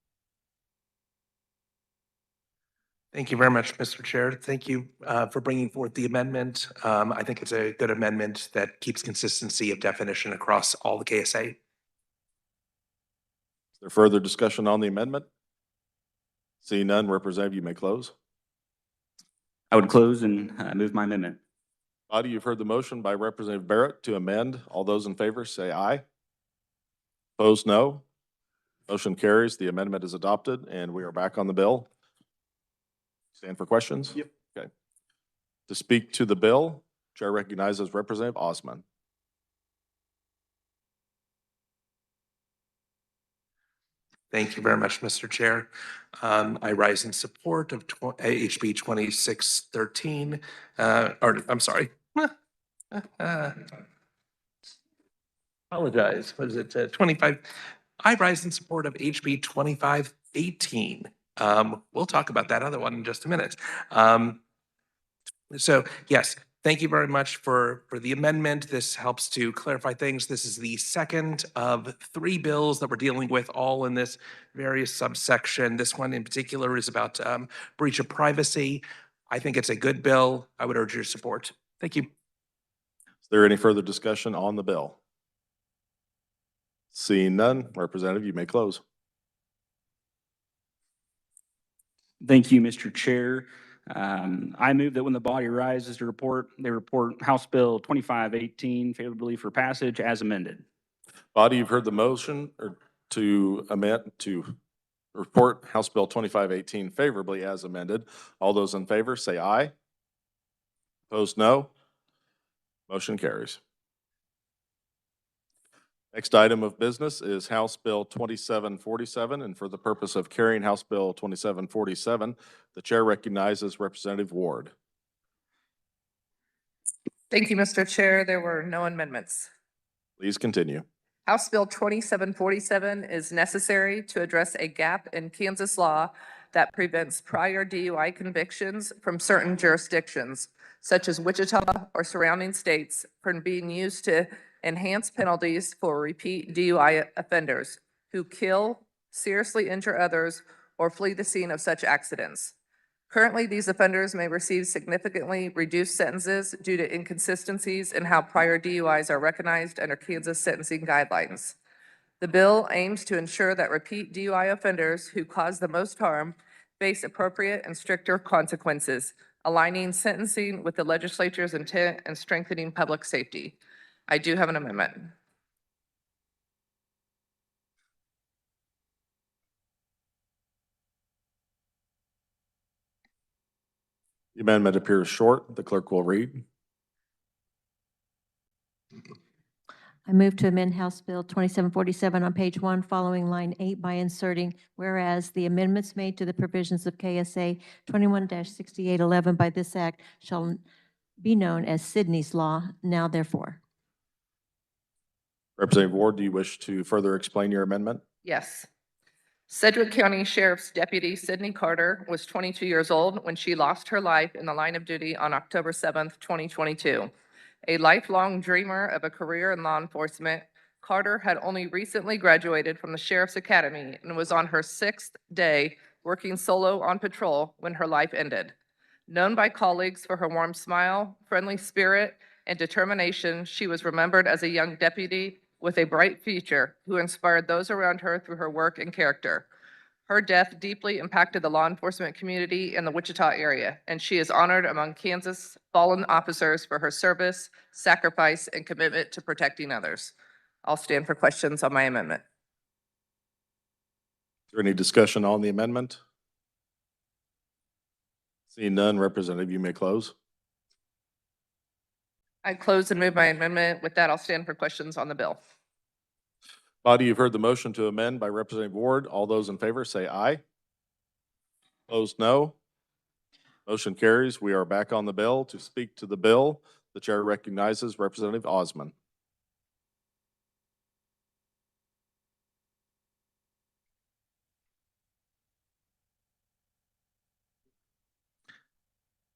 Thank you very much, Mr. Chair. Thank you for bringing forth the amendment. I think it's a good amendment that keeps consistency of definition across all the KSA. Is there further discussion on the amendment? Seeing none, Representative, you may close. I would close and move my amendment. Body, you've heard the motion by Representative Barrett to amend. All those in favor say aye. Opposed, no. Motion carries. The amendment is adopted, and we are back on the bill. Stand for questions? Yep. Okay. To speak to the bill, chair recognizes Representative Osman. Thank you very much, Mr. Chair. I rise in support of HB 2613, or I'm sorry. Apologize. What is it? 25. I rise in support of HB 2518. We'll talk about that other one in just a minute. So yes, thank you very much for the amendment. This helps to clarify things. This is the second of 3 bills that we're dealing with, all in this various subsection. This one in particular is about breach of privacy. I think it's a good bill. I would urge your support. Thank you. Is there any further discussion on the bill? Seeing none, Representative, you may close. Thank you, Mr. Chair. I move that when the body rises to report, they report House Bill 2518 favorably for passage as amended. Body, you've heard the motion to amend to report House Bill 2518 favorably as amended. All those in favor say aye. Opposed, no. Motion carries. Next item of business is House Bill 2747, and for the purpose of carrying House Bill 2747, the chair recognizes Representative Ward. Thank you, Mr. Chair. There were no amendments. Please continue. House Bill 2747 is necessary to address a gap in Kansas law that prevents prior DUI convictions from certain jurisdictions, such as Wichita or surrounding states, from being used to enhance penalties for repeat DUI offenders who kill, seriously injure others, or flee the scene of such accidents. Currently, these offenders may receive significantly reduced sentences due to inconsistencies in how prior DUIs are recognized under Kansas sentencing guidelines. The bill aims to ensure that repeat DUI offenders who cause the most harm face appropriate and stricter consequences, aligning sentencing with the legislature's intent and strengthening public safety. I do have an amendment. The amendment appears short. The clerk will read. I move to amend House Bill 2747 on page 1, following line 8 by inserting, whereas the amendments made to the provisions of KSA 21-6811 by this act shall be known as Sydney's Law, now therefore. Representative Ward, do you wish to further explain your amendment? Yes. Sedgwick County Sheriff's Deputy Sydney Carter was 22 years old when she lost her life in the line of duty on October 7th, 2022. A lifelong dreamer of a career in law enforcement, Carter had only recently graduated from the Sheriff's Academy and was on her 6th day working solo on patrol when her life ended. Known by colleagues for her warm smile, friendly spirit, and determination, she was remembered as a young deputy with a bright future who inspired those around her through her work and character. Her death deeply impacted the law enforcement community in the Wichita area, and she is honored among Kansas fallen officers for her service, sacrifice, and commitment to protecting others. I'll stand for questions on my amendment. Is there any discussion on the amendment? Seeing none, Representative, you may close. I close and move my amendment. With that, I'll stand for questions on the bill. Body, you've heard the motion to amend by Representative Ward. All those in favor say aye. Opposed, no. Motion carries. We are back on the bill. To speak to the bill, the chair recognizes Representative Osman.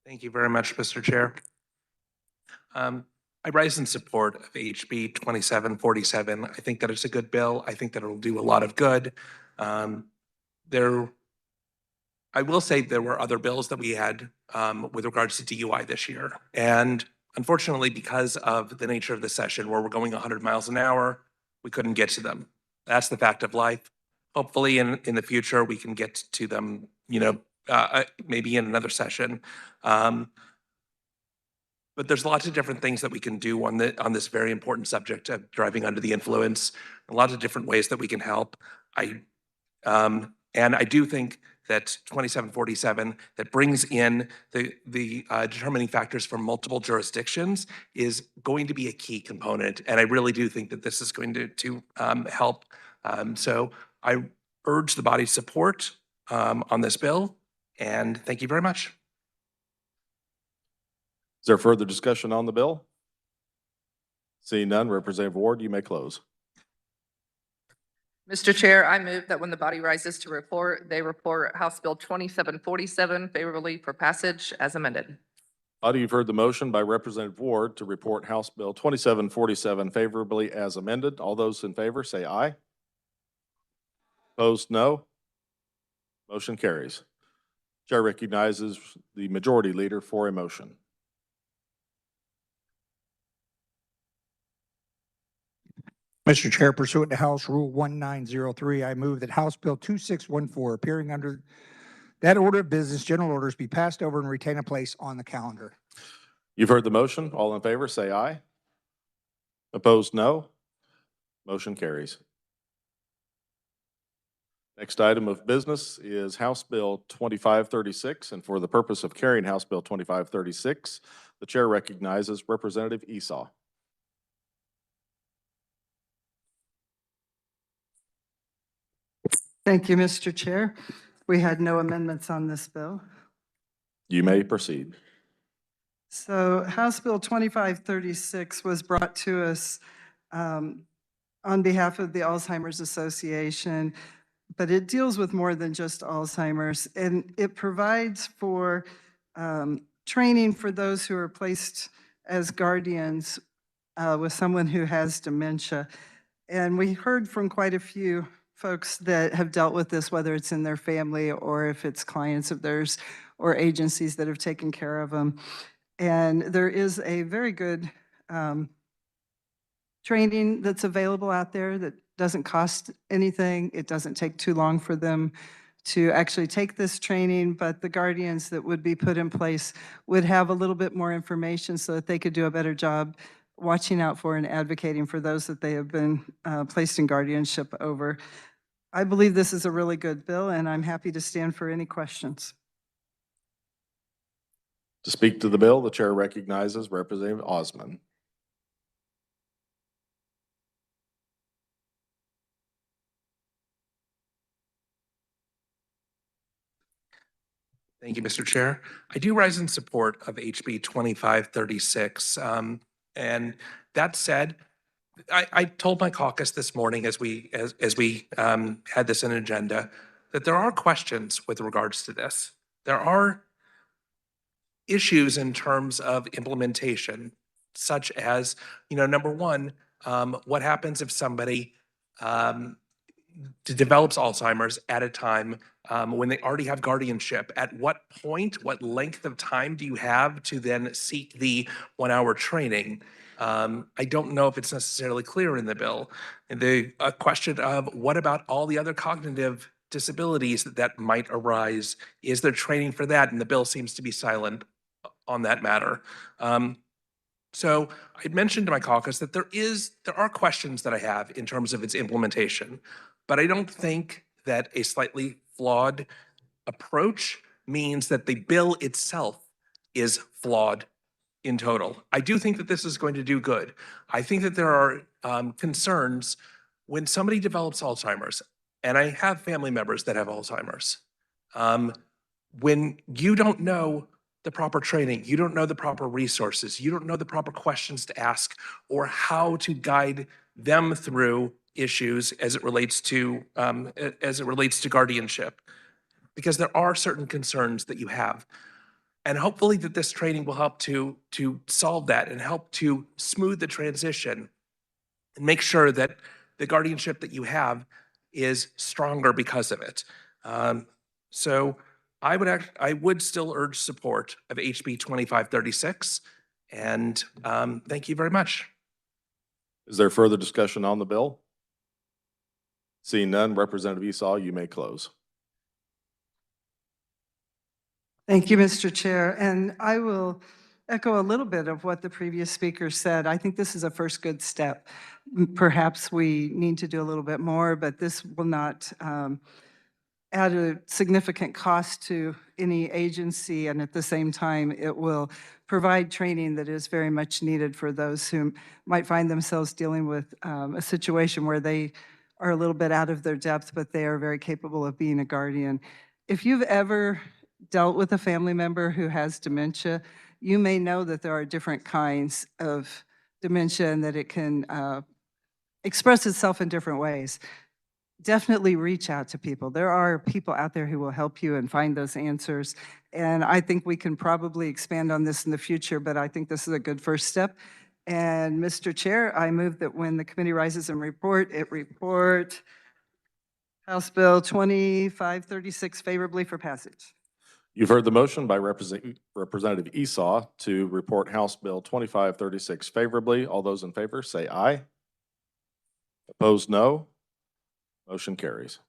Thank you very much, Mr. Chair. I rise in support of HB 2747. I think that it's a good bill. I think that it'll do a lot of good. I will say there were other bills that we had with regards to DUI this year. And unfortunately, because of the nature of the session where we're going 100 miles an hour, we couldn't get to them. That's the fact of life. Hopefully in the future, we can get to them, maybe in another session. But there's lots of different things that we can do on this very important subject of driving under the influence. A lot of different ways that we can help. And I do think that 2747 that brings in the determining factors from multiple jurisdictions is going to be a key component. And I really do think that this is going to help. So I urge the body's support on this bill. And thank you very much. Is there further discussion on the bill? Seeing none, Representative Ward, you may close. Mr. Chair, I move that when the body rises to report, they report House Bill 2747 favorably for passage as amended. Body, you've heard the motion by Representative Ward to report House Bill 2747 favorably as amended. All those in favor say aye. Opposed, no. Motion carries. Chair recognizes the Majority Leader for a motion. Mr. Chair, pursuant to House Rule 1903, I move that House Bill 2614, appearing under that order of business, general orders, be passed over and retain a place on the calendar. You've heard the motion. All in favor, say aye. Opposed, no. Motion carries. Next item of business is House Bill 2536, and for the purpose of carrying House Bill 2536, the chair recognizes Representative Esau. Thank you, Mr. Chair. We had no amendments on this bill. You may proceed. So House Bill 2536 was brought to us on behalf of the Alzheimer's Association, but it deals with more than just Alzheimer's, and it provides for training for those who are placed as guardians with someone who has dementia. And we heard from quite a few folks that have dealt with this, whether it's in their family or if it's clients of theirs or agencies that have taken care of them. And there is a very good training that's available out there that doesn't cost anything. It doesn't take too long for them to actually take this training, but the guardians that would be put in place would have a little bit more information so that they could do a better job watching out for and advocating for those that they have been placed in guardianship over. I believe this is a really good bill, and I'm happy to stand for any questions. To speak to the bill, the chair recognizes Representative Osman. Thank you, Mr. Chair. I do rise in support of HB 2536. And that said, I told my caucus this morning as we had this on an agenda that there are questions with regards to this. There are issues in terms of implementation, such as, number one, what happens if somebody develops Alzheimer's at a time when they already have guardianship? At what point, what length of time do you have to then seek the 1-hour training? I don't know if it's necessarily clear in the bill. And the question of what about all the other cognitive disabilities that might arise? Is there training for that? And the bill seems to be silent on that matter. So I mentioned to my caucus that there are questions that I have in terms of its implementation, but I don't think that a slightly flawed approach means that the bill itself is flawed in total. I do think that this is going to do good. I think that there are concerns when somebody develops Alzheimer's, and I have family members that have Alzheimer's. When you don't know the proper training, you don't know the proper resources, you don't know the proper questions to ask or how to guide them through issues as it relates to guardianship, because there are certain concerns that you have. And hopefully that this training will help to solve that and help to smooth the transition and make sure that the guardianship that you have is stronger because of it. So I would still urge support of HB 2536, and thank you very much. Is there further discussion on the bill? Seeing none, Representative Esau, you may close. Thank you, Mr. Chair. And I will echo a little bit of what the previous speaker said. I think this is a first good step. Perhaps we need to do a little bit more, but this will not add a significant cost to any agency, and at the same time, it will provide training that is very much needed for those who might find themselves dealing with a situation where they are a little bit out of their depth, but they are very capable of being a guardian. If you've ever dealt with a family member who has dementia, you may know that there are different kinds of dementia and that it can express itself in different ways. Definitely reach out to people. There are people out there who will help you and find those answers. And I think we can probably expand on this in the future, but I think this is a good first step. And Mr. Chair, I move that when the committee rises and report House Bill 2536 favorably for passage. You've heard the motion by Representative Esau to report House Bill 2536 favorably. All those in favor say aye. Opposed, no. Motion carries.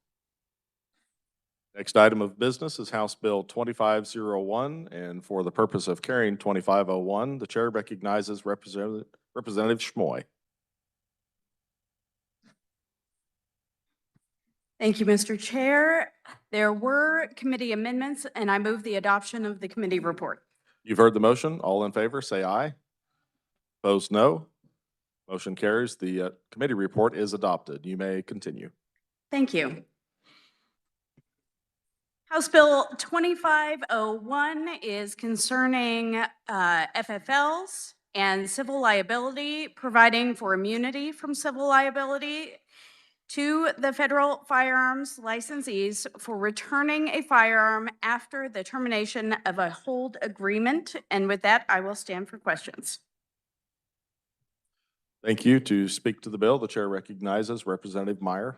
Next item of business is House Bill 2501, and for the purpose of carrying 2501, the chair recognizes Representative Schmoy. Thank you, Mr. Chair. There were committee amendments, and I move the adoption of the committee report. You've heard the motion. All in favor, say aye. Opposed, no. Motion carries. The committee report is adopted. You may continue. Thank you. House Bill 2501 is concerning FFLs and civil liability, providing for immunity from civil liability to the federal firearms licensees for returning a firearm after the termination of a hold agreement. And with that, I will stand for questions. Thank you. To speak to the bill, the chair recognizes Representative Meyer.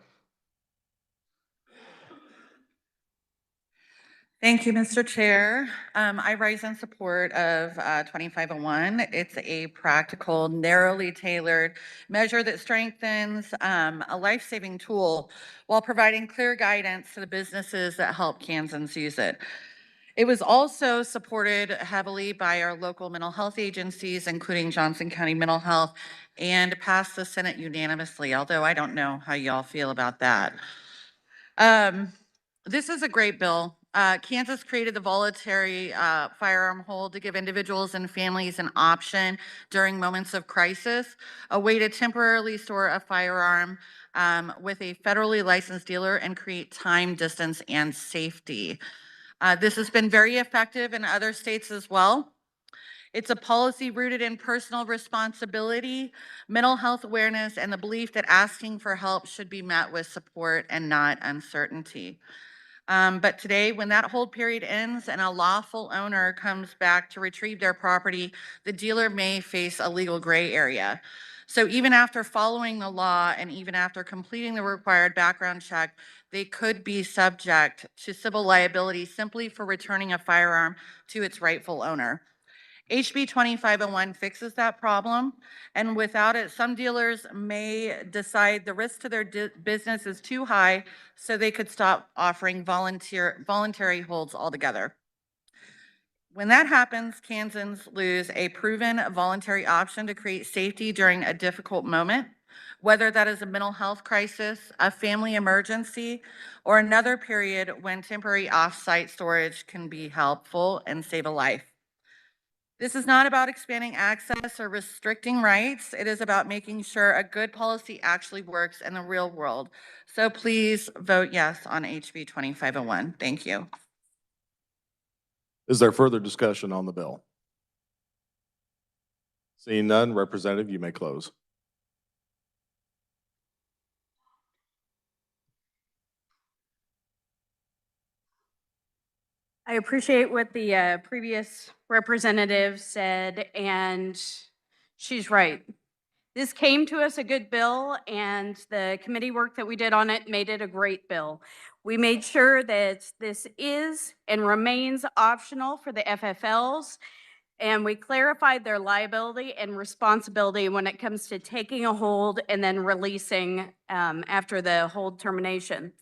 Thank you, Mr. Chair. I rise in support of 2501. It's a practical, narrowly tailored measure that strengthens a life-saving tool while providing clear guidance to the businesses that help Kansans use it. It was also supported heavily by our local mental health agencies, including Johnson County Mental Health, and passed the Senate unanimously, although I don't know how y'all feel about that. This is a great bill. Kansas created the voluntary firearm hold to give individuals and families an option during moments of crisis, a way to temporarily store a firearm with a federally licensed dealer and create time, distance, and safety. This has been very effective in other states as well. It's a policy rooted in personal responsibility, mental health awareness, and the belief that asking for help should be met with support and not uncertainty. But today, when that hold period ends and a lawful owner comes back to retrieve their property, the dealer may face a legal gray area. So even after following the law and even after completing the required background check, they could be subject to civil liability simply for returning a firearm to its rightful owner. HB 2501 fixes that problem, and without it, some dealers may decide the risk to their business is too high, so they could stop offering voluntary holds altogether. When that happens, Kansans lose a proven voluntary option to create safety during a difficult moment, whether that is a mental health crisis, a family emergency, or another period when temporary off-site storage can be helpful and save a life. This is not about expanding access or restricting rights. It is about making sure a good policy actually works in the real world. So please vote yes on HB 2501. Thank you. Is there further discussion on the bill? Seeing none, Representative, you may close. I appreciate what the previous representative said, and she's right. This came to us a good bill, and the committee work that we did on it made it a great bill. We made sure that this is and remains optional for the FFLs, and we clarified their liability and responsibility when it comes to taking a hold and then releasing after the hold termination.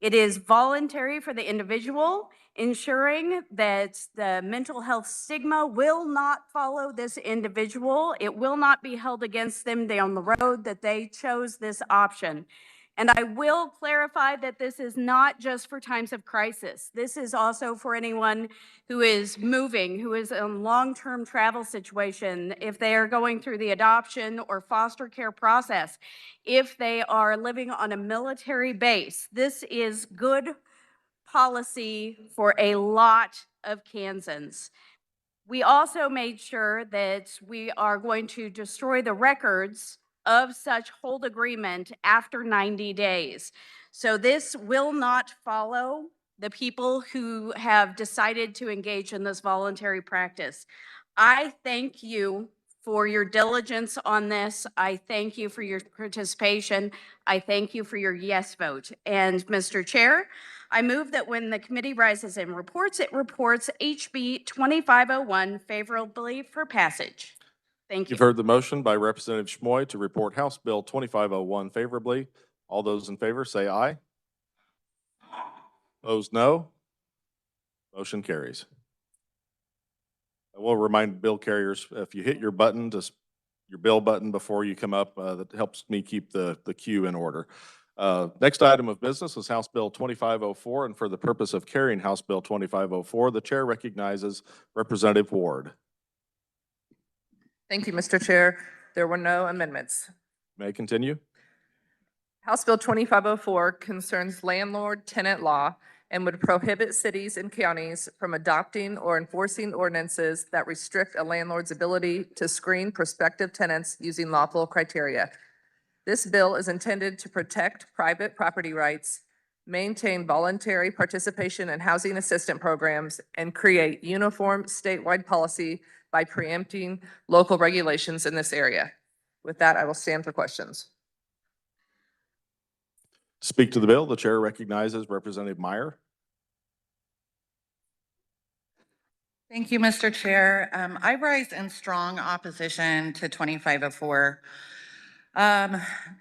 It is voluntary for the individual, ensuring that the mental health stigma will not follow this individual. It will not be held against them down the road that they chose this option. And I will clarify that this is not just for times of crisis. This is also for anyone who is moving, who is in a long-term travel situation, if they are going through the adoption or foster care process, if they are living on a military base. This is good policy for a lot of Kansans. We also made sure that we are going to destroy the records of such hold agreement after 90 days. So this will not follow the people who have decided to engage in this voluntary practice. I thank you for your diligence on this. I thank you for your participation. I thank you for your yes vote. And Mr. Chair, I move that when the committee rises and reports, it reports HB 2501 favorably for passage. Thank you. You've heard the motion by Representative Schmoy to report House Bill 2501 favorably. All those in favor say aye. Opposed, no. Motion carries. I will remind bill carriers, if you hit your button, just your bill button before you come up, that helps me keep the queue in order. Next item of business is House Bill 2504, and for the purpose of carrying House Bill 2504, the chair recognizes Representative Ward. Thank you, Mr. Chair. There were no amendments. May I continue? House Bill 2504 concerns landlord-tenant law and would prohibit cities and counties from adopting or enforcing ordinances that restrict a landlord's ability to screen prospective tenants using lawful criteria. This bill is intended to protect private property rights, maintain voluntary participation in housing assistance programs, and create uniform statewide policy by preempting local regulations in this area. With that, I will stand for questions. To speak to the bill, the chair recognizes Representative Meyer. Thank you, Mr. Chair. I rise in strong opposition to 2504.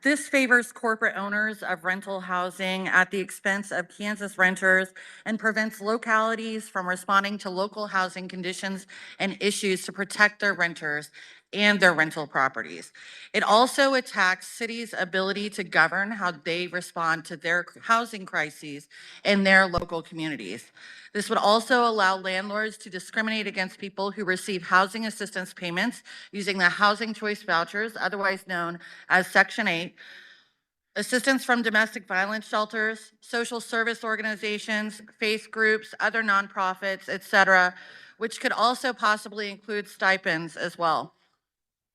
This favors corporate owners of rental housing at the expense of Kansas renters and prevents localities from responding to local housing conditions and issues to protect their renters and their rental properties. It also attacks cities' ability to govern how they respond to their housing crises in their local communities. This would also allow landlords to discriminate against people who receive housing assistance payments using the housing choice vouchers, otherwise known as Section 8, assistance from domestic violence shelters, social service organizations, faith groups, other nonprofits, etc., which could also possibly include stipends as well.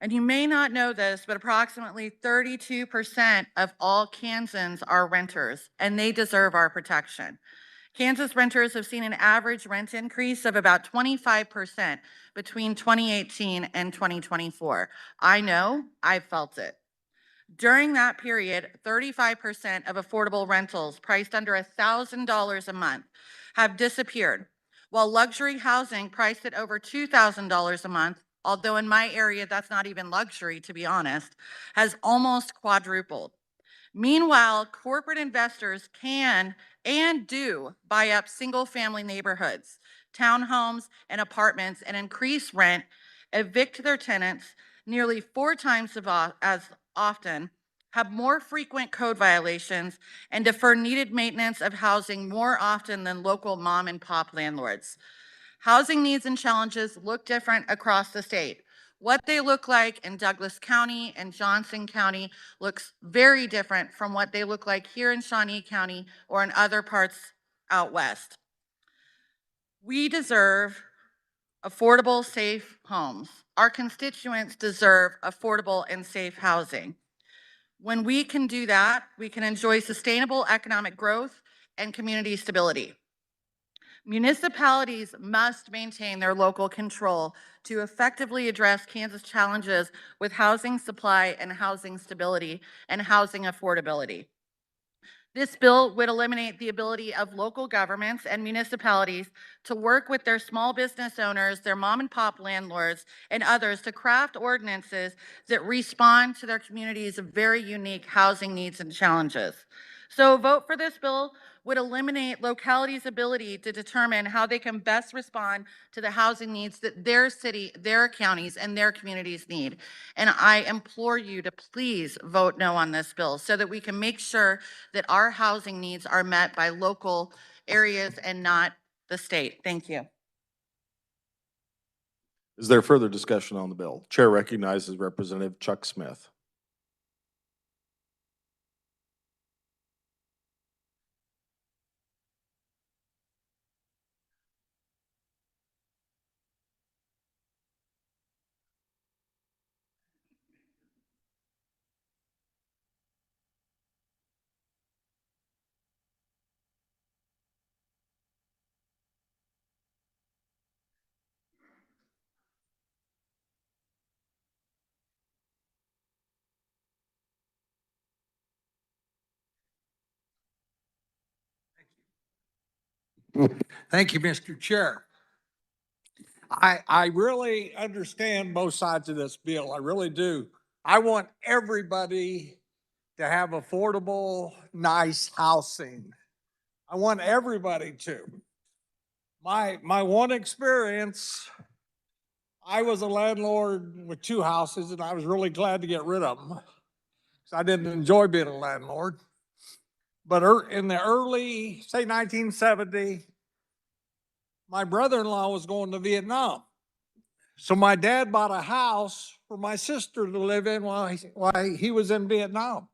And you may not know this, but approximately 32% of all Kansans are renters, and they deserve our protection. Kansas renters have seen an average rent increase of about 25% between 2018 and 2024. I know, I've felt it. During that period, 35% of affordable rentals priced under $1,000 a month have disappeared, while luxury housing priced at over $2,000 a month, although in my area that's not even luxury, to be honest, has almost quadrupled. Meanwhile, corporate investors can and do buy up single-family neighborhoods, townhomes, and apartments and increase rent, evict their tenants nearly 4 times as often, have more frequent code violations, and defer needed maintenance of housing more often than local mom and pop landlords. Housing needs and challenges look different across the state. What they look like in Douglas County and Johnson County looks very different from what they look like here in Shawnee County or in other parts out west. We deserve affordable, safe homes. Our constituents deserve affordable and safe housing. When we can do that, we can enjoy sustainable economic growth and community stability. Municipalities must maintain their local control to effectively address Kansas challenges with housing supply and housing stability and housing affordability. This bill would eliminate the ability of local governments and municipalities to work with their small business owners, their mom and pop landlords, and others to craft ordinances that respond to their communities' very unique housing needs and challenges. So a vote for this bill would eliminate localities' ability to determine how they can best respond to the housing needs that their city, their counties, and their communities need. And I implore you to please vote no on this bill so that we can make sure that our housing needs are met by local areas and not the state. Thank you. Is there further discussion on the bill? Chair recognizes Representative Chuck Smith. Thank you, Mr. Chair. I really understand both sides of this bill. I really do. I want everybody to have affordable, nice housing. I want everybody to. My one experience, I was a landlord with 2 houses and I was really glad to get rid of them. So I didn't enjoy being a landlord. But in the early, say 1970, my brother-in-law was going to Vietnam. So my dad bought a house for my sister to live in while he was in Vietnam.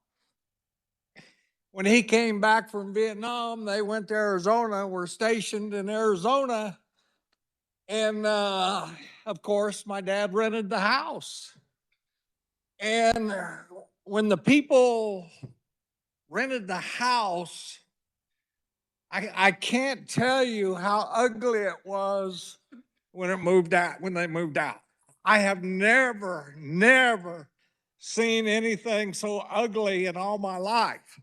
When he came back from Vietnam, they went to Arizona, were stationed in Arizona. And of course, my dad rented the house. And when the people rented the house, I can't tell you how ugly it was when they moved out. I have never seen anything so ugly in all my life.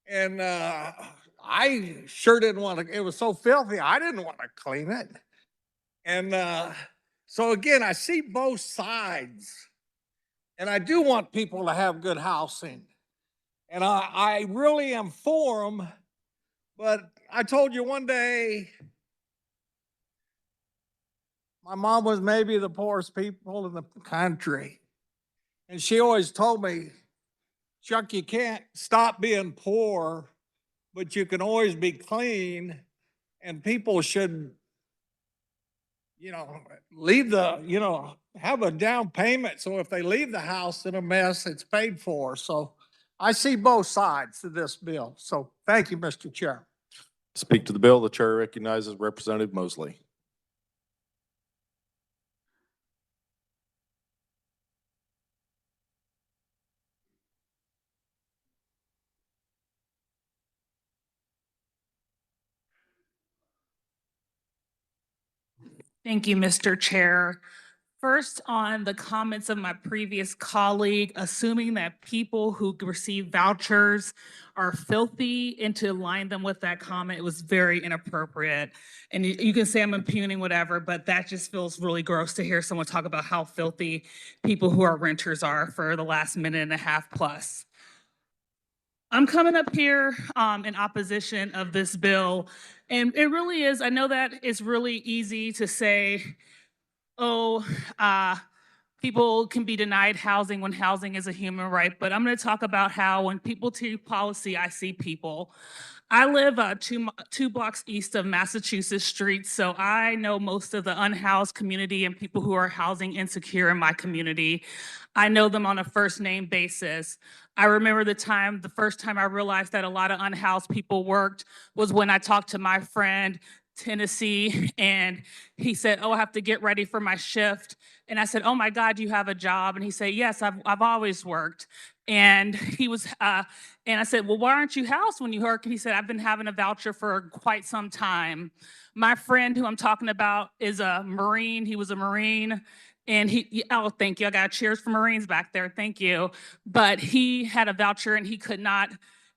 And I sure didn't want to, it was so filthy, I didn't want to clean it. And so again, I see both sides. And I do want people to have good housing. And I really am for them. But I told you one day, my mom was maybe the poorest people in the country. And she always told me, Chuck, you can't stop being poor, but you can always be clean. And people should, have a down payment. So if they leave the house in a mess, it's paid for. So I see both sides to this bill. So thank you, Mr. Chair. Speak to the bill. The chair recognizes Representative Mosley. Thank you, Mr. Chair. First, on the comments of my previous colleague, assuming that people who receive vouchers are filthy, and to align them with that comment, it was very inappropriate. And you can say I'm impugning whatever, but that just feels really gross to hear someone talk about how filthy people who are renters are for the last minute and a half plus. I'm coming up here in opposition of this bill, and it really is, I know that it's really easy to say, oh, people can be denied housing when housing is a human right, but I'm going to talk about how when people take policy, I see people. I live 2 blocks east of Massachusetts Street, so I know most of the unhoused community and people who are housing insecure in my community. I know them on a first name basis. I remember the first time I realized that a lot of unhoused people worked was when I talked to my friend Tennessee, and he said, oh, I have to get ready for my shift. And I said, oh my God, you have a job? And he said, yes, I've always worked. And he was, and I said, well, why aren't you housed when you work? And he said, I've been having a voucher for quite some time. My friend who I'm talking about is a Marine. He was a Marine. And oh, thank you. I got cheers for Marines back there. Thank you. But he had a voucher and he could not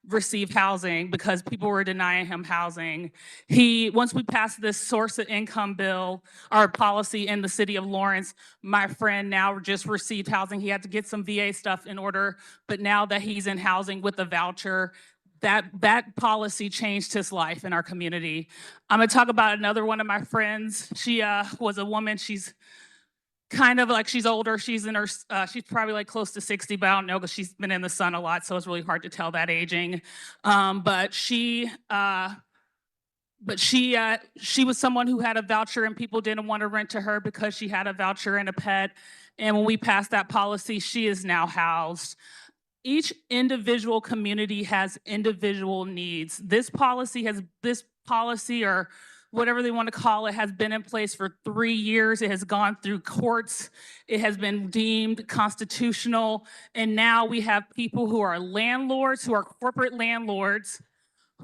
receive housing because people were denying him housing. Once we passed this source of income bill, our policy in the city of Lawrence, my friend now just received housing. He had to get some VA stuff in order, but now that he's in housing with a voucher, that policy changed his life in our community. I'm gonna talk about another one of my friends. She was a woman. She's kind of like, she's older. She's in her, she's probably like close to 60, but I don't know because she's been in the sun a lot, so it's really hard to tell that aging. But she was someone who had a voucher and people didn't want to rent to her because she had a voucher and a pet. And when we passed that policy, she is now housed. Each individual community has individual needs. This policy or whatever they want to call it, has been in place for 3 years. It has gone through courts. It has been deemed constitutional. And now we have people who are landlords, who are corporate landlords,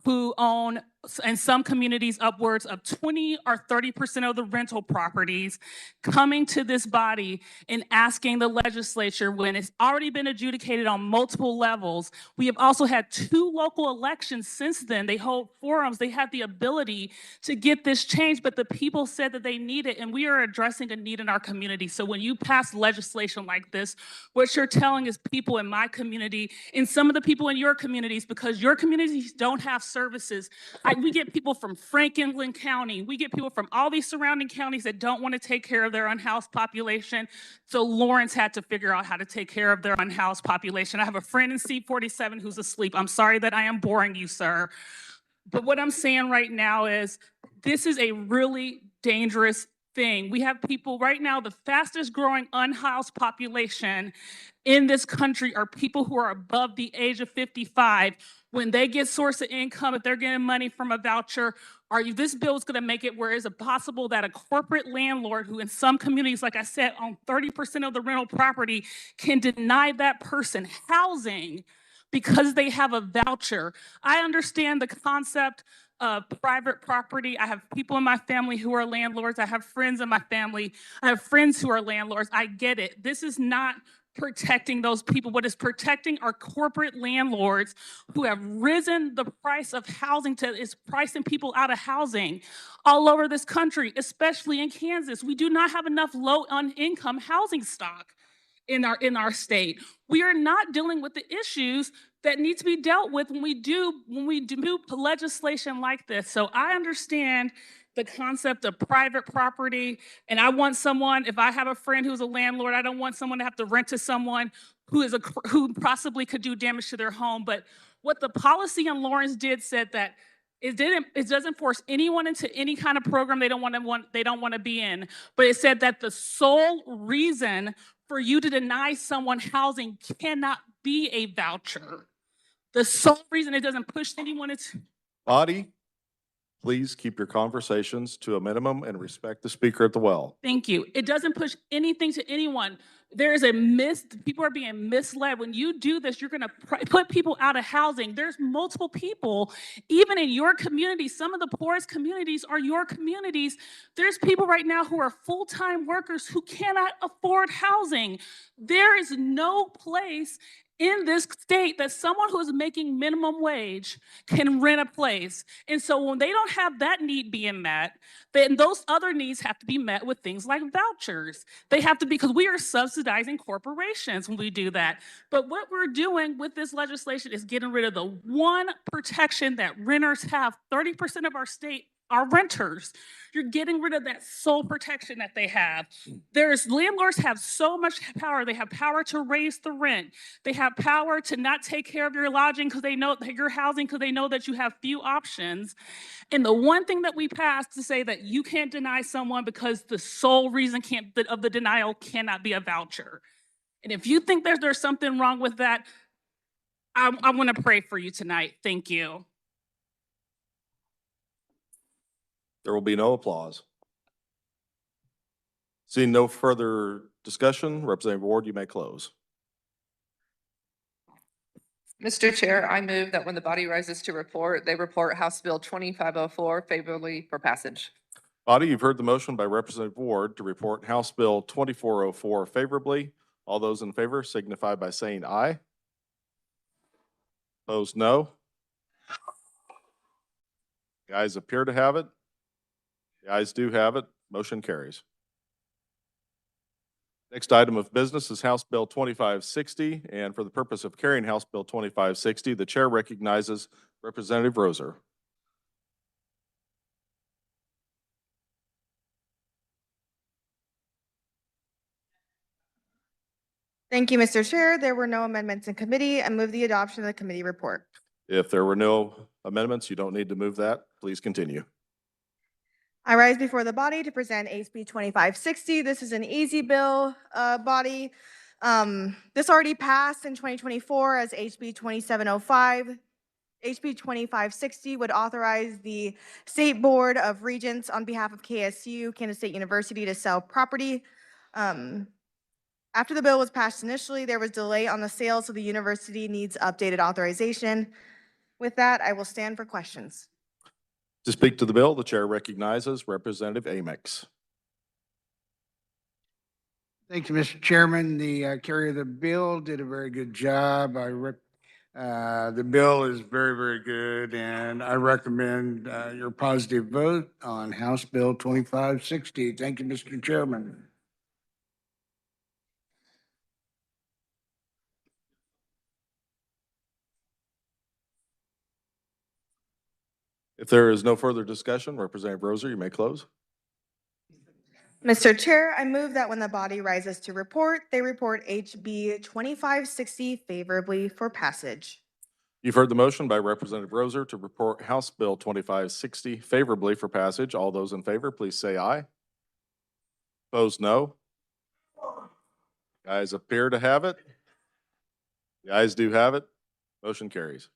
who own in some communities, upwards of 20 or 30% of the rental properties coming to this body and asking the legislature when it's already been adjudicated on multiple levels. We have also had 2 local elections since then. They hold forums. They have the ability to get this changed, but the people said that they need it, and we are addressing a need in our community. So when you pass legislation like this, what you're telling is people in my community and some of the people in your communities, because your communities don't have services. We get people from Franklin County. We get people from all these surrounding counties that don't want to take care of their unhoused population. So Lawrence had to figure out how to take care of their unhoused population. I have a friend in C-47 who's asleep. I'm sorry that I am boring you, sir. But what I'm saying right now is this is a really dangerous thing. We have people right now, the fastest growing unhoused population in this country are people who are above the age of 55. When they get source of income, if they're getting money from a voucher, this bill is going to make it where it's possible that a corporate landlord who in some communities, like I said, on 30% of the rental property can deny that person housing because they have a voucher. I understand the concept of private property. I have people in my family who are landlords. I have friends in my family. I have friends who are landlords. I get it. This is not protecting those people. What is protecting are corporate landlords who have risen the price of housing is pricing people out of housing all over this country, especially in Kansas. We do not have enough low-income housing stock in our state. We are not dealing with the issues that need to be dealt with when we do legislation like this. So I understand the concept of private property, and I want someone, if I have a friend who's a landlord, I don't want someone to have to rent to someone who possibly could do damage to their home. But what the policy in Lawrence did said that it doesn't force anyone into any kind of program they don't want to be in. But it said that the sole reason for you to deny someone housing cannot be a voucher. The sole reason, it doesn't push anyone into. Body, please keep your conversations to a minimum and respect the speaker at the well. Thank you. It doesn't push anything to anyone. There is people are being misled. When you do this, you're gonna put people out of housing. There's multiple people, even in your community, some of the poorest communities are your communities. There's people right now who are full-time workers who cannot afford housing. There is no place in this state that someone who is making minimum wage can rent a place. And so when they don't have that need being met, then those other needs have to be met with things like vouchers. They have to be, because we are subsidizing corporations when we do that. But what we're doing with this legislation is getting rid of the one protection that renters have. 30% of our state are renters. You're getting rid of that sole protection that they have. Landlords have so much power. They have power to raise the rent. They have power to not take care of your lodging because they know your housing, because they know that you have few options. And the one thing that we passed to say that you can't deny someone because the sole reason of the denial cannot be a voucher. And if you think there's something wrong with that, I want to pray for you tonight. Thank you. There will be no applause. Seeing no further discussion, Representative Ward, you may close. Mr. Chair, I move that when the body rises to report, they report House Bill 2504 favorably for passage. Body, you've heard the motion by Representative Ward to report House Bill 2404 favorably. All those in favor signify by saying aye. Opposed, no. The ayes appear to have it. The ayes do have it. Motion carries. Next item of business is House Bill 2560, and for the purpose of carrying House Bill 2560, the chair recognizes Representative Roser. Thank you, Mr. Chair. There were no amendments in committee. I move the adoption of the committee report. If there were no amendments, you don't need to move that. Please continue. I rise before the body to present HB 2560. This is an easy bill, body. This already passed in 2024 as HB 2705. HB 2560 would authorize the State Board of Regents on behalf of KSU, Kansas State University, to sell property. After the bill was passed initially, there was delay on the sale, so the university needs updated authorization. With that, I will stand for questions. To speak to the bill, the chair recognizes Representative Amix. Thank you, Mr. Chairman. The carrier of the bill did a very good job. The bill is very, very good, and I recommend your positive vote on House Bill 2560. Thank you, Mr. Chairman. If there is no further discussion, Representative Roser, you may close. Mr. Chair, I move that when the body rises to report, they report HB 2560 favorably for passage. You've heard the motion by Representative Roser to report House Bill 2560 favorably for passage. All those in favor, please say aye. Opposed, no. The ayes appear to have it. The ayes do have it. Motion carries.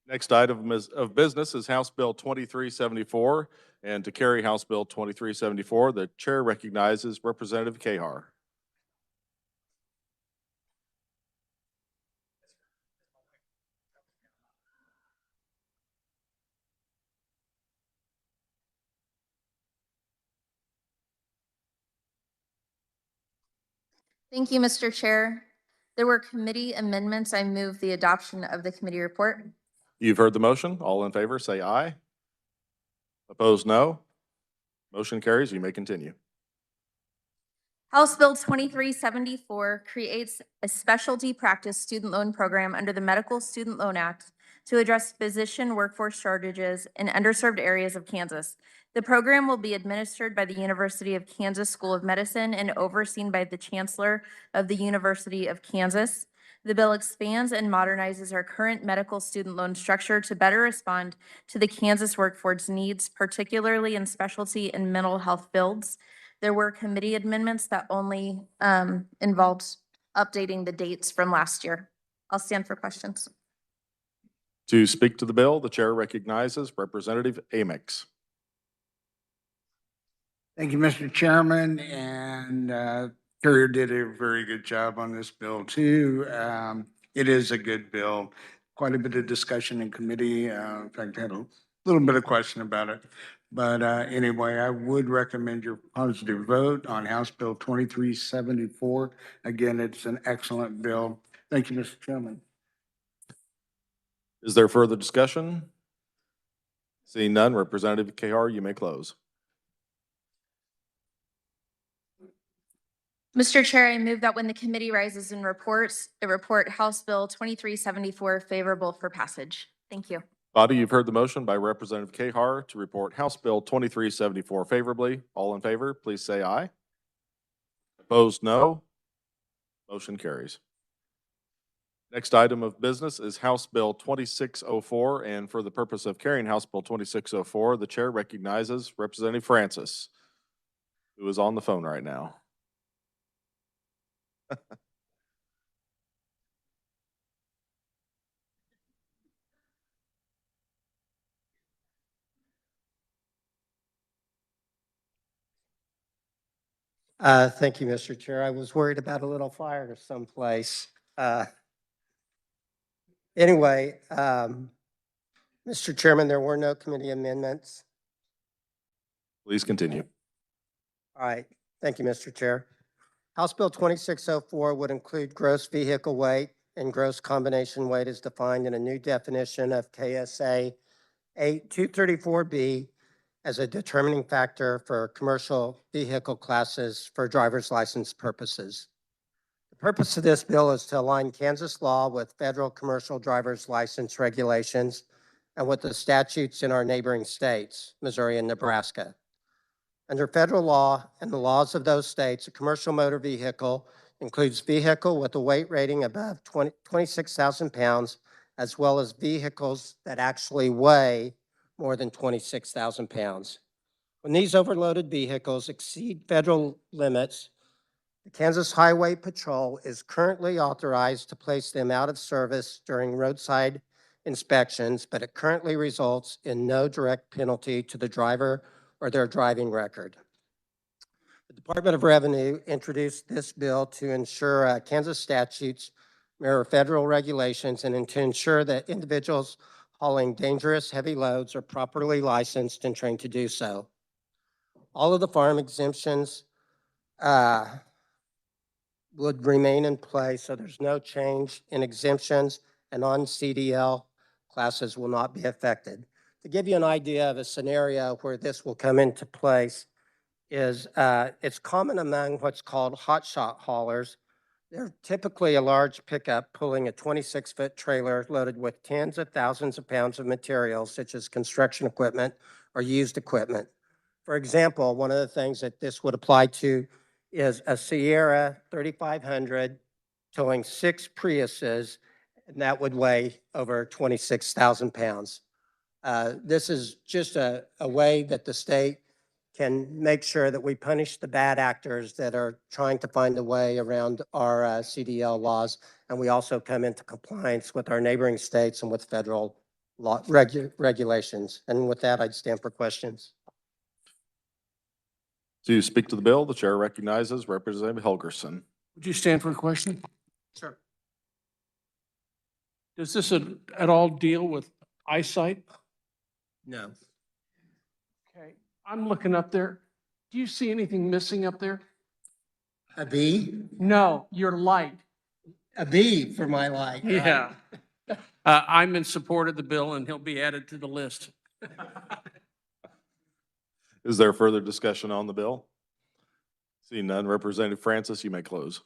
Next item of business is House Bill 2374. And to carry House Bill 2374, the chair recognizes Representative Kahar. Thank you, Mr. Chair. There were committee amendments. I move the adoption of the committee report. You've heard the motion. All in favor, say aye. Opposed, no. Motion carries. You may continue. House Bill 2374 creates a specialty practice student loan program under the Medical Student Loan Act to address physician workforce shortages in underserved areas of Kansas. The program will be administered by the University of Kansas School of Medicine and overseen by the Chancellor of the University of Kansas. The bill expands and modernizes our current medical student loan structure to better respond to the Kansas workforce needs, particularly in specialty and mental health fields. There were committee amendments that only involved updating the dates from last year. I'll stand for questions. To speak to the bill, the chair recognizes Representative Amix. Thank you, Mr. Chairman, and Carrier did a very good job on this bill too. It is a good bill. Quite a bit of discussion in committee. In fact, I had a little bit of question about it. But anyway, I would recommend your positive vote on House Bill 2374. Again, it's an excellent bill. Thank you, Mr. Chairman. Is there further discussion? Seeing none, Representative Kahar, you may close. Mr. Chair, I move that when the committee rises and reports, it report House Bill 2374 favorable for passage. Thank you. Body, you've heard the motion by Representative Kahar to report House Bill 2374 favorably. All in favor, please say aye. Opposed, no. Motion carries. Next item of business is House Bill 2604, and for the purpose of carrying House Bill 2604, the chair recognizes Representative Francis, who is on the phone right now. Thank you, Mr. Chair. I was worried about a little fire someplace. Anyway, Mr. Chairman, there were no committee amendments. Please continue. All right. Thank you, Mr. Chair. House Bill 2604 would include gross vehicle weight and gross combination weight as defined in a new definition of KSA 8234B as a determining factor for commercial vehicle classes for driver's license purposes. The purpose of this bill is to align Kansas law with federal commercial driver's license regulations and with the statutes in our neighboring states, Missouri and Nebraska. Under federal law and the laws of those states, a commercial motor vehicle includes vehicle with a weight rating above 26,000 pounds, as well as vehicles that actually weigh more than 26,000 pounds. When these overloaded vehicles exceed federal limits, the Kansas Highway Patrol is currently authorized to place them out of service during roadside inspections, but it currently results in no direct penalty to the driver or their driving record. The Department of Revenue introduced this bill to ensure Kansas statutes mirror federal regulations and to ensure that individuals hauling dangerous heavy loads are properly licensed and trained to do so. All of the farm exemptions would remain in place, so there's no change in exemptions, and non-CDL classes will not be affected. To give you an idea of a scenario where this will come into place is it's common among what's called hotshot haulers. They're typically a large pickup pulling a 26-foot trailer loaded with tens of thousands of pounds of materials such as construction equipment or used equipment. For example, one of the things that this would apply to is a Sierra 3500 towing 6 Priuses, and that would weigh over 26,000 pounds. This is just a way that the state can make sure that we punish the bad actors that are trying to find a way around our CDL laws. And we also come into compliance with our neighboring states and with federal law regulations. And with that, I'd stand for questions. To speak to the bill, the chair recognizes Representative Helgerson. Would you stand for a question? Sure. Does this at all deal with eyesight? No. Okay, I'm looking up there. Do you see anything missing up there? A B? No, your light. A B for my light. Yeah. I'm in support of the bill and he'll be added to the list. Is there further discussion on the bill? Seeing none, Representative Francis, you may close.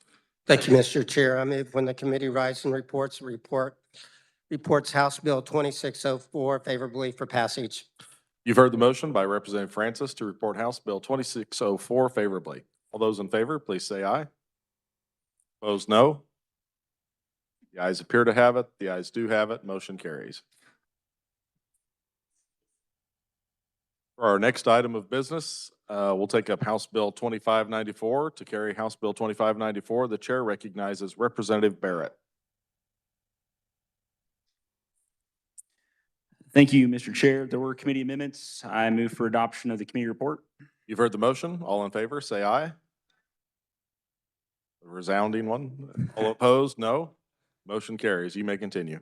Thank you, Mr. Chair. I move when the committee rises and reports House Bill 2604 favorably for passage. You've heard the motion by Representative Francis to report House Bill 2604 favorably. All those in favor, please say aye. Opposed, no. The ayes appear to have it. The ayes do have it. Motion carries. For our next item of business, we'll take up House Bill 2594. To carry House Bill 2594, the chair recognizes Representative Barrett. Thank you, Mr. Chair. There were committee amendments. I move for adoption of the committee report. You've heard the motion. All in favor, say aye. A resounding one. All opposed, no. Motion carries. You may continue.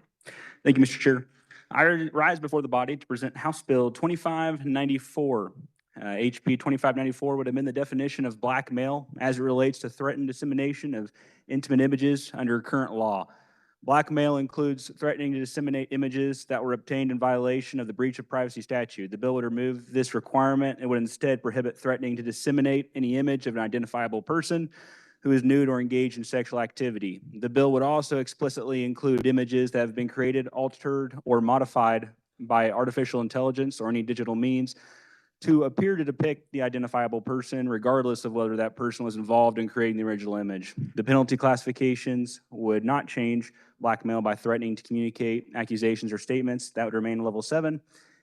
Thank you, Mr. Chair. I rise before the body to present House Bill 2594. HB 2594 would amend the definition of blackmail as it relates to threatened dissemination of intimate images under current law. Blackmail includes threatening to disseminate images that were obtained in violation of the breach of privacy statute. The bill would remove this requirement and would instead prohibit threatening to disseminate any image of an identifiable person who is nude or engaged in sexual activity. The bill would also explicitly include images that have been created, altered, or modified by artificial intelligence or any digital means to appear to depict the identifiable person, regardless of whether that person was involved in creating the original image. The penalty classifications would not change. Blackmail by threatening to communicate accusations or statements, that would remain a level 7.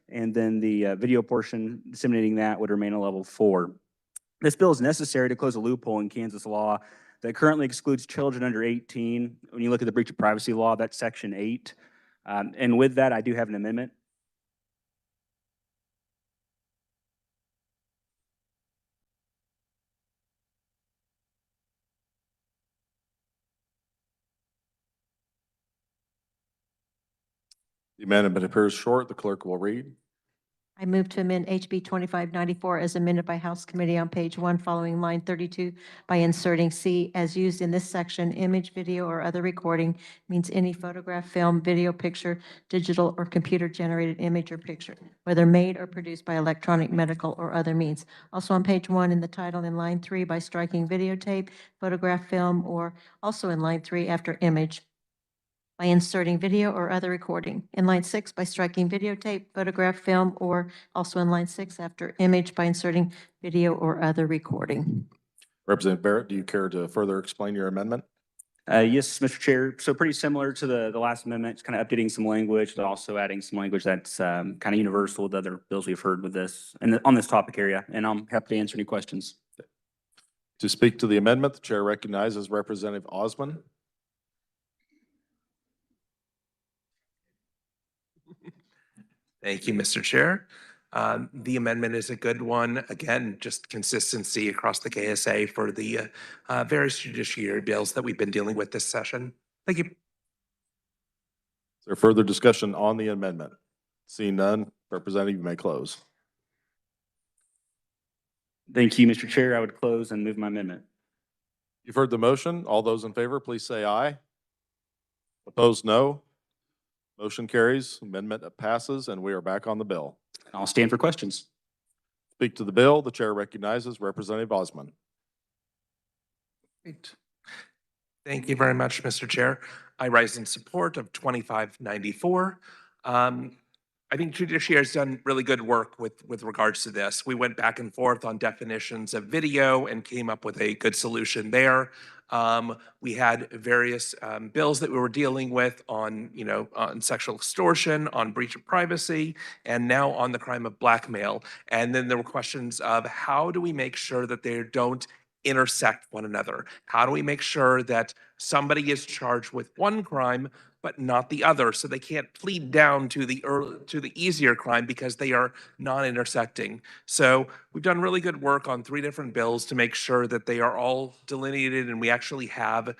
And then the video portion, disseminating that, would remain a level 4. This bill is necessary to close a loophole in Kansas law that currently excludes children under 18. When you look at the breach of privacy law, that's section 8. And with that, I do have an amendment. The amendment appears short. The clerk will read. I move to amend HB 2594 as amended by House Committee on page 1 following line 32 by inserting C, as used in this section, image, video, or other recording means any photograph, film, video, picture, digital, or computer-generated image or picture, whether made or produced by electronic, medical, or other means. Also on page 1 in the title in line 3 by striking videotape, photograph, film, or also in line 3 after image, by inserting video or other recording. In line 6, by striking videotape, photograph, film, or also in line 6 after image by inserting video or other recording. Representative Barrett, do you care to further explain your amendment? Yes, Mr. Chair. So pretty similar to the last amendment, it's kind of updating some language, but also adding some language that's kind of universal with other bills we've heard with this and on this topic area. And I'm happy to answer any questions. To speak to the amendment, the chair recognizes Representative Osman. Thank you, Mr. Chair. The amendment is a good one. Again, just consistency across the KSA for the various judiciary bills that we've been dealing with this session. Thank you. Is there further discussion on the amendment? Seeing none, Representative, you may close. Thank you, Mr. Chair. I would close and move my amendment. You've heard the motion. All those in favor, please say aye. Opposed, no. Motion carries. Amendment passes, and we are back on the bill. I'll stand for questions. Speak to the bill. The chair recognizes Representative Osman. Great. Thank you very much, Mr. Chair. I rise in support of 2594. I think Judiciary has done really good work with regards to this. We went back and forth on definitions of video and came up with a good solution there. We had various bills that we were dealing with on, on sexual extortion, on breach of privacy, and now on the crime of blackmail. And then there were questions of how do we make sure that they don't intersect one another? How do we make sure that somebody is charged with one crime but not the other, so they can't plead down to the easier crime because they are non-intersecting? So we've done really good work on 3 different bills to make sure that they are all delineated, and we actually have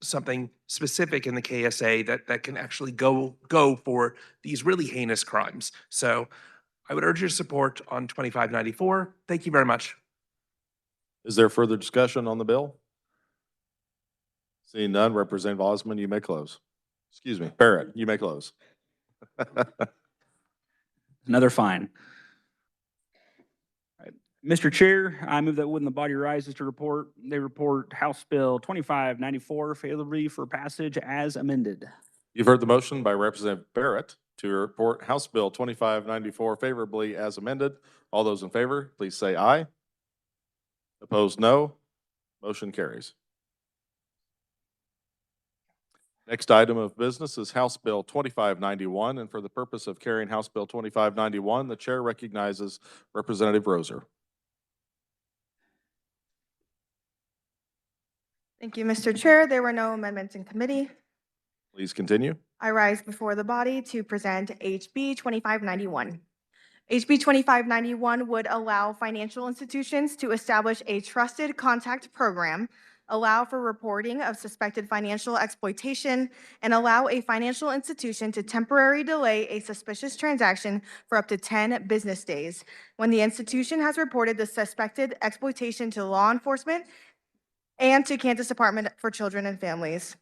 something specific in the KSA that can actually go for these really heinous crimes. So I would urge your support on 2594. Thank you very much. Is there further discussion on the bill? Seeing none, Representative Osman, you may close. Excuse me, Barrett, you may close. Another fine. All right. Mr. Chair, I move that when the body rises to report, they report House Bill 2594 favorably for passage as amended. You've heard the motion by Representative Barrett to report House Bill 2594 favorably as amended. All those in favor, please say aye. Opposed, no. Motion carries. Next item of business is House Bill 2591, and for the purpose of carrying House Bill 2591, the chair recognizes Representative Roser. Thank you, Mr. Chair. There were no amendments in committee. Please continue. I rise before the body to present HB 2591. HB 2591 would allow financial institutions to establish a trusted contact program, allow for reporting of suspected financial exploitation, and allow a financial institution to temporarily delay a suspicious transaction for up to 10 business days when the institution has reported the suspected exploitation to law enforcement and to Kansas Department for Children and Families.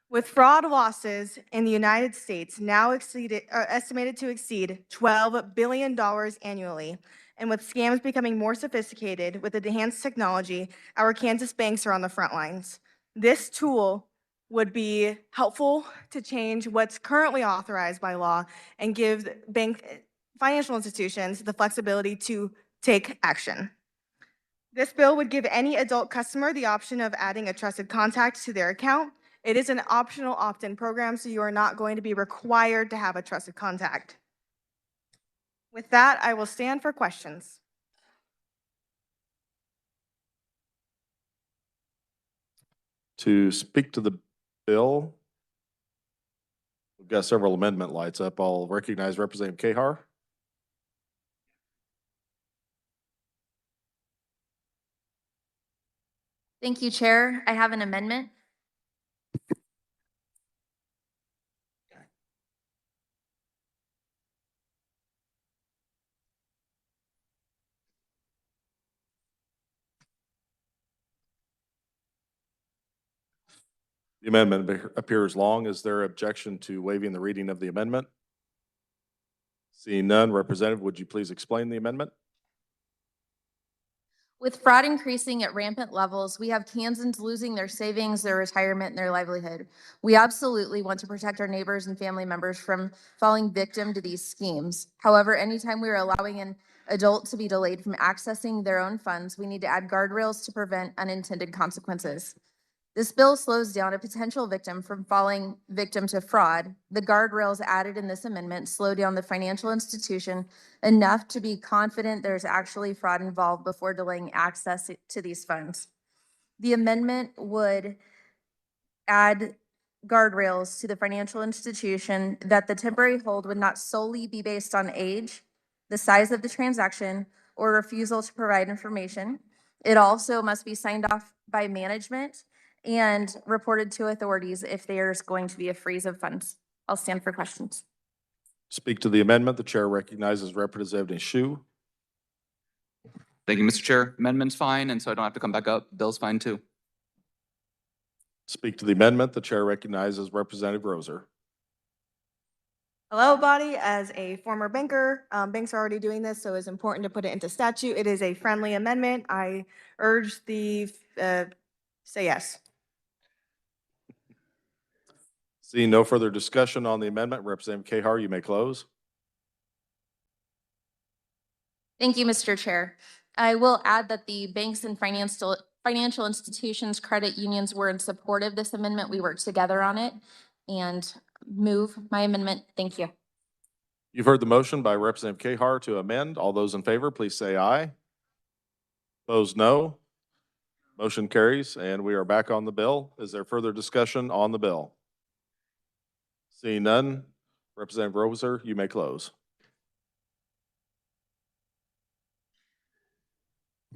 With fraud losses in the United States now estimated to exceed $12 billion annually, and with scams becoming more sophisticated with enhanced technology, our Kansas banks are on the front lines. This tool would be helpful to change what's currently authorized by law and give financial institutions the flexibility to take action. This bill would give any adult customer the option of adding a trusted contact to their account. It is an optional opt-in program, so you are not going to be required to have a trusted contact. With that, I will stand for questions. To speak to the bill, we've got several amendment lights up. I'll recognize Representative Kahar. Thank you, Chair. I have an amendment. The amendment appears long. Is there objection to waiving the reading of the amendment? Seeing none, Representative, would you please explain the amendment? With fraud increasing at rampant levels, we have Kansans losing their savings, their retirement, and their livelihood. We absolutely want to protect our neighbors and family members from falling victim to these schemes. However, anytime we are allowing an adult to be delayed from accessing their own funds, we need to add guardrails to prevent unintended consequences. This bill slows down a potential victim from falling victim to fraud. The guardrails added in this amendment slow down the financial institution enough to be confident there's actually fraud involved before delaying access to these funds. The amendment would add guardrails to the financial institution that the temporary hold would not solely be based on age, the size of the transaction, or refusal to provide information. It also must be signed off by management and reported to authorities if there's going to be a freeze of funds. I'll stand for questions. Speak to the amendment. The chair recognizes Representative Shu. Thank you, Mr. Chair. Amendment's fine, and so I don't have to come back up. Bill's fine too. Speak to the amendment. The chair recognizes Representative Roser. Hello, body. As a former banker, banks are already doing this, so it's important to put it into statute. It is a friendly amendment. I urge the, say yes. Seeing no further discussion on the amendment, Representative Kahar, you may close. Thank you, Mr. Chair. I will add that the banks and financial institutions, credit unions were in support of this amendment. We worked together on it and move my amendment. Thank you. You've heard the motion by Representative Kahar to amend. All those in favor, please say aye. Opposed, no. Motion carries, and we are back on the bill. Is there further discussion on the bill? Seeing none, Representative Roser, you may close.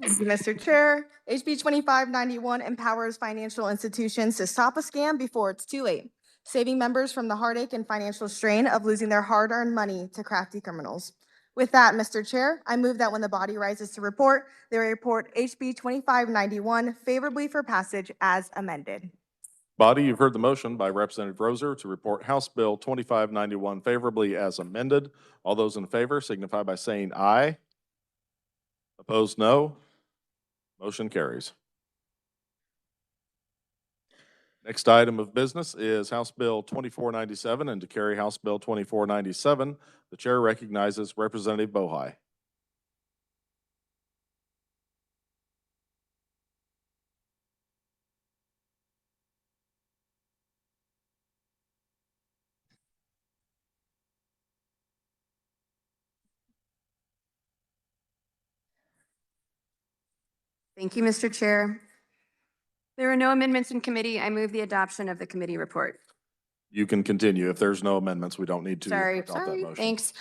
Thank you, Mr. Chair. HB 2591 empowers financial institutions to stop a scam before it's too late, saving members from the heartache and financial strain of losing their hard-earned money to crafty criminals. With that, Mr. Chair, I move that when the body rises to report, they report HB 2591 favorably for passage as amended. Body, you've heard the motion by Representative Roser to report House Bill 2591 favorably as amended. All those in favor signify by saying aye. Opposed, no. Motion carries. Next item of business is House Bill 2497, and to carry House Bill 2497, the chair recognizes Representative Bohai. Thank you, Mr. Chair. There are no amendments in committee. I move the adoption of the committee report. You can continue. If there's no amendments, we don't need to adopt that motion. Thanks.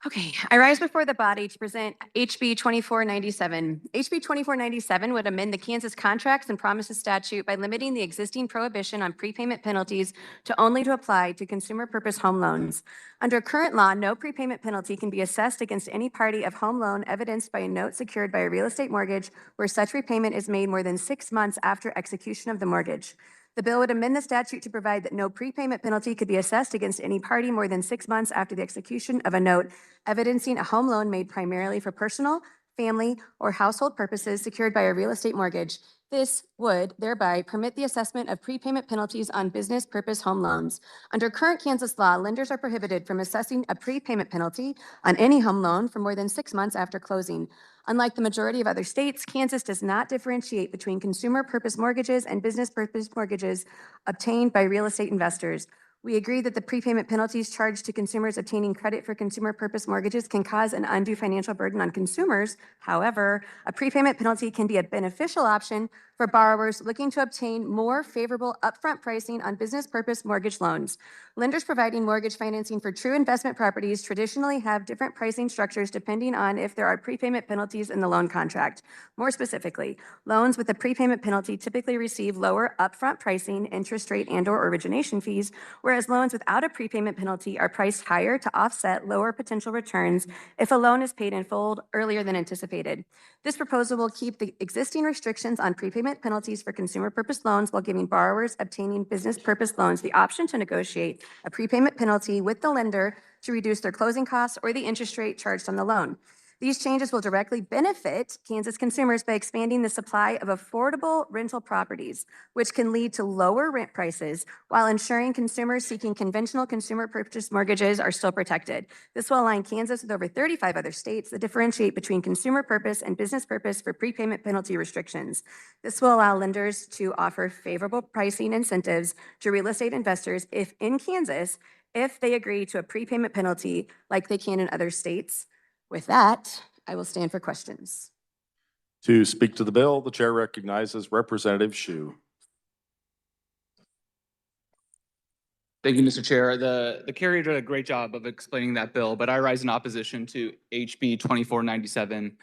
Okay, I rise before the body to present HB 2497. HB 2497 would amend the Kansas Contracts and Promises Statute by limiting the existing prohibition on prepayment penalties to only to apply to consumer purpose home loans. Under current law, no prepayment penalty can be assessed against any party of home loan evidenced by a note secured by a real estate mortgage where such repayment is made more than 6 months after execution of the mortgage. The bill would amend the statute to provide that no prepayment penalty could be assessed against any party more than 6 months after the execution of a note evidencing a home loan made primarily for personal, family, or household purposes secured by a real estate mortgage. This would thereby permit the assessment of prepayment penalties on business purpose home loans. Under current Kansas law, lenders are prohibited from assessing a prepayment penalty on any home loan for more than 6 months after closing. Unlike the majority of other states, Kansas does not differentiate between consumer purpose mortgages and business purpose mortgages obtained by real estate investors. We agree that the prepayment penalties charged to consumers obtaining credit for consumer purpose mortgages can cause an undue financial burden on consumers. However, a prepayment penalty can be a beneficial option for borrowers looking to obtain more favorable upfront pricing on business purpose mortgage loans. Lenders providing mortgage financing for true investment properties traditionally have different pricing structures depending on if there are prepayment penalties in the loan contract. More specifically, loans with a prepayment penalty typically receive lower upfront pricing, interest rate, and/or origination fees, whereas loans without a prepayment penalty are priced higher to offset lower potential returns if a loan is paid in full earlier than anticipated. This proposal will keep the existing restrictions on prepayment penalties for consumer purpose loans while giving borrowers obtaining business purpose loans the option to negotiate a prepayment penalty with the lender to reduce their closing costs or the interest rate charged on the loan. These changes will directly benefit Kansas consumers by expanding the supply of affordable rental properties, which can lead to lower rent prices while ensuring consumers seeking conventional consumer purchase mortgages are still protected. This will align Kansas with over 35 other states that differentiate between consumer purpose and business purpose for prepayment penalty restrictions. This will allow lenders to offer favorable pricing incentives to real estate investors if they agree to a prepayment penalty like they can in other states. With that, I will stand for questions. To speak to the bill, the chair recognizes Representative Shu. Thank you, Mr. Chair. The carrier did a great job of explaining that bill, but I rise in opposition to HB 2497.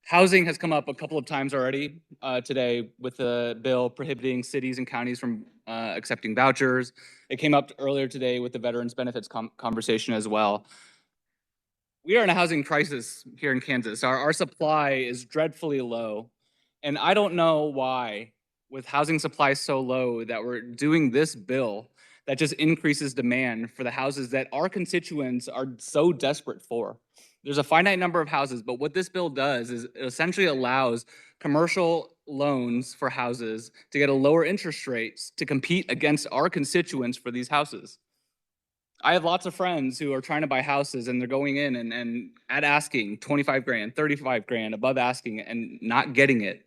Housing has come up a couple of times already today with the bill prohibiting cities and counties from accepting vouchers. It came up earlier today with the veterans benefits conversation as well. We are in a housing crisis here in Kansas. Our supply is dreadfully low. And I don't know why, with housing supply so low, that we're doing this bill that just increases demand for the houses that our constituents are so desperate for. There's a finite number of houses, but what this bill does is it essentially allows commercial loans for houses to get a lower interest rates to compete against our constituents for these houses. I have lots of friends who are trying to buy houses and they're going in and at asking 25 grand, 35 grand above asking and not getting it.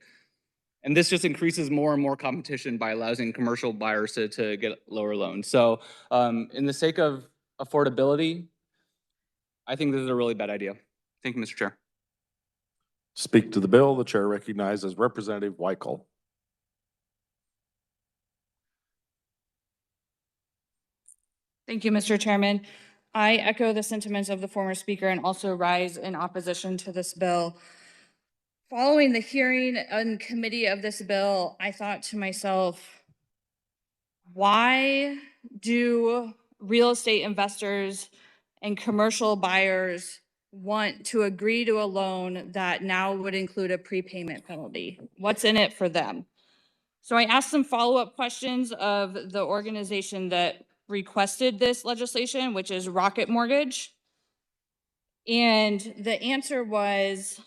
And this just increases more and more competition by allowing commercial buyers to get lower loans. So in the sake of affordability, I think this is a really bad idea. Thank you, Mr. Chair. Speak to the bill. The chair recognizes Representative Weichel. Thank you, Mr. Chairman. I echo the sentiments of the former speaker and also rise in opposition to this bill. Following the hearing in committee of this bill, I thought to myself, why do real estate investors and commercial buyers want to agree to a loan that now would include a prepayment penalty? What's in it for them? So I asked some follow-up questions of the organization that requested this legislation, which is Rocket Mortgage. And the answer was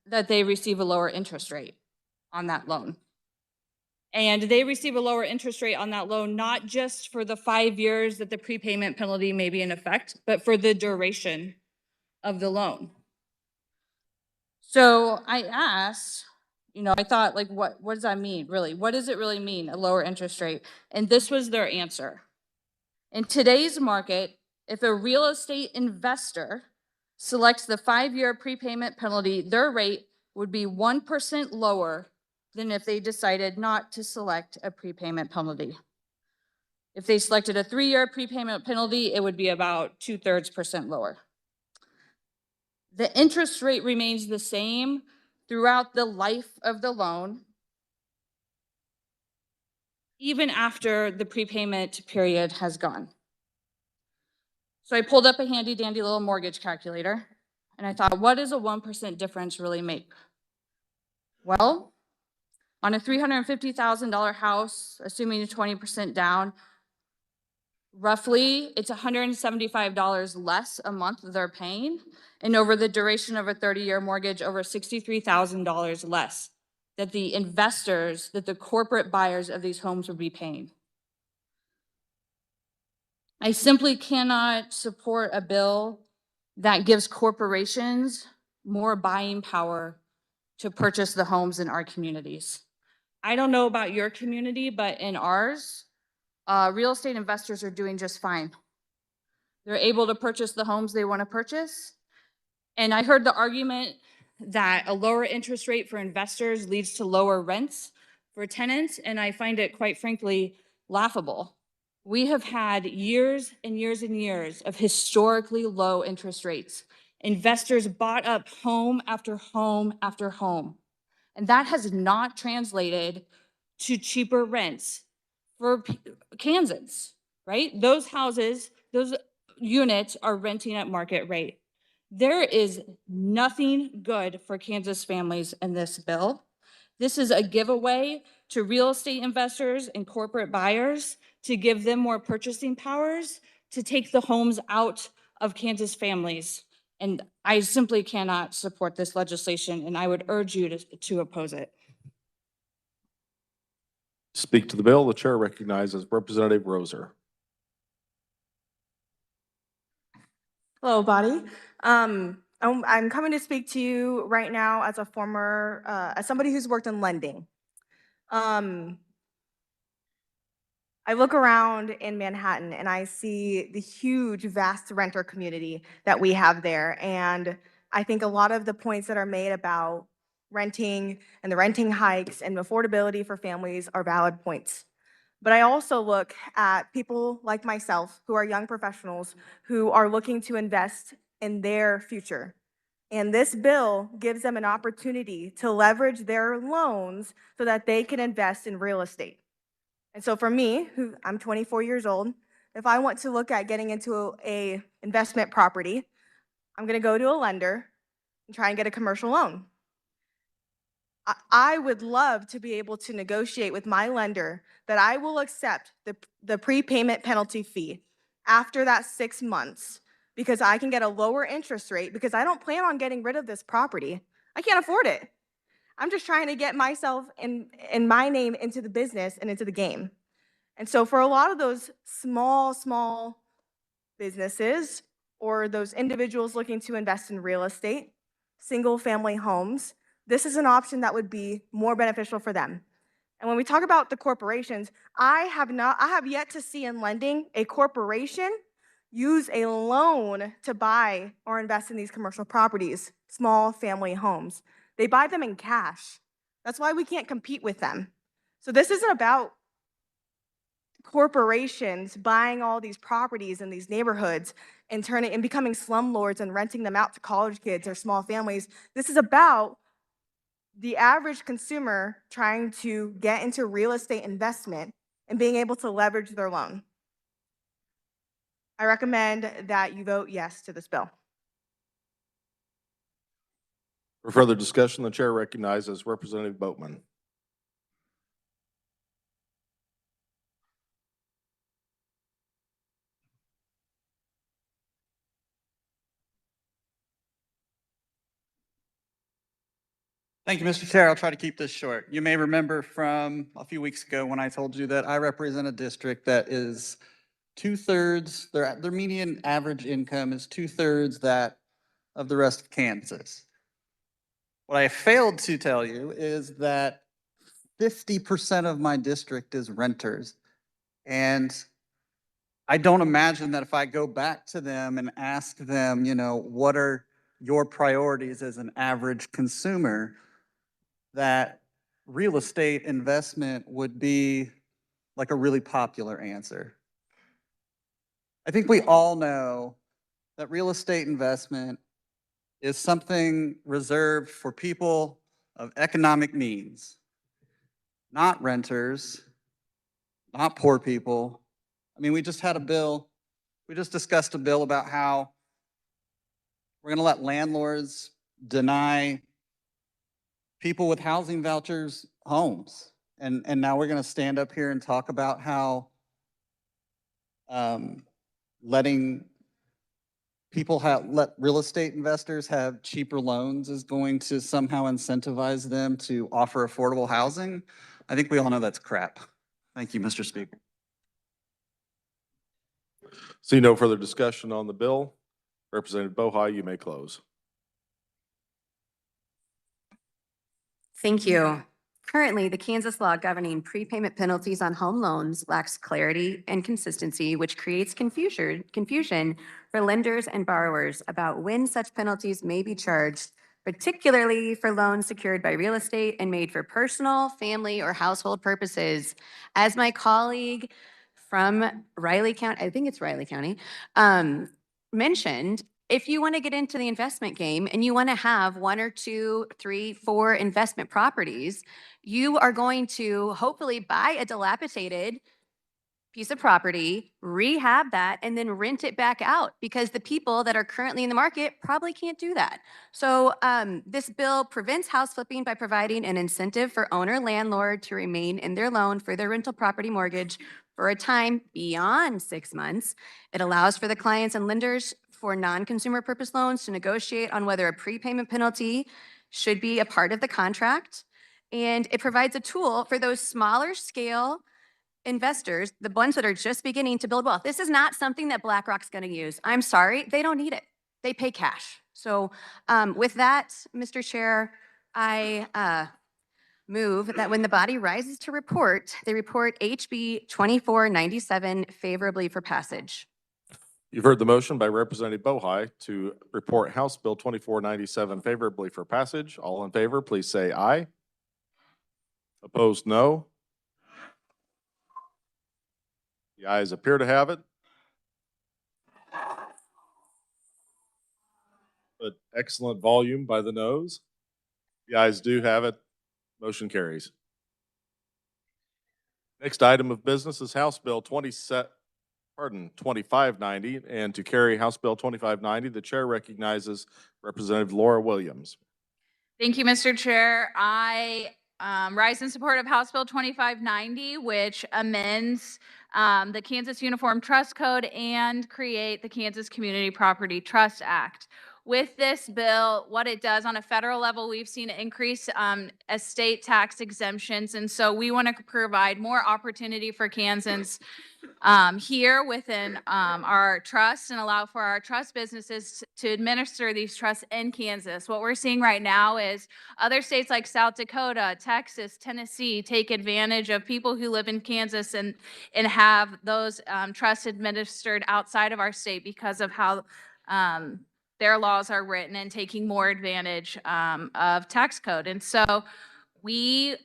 that they receive a lower interest rate on that loan. And they receive a lower interest rate on that loan, not just for the 5 years that the prepayment penalty may be in effect, but for the duration of the loan. So I asked, I thought, like, what does that mean, really? What does it really mean, a lower interest rate? And this was their answer. In today's market, if a real estate investor selects the 5-year prepayment penalty, their rate would be 1% lower than if they decided not to select a prepayment penalty. If they selected a 3-year prepayment penalty, it would be about 2/3% lower. The interest rate remains the same throughout the life of the loan, even after the prepayment period has gone. So I pulled up a handy dandy little mortgage calculator and I thought, what does a 1% difference really make? Well, on a $350,000 house, assuming a 20% down, roughly it's $175 less a month they're paying. And over the duration of a 30-year mortgage, over $63,000 less that the investors, that the corporate buyers of these homes would be paying. I simply cannot support a bill that gives corporations more buying power to purchase the homes in our communities. I don't know about your community, but in ours, real estate investors are doing just fine. They're able to purchase the homes they want to purchase. And I heard the argument that a lower interest rate for investors leads to lower rents for tenants, and I find it, quite frankly, laughable. We have had years and years and years of historically low interest rates. Investors bought up home after home after home, and that has not translated to cheaper rents for Kansans, right? Those houses, those units are renting at market rate. There is nothing good for Kansas families in this bill. This is a giveaway to real estate investors and corporate buyers to give them more purchasing powers to take the homes out of Kansas families. And I simply cannot support this legislation, and I would urge you to oppose it. Speak to the bill. The chair recognizes Representative Roser. Hello, body. I'm coming to speak to you right now as a former, as somebody who's worked in lending. I look around in Manhattan and I see the huge, vast renter community that we have there. And I think a lot of the points that are made about renting and the renting hikes and affordability for families are valid points. But I also look at people like myself who are young professionals who are looking to invest in their future. And this bill gives them an opportunity to leverage their loans so that they can invest in real estate. And so for me, I'm 24 years old, if I want to look at getting into a investment property, I'm going to go to a lender and try and get a commercial loan. I would love to be able to negotiate with my lender that I will accept the prepayment penalty fee after that 6 months because I can get a lower interest rate because I don't plan on getting rid of this property. I can't afford it. I'm just trying to get myself and my name into the business and into the game. And so for a lot of those small businesses or those individuals looking to invest in real estate, single family homes, this is an option that would be more beneficial for them. And when we talk about the corporations, I have yet to see in lending a corporation use a loan to buy or invest in these commercial properties, small family homes. They buy them in cash. That's why we can't compete with them. So this isn't about corporations buying all these properties in these neighborhoods and becoming slumlords and renting them out to college kids or small families. This is about the average consumer trying to get into real estate investment and being able to leverage their loan. I recommend that you vote yes to this bill. For further discussion, the chair recognizes Representative Boatman. Thank you, Mr. Chair. I'll try to keep this short. You may remember from a few weeks ago when I told you that I represent a district that is 2/3, their median average income is 2/3 that of the rest of Kansas. What I failed to tell you is that 50% of my district is renters. And I don't imagine that if I go back to them and ask them, what are your priorities as an average consumer, that real estate investment would be like a really popular answer. I think we all know that real estate investment is something reserved for people of economic means, not renters, not poor people. I mean, we just discussed a bill about how we're going to let landlords deny people with housing vouchers homes. And now we're going to stand up here and talk about how letting let real estate investors have cheaper loans is going to somehow incentivize them to offer affordable housing. I think we all know that's crap. Thank you, Mr. Speaker. See no further discussion on the bill. Representative Bohai, you may close. Thank you. Currently, the Kansas law governing prepayment penalties on home loans lacks clarity and consistency, which creates confusion for lenders and borrowers about when such penalties may be charged, particularly for loans secured by real estate and made for personal, family, or household purposes. As my colleague from Riley County, I think it's Riley County, mentioned, if you want to get into the investment game and you want to have 1 or 2, 3, 4 investment properties, you are going to hopefully buy a dilapidated piece of property, rehab that, and then rent it back out because the people that are currently in the market probably can't do that. So this bill prevents house flipping by providing an incentive for owner landlord to remain in their loan for their rental property mortgage for a time beyond 6 months. It allows for the clients and lenders for non-consumer purpose loans to negotiate on whether a prepayment penalty should be a part of the contract. And it provides a tool for those smaller scale investors, the ones that are just beginning to build wealth. This is not something that BlackRock's going to use. I'm sorry, they don't need it. They pay cash. So with that, Mr. Chair, I move that when the body rises to report, they report HB 2497 favorably for passage. You've heard the motion by Representative Bohai to report House Bill 2497 favorably for passage. All in favor, please say aye. Opposed, no. The ayes appear to have it. But excellent volume by the noes. The ayes do have it. Motion carries. Next item of business is House Bill 2590, and to carry House Bill 2590, the chair recognizes Representative Laura Williams. Thank you, Mr. Chair. I rise in support of House Bill 2590, which amends the Kansas Uniform Trust Code and create the Kansas Community Property Trust Act. With this bill, what it does on a federal level, we've seen an increase estate tax exemptions, and so we want to provide more opportunity for Kansans here within our trust and allow for our trust businesses to administer these trusts in Kansas. What we're seeing right now is other states like South Dakota, Texas, Tennessee take advantage of people who live in Kansas and have those trusts administered outside of our state because of how their laws are written and taking more advantage of tax code. And so we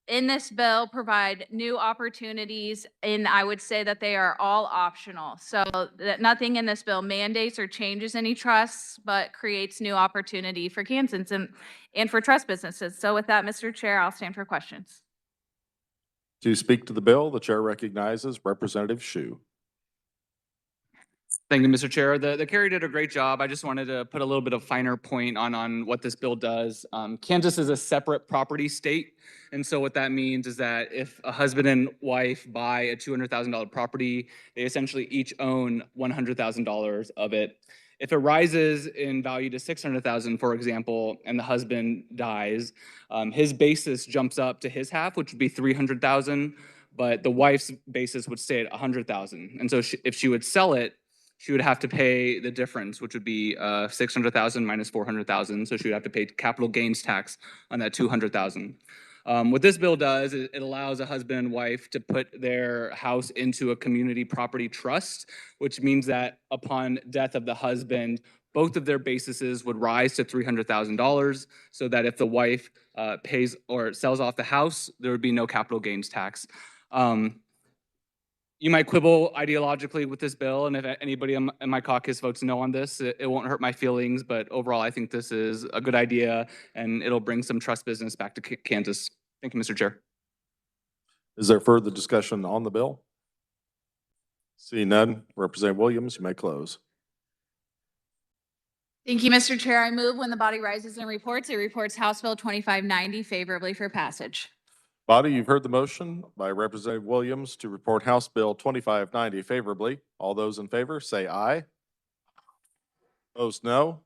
in this bill provide new opportunities, and I would say that they are all optional. So that nothing in this bill mandates or changes any trusts, but creates new opportunity for Kansans and for trust businesses. So with that, Mr. Chair, I'll stand for questions. To speak to the bill, the chair recognizes Representative Shu. Thank you, Mr. Chair. The carrier did a great job. I just wanted to put a little bit of finer point on what this bill does. Kansas is a separate property state. And so what that means is that if a husband and wife buy a $200,000 property, they essentially each own $100,000 of it. If it rises in value to $600,000, for example, and the husband dies, his basis jumps up to his half, which would be $300,000, but the wife's basis would stay at $100,000. And so if she would sell it, she would have to pay the difference, which would be $600,000 minus $400,000. So she would have to pay capital gains tax on that $200,000. What this bill does is it allows a husband and wife to put their house into a community property trust, which means that upon death of the husband, both of their bases would rise to $300,000, so that if the wife pays or sells off the house, there would be no capital gains tax. You might quibble ideologically with this bill, and if anybody in my caucus votes no on this, it won't hurt my feelings, but overall, I think this is a good idea, and it'll bring some trust business back to Kansas. Thank you, Mr. Chair. Is there further discussion on the bill? Seeing none, Representative Williams, you may close. Thank you, Mr. Chair. I move when the body rises and reports, it reports House Bill 2590 favorably for passage. Body, you've heard the motion by Representative Williams to report House Bill 2590 favorably. All those in favor say aye. Opposed, no.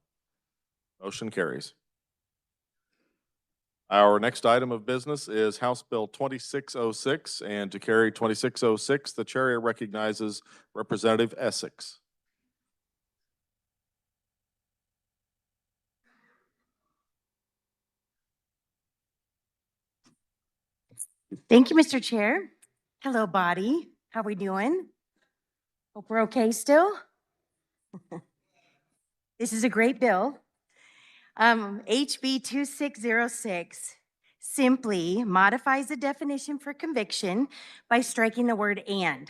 Motion carries. Our next item of business is House Bill 2606, and to carry 2606, the chair recognizes Representative Essex. Thank you, Mr. Chair. Hello, body. How we doing? Hope we're okay still. This is a great bill. HB 2606 simply modifies the definition for conviction by striking the word "and."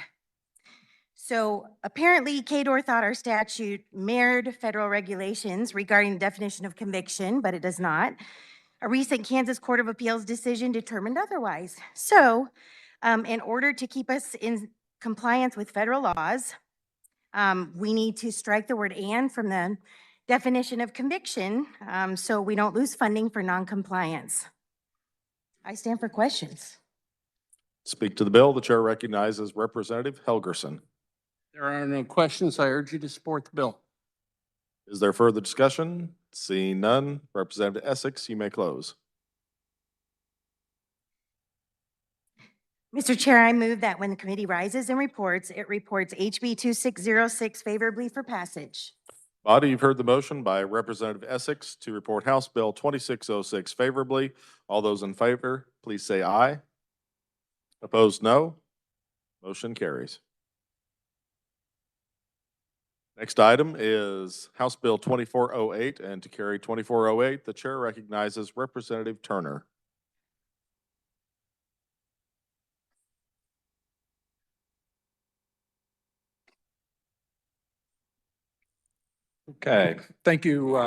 So apparently, KDOR thought our statute mirrored federal regulations regarding the definition of conviction, but it does not. A recent Kansas Court of Appeals decision determined otherwise. So, in order to keep us in compliance with federal laws, we need to strike the word "and" from the definition of conviction, so we don't lose funding for noncompliance. I stand for questions. Speak to the bill. The chair recognizes Representative Helgerson. There are no questions. I urge you to support the bill. Is there further discussion? Seeing none, Representative Essex, you may close. Mr. Chair, I move that when the committee rises and reports, it reports HB 2606 favorably for passage. Body, you've heard the motion by Representative Essex to report House Bill 2606 favorably. All those in favor, please say aye. Opposed, no. Motion carries. Next item is House Bill 2408, and to carry 2408, the chair recognizes Representative Turner. Okay, thank you.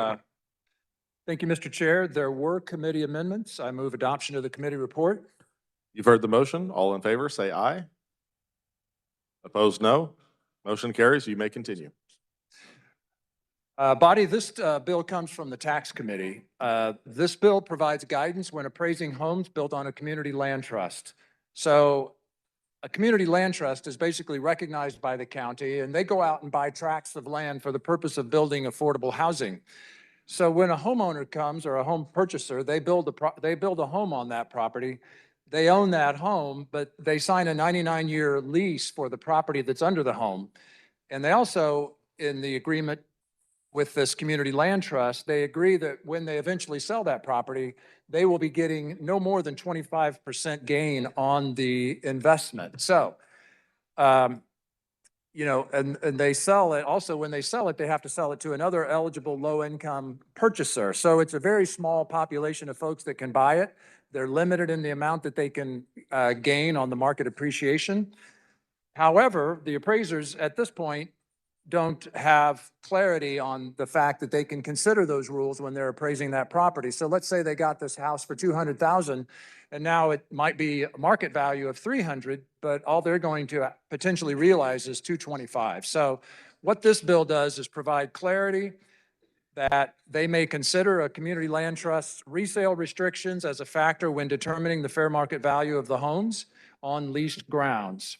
Thank you, Mr. Chair. There were committee amendments. I move adoption of the committee report. You've heard the motion. All in favor, say aye. Opposed, no. Motion carries. You may continue. Body, this bill comes from the tax committee. This bill provides guidance when appraising homes built on a community land trust. So a community land trust is basically recognized by the county, and they go out and buy tracts of land for the purpose of building affordable housing. So when a homeowner comes or a home purchaser, they build a home on that property. They own that home, but they sign a 99-year lease for the property that's under the home. And they also, in the agreement with this community land trust, they agree that when they eventually sell that property, they will be getting no more than 25% gain on the investment. So, you know, and they sell it. Also, when they sell it, they have to sell it to another eligible low-income purchaser. So it's a very small population of folks that can buy it. They're limited in the amount that they can gain on the market appreciation. However, the appraisers at this point don't have clarity on the fact that they can consider those rules when they're appraising that property. So let's say they got this house for $200,000 and now it might be a market value of $300,000, but all they're going to potentially realize is $225,000. So what this bill does is provide clarity that they may consider a community land trust's resale restrictions as a factor when determining the fair market value of the homes on leased grounds.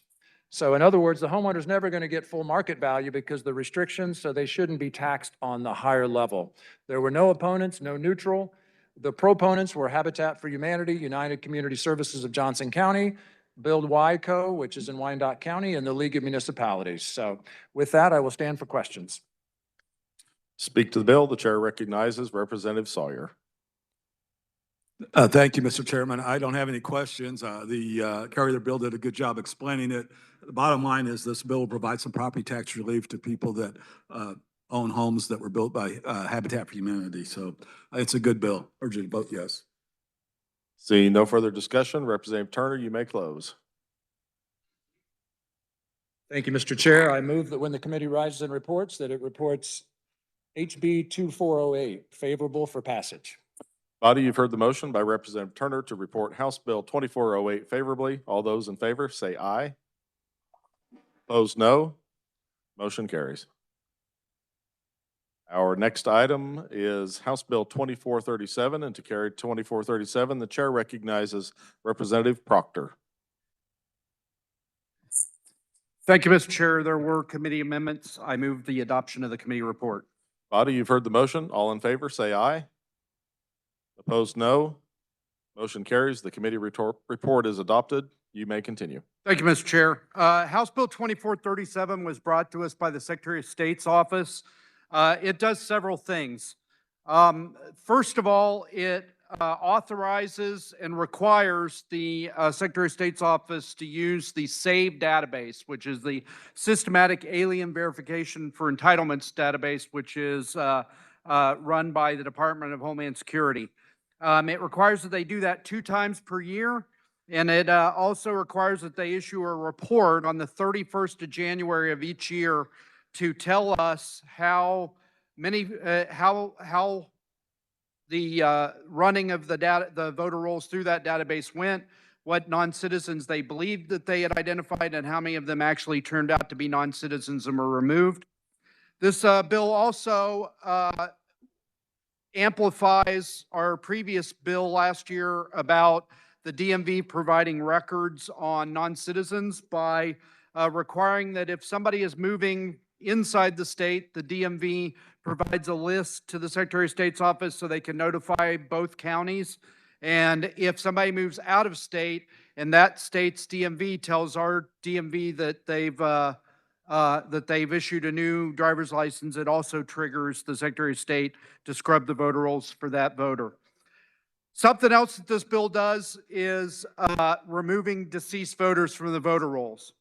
So in other words, the homeowner's never going to get full market value because of the restrictions, so they shouldn't be taxed on the higher level. There were no opponents, no neutral. The proponents were Habitat for Humanity, United Community Services of Johnson County, Build WYCO, which is in Wyandotte County, and the League of Municipalities. So with that, I will stand for questions. Speak to the bill. The chair recognizes Representative Sawyer. Thank you, Mr. Chairman. I don't have any questions. The carrier bill did a good job explaining it. The bottom line is this bill will provide some property tax relief to people that own homes that were built by Habitat for Humanity. So it's a good bill. Urge you to vote yes. Seeing no further discussion, Representative Turner, you may close. Thank you, Mr. Chair. I move that when the committee rises and reports, that it reports HB 2408 favorable for passage. Body, you've heard the motion by Representative Turner to report House Bill 2408 favorably. All those in favor say aye. Opposed, no. Motion carries. Our next item is House Bill 2437, and to carry 2437, the chair recognizes Representative Proctor. Thank you, Mr. Chair. There were committee amendments. I move the adoption of the committee report. Body, you've heard the motion. All in favor say aye. Opposed, no. Motion carries. The committee report is adopted. You may continue. Thank you, Mr. Chair. House Bill 2437 was brought to us by the Secretary of State's office. It does several things. First of all, it authorizes and requires the Secretary of State's office to use the SAVE database, which is the Systematic Alien Verification for Entitlements database, which is run by the Department of Homeland Security. It requires that they do that 2 times per year, and it also requires that they issue a report on the 31st of January of each year to tell us how many, how the running of the voter rolls through that database went, what non-citizens they believed that they had identified, and how many of them actually turned out to be non-citizens and were removed. This bill also amplifies our previous bill last year about the DMV providing records on non-citizens by requiring that if somebody is moving inside the state, the DMV provides a list to the Secretary of State's office so they can notify both counties. And if somebody moves out of state and that state's DMV tells our DMV that they've issued a new driver's license, it also triggers the Secretary of State to scrub the voter rolls for that voter. Something else that this bill does is removing deceased voters from the voter rolls.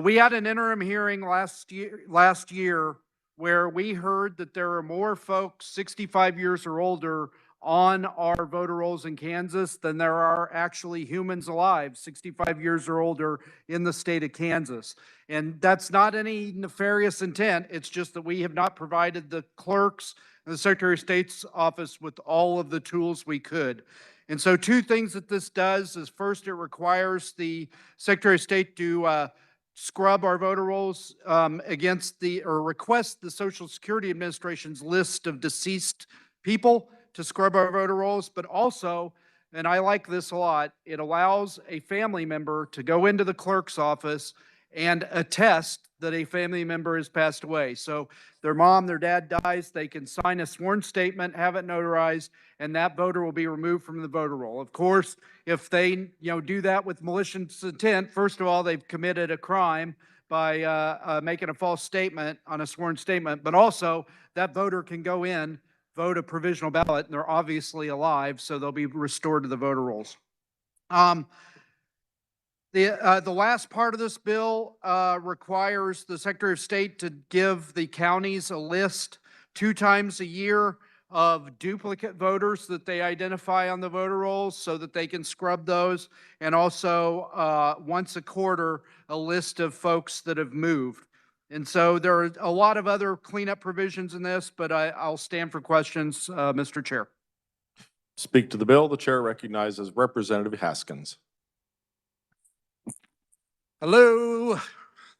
We had an interim hearing last year where we heard that there are more folks 65 years or older on our voter rolls in Kansas than there are actually humans alive 65 years or older in the state of Kansas. And that's not any nefarious intent. It's just that we have not provided the clerks and the Secretary of State's office with all of the tools we could. And so two things that this does is first, it requires the Secretary of State to scrub our voter rolls against or request the Social Security Administration's list of deceased people to scrub our voter rolls, but also, and I like this a lot, it allows a family member to go into the clerk's office and attest that a family member has passed away. So their mom, their dad dies, they can sign a sworn statement, have it notarized, and that voter will be removed from the voter roll. Of course, if they do that with malicious intent, first of all, they've committed a crime by making a false statement on a sworn statement, but also that voter can go in, vote a provisional ballot, and they're obviously alive, so they'll be restored to the voter rolls. The last part of this bill requires the Secretary of State to give the counties a list 2 times a year of duplicate voters that they identify on the voter rolls so that they can scrub those, and also once a quarter, a list of folks that have moved. And so there are a lot of other cleanup provisions in this, but I'll stand for questions, Mr. Chair. Speak to the bill. The chair recognizes Representative Haskins. Hello.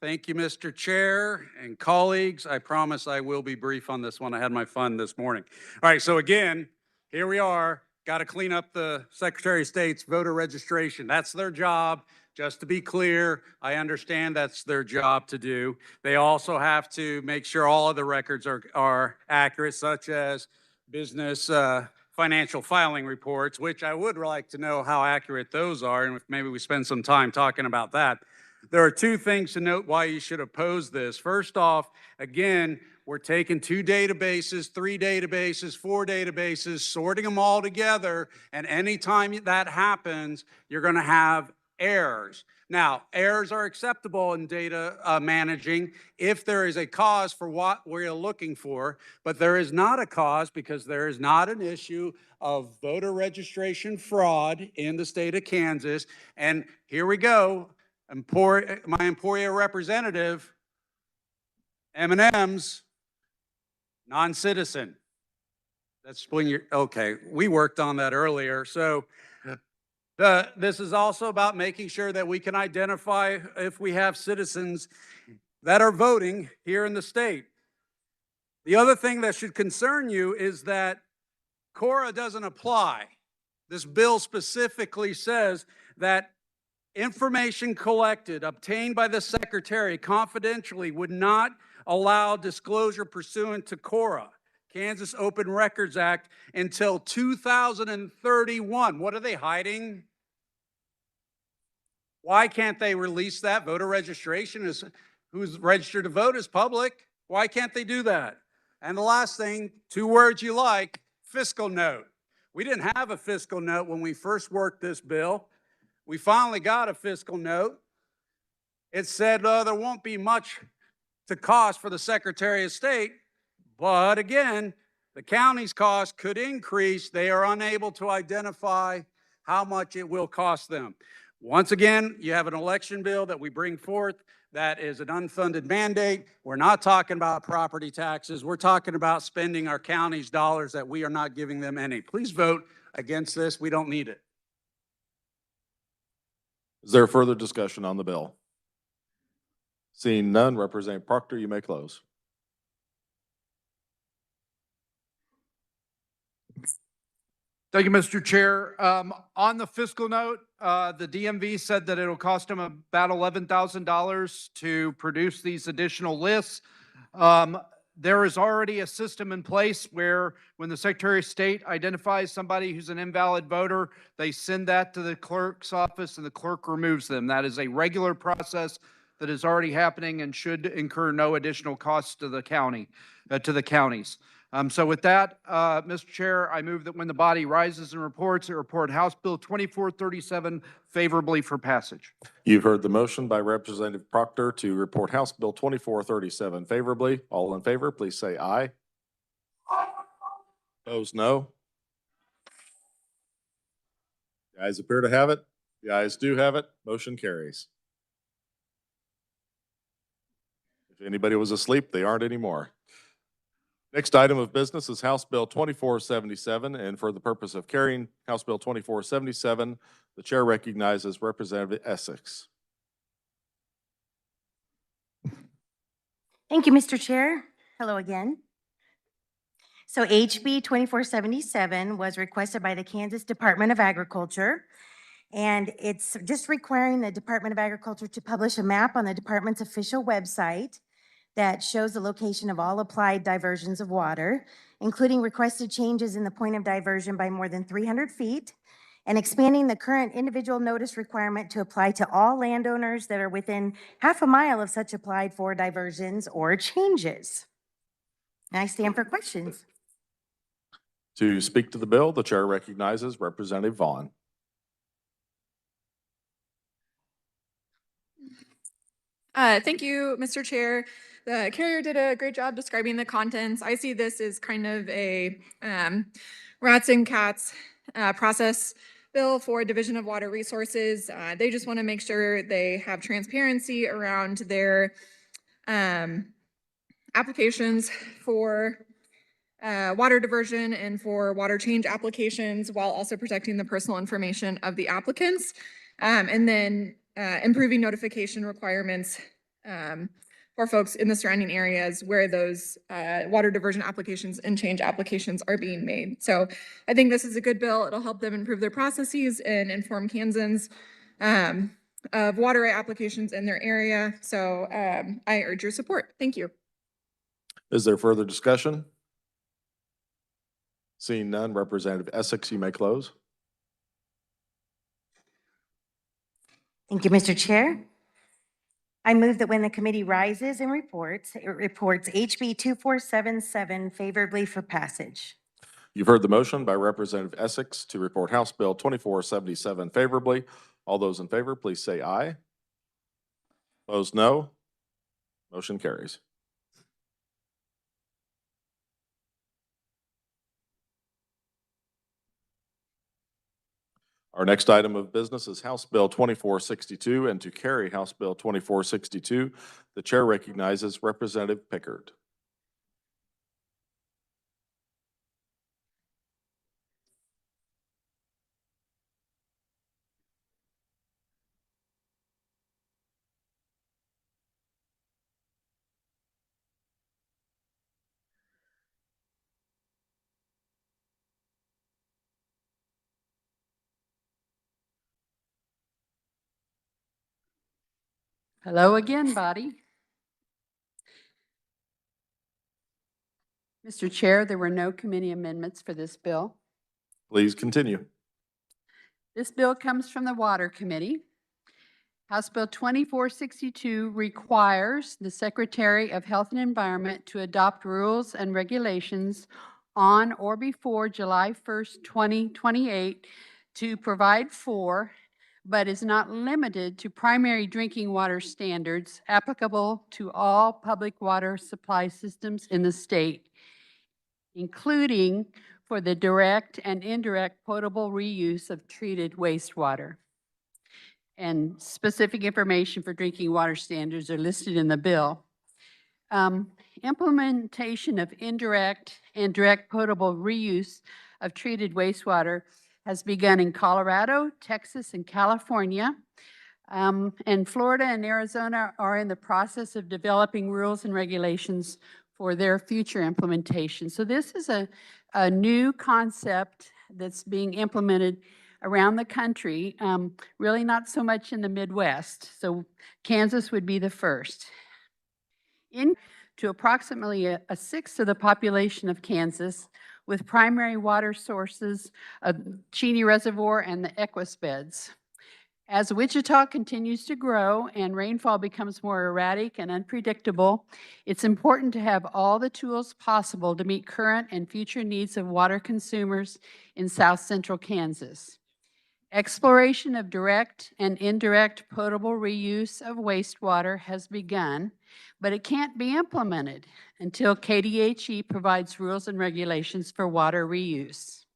Thank you, Mr. Chair and colleagues. I promise I will be brief on this one. I had my fun this morning. All right, so again, here we are. Got to clean up the Secretary of State's voter registration. That's their job. Just to be clear, I understand that's their job to do. They also have to make sure all of the records are accurate, such as business financial filing reports, which I would like to know how accurate those are, and maybe we spend some time talking about that. There are 2 things to note why you should oppose this. First off, again, we're taking 2 databases, 3 databases, 4 databases, sorting them all together, and anytime that happens, you're going to have errors. Now, errors are acceptable in data managing if there is a cause for what we're looking for, but there is not a cause because there is not an issue of voter registration fraud in the state of Kansas. And here we go. My Emporia representative, M&M's, non-citizen. That's when you're, okay, we worked on that earlier. So this is also about making sure that we can identify if we have citizens that are voting here in the state. The other thing that should concern you is that CORA doesn't apply. This bill specifically says that information collected, obtained by the Secretary confidentially would not allow disclosure pursuant to CORA, Kansas Open Records Act, until 2031. What are they hiding? Why can't they release that? Voter registration is, who's registered to vote is public. Why can't they do that? And the last thing, 2 words you like, fiscal note. We didn't have a fiscal note when we first worked this bill. We finally got a fiscal note. It said there won't be much to cost for the Secretary of State, but again, the county's cost could increase. They are unable to identify how much it will cost them. Once again, you have an election bill that we bring forth that is an unfunded mandate. We're not talking about property taxes. We're talking about spending our county's dollars that we are not giving them any. Please vote against this. We don't need it. Is there further discussion on the bill? Seeing none, Representative Proctor, you may close. Thank you, Mr. Chair. On the fiscal note, the DMV said that it'll cost them about $11,000 to produce these additional lists. There is already a system in place where when the Secretary of State identifies somebody who's an invalid voter, they send that to the clerk's office and the clerk removes them. That is a regular process that is already happening and should incur no additional costs to the county, to the counties. So with that, Mr. Chair, I move that when the body rises and reports, it report House Bill 2437 favorably for passage. You've heard the motion by Representative Proctor to report House Bill 2437 favorably. All in favor, please say aye. Opposed, no. The ayes appear to have it. The ayes do have it. Motion carries. If anybody was asleep, they aren't anymore. Next item of business is House Bill 2477, and for the purpose of carrying House Bill 2477, the chair recognizes Representative Essex. Thank you, Mr. Chair. Hello again. So HB 2477 was requested by the Kansas Department of Agriculture, and it's just requiring the Department of Agriculture to publish a map on the department's official website that shows the location of all applied diversions of water, including requested changes in the point of diversion by more than 300 feet, and expanding the current individual notice requirement to apply to all landowners that are within half a mile of such applied for diversions or changes. And I stand for questions. To speak to the bill, the chair recognizes Representative Vaughn. Thank you, Mr. Chair. The carrier did a great job describing the contents. I see this as kind of a rats and cats process bill for Division of Water Resources. They just want to make sure they have transparency around their applications for water diversion and for water change applications, while also protecting the personal information of the applicants. And then improving notification requirements for folks in the surrounding areas where those water diversion applications and change applications are being made. So I think this is a good bill. It'll help them improve their processes and inform Kansans of water right applications in their area. So I urge your support. Thank you. Is there further discussion? Seeing none, Representative Essex, you may close. Thank you, Mr. Chair. I move that when the committee rises and reports, it reports HB 2477 favorably for passage. You've heard the motion by Representative Essex to report House Bill 2477 favorably. All those in favor, please say aye. Opposed, no. Motion carries. Our next item of business is House Bill 2462, and to carry House Bill 2462, the chair recognizes Representative Pickard. Hello again, body. Mr. Chair, there were no committee amendments for this bill. Please continue. This bill comes from the Water Committee. House Bill 2462 requires the Secretary of Health and Environment to adopt rules and regulations on or before July 1st, 2028 to provide for, but is not limited to, primary drinking water standards applicable to all public water supply systems in the state, including for the direct and indirect potable reuse of treated wastewater. And specific information for drinking water standards are listed in the bill. Implementation of indirect and direct potable reuse of treated wastewater has begun in Colorado, Texas, and California. And Florida and Arizona are in the process of developing rules and regulations for their future implementation. So this is a new concept that's being implemented around the country, really not so much in the Midwest. So Kansas would be the first. To approximately a sixth of the population of Kansas, with primary water sources of Cheney Reservoir and the Equus beds. As Wichita continues to grow and rainfall becomes more erratic and unpredictable, it's important to have all the tools possible to meet current and future needs of water consumers in South Central Kansas. Exploration of direct and indirect potable reuse of wastewater has begun, but it can't be implemented until KDHE provides rules and regulations for water reuse.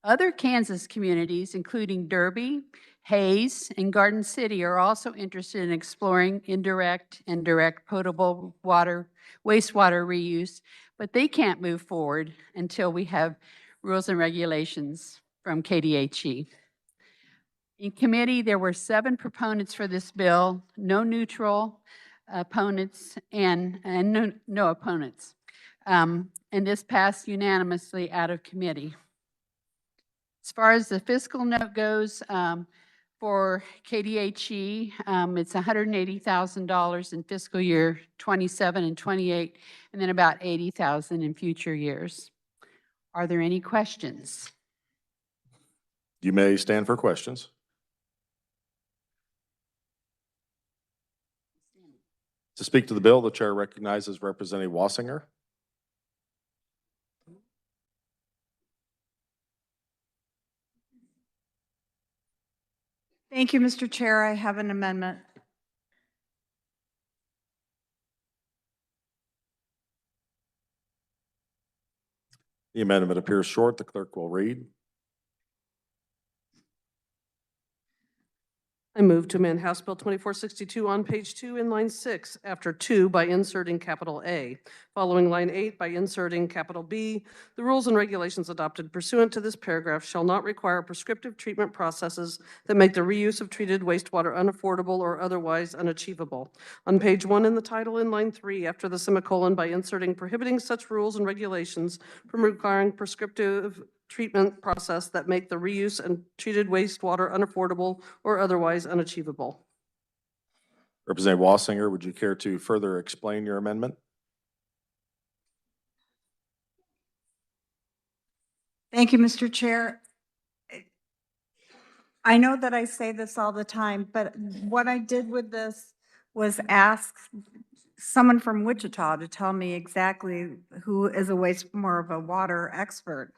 Other Kansas communities, including Derby, Hayes, and Garden City, are also interested in exploring indirect and direct potable wastewater reuse but they can't move forward until we have rules and regulations from KDHE. In committee, there were 7 proponents for this bill, no neutral opponents, and no opponents. And this passed unanimously out of committee. As far as the fiscal note goes, for KDHE, it's $180,000 in fiscal year 27 and 28, and then about $80,000 in future years. Are there any questions? You may stand for questions. To speak to the bill, the chair recognizes Representative Wassinger. Thank you, Mr. Chair. I have an amendment. The amendment appears short. The clerk will read. I move to amend House Bill 2462 on page 2 in line 6 after 2 by inserting capital A, following line 8 by inserting capital B. The rules and regulations adopted pursuant to this paragraph shall not require prescriptive treatment processes that make the reuse of treated wastewater unaffordable or otherwise unachievable. On page 1 in the title in line 3 after the semicolon by inserting prohibiting such rules and regulations from requiring prescriptive treatment process that make the reuse and treated wastewater unaffordable or otherwise unachievable. Representative Wassinger, would you care to further explain your amendment? Thank you, Mr. Chair. I know that I say this all the time, but what I did with this was ask someone from Wichita to tell me exactly who is more of a water expert.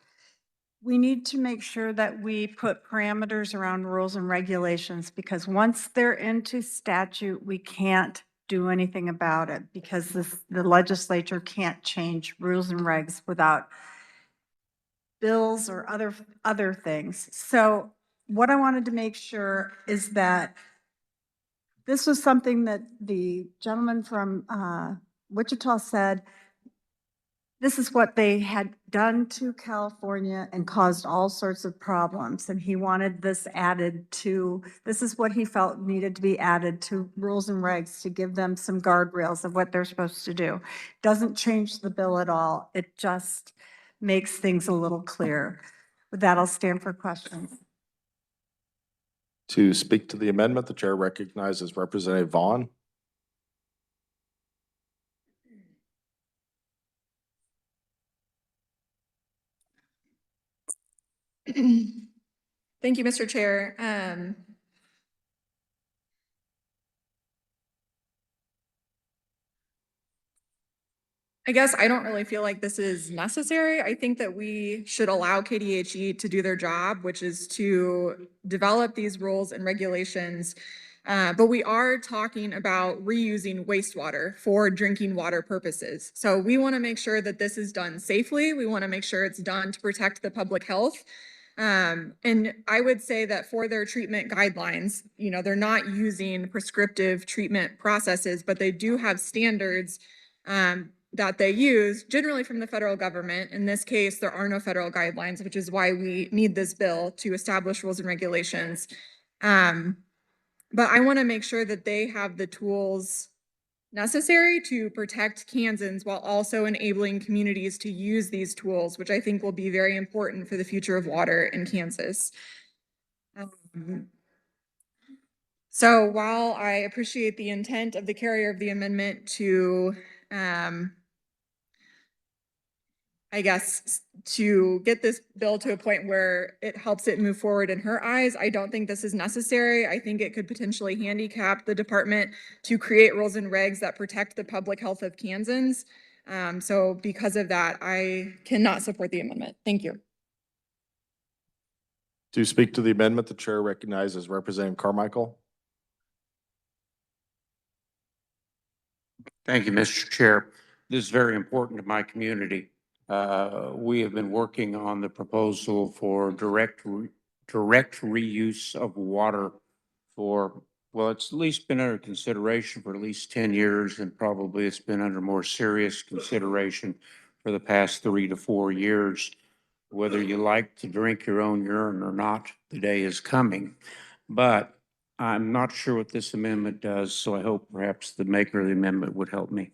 We need to make sure that we put parameters around rules and regulations, because once they're into statute, we can't do anything about it, because the legislature can't change rules and regs without bills or other things. So what I wanted to make sure is that this was something that the gentleman from Wichita said. This is what they had done to California and caused all sorts of problems. And he wanted this added to, this is what he felt needed to be added to rules and regs to give them some guardrails of what they're supposed to do. Doesn't change the bill at all. It just makes things a little clearer. With that, I'll stand for questions. To speak to the amendment, the chair recognizes Representative Vaughn. Thank you, Mr. Chair. I guess I don't really feel like this is necessary. I think that we should allow KDHE to do their job, which is to develop these rules and regulations. But we are talking about reusing wastewater for drinking water purposes. So we want to make sure that this is done safely. We want to make sure it's done to protect the public health. And I would say that for their treatment guidelines, you know, they're not using prescriptive treatment processes, but they do have standards that they use generally from the federal government. In this case, there are no federal guidelines, which is why we need this bill to establish rules and regulations. But I want to make sure that they have the tools necessary to protect Kansans while also enabling communities to use these tools, which I think will be very important for the future of water in Kansas. So while I appreciate the intent of the carrier of the amendment to, I guess, to get this bill to a point where it helps it move forward in her eyes, I don't think this is necessary. I think it could potentially handicap the department to create rules and regs that protect the public health of Kansans. So because of that, I cannot support the amendment. Thank you. To speak to the amendment, the chair recognizes Representative Carmichael. Thank you, Mr. Chair. This is very important to my community. We have been working on the proposal for direct reuse of water for, well, it's at least been under consideration for at least 10 years, and probably it's been under more serious consideration for the past 3 to 4 years. Whether you like to drink your own urine or not, the day is coming. But I'm not sure what this amendment does, so I hope perhaps the maker of the amendment would help me.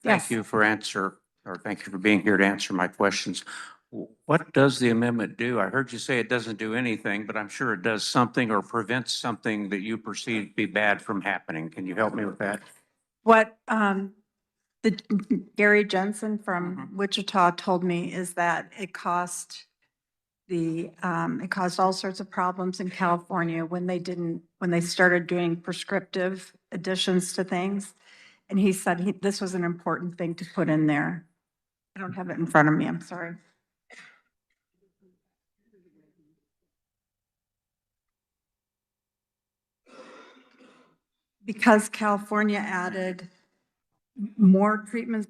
Yes. Thank you for being here to answer my questions. What does the amendment do? I heard you say it doesn't do anything, but I'm sure it does something or prevents something that you perceive to be bad from happening. Can you help me with that? What the Gary Jensen from Wichita told me is that it caused all sorts of problems in California when they started doing prescriptive additions to things. And he said this was an important thing to put in there. I don't have it in front of me, I'm sorry. Because California added more treatment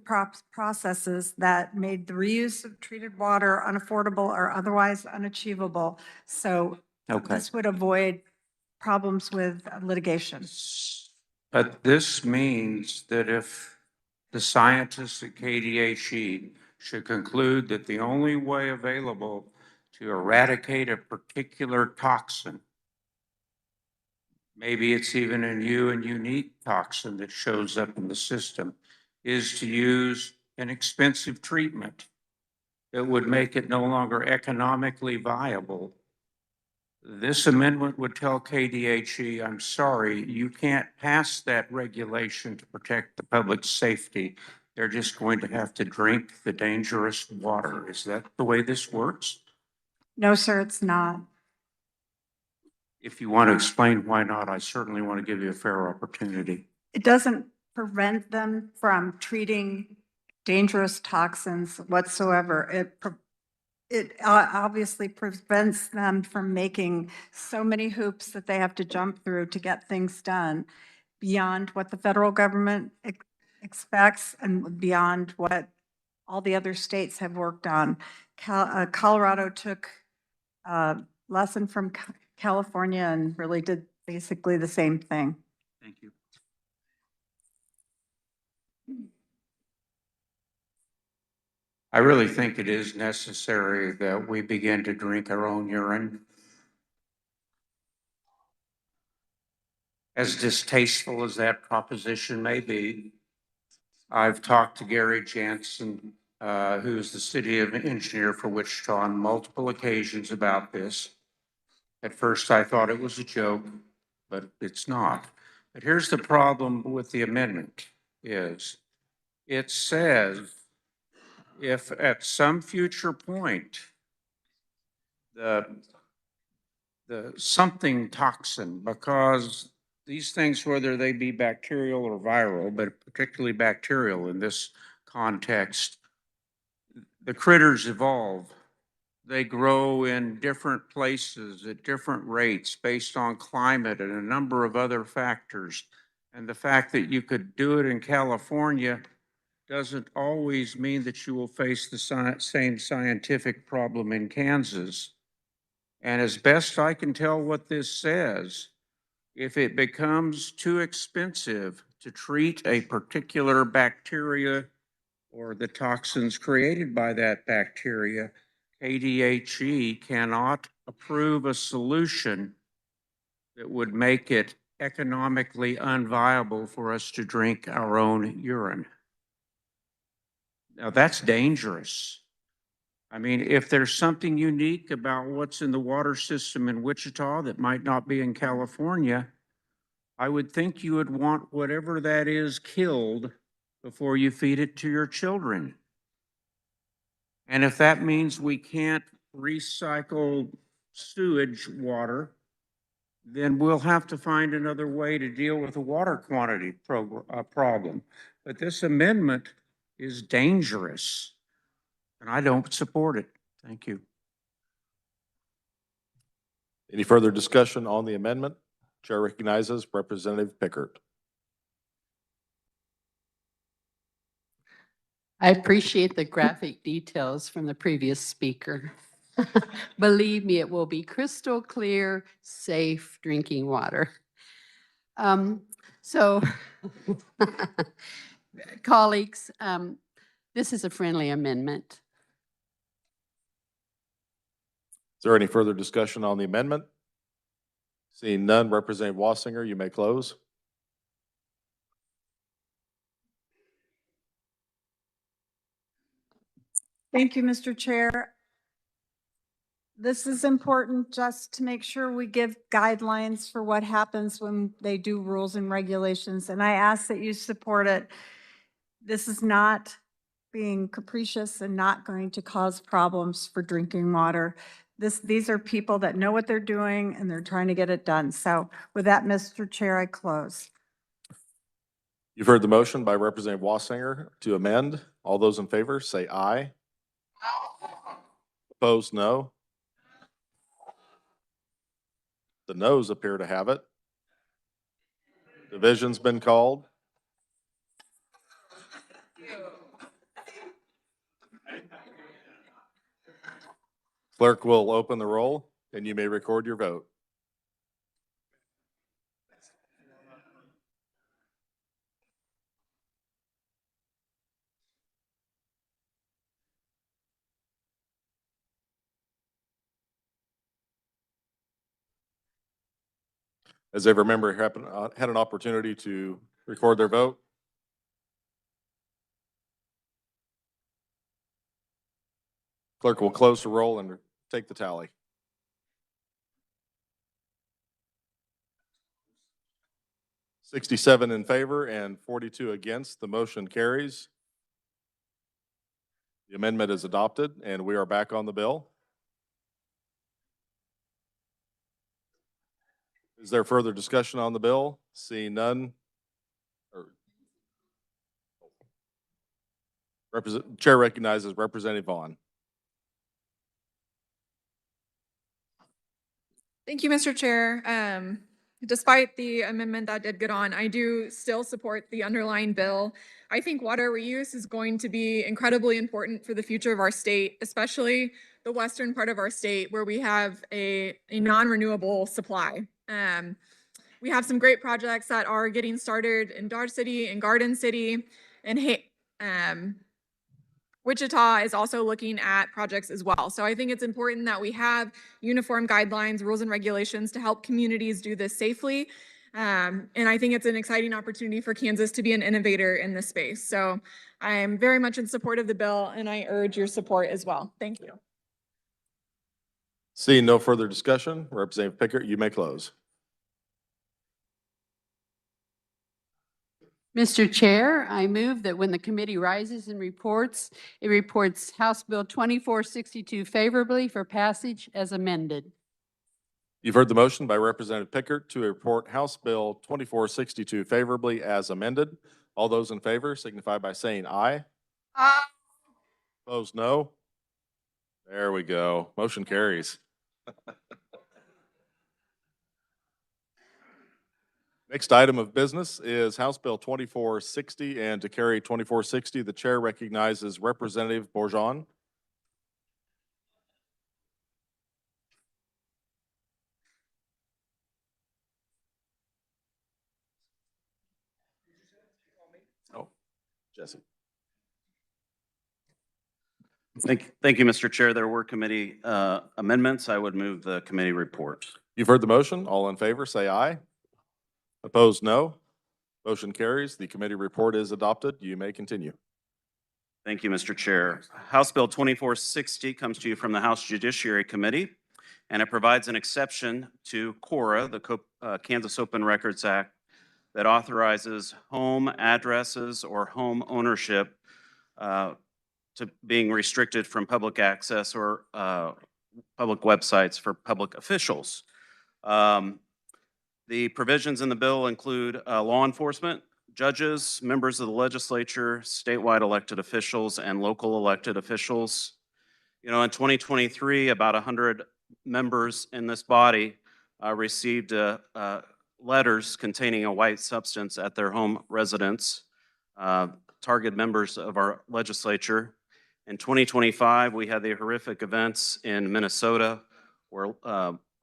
processes that made the reuse of treated water unaffordable or otherwise unachievable. So Okay. this would avoid problems with litigation. But this means that if the scientists at KDHE should conclude that the only way available to eradicate a particular toxin, maybe it's even a new and unique toxin that shows up in the system, is to use an expensive treatment that would make it no longer economically viable. This amendment would tell KDHE, I'm sorry, you can't pass that regulation to protect the public safety. They're just going to have to drink the dangerous water. Is that the way this works? No, sir, it's not. If you want to explain why not, I certainly want to give you a fair opportunity. It doesn't prevent them from treating dangerous toxins whatsoever. It obviously prevents them from making so many hoops that they have to jump through to get things done beyond what the federal government expects and beyond what all the other states have worked on. Colorado took a lesson from California and really did basically the same thing. Thank you. I really think it is necessary that we begin to drink our own urine. As distasteful as that proposition may be, I've talked to Gary Jensen, who is the city engineer for Wichita, on multiple occasions about this. At first, I thought it was a joke, but it's not. But here's the problem with the amendment is it says if at some future point the something toxin, because these things, whether they be bacterial or viral, but particularly bacterial in this context, the critters evolve. They grow in different places at different rates based on climate and a number of other factors. And the fact that you could do it in California doesn't always mean that you will face the same scientific problem in Kansas. And as best I can tell what this says, if it becomes too expensive to treat a particular bacteria or the toxins created by that bacteria, KDHE cannot approve a solution that would make it economically unviable for us to drink our own urine. Now that's dangerous. I mean, if there's something unique about what's in the water system in Wichita that might not be in California, I would think you would want whatever that is killed before you feed it to your children. And if that means we can't recycle sewage water, then we'll have to find another way to deal with the water quantity problem. But this amendment is dangerous, and I don't support it. Thank you. Any further discussion on the amendment? Chair recognizes Representative Pickert. I appreciate the graphic details from the previous speaker. Believe me, it will be crystal clear, safe drinking water. So, colleagues, this is a friendly amendment. Is there any further discussion on the amendment? Seeing none, Representative Wassinger, you may close. Thank you, Mr. Chair. This is important just to make sure we give guidelines for what happens when they do rules and regulations, and I ask that you support it. This is not being capricious and not going to cause problems for drinking water. These are people that know what they're doing and they're trying to get it done. So with that, Mr. Chair, I close. You've heard the motion by Representative Wassinger to amend. All those in favor say aye. Opposed, no. The noes appear to have it. Division's been called. Clerk will open the roll and you may record your vote. Has every member had an opportunity to record their vote? Clerk will close the roll and take the tally. $67 in favor and 42 against. The motion carries. The amendment is adopted and we are back on the bill. Is there further discussion on the bill? Seeing none. Chair recognizes Representative Vaughn. Thank you, Mr. Chair. Despite the amendment that did get on, I do still support the underlying bill. I think water reuse is going to be incredibly important for the future of our state, especially the western part of our state where we have a non-renewable supply. We have some great projects that are getting started in Dodge City and Garden City, and Wichita is also looking at projects as well. So I think it's important that we have uniform guidelines, rules, and regulations to help communities do this safely. And I think it's an exciting opportunity for Kansas to be an innovator in this space. So I'm very much in support of the bill and I urge your support as well. Thank you. Seeing no further discussion, Representative Pickert, you may close. Mr. Chair, I move that when the committee rises and reports, it reports House Bill 2462 favorably for passage as amended. You've heard the motion by Representative Pickert to report House Bill 2462 favorably as amended. All those in favor signify by saying aye. Aye. Opposed, no. There we go. Motion carries. Next item of business is House Bill 2460, and to carry 2460, the chair recognizes Representative Bourgeon. Oh, Jesse. Thank you, Mr. Chair. There were committee amendments. I would move the committee report. You've heard the motion. All in favor, say aye. Opposed, no. Motion carries. The committee report is adopted. You may continue. Thank you, Mr. Chair. House Bill 2460 comes to you from the House Judiciary Committee, and it provides an exception to KORA, the Kansas Open Records Act, that authorizes home addresses or home ownership to being restricted from public access or public websites for public officials. The provisions in the bill include law enforcement, judges, members of the legislature, statewide elected officials, and local elected officials. You know, in 2023, about 100 members in this body received letters containing a white substance at their home residence, target members of our legislature. In 2025, we had the horrific events in Minnesota where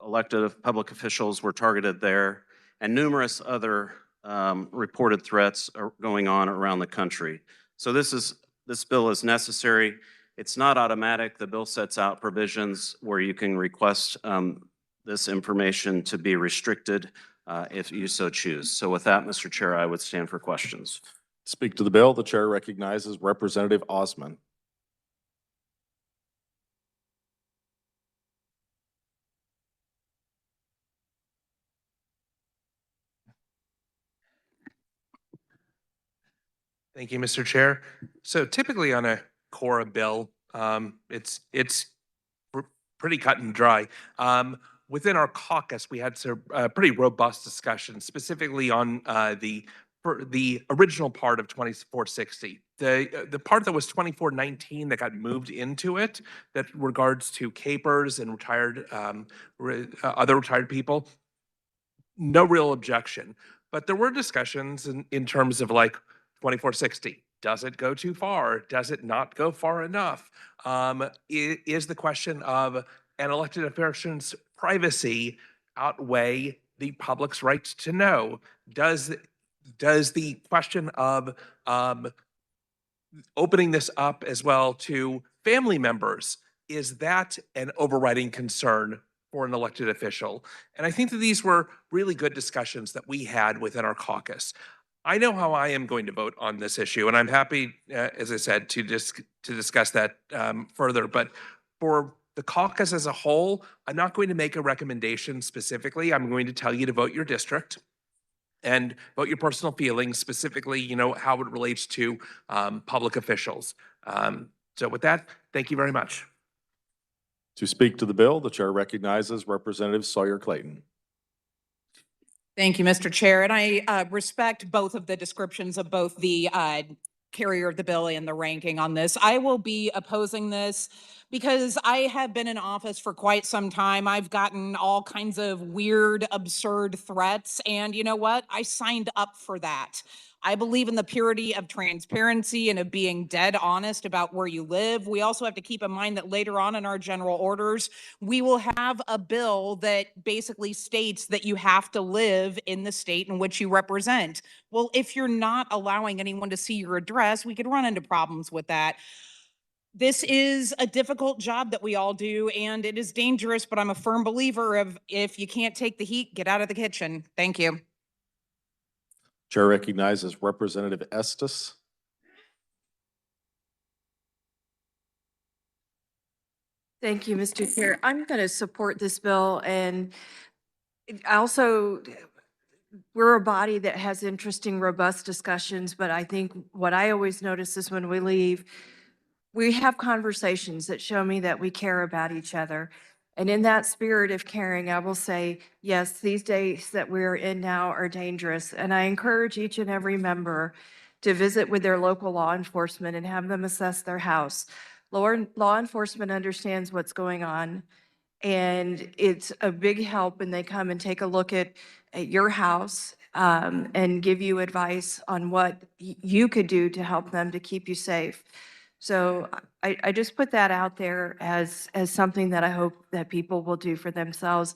elected public officials were targeted there, and numerous other reported threats are going on around the country. So this bill is necessary. It's not automatic. The bill sets out provisions where you can request this information to be restricted if you so choose. So with that, Mr. Chair, I would stand for questions. Speak to the bill. The chair recognizes Representative Osman. Thank you, Mr. Chair. So typically on a Cora bill, it's pretty cut and dry. Within our caucus, we had some pretty robust discussion, specifically on the original part of 2460. The part that was 2419 that got moved into it, that regards to capers and retired other retired people, no real objection. But there were discussions in terms of like 2460. Does it go too far? Does it not go far enough? Is the question of an elected official's privacy outweigh the public's right to know? Does the question of opening this up as well to family members, is that an overriding concern for an elected official? And I think that these were really good discussions that we had within our caucus. I know how I am going to vote on this issue, and I'm happy, as I said, to discuss that further. But for the caucus as a whole, I'm not going to make a recommendation specifically. I'm going to tell you to vote your district and vote your personal feelings, specifically, you know, how it relates to public officials. So with that, thank you very much. To speak to the bill, the chair recognizes Representative Sawyer Clayton. Thank you, Mr. Chair. And I respect both of the descriptions of both the carrier of the bill and the ranking on this. I will be opposing this because I have been in office for quite some time. I've gotten all kinds of weird, absurd threats. And you know what? I signed up for that. I believe in the purity of transparency and of being dead honest about where you live. We also have to keep in mind that later on in our general orders, we will have a bill that basically states that you have to live in the state in which you represent. Well, if you're not allowing anyone to see your address, we could run into problems with that. This is a difficult job that we all do, and it is dangerous, but I'm a firm believer of if you can't take the heat, get out of the kitchen. Thank you. Chair recognizes Representative Estes. Thank you, Mr. Chair. I'm going to support this bill, and also we're a body that has interesting, robust discussions, but I think what I always notice is when we leave, we have conversations that show me that we care about each other. And in that spirit of caring, I will say, yes, these days that we're in now are dangerous. And I encourage each and every member to visit with their local law enforcement and have them assess their house. Law enforcement understands what's going on, and it's a big help when they come and take a look at your house and give you advice on what you could do to help them to keep you safe. So I just put that out there as something that I hope that people will do for themselves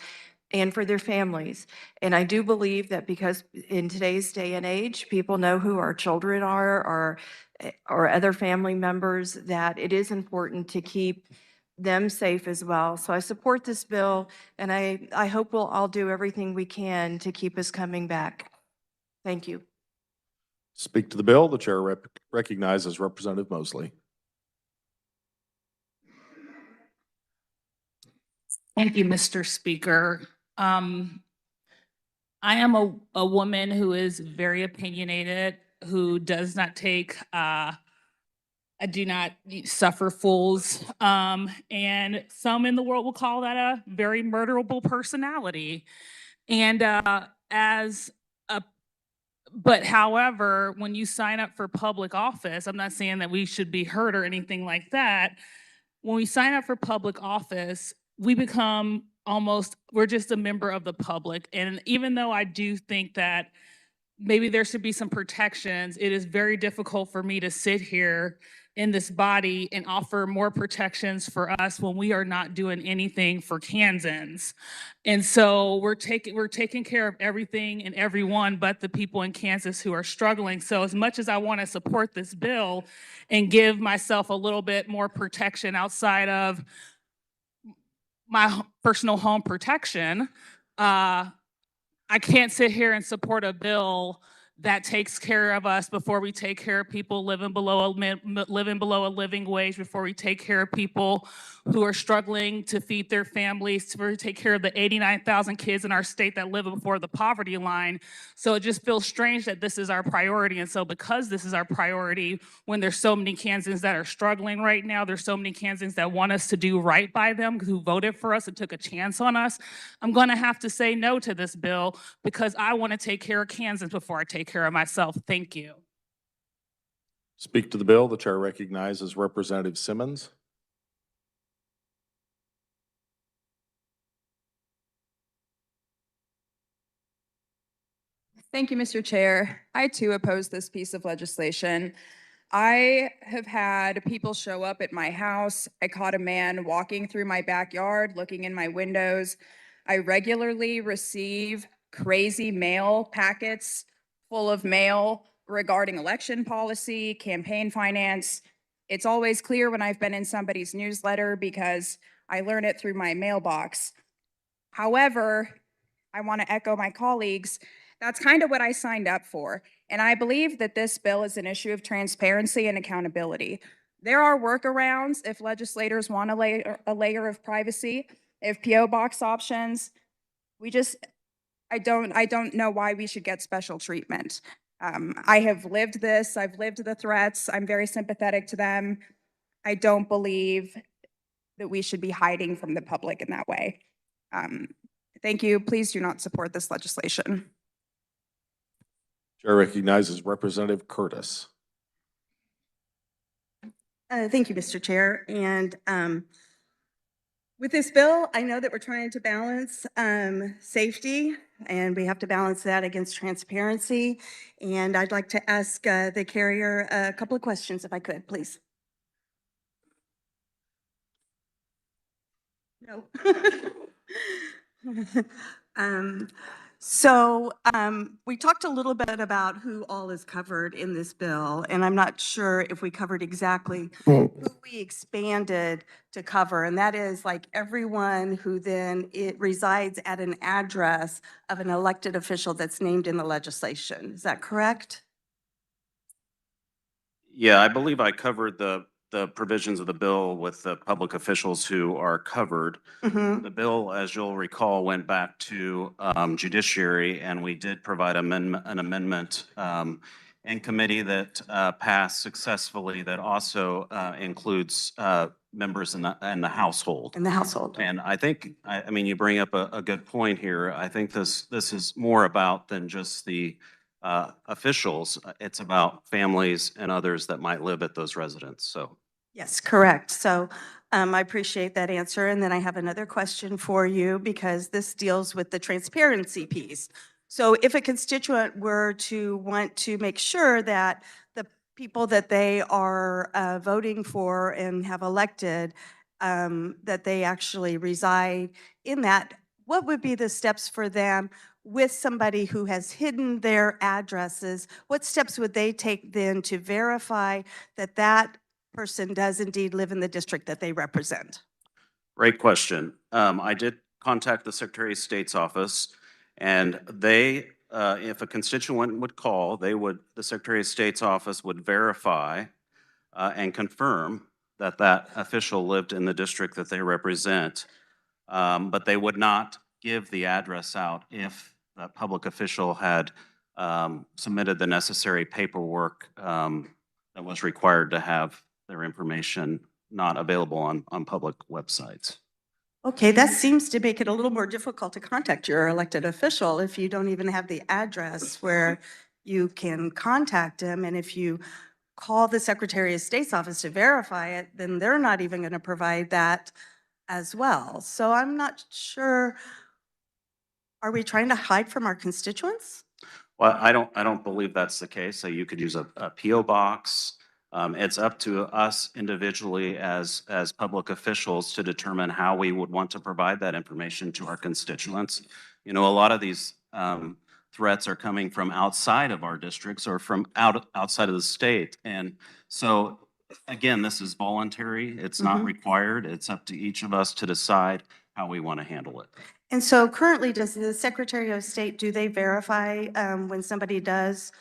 and for their families. And I do believe that because in today's day and age, people know who our children are or other family members, that it is important to keep them safe as well. So I support this bill, and I hope we'll all do everything we can to keep us coming back. Thank you. Speak to the bill. The chair recognizes Representative Mosley. Thank you, Mr. Speaker. I am a woman who is very opinionated, who does not take, I do not suffer fools. And some in the world will call that a very murderable personality. And but however, when you sign up for public office, I'm not saying that we should be hurt or anything like that. When we sign up for public office, we become we're just a member of the public. And even though I do think that maybe there should be some protections. It is very difficult for me to sit here in this body and offer more protections for us when we are not doing anything for Kansans. And so we're taking care of everything and everyone but the people in Kansas who are struggling. So as much as I want to support this bill and give myself a little bit more protection outside of my personal home protection, I can't sit here and support a bill that takes care of us before we take care of people living below a living wage, before we take care of people who are struggling to feed their families, before we take care of the 89,000 kids in our state that live before the poverty line. So it just feels strange that this is our priority. And so because this is our priority, when there's so many Kansans that are struggling right now, there's so many Kansans that want us to do right by them, who voted for us and took a chance on us, I'm gonna have to say no to this bill because I wanna take care of Kansans before I take care of myself. Thank you. Speak to the bill. The chair recognizes Representative Simmons. Thank you, Mr. Chair. I too oppose this piece of legislation. I have had people show up at my house. I caught a man walking through my backyard, looking in my windows. I regularly receive crazy mail packets full of mail regarding election policy, campaign finance. It's always clear when I've been in somebody's newsletter because I learn it through my mailbox. However, I want to echo my colleagues. That's kind of what I signed up for. And I believe that this bill is an issue of transparency and accountability. There are workarounds if legislators want a layer of privacy, if PO box options. I don't know why we should get special treatment. I have lived this, I've lived the threats, I'm very sympathetic to them. I don't believe that we should be hiding from the public in that way. Thank you. Please do not support this legislation. Chair recognizes Representative Curtis. Thank you, Mr. Chair. And with this bill, I know that we're trying to balance safety, and we have to balance that against transparency. And I'd like to ask the carrier a couple of questions, if I could, please. No. We talked a little bit about who all is covered in this bill, and I'm not sure if we covered exactly who we expanded to cover, and that is like everyone who then resides at an address of an elected official that's named in the legislation. Is that correct? Yeah, I believe I covered the provisions of the bill with the public officials who are covered. Mm-hmm. The bill, as you'll recall, went back to judiciary, and we did provide an amendment in committee that passed successfully that also includes members in the household. In the household. And I think, I mean, you bring up a good point here. I think this is more about than just the officials. It's about families and others that might live at those residences. So. Yes, correct. So I appreciate that answer. And then I have another question for you because this deals with the transparency piece. So if a constituent were to want to make sure that the people that they are voting for and have elected, that they actually reside in that, what would be the steps for them with somebody who has hidden their addresses? What steps would they take then to verify that that person does indeed live in the district that they represent? Great question. I did contact the Secretary of State's office, and they, if a constituent would call, the Secretary of State's office would verify and confirm that that official lived in the district that they represent, but they would not give the address out if a public official had submitted the necessary paperwork that was required to have their information not available on public websites. Okay, that seems to make it a little more difficult to contact your elected official if you don't even have the address where you can contact them. And if you call the Secretary of State's office to verify it, then they're not even going to provide that as well. So I'm not sure, are we trying to hide from our constituents? Well, I don't believe that's the case. So you could use a PO box. It's up to us individually as public officials to determine how we would want to provide that information to our constituents. You know, a lot of these threats are coming from outside of our districts or from outside of the state. And so, again, this is voluntary. It's not required. It's up to each of us to decide how we want to handle it. And so currently, does the Secretary of State, do they verify when somebody does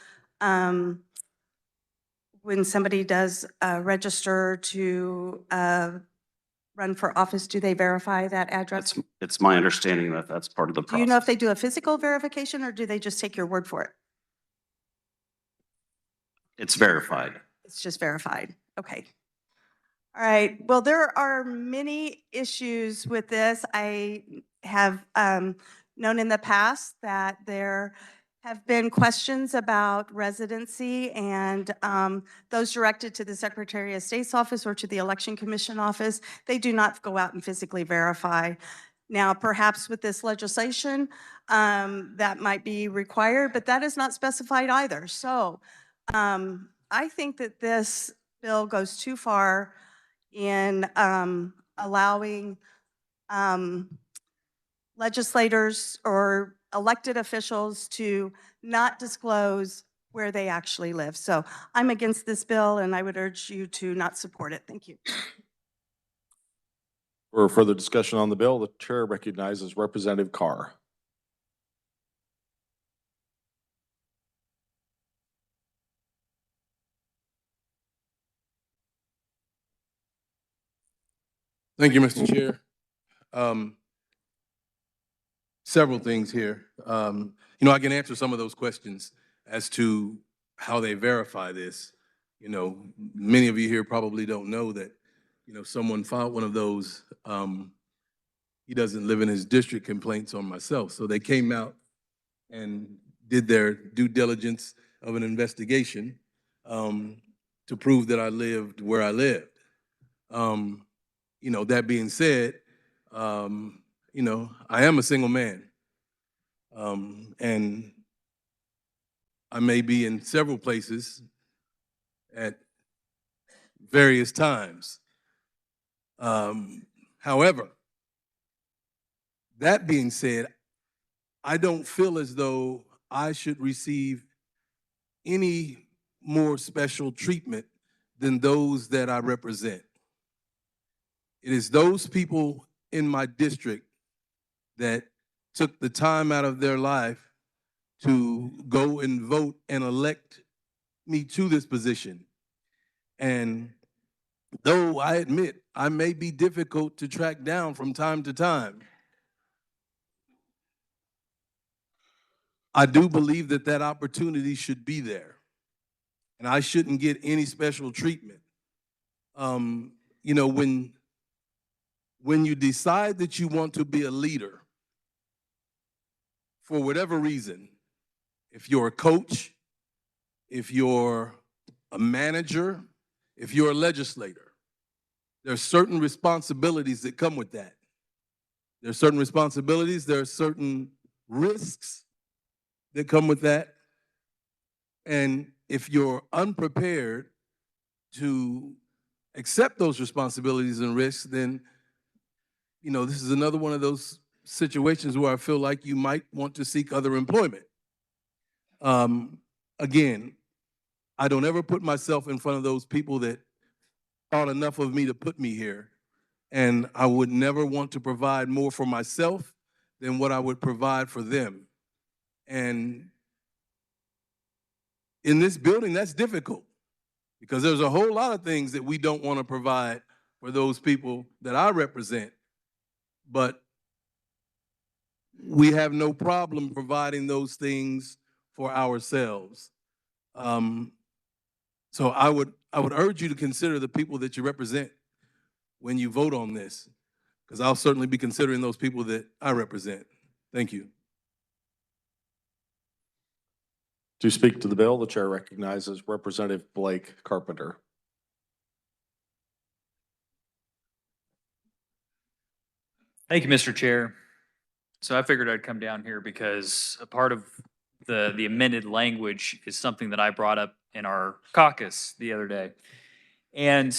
register to run for office, do they verify that address? It's my understanding that that's part of the Do process. you know if they do a physical verification or do they just take your word for it? It's verified. It's just verified. Okay. All right. Well, there are many issues with this. I have known in the past that there have been questions about residency and those directed to the Secretary of State's office or to the Election Commission office. They do not go out and physically verify. Now, perhaps with this legislation, that might be required, but that is not specified either. So I think that this bill goes too far in allowing legislators or elected officials to not disclose where they actually live. So I'm against this bill, and I would urge you to not support it. Thank you. For further discussion on the bill, the chair recognizes Representative Carr. Thank you, Mr. Chair. Several things here. You know, I can answer some of those questions as to how they verify this. You know, many of you here probably don't know that, you know, someone filed one of those, he doesn't live in his district complaints on myself. So they came out and did their due diligence of an investigation to prove that I lived where I lived. You know, that being said, you know, I am a single man. And I may be in several places at various times. However, that being said, I don't feel as though I should receive any more special treatment than those that I represent. It is those people in my district that took the time out of their life to go and vote and elect me to this position. And though I admit I may be difficult to track down from time to time, I do believe that that opportunity should be there. And I shouldn't get any special treatment. You know, when you decide that you want to be a leader, for whatever reason, if you're a coach, if you're a manager, if you're a legislator, there are certain responsibilities that come with that. There are certain responsibilities, there are certain risks that come with that. And if you're unprepared to accept those responsibilities and risks, then, you know, this is another one of those situations where I feel like you might want to seek other employment. Again, I don't ever put myself in front of those people that thought enough of me to put me here. And I would never want to provide more for myself than what I would provide for them. And in this building, that's difficult because there's a whole lot of things that we don't want to provide for those people that I represent. But we have no problem providing those things for ourselves. So I would urge you to consider the people that you represent when you vote on this, because I'll certainly be considering those people that I represent. Thank you. To speak to the bill, the chair recognizes Representative Blake Carpenter. Thank you, Mr. Chair. So I figured I'd come down here because a part of the amended language is something that I brought up in our caucus the other day. And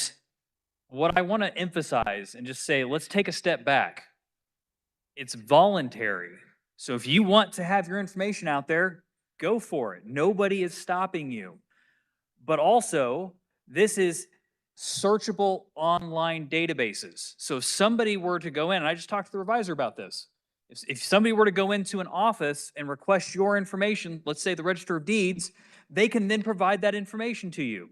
what I want to emphasize and just say, let's take a step back. It's voluntary. So if you want to have your information out there, go for it. Nobody is stopping you. But also, this is searchable online databases. So if somebody were to go in, and I just talked to the revisor about this, if somebody were to go into an office and request your information, let's say the Register of Deeds, they can then provide that information to you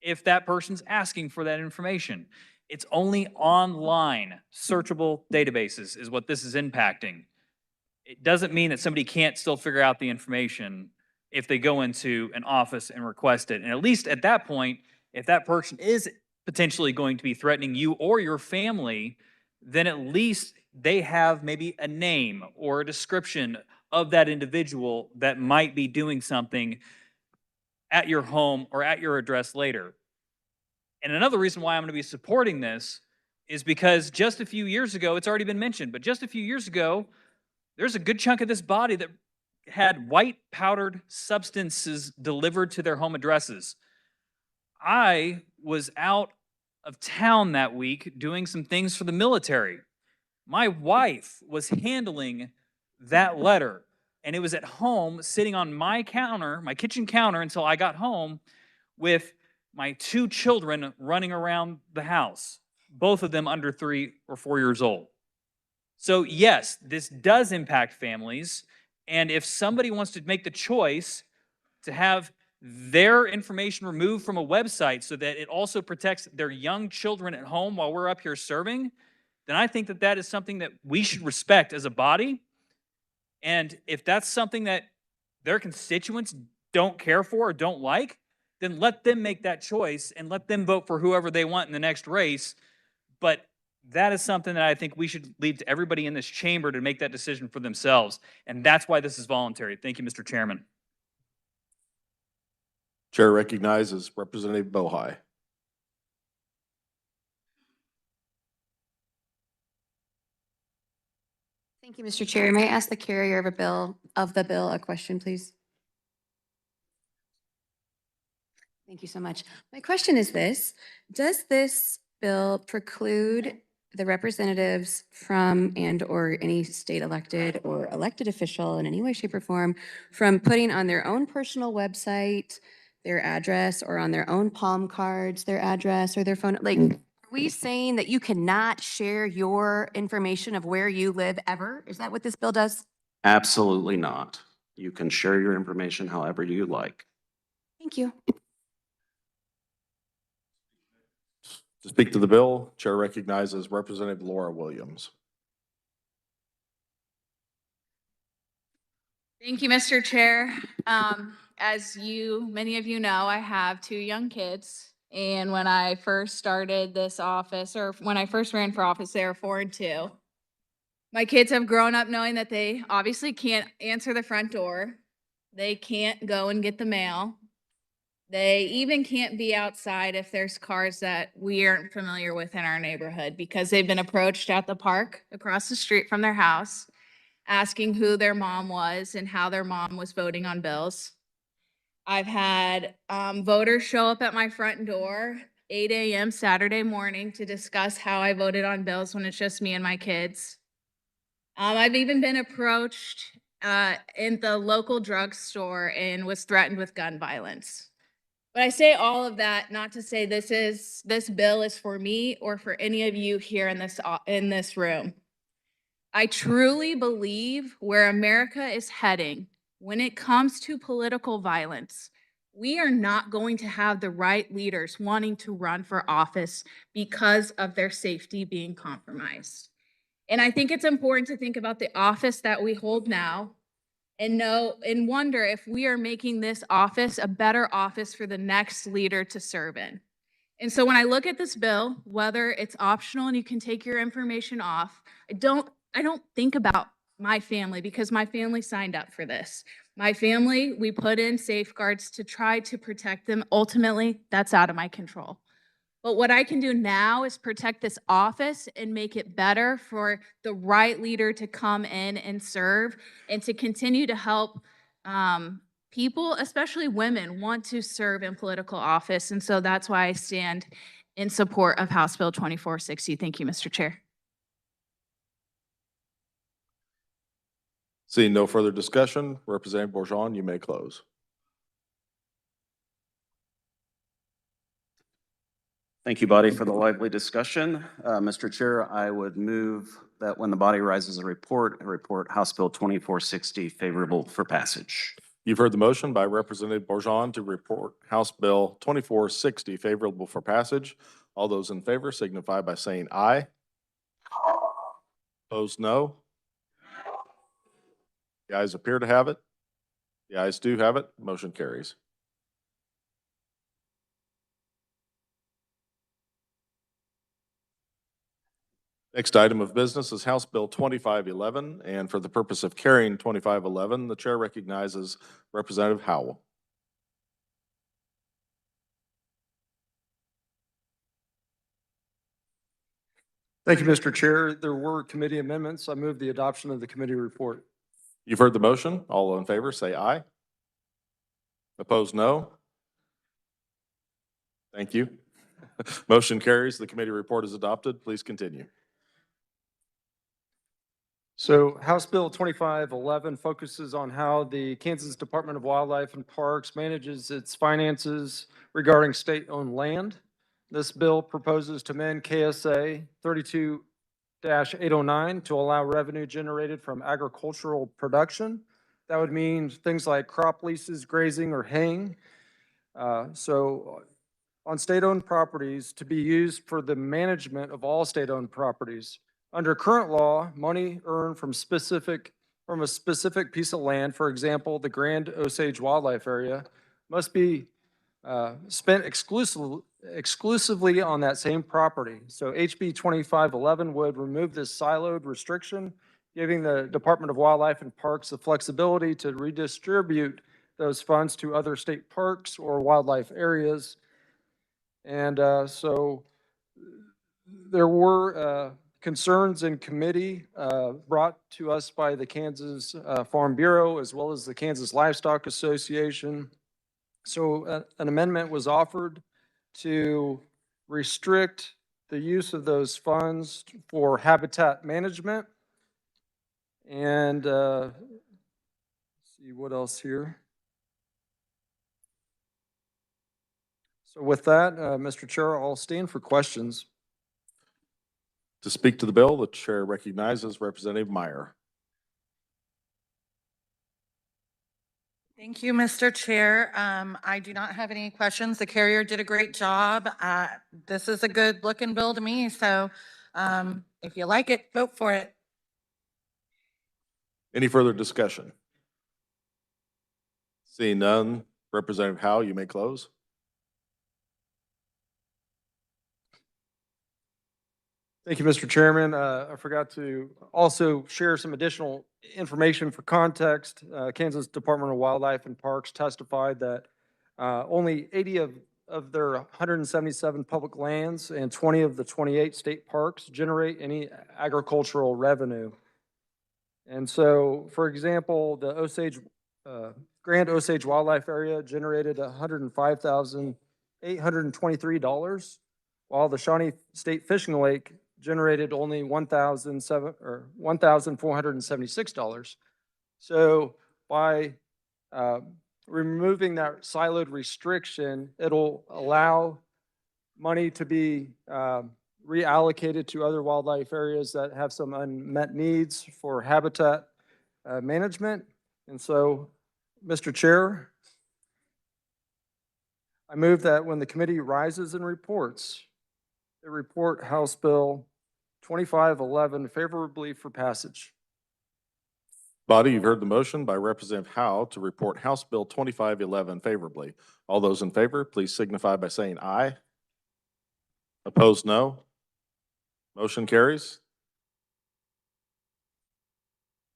if that person's asking for that information. It's only online searchable databases is what this is impacting. It doesn't mean that somebody can't still figure out the information if they go into an office and request it. And at least at that point, if that person is potentially going to be threatening you or your family, then at least they have maybe a name or a description of that individual that might be doing something at your home or at your address later. And another reason why I'm going to be supporting this is because just a few years ago, it's already been mentioned, but just a few years ago, there's a good chunk of this body that had white powdered substances delivered to their home addresses. I was out of town that week doing some things for the military. My wife was handling that letter, and it was at home sitting on my counter, my kitchen counter, until I got home with my 2 children running around the house, both of them under 3 or 4 years old. So yes, this does impact families, and if somebody wants to make the choice to have their information removed from a website so that it also protects their young children at home while we're up here serving, then I think that that is something that we should respect as a body. And if that's something that their constituents don't care for or don't like, then let them make that choice and let them vote for whoever they want in the next race. But that is something that I think we should leave to everybody in this chamber to make that decision for themselves. And that's why this is voluntary. Thank you, Mr. Chairman. Chair recognizes Representative Bohai. Thank you, Mr. Chair. May I ask the carrier of the bill a question, please? Thank you so much. My question is this: does this bill preclude the representatives from and/or any state elected or elected official in any way, shape, or form from putting on their own personal website their address, or on their own palm cards their address or their phone? Like, are we saying that you cannot share your information of where you live ever? Is that what this bill does? Absolutely not. You can share your information however you like. Thank you. To speak to the bill, Chair recognizes Representative Laura Williams. Thank you, Mr. Chair. As many of you know, I have 2 young kids. And when I first started this office, or when I first ran for office, they were 4 and 2. My kids have grown up knowing that they obviously can't answer the front door. They can't go and get the mail. They even can't be outside if there's cars that we aren't familiar with in our neighborhood, because they've been approached at the park across the street from their house, asking who their mom was and how their mom was voting on bills. I've had voters show up at my front door 8 a.m. Saturday morning to discuss how I voted on bills when it's just me and my kids. I've even been approached in the local drugstore and was threatened with gun violence. But I say all of that not to say this bill is for me or for any of you here in this room. I truly believe where America is heading when it comes to political violence, we are not going to have the right leaders wanting to run for office because of their safety being compromised. And I think it's important to think about the office that we hold now and wonder if we are making this office a better office for the next leader to serve in. And so when I look at this bill, whether it's optional and you can take your information off, I don't think about my family, because my family signed up for this. My family, we put in safeguards to try to protect them. Ultimately, that's out of my control. But what I can do now is protect this office and make it better for the right leader to come in and serve and to continue to help People, especially women, want to serve in political office, and so that's why I stand in support of House Bill 2460. Thank you, Mr. Chair. Seeing no further discussion, Representative Bourgeon, you may close. Thank you, body, for the lively discussion. Mr. Chair, I would move that when the body rises a report House Bill 2460 favorable for passage. You've heard the motion by Representative Bourgeon to report House Bill 2460 favorable for passage. All those in favor signify by saying aye. Opposed, no. The ayes appear to have it. The ayes do have it. Motion carries. Next item of business is House Bill 2511, and for the purpose of carrying 2511, the chair recognizes Representative Howell. Thank you, Mr. Chair. There were committee amendments. I move the adoption of the committee report. You've heard the motion. All in favor, say aye. Opposed, no. Thank you. Motion carries. The committee report is adopted. Please continue. So House Bill 2511 focuses on how the Kansas Department of Wildlife and Parks manages its finances regarding state-owned land. This bill proposes to amend KSA 32-809 to allow revenue generated from agricultural production. That would mean things like crop leases, grazing, or haying. So on state-owned properties to be used for the management of all state-owned properties. Under current law, money earned from a specific piece of land, for example, the Grand Osage Wildlife Area, must be spent exclusively on that same property. So HB 2511 would remove this siloed restriction, giving the Department of Wildlife and Parks the flexibility to redistribute those funds to other state parks or wildlife areas. And so there were concerns in committee brought to us by the Kansas Farm Bureau as well as the Kansas Livestock Association. So an amendment was offered to restrict the use of those funds for habitat management. And let's see what else here. So with that, Mr. Chair, I'll stand for questions. To speak to the bill, the chair recognizes Representative Meyer. Thank you, Mr. Chair. I do not have any questions. The carrier did a great job. This is a good looking bill to me. So if you like it, vote for it. Any further discussion? Seeing none, Representative Howe, you may close. Thank you, Mr. Chairman. I forgot to also share some additional information for context. Kansas Department of Wildlife and Parks testified that only 80 of their 177 public lands and 20 of the 28 state parks generate any agricultural revenue. And so, for example, the Grand Osage Wildlife Area generated $105,823, while the Shawnee State Fishing Lake generated only $1,476. So by removing that siloed restriction, it'll allow money to be reallocated to other wildlife areas that have some unmet needs for habitat management. And so, Mr. Chair, I move that when the committee rises and reports, they report House Bill 2511 favorably for passage. Body, you've heard the motion by Representative Howe to report House Bill 2511 favorably. All those in favor, please signify by saying aye. Opposed, no. Motion carries.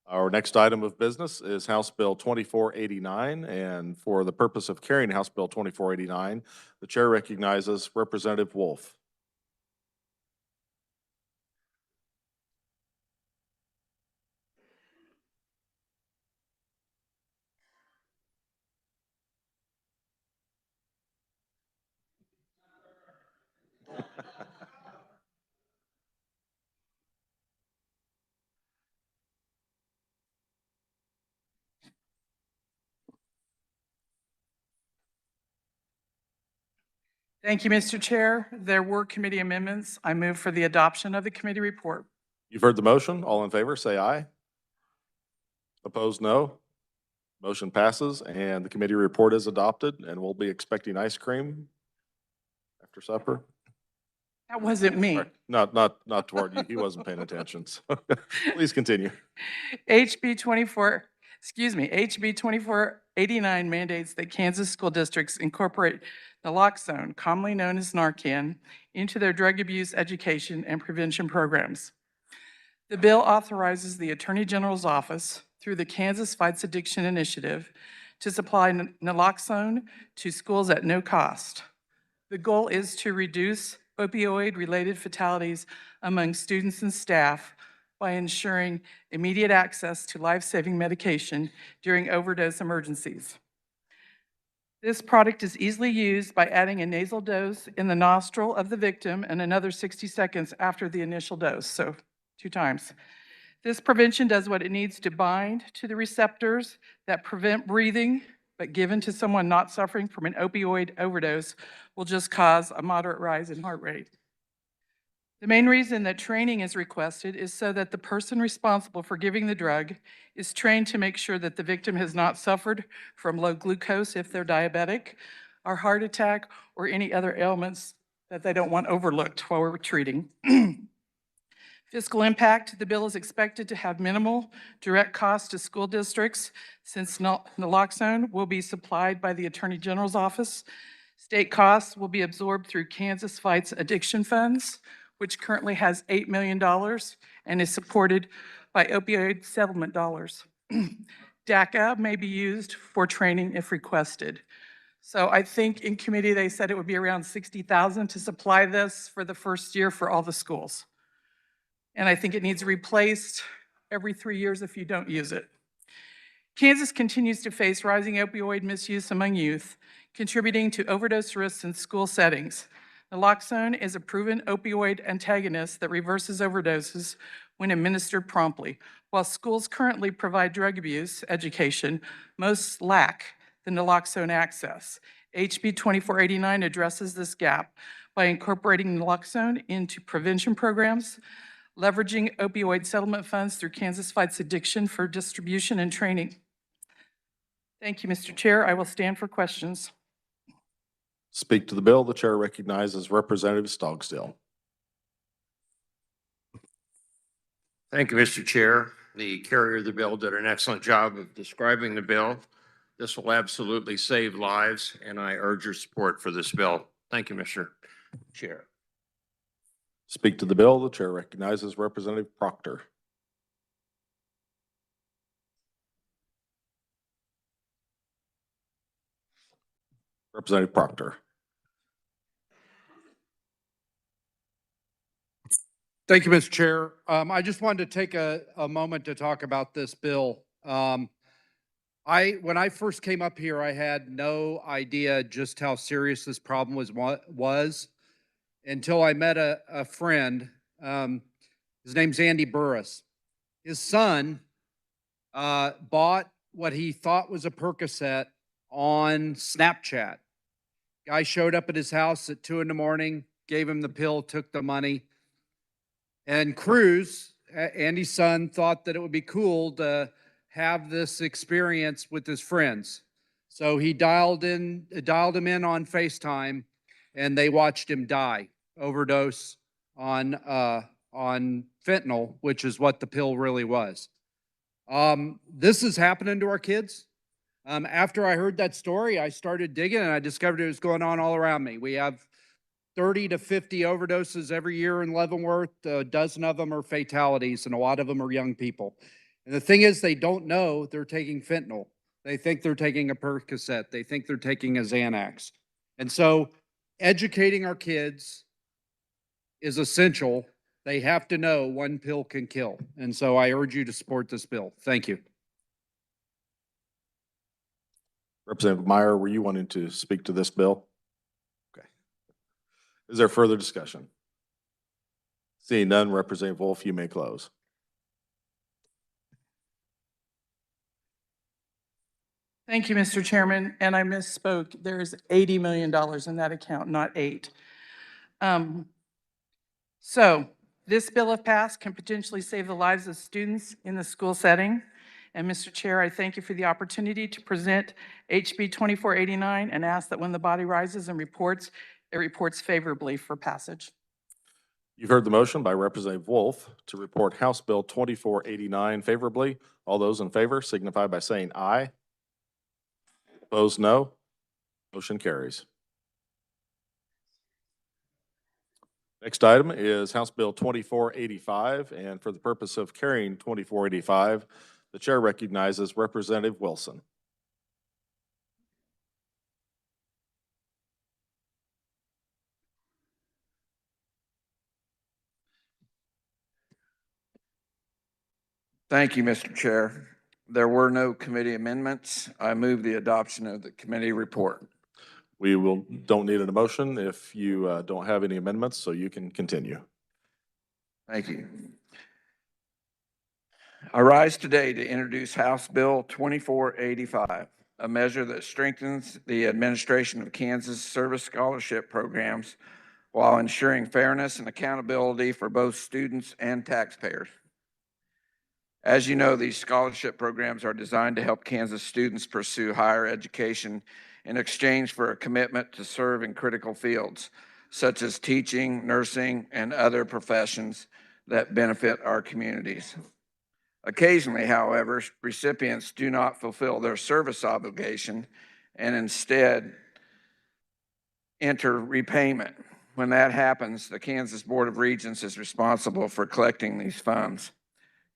Our next item of business is House Bill 2489, and for the purpose of carrying House Bill 2489, the chair recognizes Representative Wolf. Thank you, Mr. Chair. There were committee amendments. I move for the adoption of the committee report. You've heard the motion. All in favor, say aye. Opposed, no. Motion passes and the committee report is adopted, and we'll be expecting ice cream after supper. That wasn't me. Sorry, not toward you. He wasn't paying attention. So please continue. HB 2489 mandates that Kansas school districts incorporate naloxone, commonly known as Narcan, into their drug abuse education and prevention programs. The bill authorizes the Attorney General's office through the Kansas Fights Addiction Initiative to supply naloxone to schools at no cost. The goal is to reduce opioid-related fatalities among students and staff by ensuring immediate access to life-saving medication during overdose emergencies. This product is easily used by adding a nasal dose in the nostril of the victim and another 60 seconds after the initial dose, so 2 times. This prevention does what it needs to bind to the receptors that prevent breathing, but given to someone not suffering from an opioid overdose will just cause a moderate rise in heart rate. The main reason that training is requested is so that the person responsible for giving the drug is trained to make sure that the victim has not suffered from low glucose if they're diabetic, or heart attack, or any other ailments that they don't want overlooked while we're treating. Fiscal impact, the bill is expected to have minimal direct cost to school districts since naloxone will be supplied by the Attorney General's office. State costs will be absorbed through Kansas Fights Addiction Funds, which currently has $8 million and is supported by opioid settlement dollars. DACA may be used for training if requested. So I think in committee they said it would be around $60,000 to supply this for the first year for all the schools. And I think it needs replaced every 3 years if you don't use it. Kansas continues to face rising opioid misuse among youth, contributing to overdose risks in school settings. Naloxone is a proven opioid antagonist that reverses overdoses when administered promptly. While schools currently provide drug abuse education, most lack the naloxone access. HB 2489 addresses this gap by incorporating naloxone into prevention programs, leveraging opioid settlement funds through Kansas Fights Addiction for distribution and training. Thank you, Mr. Chair. I will stand for questions. Speak to the bill. The chair recognizes Representative Stogstill. Thank you, Mr. Chair. The carrier of the bill did an excellent job of describing the bill. This will absolutely save lives, and I urge your support for this bill. Thank you, Mr. Chair. Speak to the bill. The chair recognizes Representative Proctor. Representative Proctor. Thank you, Mr. Chair. I just wanted to take a moment to talk about this bill. When I first came up here, I had no idea just how serious this problem was until I met a friend. His name's Andy Burris. His son bought what he thought was a Percocet on Snapchat. Guy showed up at his house at 2 a.m, gave him the pill, took the money. And Cruz, Andy's son, thought that it would be cool to have this experience with his friends. So he dialed him in on FaceTime, and they watched him die, overdose on fentanyl, which is what the pill really was. This is happening to our kids. After I heard that story, I started digging, and I discovered it was going on all around me. We have 30 to 50 overdoses every year in Leavenworth. A dozen of them are fatalities, and a lot of them are young people. And the thing is, they don't know they're taking fentanyl. They think they're taking a Percocet. They think they're taking a Xanax. And so educating our kids is essential. They have to know one pill can kill. And so I urge you to support this bill. Thank you. Representative Meyer, were you wanting to speak to this bill? Okay. Is there further discussion? Seeing none, Representative Wolf, you may close. Thank you, Mr. Chairman, and I misspoke. There's $80 million in that account, not 8. So this bill, if passed, can potentially save the lives of students in the school setting. And Mr. Chair, I thank you for the opportunity to present HB 2489 and ask that when the body rises and reports, it reports favorably for passage. You've heard the motion by Representative Wolf to report House Bill 2489 favorably. All those in favor signify by saying aye. Opposed, no. Motion carries. Next item is House Bill 2485, and for the purpose of carrying 2485, the chair recognizes Representative Wilson. Thank you, Mr. Chair. There were no committee amendments. I move the adoption of the committee report. We don't need a motion if you don't have any amendments, so you can continue. Thank you. I rise today to introduce House Bill 2485, a measure that strengthens the administration of Kansas service scholarship programs while ensuring fairness and accountability for both students and taxpayers. As you know, these scholarship programs are designed to help Kansas students pursue higher education in exchange for a commitment to serve in critical fields, such as teaching, nursing, and other professions that benefit our communities. Occasionally, however, recipients do not fulfill their service obligation and instead enter repayment. When that happens, the Kansas Board of Regents is responsible for collecting these funds.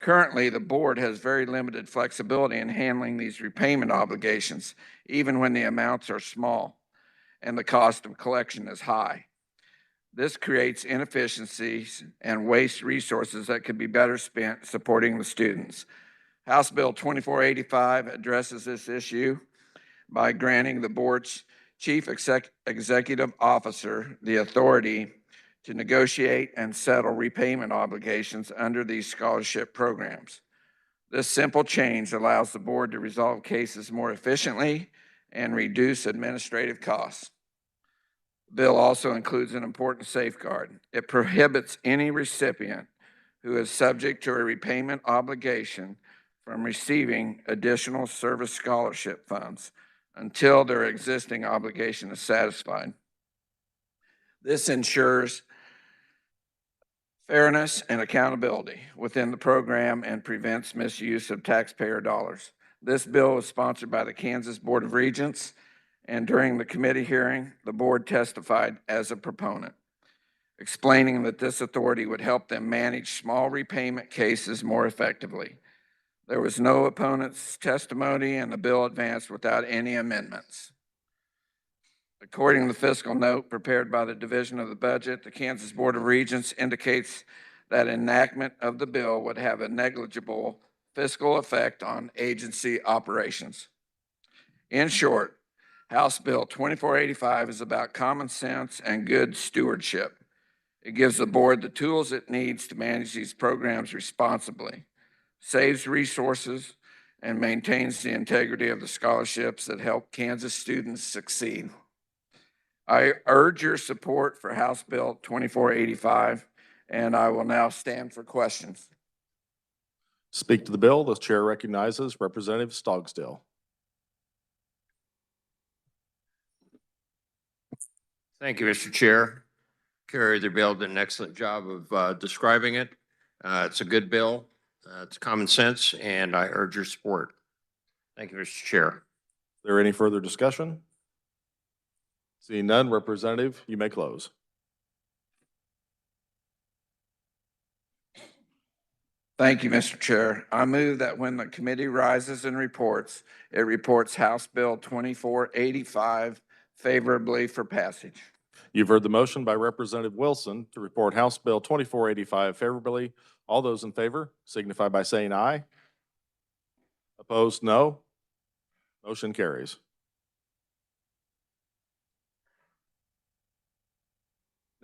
Currently, the board has very limited flexibility in handling these repayment obligations, even when the amounts are small and the cost of collection is high. This creates inefficiencies and wastes resources that could be better spent supporting the students. House Bill 2485 addresses this issue by granting the board's chief executive officer the authority to negotiate and settle repayment obligations under these scholarship programs. This simple change allows the board to resolve cases more efficiently and reduce administrative costs. The bill also includes an important safeguard. It prohibits any recipient who is subject to a repayment obligation from receiving additional service scholarship funds until their existing obligation is satisfied. This ensures fairness and accountability within the program and prevents misuse of taxpayer dollars. This bill was sponsored by the Kansas Board of Regents, and during the committee hearing, the board testified as a proponent, explaining that this authority would help them manage small repayment cases more effectively. There was no opponent's testimony, and the bill advanced without any amendments. According to the fiscal note prepared by the Division of the Budget, the Kansas Board of Regents indicates that enactment of the bill would have a negligible fiscal effect on agency operations. In short, House Bill 2485 is about common sense and good stewardship. It gives the board the tools it needs to manage these programs responsibly, saves resources, and maintains the integrity of the scholarships that help Kansas students succeed. I urge your support for House Bill 2485, and I will now stand for questions. Speak to the bill. The chair recognizes Representative Stogsdill. Thank you, Mr. Chair. Carrier, the bill did an excellent job of describing it. It's a good bill. It's common sense, and I urge your support. Thank you, Mr. Chair. Is there any further discussion? Seeing none, Representative, you may close. Thank you, Mr. Chair. I move that when the committee rises and reports, it reports House Bill 2485 favorably for passage. You've heard the motion by Representative Wilson to report House Bill 2485 favorably. All those in favor signify by saying aye. Opposed, no. Motion carries.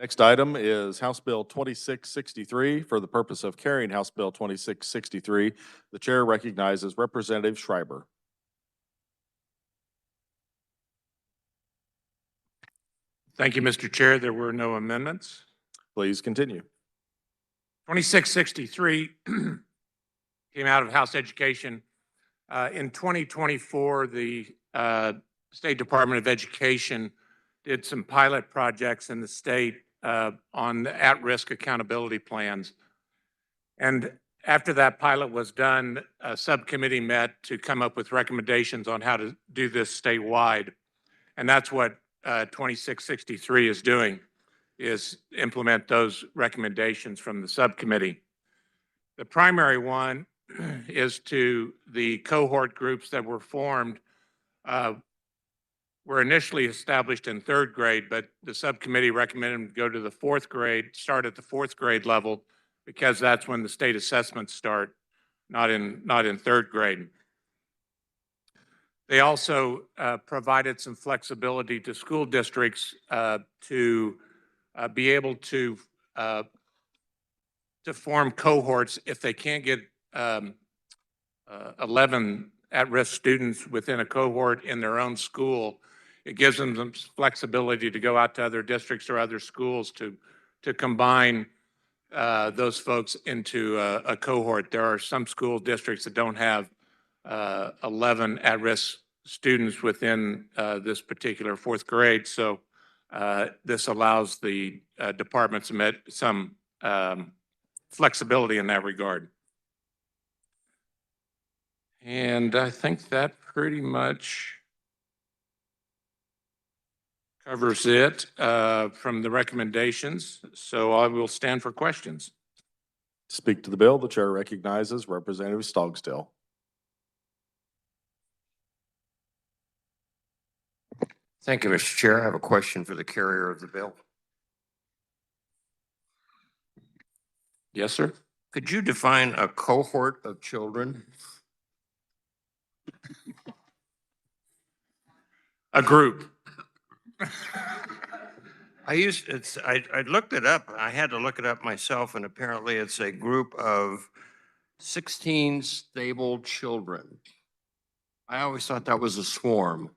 Next item is House Bill 2663. For the purpose of carrying House Bill 2663, the chair recognizes Representative Schreiber. Thank you, Mr. Chair. There were no amendments. Please continue. 2663 came out of House Education. In 2024, the State Department of Education did some pilot projects in the state on the at-risk accountability plans. And after that pilot was done, a subcommittee met to come up with recommendations on how to do this statewide. And that's what 2663 is doing, is implement those recommendations from the subcommittee. The primary one is to the cohort groups that were formed, were initially established in 3rd grade, but the subcommittee recommended them go to the 4th grade, start at the 4th grade level, because that's when the state assessments start, not in 3rd grade. They also provided some flexibility to school districts to be able to form cohorts if they can't get 11 at-risk students within a cohort in their own school. It gives them some flexibility to go out to other districts or other schools to combine those folks into a cohort. There are some school districts that don't have 11 at-risk students within this particular 4th grade. So this allows the departments some flexibility in that regard. And I think that pretty much covers it from the recommendations. So I will stand for questions. To speak to the bill, the chair recognizes Representative Stogstill. Thank you, Mr. Chair. I have a question for the carrier of the bill. Yes, sir. Could you define a cohort of children? A group. I looked it up. I had to look it up myself, and apparently it's a group of 16 stable children. I always thought that was a swarm.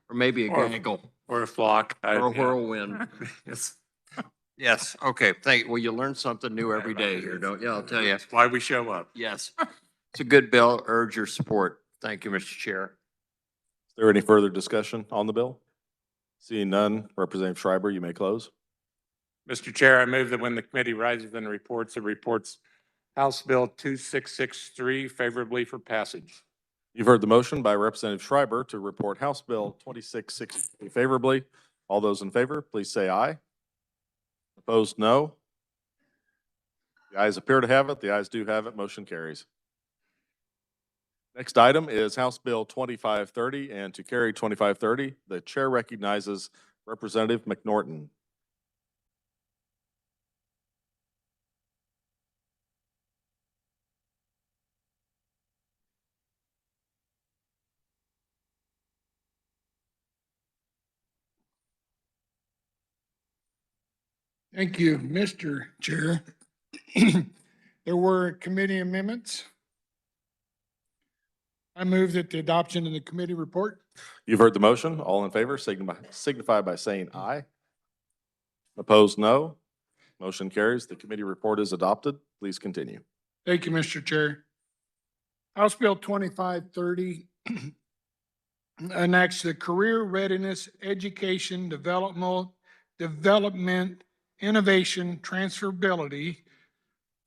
Or maybe a gaggle. Or a flock. Or a whirlwind. Yes. Yes, okay, thank you. Well, you learn something new every day here, don't you? I'll tell you. That's why we show up. Yes. It's a good bill. Urge your support. Thank you, Mr. Chair. Is there any further discussion on the bill? Seeing none, Representative Schreiber, you may close. Mr. Chair, I move that when the committee rises and reports, it reports House Bill 2663 favorably for passage. You've heard the motion by Representative Schreiber to report House Bill 2663 favorably. All those in favor, please say aye. Opposed, no. The ayes appear to have it. The ayes do have it. Motion carries. Next item is House Bill 2530, and to carry 2530, the chair recognizes Representative McNorton. Thank you, Mr. Chair. There were committee amendments. I move that the adoption of the committee report. You've heard the motion. All in favor signify by saying aye. Opposed, no. Motion carries. The committee report is adopted. Please continue. Thank you, Mr. Chair. House Bill 2530 enacts the Career Readiness Education Development, Innovation, Transferability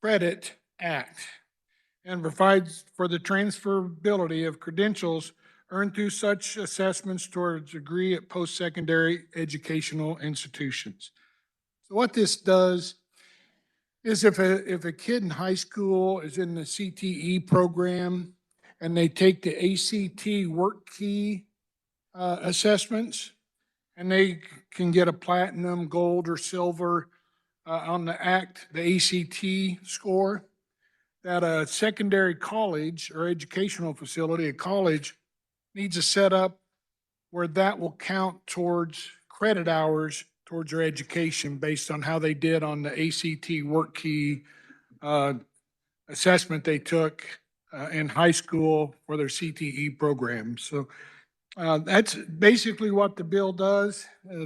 Credit Act and provides for the transferability of credentials earned through such assessments towards a degree at post-secondary educational institutions. So what this does is if a kid in high school is in the CTE program and they take the ACT work key assessments, and they can get a platinum, gold, or silver on the ACT score, that a secondary college or educational facility, a college, needs a setup where that will count towards credit hours towards their education based on how they did on the ACT work key assessment they took in high school for their CTE program. So That's basically what the bill does.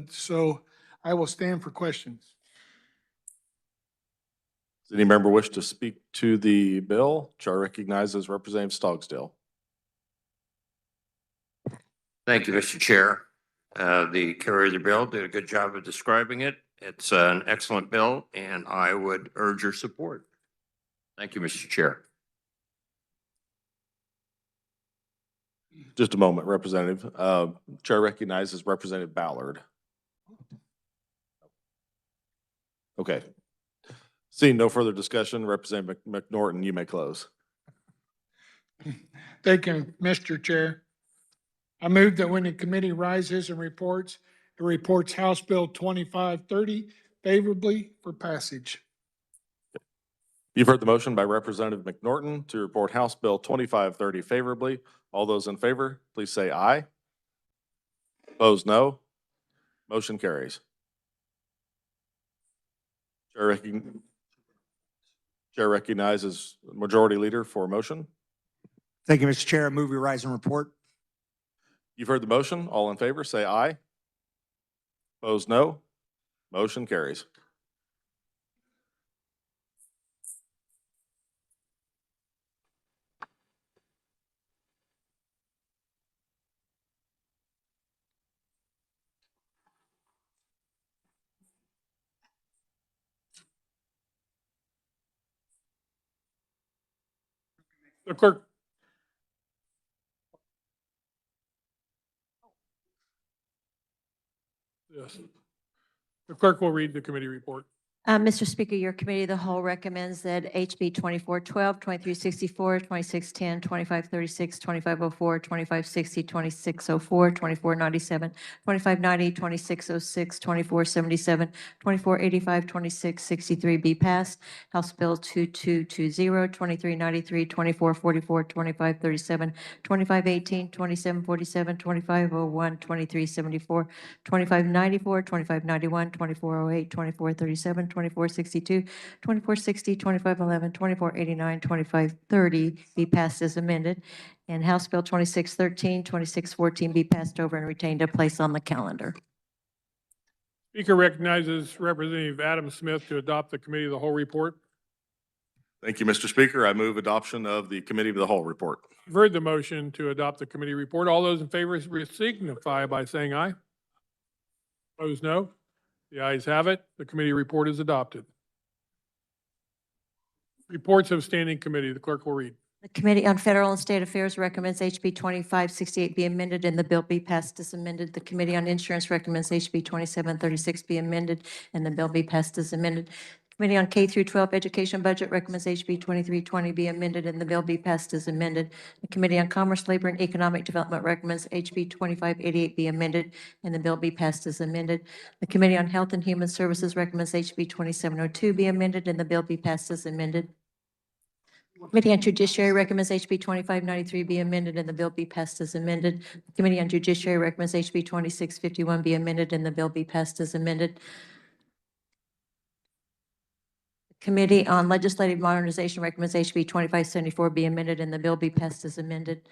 So I will stand for questions. Does any member wish to speak to the bill? Chair recognizes Representative Stogsdill. Thank you, Mr. Chair. The carrier of the bill did a good job of describing it. It's an excellent bill, and I would urge your support. Thank you, Mr. Chair. Just a moment, Representative. Chair recognizes Representative Ballard. Okay. Seeing no further discussion, Representative McNorton, you may close. Thank you, Mr. Chair. I move that when the committee rises and reports, it reports House Bill 2530 favorably for passage. You've heard the motion by Representative McNorton to report House Bill 2530 favorably. All those in favor, please say aye. Opposed, no. Motion carries. Chair recognizes Majority Leader for motion. Thank you, Mr. Chair. I move we rise and report. You've heard the motion. All in favor, say aye. Opposed, no. Motion carries. The clerk. Yes. The clerk will read the committee report. Mr. Speaker, your committee of the whole recommends that HB 2412, 2364, 2610, 2536, 2504, 2560, 2604, 2497, 2590, 2606, 2477, 2485, 2663 be passed. House Bill 2220, 2393, 2444, 2537, 2518, 2747, 2501, 2374, 2594, 2591, 2408, 2437, 2462, 2460, 2511, 2489, 2530 be passed as amended, and House Bill 2613, 2614 be passed over and retained a place on the calendar. Speaker recognizes Representative Adam Smith to adopt the committee of the whole report. Thank you, Mr. Speaker. I move adoption of the Committee of the Whole report. You've heard the motion to adopt the committee report. All those in favor signify by saying aye. Opposed, no. The ayes have it. The committee report is adopted. Reports of standing committee. The clerk will read. The Committee on Federal and State Affairs recommends HB 2568 be amended and the bill be passed as amended. The Committee on Insurance recommends HB 2736 be amended and the bill be passed as amended. Committee on K through 12 Education Budget recommends HB 2320 be amended and the bill be passed as amended. The Committee on Commerce, Labor, and Economic Development recommends HB 2588 be amended and the bill be passed as amended. The Committee on Health and Human Services recommends HB 2702 be amended and the bill be passed as amended. Committee on Judiciary recommends HB 2593 be amended and the bill be passed as amended. The Committee on Judiciary recommends HB 2651 be amended and the bill be passed as amended. Committee on Legislative Modernization recommends HB 2574 be amended and the bill be passed as amended.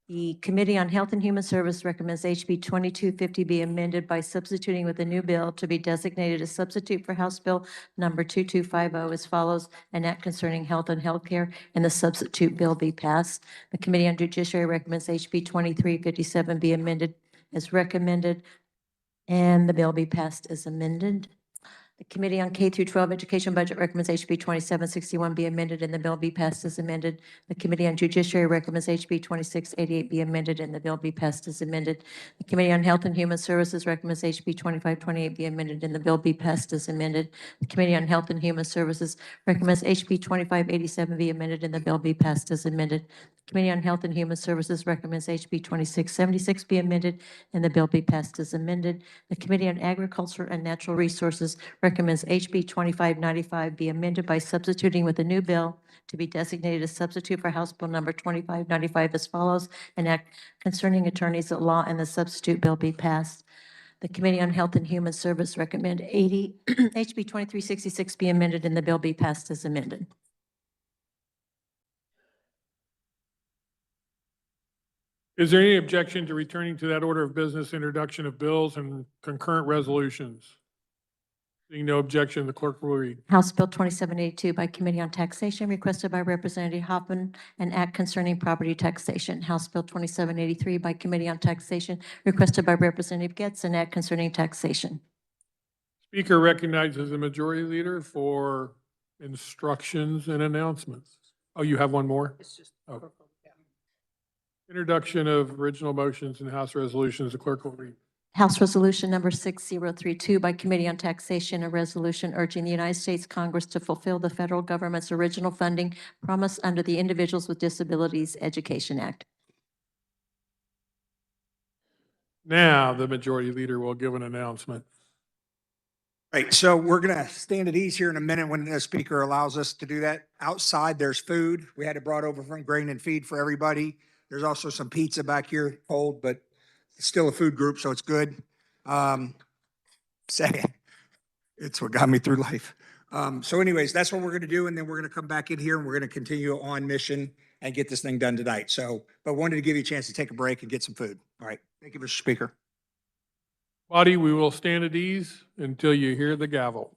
The Committee on Health and Human Service recommends HB 2250 be amended by substituting with a new bill to be designated a substitute for House Bill number 2250 as follows: an act concerning health and healthcare, and the substitute bill be passed. The Committee on Judiciary recommends HB 2357 be amended as recommended, and the bill be passed as amended. The Committee on K through 12 Education Budget recommends HB 2761 be amended and the bill be passed as amended. The Committee on Judiciary recommends HB 2688 be amended and the bill be passed as amended. The Committee on Health and Human Services recommends HB 2528 be amended and the bill be passed as amended. The Committee on Health and Human Services recommends HB 2587 be amended and the bill be passed as amended. The Committee on Health and Human Services recommends HB 2676 be amended and the bill be passed as amended. The Committee on Agriculture and Natural Resources recommends HB 2595 be amended by substituting with a new bill to be designated a substitute for House Bill number 2595 as follows: an act concerning attorneys at law, and the substitute bill be passed. The Committee on Health and Human Service recommend HB 2366 be amended and the bill be passed as amended. Is there any objection to returning to that order of business, introduction of bills and concurrent resolutions? Seeing no objection, the clerk will read. House Bill 2782 by Committee on Taxation, requested by Representative Hoffman, an act concerning property taxation. House Bill 2783 by Committee on Taxation, requested by Representative Getz, an act concerning taxation. Speaker recognizes the majority leader for instructions and announcements. Oh, you have one more? Oh. Introduction of original motions and House resolutions, the clerk will read. House Resolution Number 6032 by Committee on Taxation, a resolution urging the United States Congress to fulfill the federal government's original funding promise under the Individuals with Disabilities Education Act. Now, the majority leader will give an announcement. Right, so we're going to stand at ease here in a minute when the speaker allows us to do that. Outside, there's food. We had it brought over from Grain and Feed for everybody. There's also some pizza back here, cold, but it's still a food group, so it's good. Say, it's what got me through life. So anyways, that's what we're going to do, and then we're going to come back in here and we're going to continue on mission and get this thing done tonight. So, but wanted to give you a chance to take a break and get some food. All right, thank you, Mr. Speaker. Body, we will stand at ease until you hear the gavel.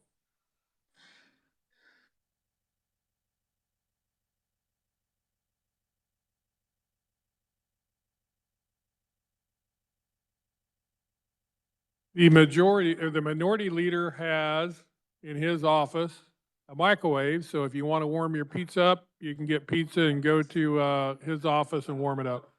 The minority leader has in his office a microwave, so if you want to warm your pizza up, you can get pizza and go to his office and warm it up.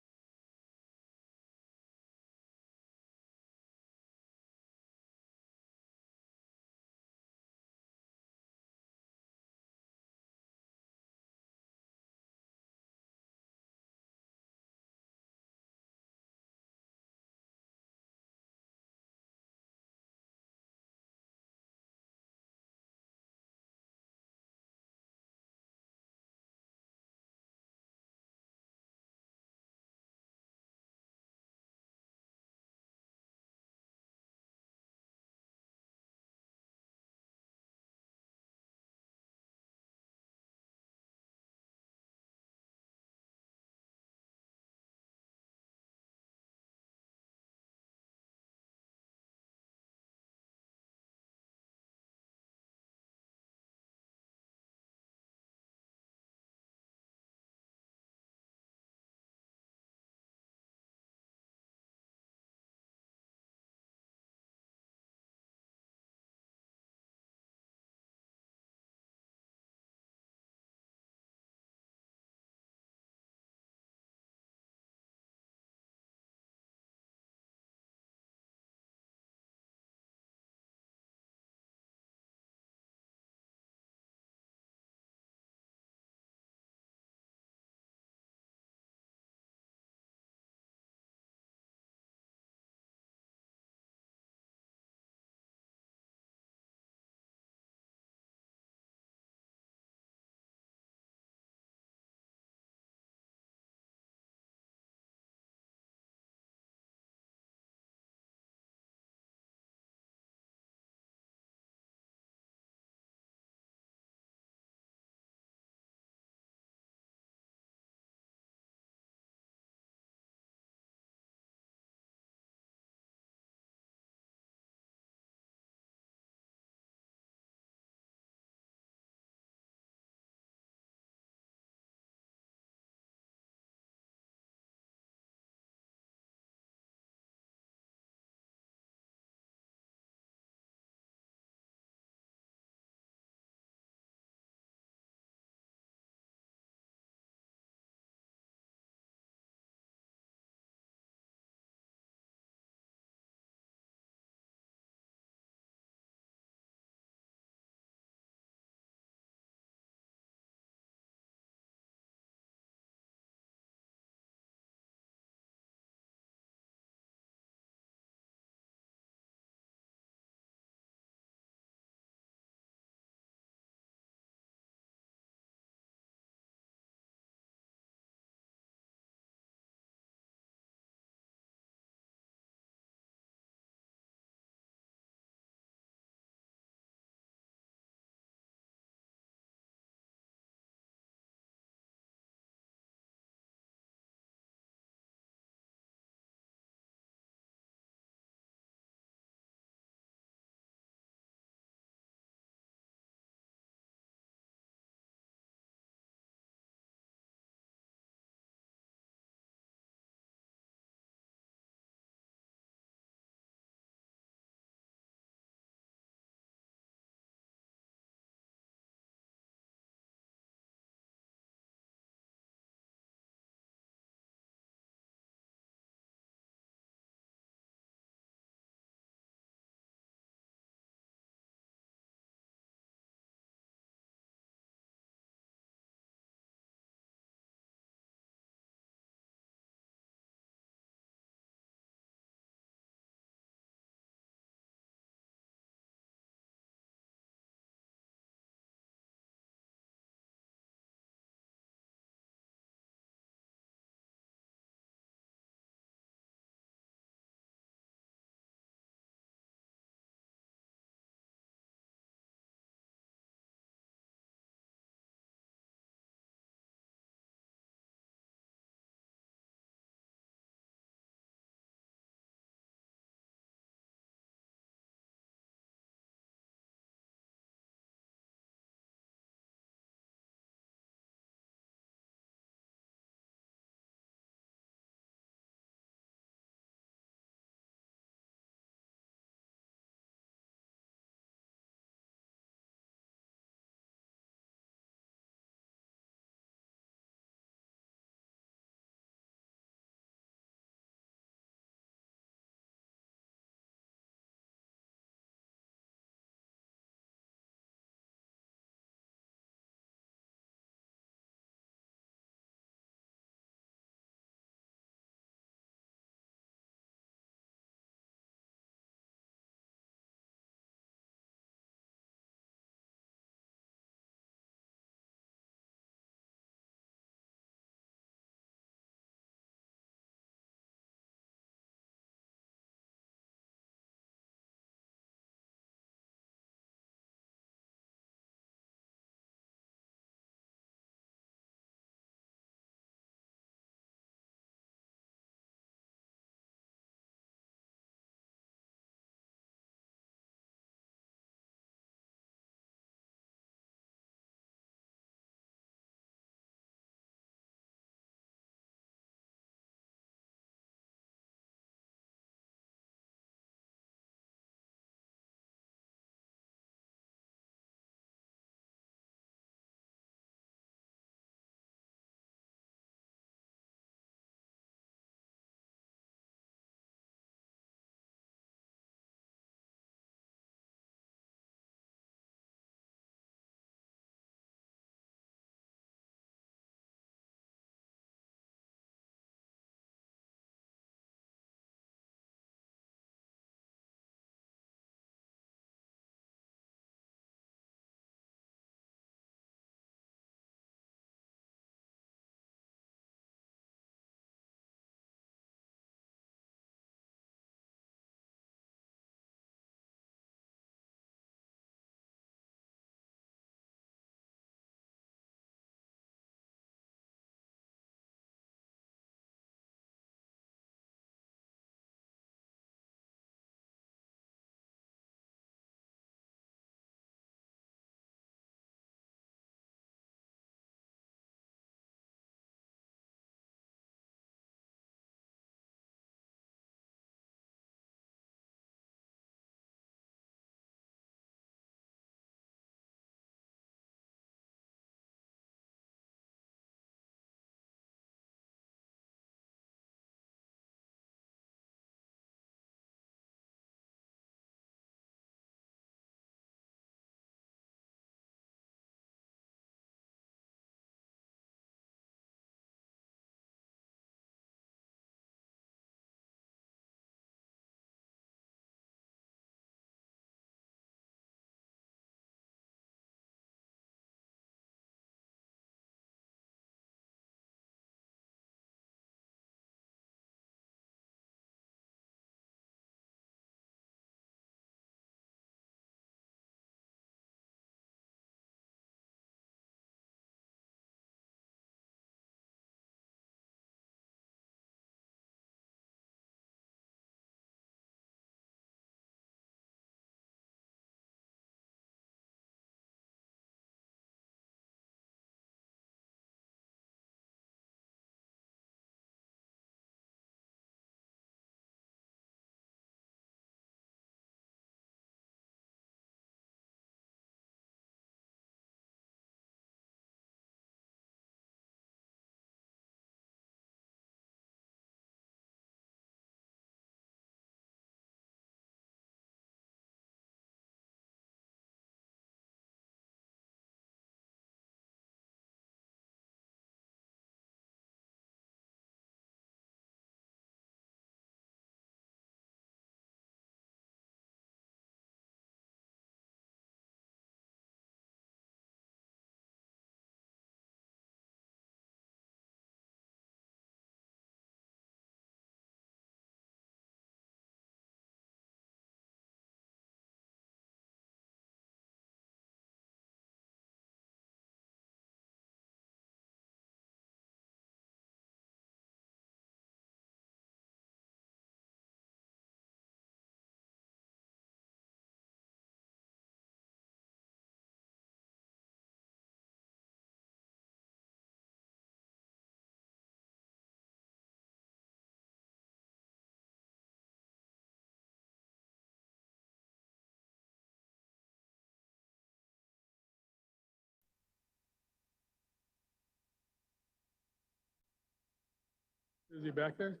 Is he back there?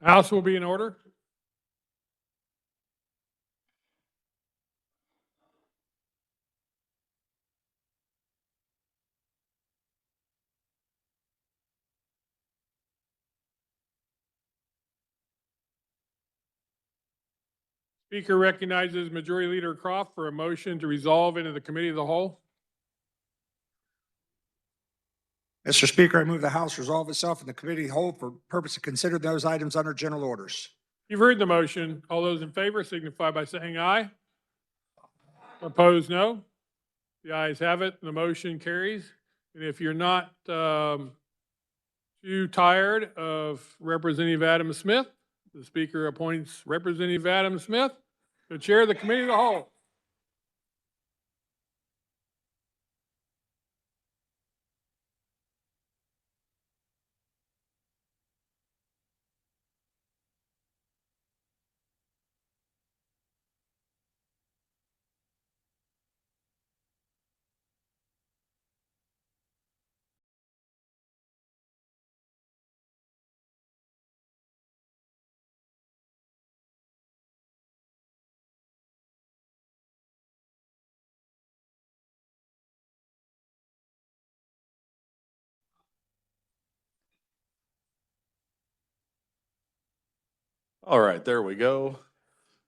House will be in order. Speaker recognizes Majority Leader Croft for a motion to resolve into the Committee of the Whole. Mr. Speaker, I move the House resolve itself in the committee whole for purpose of considering those items under general orders. You've heard the motion. All those in favor signify by saying aye. Opposed, no. The ayes have it. The motion carries. And if you're not too tired of Representative Adam Smith, the Speaker appoints Representative Adam Smith to chair the Committee of the Whole. All right, there we go.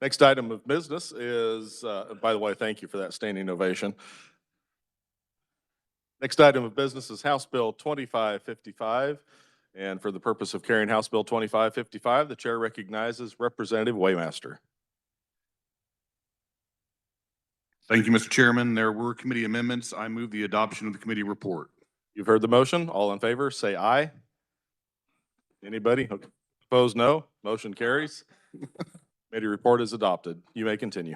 Next item of business is, by the way, thank you for that standing ovation. Next item of business is House Bill 2555. And for the purpose of carrying House Bill 2555, the chair recognizes Representative Waymaster. Thank you, Mr. Chairman. There were committee amendments. I move the adoption of the committee report. You've heard the motion. All in favor, say aye. Anybody? Okay. Opposed, no. Motion carries. Committee report is adopted. You may continue.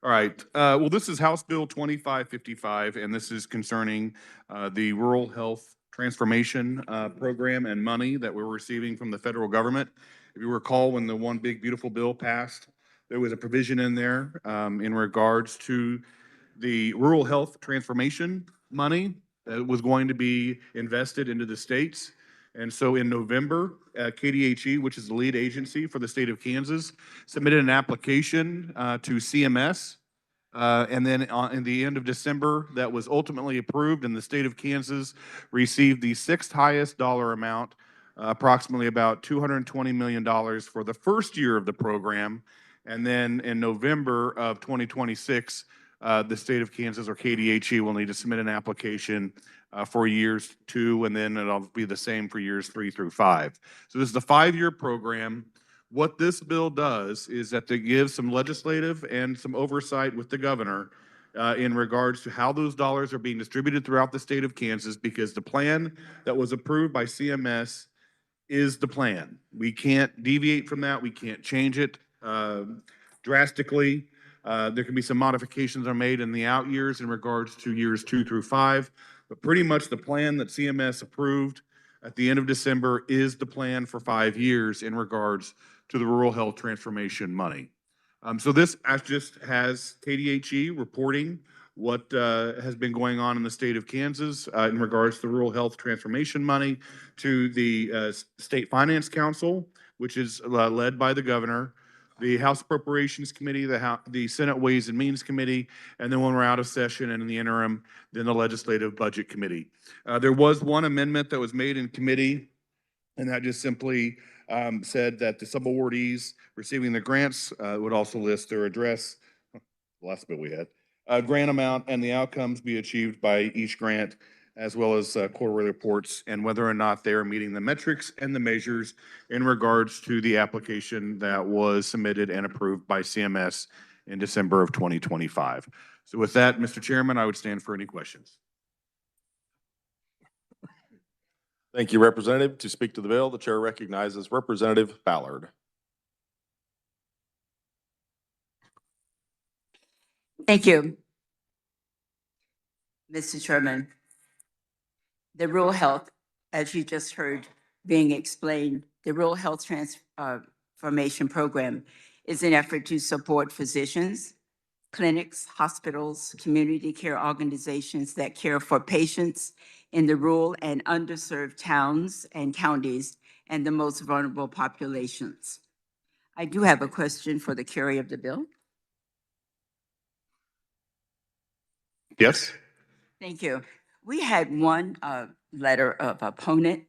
All right. Well, this is House Bill 2555, and this is concerning the Rural Health Transformation Program and money that we're receiving from the federal government. If you recall, when the One Big Beautiful Bill passed, there was a provision in there in regards to the rural health transformation money that was going to be invested into the states. And so in November, KDHE, which is the lead agency for the state of Kansas, submitted an application to CMS. And then in the end of December, that was ultimately approved, and the state of Kansas received the sixth highest dollar amount, approximately about $220 million for the first year of the program. And then in November of 2026, the state of Kansas, or KDHE, will need to submit an application for years 2, and then it'll be the same for years 3 through 5. So this is a 5-year program. What this bill does is that it gives some legislative and some oversight with the governor in regards to how those dollars are being distributed throughout the state of Kansas, because the plan that was approved by CMS is the plan. We can't deviate from that. We can't change it drastically. There can be some modifications are made in the out years in regards to years 2 through 5, but pretty much the plan that CMS approved at the end of December is the plan for 5 years in regards to the rural health transformation money. So this just has KDHE reporting what has been going on in the state of Kansas in regards to the rural health transformation money to the State Finance Council, which is led by the governor, the House Appropriations Committee, the Senate Ways and Means Committee, and then when we're out of session and in the interim, then the Legislative Budget Committee. There was one amendment that was made in committee, and that just simply said that the subawardees receiving the grants would also list their address, the last bit we had, grant amount and the outcomes be achieved by each grant, as well as quarterly reports, and whether or not they are meeting the metrics and the measures in regards to the application that was submitted and approved by CMS in December of 2025. So with that, Mr. Chairman, I would stand for any questions. Thank you, Representative. To speak to the bill, the chair recognizes Representative Ballard. Thank you, Mr. Chairman. The rural health, as you just heard being explained, the rural health transformation program is an effort to support physicians, clinics, hospitals, community care organizations that care for patients in the rural and underserved towns and counties and the most vulnerable populations. I do have a question for the carrier of the bill. Yes. Thank you. We had one letter of opponent,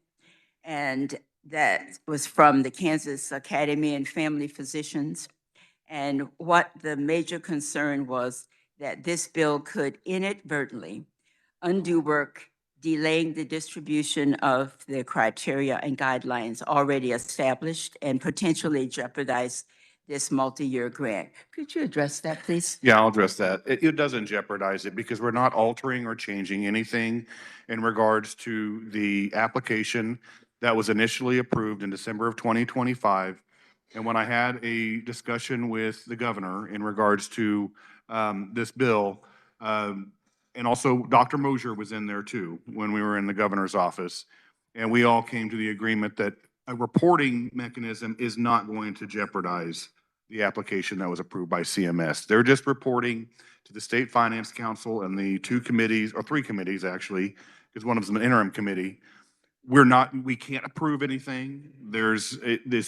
and that was from the Kansas Academy and Family Physicians. And what the major concern was that this bill could inadvertently undo work, delaying the distribution of the criteria and guidelines already established and potentially jeopardize this multi-year grant. Could you address that, please? Yeah, I'll address that. It doesn't jeopardize it because we're not altering or changing anything in regards to the application that was initially approved in December of 2025. And when I had a discussion with the governor in regards to this bill, and also Dr. Mosier was in there too when we were in the governor's office, and we all came to the agreement that a reporting mechanism is not going to jeopardize the application that was approved by CMS. They're just reporting to the State Finance Council and the two committees, or three committees actually, because one of them is an interim committee. We can't approve anything. There's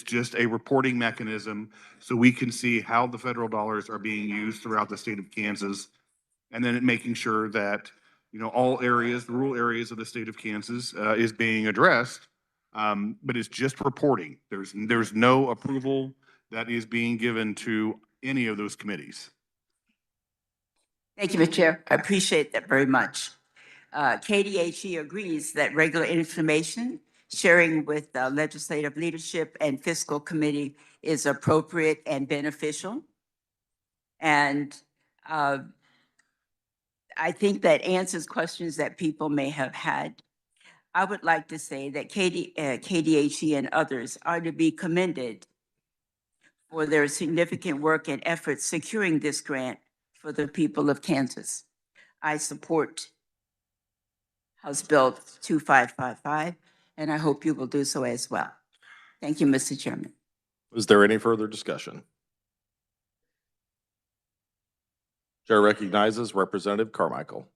just a reporting mechanism so we can see how the federal dollars are being used throughout the state of Kansas. And then making sure that, all areas, the rural areas of the state of Kansas is being addressed. But it's just reporting. There's no approval that is being given to any of those committees. Thank you, Mr. Chair. I appreciate that very much. KDHE agrees that regular information sharing with legislative leadership and fiscal committee is appropriate and beneficial. And I think that answers questions that people may have had. I would like to say that KDHE and others are to be commended for their significant work and efforts securing this grant for the people of Kansas. I support House Bill 2555, and I hope you will do so as well. Thank you, Mr. Chairman. Is there any further discussion? Chair recognizes Representative Carmichael.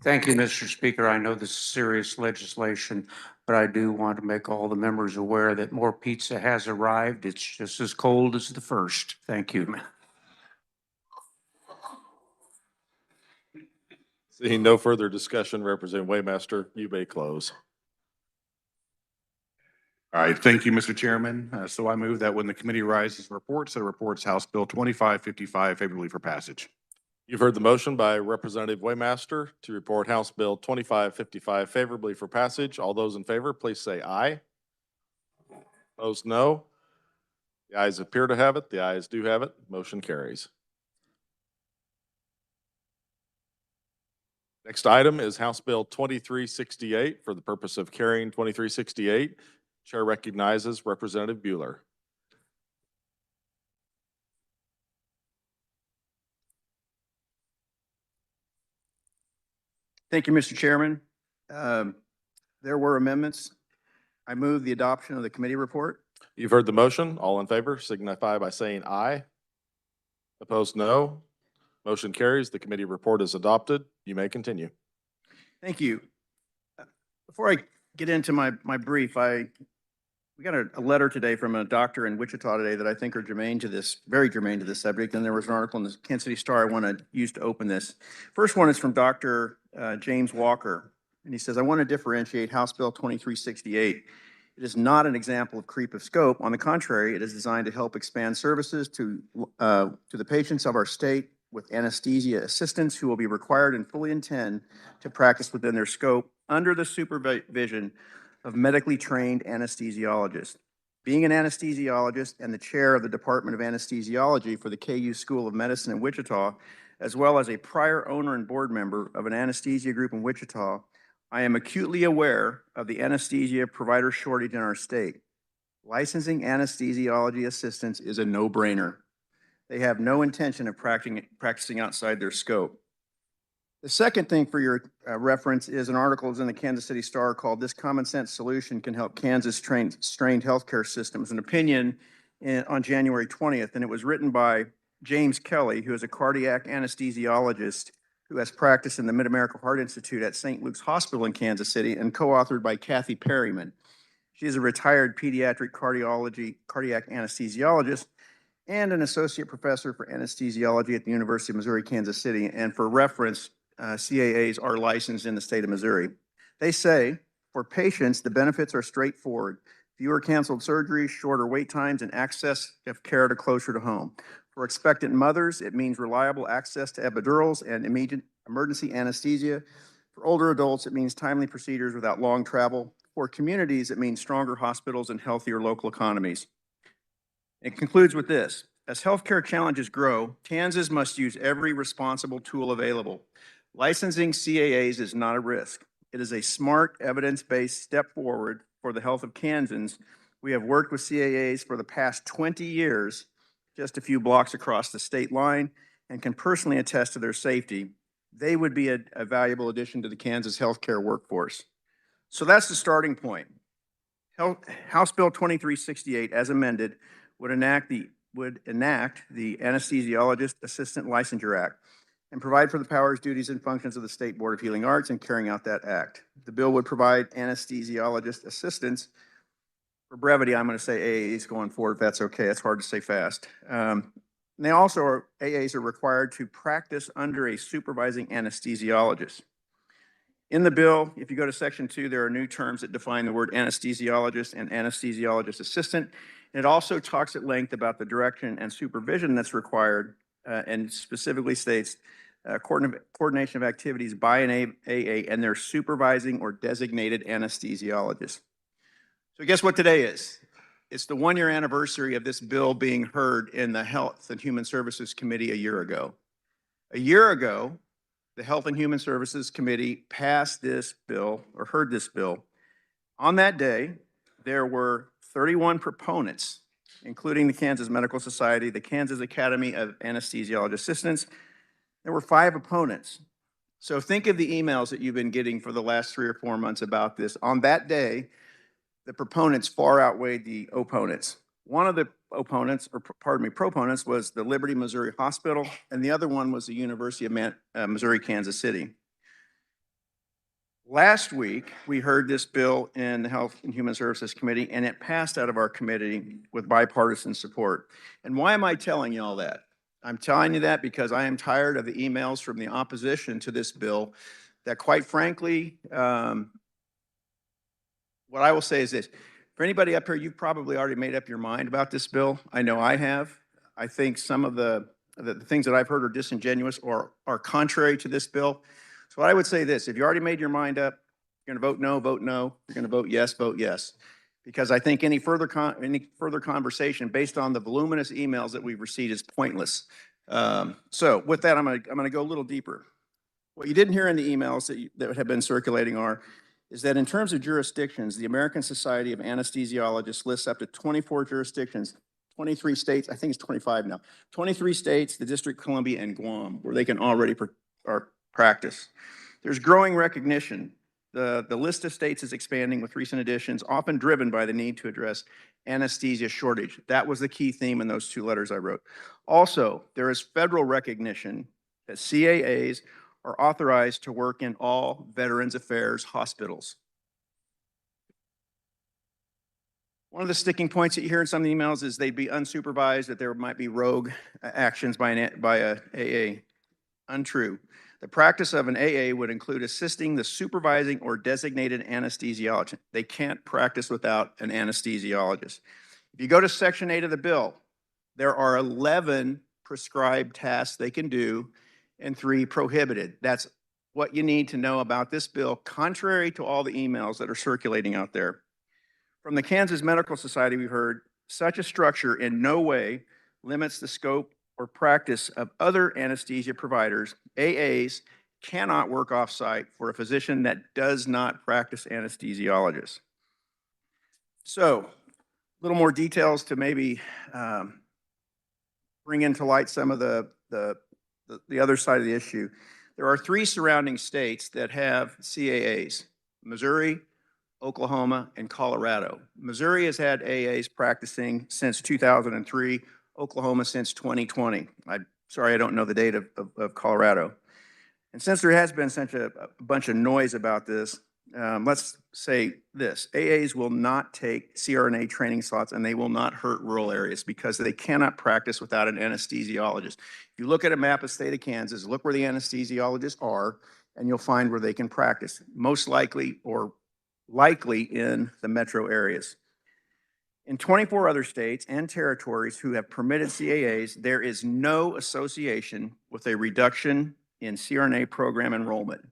Thank you, Mr. Speaker. I know this is serious legislation, but I do want to make all the members aware that more pizza has arrived. It's just as cold as the first. Thank you. Seeing no further discussion, Representative Waymaster, you may close. All right, thank you, Mr. Chairman. So I move that when the committee rises reports, it reports House Bill 2555 favorably for passage. You've heard the motion by Representative Waymaster to report House Bill 2555 favorably for passage. All those in favor, please say aye. Opposed, no. The ayes appear to have it. The ayes do have it. Motion carries. Next item is House Bill 2368 for the purpose of carrying 2368. Chair recognizes Representative Bueller. Thank you, Mr. Chairman. There were amendments. I move the adoption of the committee report. You've heard the motion. All in favor signify by saying aye. Opposed, no. Motion carries. The committee report is adopted. You may continue. Thank you. Before I get into my brief, we got a letter today from a doctor in Wichita today that I think are germane to this, very germane to this subject. And there was an article in the Kansas City Star I want to use to open this. First one is from Dr. James Walker. And he says, I want to differentiate House Bill 2368 It is not an example of creep of scope. On the contrary, it is designed to help expand services to the patients of our state with anesthesia assistants who will be required and fully intend to practice within their scope under the supervision of medically trained anesthesiologists. Being an anesthesiologist and the chair of the Department of Anesthesiology for the KU School of Medicine in Wichita, as well as a prior owner and board member of an anesthesia group in Wichita, I am acutely aware of the anesthesia provider shortage in our state. Licensing anesthesiology assistants is a no-brainer. They have no intention of practicing outside their scope. The second thing for your reference is an article in the Kansas City Star called "This Common Sense Solution Can Help Kansas Strained Healthcare Systems," an opinion on January 20th, and it was written by James Kelly, who is a cardiac anesthesiologist who has practiced in the Mid-America Heart Institute at St. Luke's Hospital in Kansas City, and co-authored by Kathy Perryman. She is a retired pediatric cardiac anesthesiologist and an associate professor for anesthesiology at the University of Missouri, Kansas City. And for reference, CAAs are licensed in the state of Missouri. They say, for patients, the benefits are straightforward. Fewer canceled surgeries, shorter wait times, and access of care to closer to home. For expectant mothers, it means reliable access to epidurals and immediate emergency anesthesia. For older adults, it means timely procedures without long travel. For communities, it means stronger hospitals and healthier local economies. It concludes with this: as healthcare challenges grow, Kansas must use every responsible tool available. Licensing CAAs is not a risk. It is a smart, evidence-based step forward for the health of Kansans. We have worked with CAAs for the past 20 years, just a few blocks across the state line, and can personally attest to their safety. They would be a valuable addition to the Kansas healthcare workforce. So that's the starting point. House Bill 2368, as amended, would enact the Anesthesiologist Assistant Licensure Act and provide for the powers, duties, and functions of the State Board of Healing Arts in carrying out that act. The bill would provide anesthesiologist assistants. For brevity, I'm going to say AAs going forward, if that's okay. It's hard to say fast. AAs are required to practice under a supervising anesthesiologist. In the bill, if you go to section 2, there are new terms that define the word anesthesiologist and anesthesiologist assistant. And it also talks at length about the direction and supervision that's required, and specifically states coordination of activities by an AA and their supervising or designated anesthesiologist. So guess what today is? It's the 1-year anniversary of this bill being heard in the Health and Human Services Committee a year ago. A year ago, the Health and Human Services Committee passed this bill, or heard this bill. On that day, there were 31 proponents, including the Kansas Medical Society, the Kansas Academy of Anesthesiology Assistants. There were 5 opponents. So think of the emails that you've been getting for the last 3 or 4 months about this. On that day, the proponents far outweighed the opponents. One of the proponents was the Liberty Missouri Hospital, and the other one was the University of Missouri, Kansas City. Last week, we heard this bill in the Health and Human Services Committee, and it passed out of our committee with bipartisan support. And why am I telling you all that? I'm telling you that because I am tired of the emails from the opposition to this bill that, quite frankly, what I will say is this. For anybody up here, you've probably already made up your mind about this bill. I know I have. I think some of the things that I've heard are disingenuous or are contrary to this bill. So I would say this: if you already made your mind up, you're going to vote no, vote no. You're going to vote yes. Because I think any further conversation based on the voluminous emails that we've received is pointless. So with that, I'm going to go a little deeper. What you didn't hear in the emails that have been circulating is that in terms of jurisdictions, the American Society of Anesthesiologists lists up to 24 jurisdictions, 23 states, I think it's 25 now, 23 states, the District of Columbia, and Guam, where they can already practice. There's growing recognition. The list of states is expanding with recent additions, often driven by the need to address anesthesia shortage. That was the key theme in those 2 letters I wrote. Also, there is federal recognition that CAAs are authorized to work in all Veterans Affairs hospitals. One of the sticking points that you hear in some of the emails is they'd be unsupervised, that there might be rogue actions by a AA. Untrue. The practice of an AA would include assisting the supervising or designated anesthesiologist. They can't practice without an anesthesiologist. If you go to Section 8 of the bill, there are 11 prescribed tasks they can do and 3 prohibited. That's what you need to know about this bill, contrary to all the emails that are circulating out there. From the Kansas Medical Society, we've heard such a structure in no way limits the scope or practice of other anesthesia providers. AAs cannot work off-site for a physician that does not practice anesthesiologists. So, a little more details to maybe bring into light some of the other side of the issue. There are 3 surrounding states that have CAAs: Missouri, Oklahoma, and Colorado. Missouri has had AAs practicing since 2003, Oklahoma since 2020. I'm sorry, I don't know the date of Colorado. And since there has been such a bunch of noise about this, let's say this: AAs will not take CRNA training slots, and they will not hurt rural areas because they cannot practice without an anesthesiologist. If you look at a map of the state of Kansas, look where the anesthesiologists are, and you'll find where they can practice, most likely in the metro areas. In 24 other states and territories who have permitted CAAs, there is no association with a reduction in CRNA program enrollment.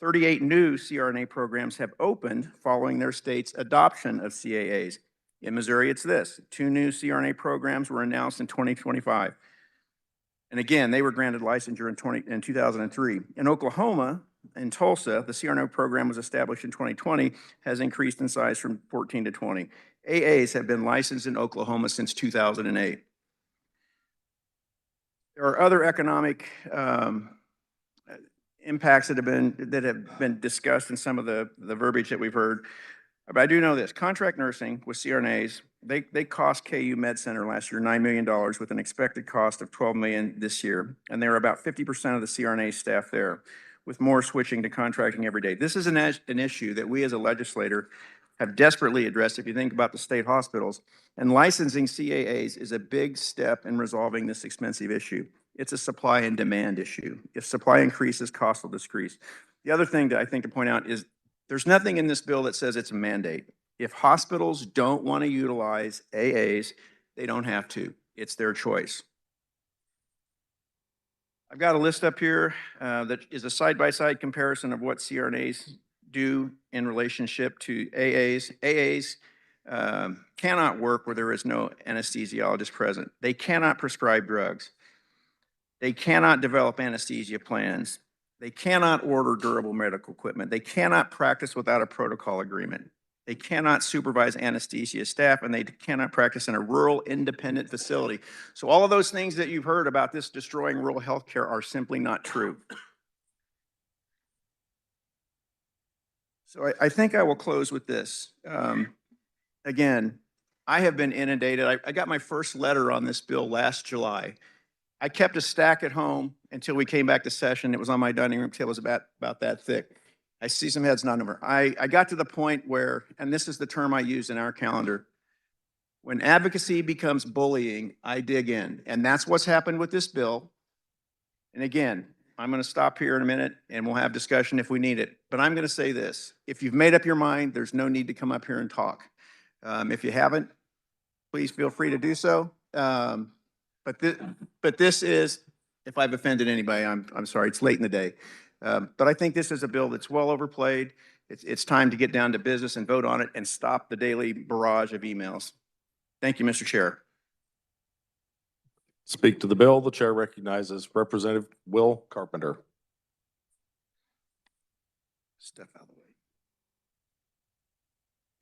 38 new CRNA programs have opened following their state's adoption of CAAs. In Missouri, it's this: 2 new CRNA programs were announced in 2025. And again, they were granted licensure in 2003. In Oklahoma, in Tulsa, the CRNA program was established in 2020, has increased in size from 14 to 20. AAs have been licensed in Oklahoma since 2008. There are other economic impacts that have been discussed in some of the verbiage that we've heard. But I do know this: contract nursing with CRNAs, they cost KU Med Center last year $9 million with an expected cost of $12 million this year. And there are about 50% of the CRNA staff there, with more switching to contracting every day. This is an issue that we as a legislator have desperately addressed if you think about the state hospitals. And licensing CAAs is a big step in resolving this expensive issue. It's a supply and demand issue. If supply increases, cost will decrease. The other thing that I think to point out is there's nothing in this bill that says it's a mandate. If hospitals don't want to utilize AAs, they don't have to. It's their choice. I've got a list up here that is a side-by-side comparison of what CRNAs do in relationship to AAs. AAs cannot work where there is no anesthesiologist present. They cannot prescribe drugs. They cannot develop anesthesia plans. They cannot order durable medical equipment. They cannot practice without a protocol agreement. They cannot supervise anesthesia staff, and they cannot practice in a rural independent facility. So all of those things that you've heard about this destroying rural healthcare are simply not true. So I think I will close with this. Again, I have been inundated. I got my first letter on this bill last July. I kept a stack at home until we came back to session. It was on my dining room table. It was about that thick. I see some heads nodding over. I got to the point where, and this is the term I use in our calendar, when advocacy becomes bullying, I dig in. And that's what's happened with this bill. And again, I'm going to stop here in a minute and we'll have discussion if we need it. But I'm going to say this: if you've made up your mind, there's no need to come up here and talk. If you haven't, please feel free to do so. But this is, if I've offended anybody, I'm sorry, it's late in the day. But I think this is a bill that's well overplayed. It's time to get down to business and vote on it and stop the daily barrage of emails. Thank you, Mr. Chair. Speak to the bill. The chair recognizes Representative Will Carpenter. Step out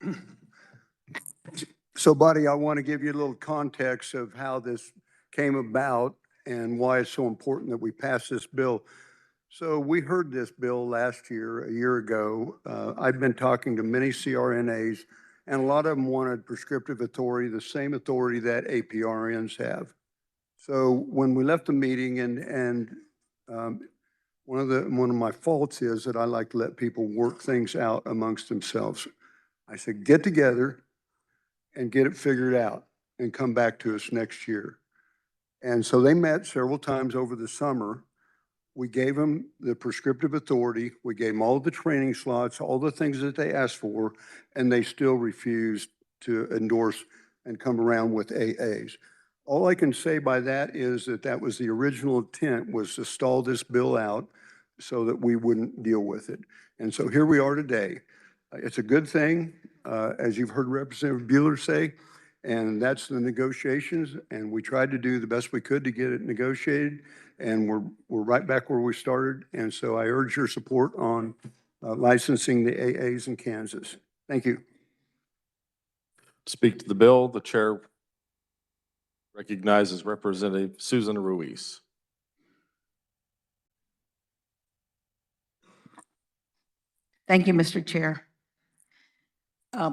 of the way. So, buddy, I want to give you a little context of how this came about and why it's so important that we pass this bill. So we heard this bill last year, a year ago. I've been talking to many CRNAs, and a lot of them wanted prescriptive authority, the same authority that APRNs have. So when we left the meeting, and one of my faults is that I like to let people work things out amongst themselves. I said, get together and get it figured out and come back to us next year. And so they met several times over the summer. We gave them the prescriptive authority. We gave them all the training slots, all the things that they asked for, and they still refused to endorse and come around with AAs. All I can say by that is that that was the original intent, was to stall this bill out so that we wouldn't deal with it. And so here we are today. It's a good thing, as you've heard Representative Bueller say, and that's the negotiations. And we tried to do the best we could to get it negotiated. And we're right back where we started. And so I urge your support on licensing the AAs in Kansas. Thank you. Speak to the bill, the chair recognizes Representative Susan Ruiz. Thank you, Mr. Chair.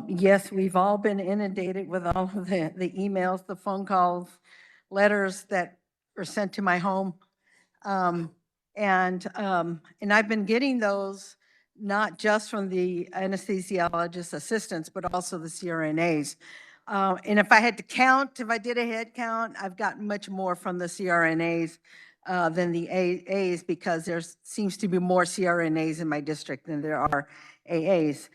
Yes, we've all been inundated with all of the emails, the phone calls, letters that were sent to my home. And I've been getting those not just from the anesthesiologist assistants, but also the CRNAs. And if I had to count, if I did a head count, I've gotten much more from the CRNAs than the AAs, because there seems to be more CRNAs in my district than there are AAs.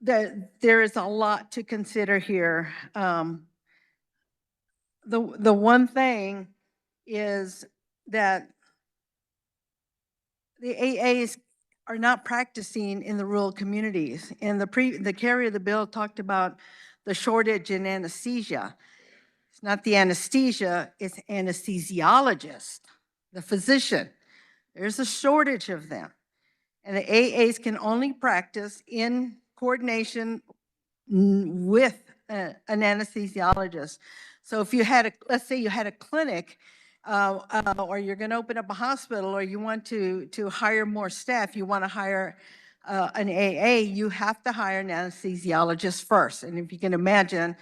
There is a lot to consider here. The one thing is that the AAs are not practicing in the rural communities. And the carrier of the bill talked about the shortage in anesthesia. It's not the anesthesia, it's anesthesiologist, the physician. There's a shortage of them. And the AAs can only practice in coordination with an anesthesiologist. So if you had let's say you had a clinic, or you're going to open up a hospital, or you want to hire more staff, you want to hire an AA, you have to hire an anesthesiologist first. And if you can imagine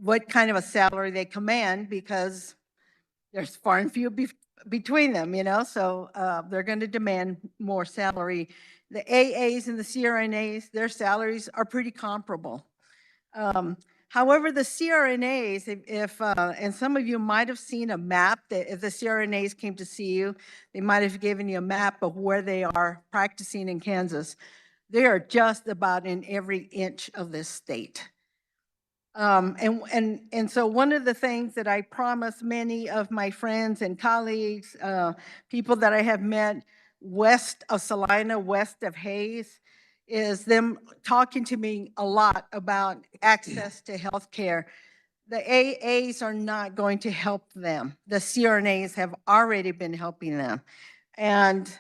what kind of a salary they command, because there's far and few between them, you know, so they're going to demand more salary. The AAs and the CRNAs, their salaries are pretty comparable. However, the CRNAs, and some of you might have seen a map, that if the CRNAs came to see you, they might have given you a map of where they are practicing in Kansas. They are just about in every inch of this state. And so one of the things that I promised many of my friends and colleagues, people that I have met west of Salina, west of Hayes, is them talking to me a lot about access to health care. The AAs are not going to help them. The CRNAs have already been helping them. And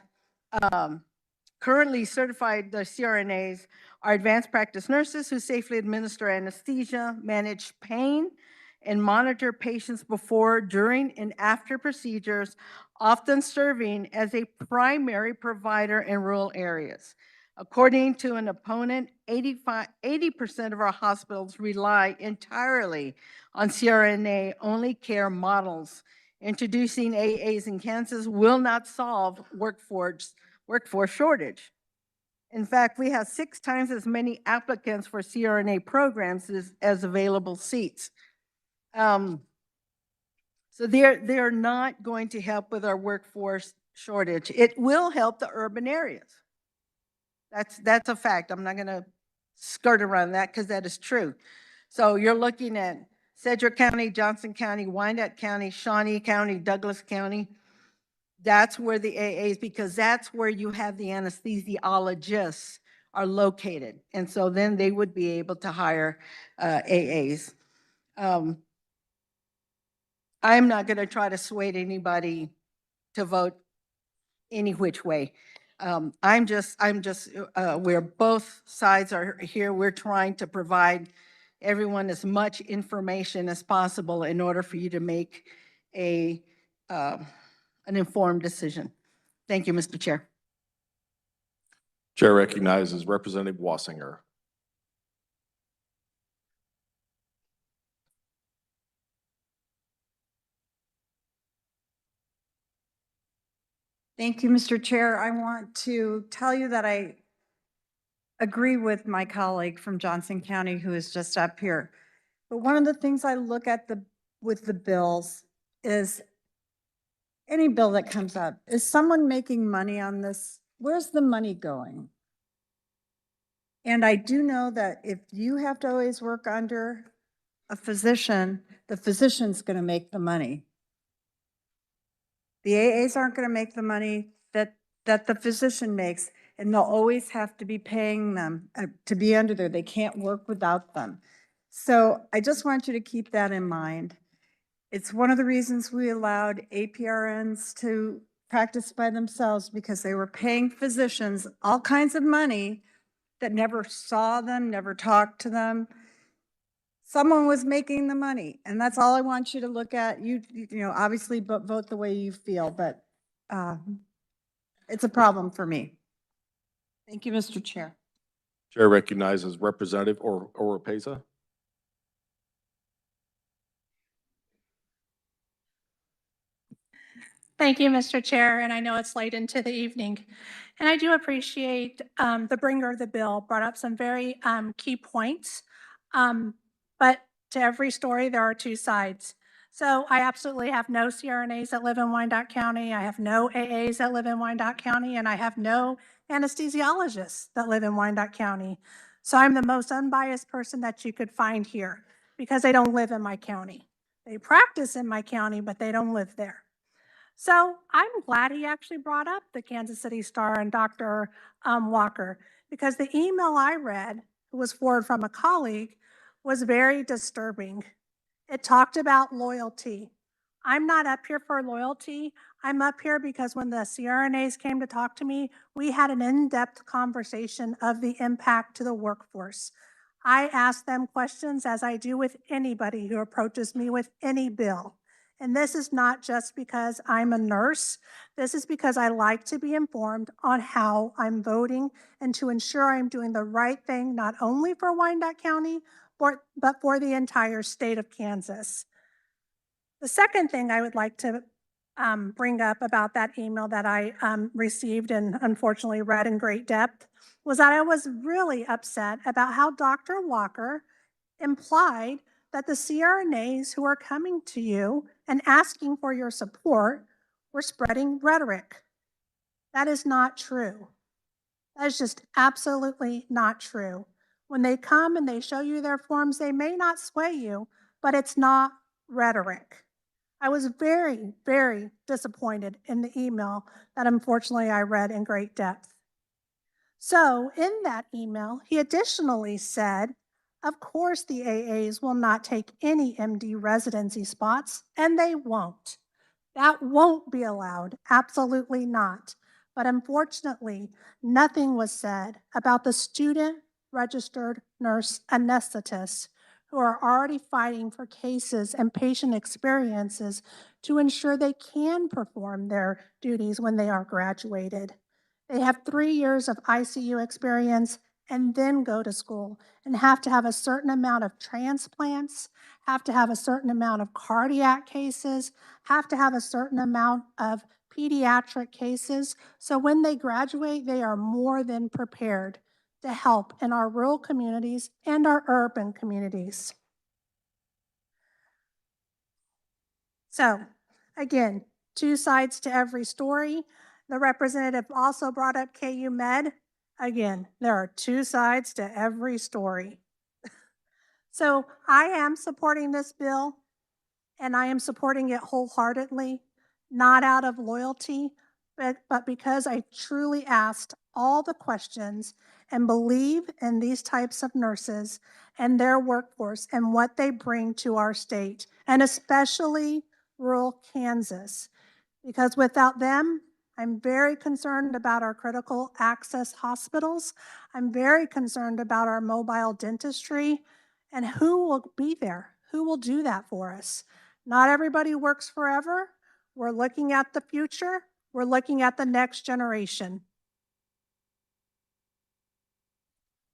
currently certified, the CRNAs are advanced practice nurses who safely administer anesthesia, manage pain, and monitor patients before, during, and after procedures, often serving as a primary provider in rural areas. According to an opponent, 80% of our hospitals rely entirely on CRNA-only care models. Introducing AAs in Kansas will not solve workforce shortage. In fact, we have 6 times as many applicants for CRNA programs as available seats. So they're not going to help with our workforce shortage. It will help the urban areas. That's a fact. I'm not going to skirt around that, because that is true. So you're looking at Sedgwick County, Johnson County, Wyandotte County, Shawnee County, Douglas County. That's where the AAs, because that's where you have the anesthesiologists are located. And so then they would be able to hire AAs. I'm not going to try to sway anybody to vote any which way. Where both sides are here, we're trying to provide everyone as much information as possible in order for you to make an informed decision. Thank you, Mr. Chair. Chair recognizes Representative Wassinger. Thank you, Mr. Chair. I want to tell you that I agree with my colleague from Johnson County who is just up here. But one of the things I look at with the bills is any bill that comes up, is someone making money on this? Where's the money going? And I do know that if you have to always work under a physician, the physician's going to make the money. The AAs aren't going to make the money that the physician makes, and they'll always have to be paying them to be under there. They can't work without them. So I just want you to keep that in mind. It's one of the reasons we allowed APRNs to practice by themselves, because they were paying physicians all kinds of money that never saw them, never talked to them. Someone was making the money, and that's all I want you to look at. You know, obviously, but vote the way you feel, but it's a problem for me. Thank you, Mr. Chair. Chair recognizes Representative Oropesa. Thank you, Mr. Chair, and I know it's late into the evening. And I do appreciate the bringer of the bill brought up some very key points. But to every story, there are two sides. So I absolutely have no CRNAs that live in Wyandotte County. I have no AAs that live in Wyandotte County, and I have no anesthesiologists that live in Wyandotte County. So I'm the most unbiased person that you could find here because they don't live in my county. They practice in my county, but they don't live there. So I'm glad he actually brought up the Kansas City Star and Dr. Walker, because the email I read, it was forwarded from a colleague, was very disturbing. It talked about loyalty. I'm not up here for loyalty. I'm up here because when the CRNAs came to talk to me, we had an in-depth conversation of the impact to the workforce. I asked them questions as I do with anybody who approaches me with any bill. And this is not just because I'm a nurse. This is because I like to be informed on how I'm voting and to ensure I'm doing the right thing, not only for Wyandotte County, but for the entire state of Kansas. The second thing I would like to bring up about that email that I received and unfortunately read in great depth was that I was really upset about how Dr. Walker implied that the CRNAs who are coming to you and asking for your support were spreading rhetoric. That is not true. That is just absolutely not true. When they come and they show you their forms, they may not sway you, but it's not rhetoric. I was very, very disappointed in the email that unfortunately I read in great depth. So in that email, he additionally said, of course the AAs will not take any MD residency spots, and they won't. That won't be allowed, absolutely not. But unfortunately, nothing was said about the student registered nurse anesthetists who are already fighting for cases and patient experiences to ensure they can perform their duties when they are graduated. They have 3 years of ICU experience and then go to school and have to have a certain amount of transplants, have to have a certain amount of cardiac cases, have to have a certain amount of pediatric cases. So when they graduate, they are more than prepared to help in our rural communities and our urban communities. So again, two sides to every story. The representative also brought up KU Med. Again, there are two sides to every story. So I am supporting this bill, and I am supporting it wholeheartedly, not out of loyalty, but because I truly asked all the questions and believe in these types of nurses and their workforce and what they bring to our state, and especially rural Kansas. Because without them, I'm very concerned about our critical access hospitals. I'm very concerned about our mobile dentistry, and who will be there? Who will do that for us? Not everybody works forever. We're looking at the future. We're looking at the next generation.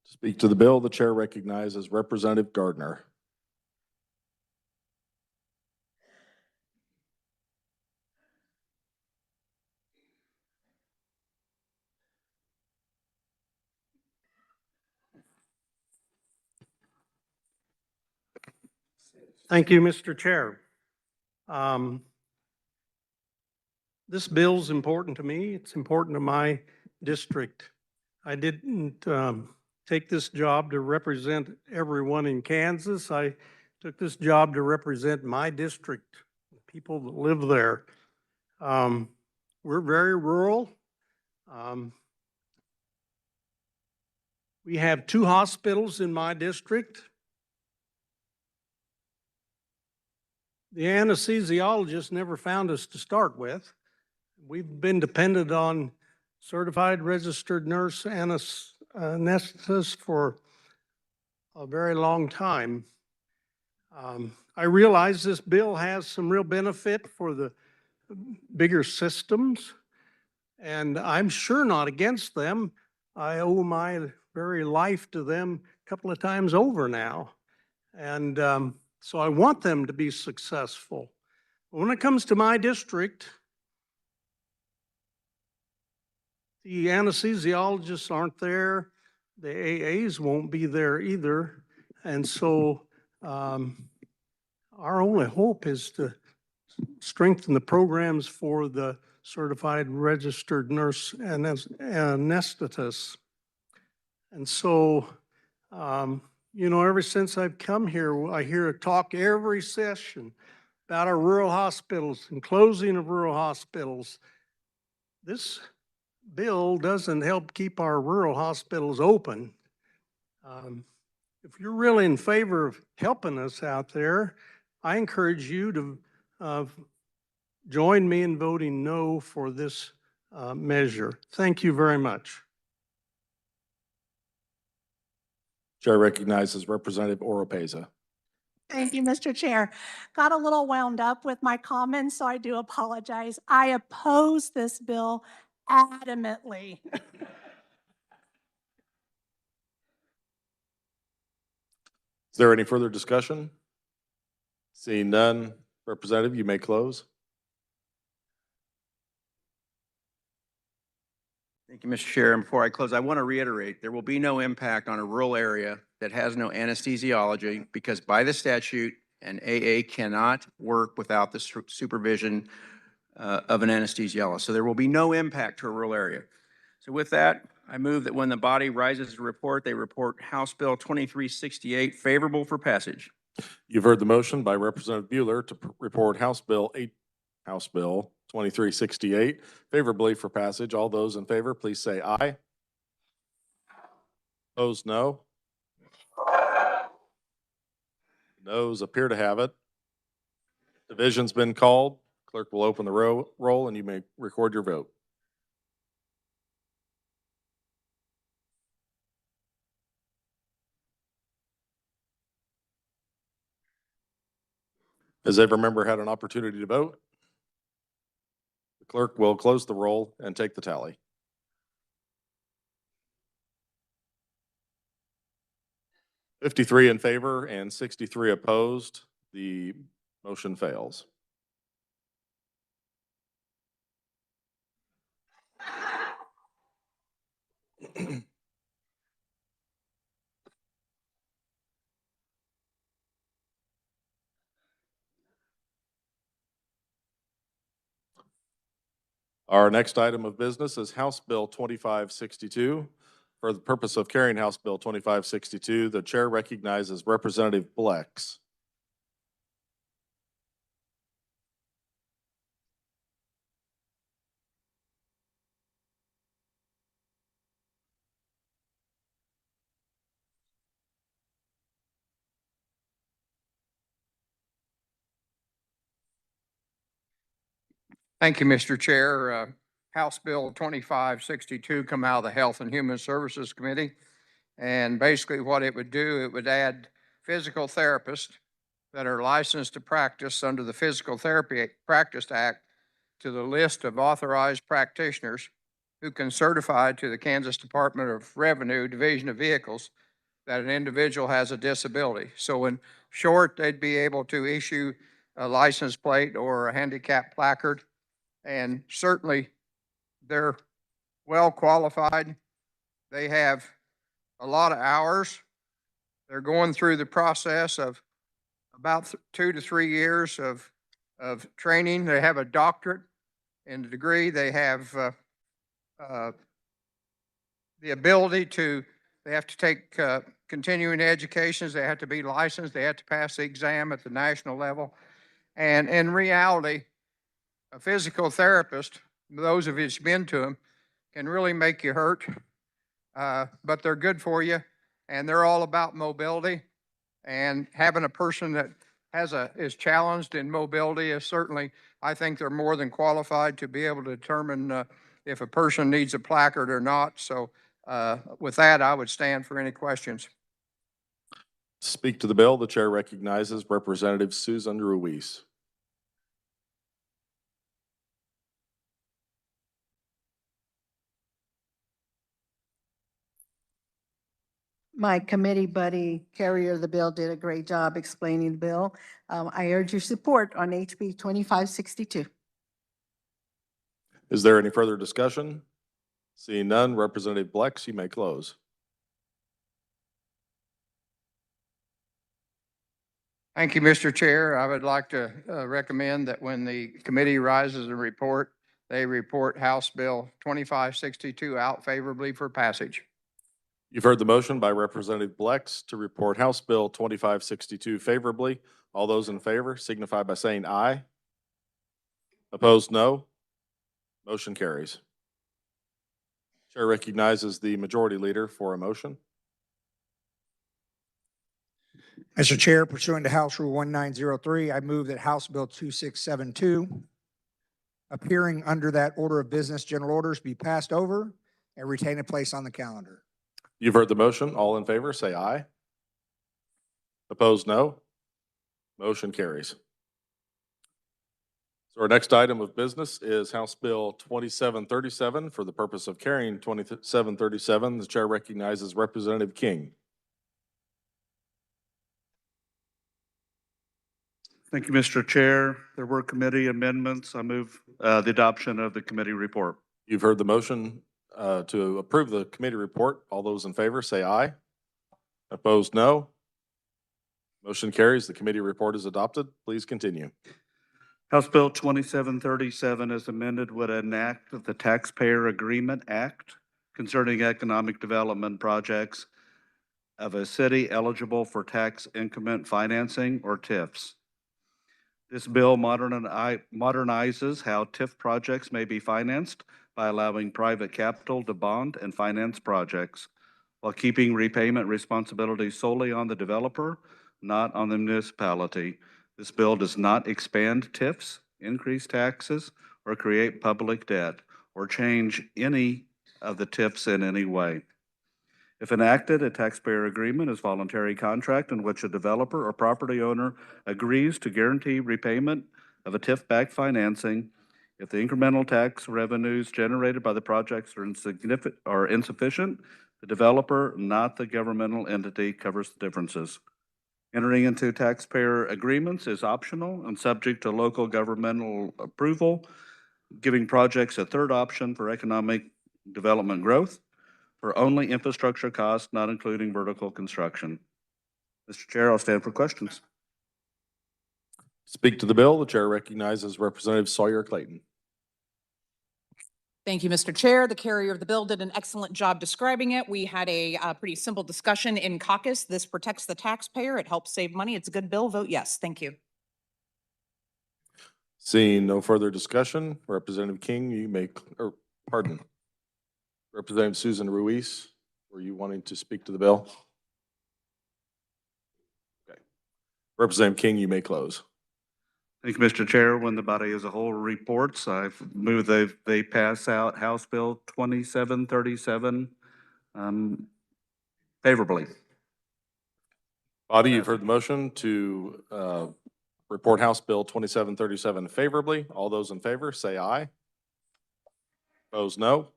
To speak to the bill, the chair recognizes Representative Gardner. Thank you, Mr. Chair. This bill's important to me. It's important to my district. I didn't take this job to represent everyone in Kansas. I took this job to represent my district, the people that live there. We're very rural. We have 2 hospitals in my district. The anesthesiologist never found us to start with. We've been dependent on certified registered nurse anesthetists for a very long time. I realize this bill has some real benefit for the bigger systems, and I'm sure not against them. I owe my very life to them a couple of times over now. And so I want them to be successful. When it comes to my district, the anesthesiologists aren't there. The AAs won't be there either. And so our only hope is to strengthen the programs for the certified registered nurse and anesthetists. And so, you know, ever since I've come here, I hear a talk every session about our rural hospitals and closing of rural hospitals. This bill doesn't help keep our rural hospitals open. If you're really in favor of helping us out there, I encourage you to join me in voting no for this measure. Thank you very much. Chair recognizes Representative Oropeza. Thank you, Mr. Chair. Got a little wound up with my comments, so I do apologize. I oppose this bill adamantly. Is there any further discussion? Seeing none, Representative, you may close. Thank you, Mr. Chair. And before I close, I want to reiterate, there will be no impact on a rural area that has no anesthesiology because by the statute, an AA cannot work without the supervision of an anesthesiologist. So there will be no impact to a rural area. So with that, I move that when the body rises to report, they report House Bill 2368 favorable for passage. You've heard the motion by Representative Bueller to report House Bill 2368 favorably for passage. All those in favor, please say aye. Opposed, no. Noes appear to have it. Division's been called. Clerk will open the roll and you may record your vote. Has every member had an opportunity to vote? The clerk will close the roll and take the tally. $53 in favor and 63 opposed. The motion fails. Our next item of business is House Bill 2562. For the purpose of carrying House Bill 2562, the chair recognizes Representative Blex. Thank you, Mr. Chair. House Bill 2562 come out of the Health and Human Services Committee. And basically what it would do, it would add physical therapists that are licensed to practice under the Physical Therapy Practice Act to the list of authorized practitioners who can certify to the Kansas Department of Revenue Division of Vehicles that an individual has a disability. So in short, they'd be able to issue a license plate or a handicap placard. And certainly they're well qualified. They have a lot of hours. They're going through the process of about 2 to 3 years of training. They have a doctorate in the degree they have the ability to, they have to take continuing educations, they have to be licensed, they have to pass the exam at the national level. And in reality, a physical therapist, those of you who've been to them, can really make you hurt, but they're good for you, and they're all about mobility. And having a person that is challenged in mobility is certainly, I think they're more than qualified to be able to determine if a person needs a placard or not. So with that, I would stand for any questions. To speak to the bill, the chair recognizes Representative Susan Ruiz. My committee buddy, carrier of the bill, did a great job explaining the bill. I urge your support on HB 2562. Is there any further discussion? Seeing none, Representative Blex, you may close. Thank you, Mr. Chair. I would like to recommend that when the committee rises a report, they report House Bill 2562 out favorably for passage. You've heard the motion by Representative Blex to report House Bill 2562 favorably. All those in favor signify by saying aye. Opposed, no. Motion carries. Chair recognizes the majority leader for a motion. Mr. Chair, pursuant to House Rule 1903, I move that House Bill 2672, appearing under that order of business, general orders, be passed over and retain a place on the calendar. You've heard the motion. All in favor, say aye. Opposed, no. Motion carries. So our next item of business is House Bill 2737. For the purpose of carrying 2737, the chair recognizes Representative King. Thank you, Mr. Chair. There were committee amendments. I move the adoption of the committee report. You've heard the motion to approve the committee report. All those in favor say aye. Opposed, no. Motion carries. The committee report is adopted. Please continue. House Bill 2737 is amended would enact the Taxpayer Agreement Act concerning economic development projects of a city eligible for tax increment financing or TIFs. This bill modernizes how TIF projects may be financed by allowing private capital to bond and finance projects while keeping repayment responsibility solely on the developer, not on the municipality. This bill does not expand TIFs, increase taxes, or create public debt, or change any of the TIFs in any way. If enacted, a taxpayer agreement is a voluntary contract in which a developer or property owner agrees to guarantee repayment of a TIF-backed financing if the incremental tax revenues generated by the projects are insufficient. The developer, not the governmental entity, covers the differences. Entering into taxpayer agreements is optional and subject to local governmental approval, giving projects a third option for economic development growth for only infrastructure costs, not including vertical construction. Mr. Chair, I'll stand for questions. Speak to the bill. The chair recognizes Representative Sawyer Clayton. Thank you, Mr. Chair. The carrier of the bill did an excellent job describing it. We had a pretty simple discussion in caucus. This protects the taxpayer. It helps save money. It's a good bill. Vote yes. Thank you. Seeing no further discussion, Representative King, you may, or pardon, Representative Susan Ruiz, were you wanting to speak to the bill? Okay. Representative King, you may close. Thank you, Mr. Chair. When the body as a whole reports, I move they pass out House Bill 2737 favorably. Body, you've heard the motion to report House Bill 2737 favorably. All those in favor say aye. Opposed, no.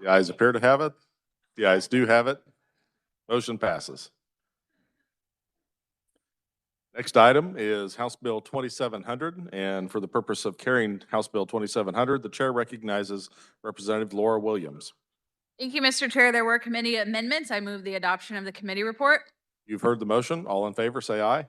The ayes appear to have it. The ayes do have it. Motion passes. Next item is House Bill 2700, and for the purpose of carrying House Bill 2700, the chair recognizes Representative Laura Williams. Thank you, Mr. Chair. There were committee amendments. I move the adoption of the committee report. You've heard the motion. All in favor, say aye.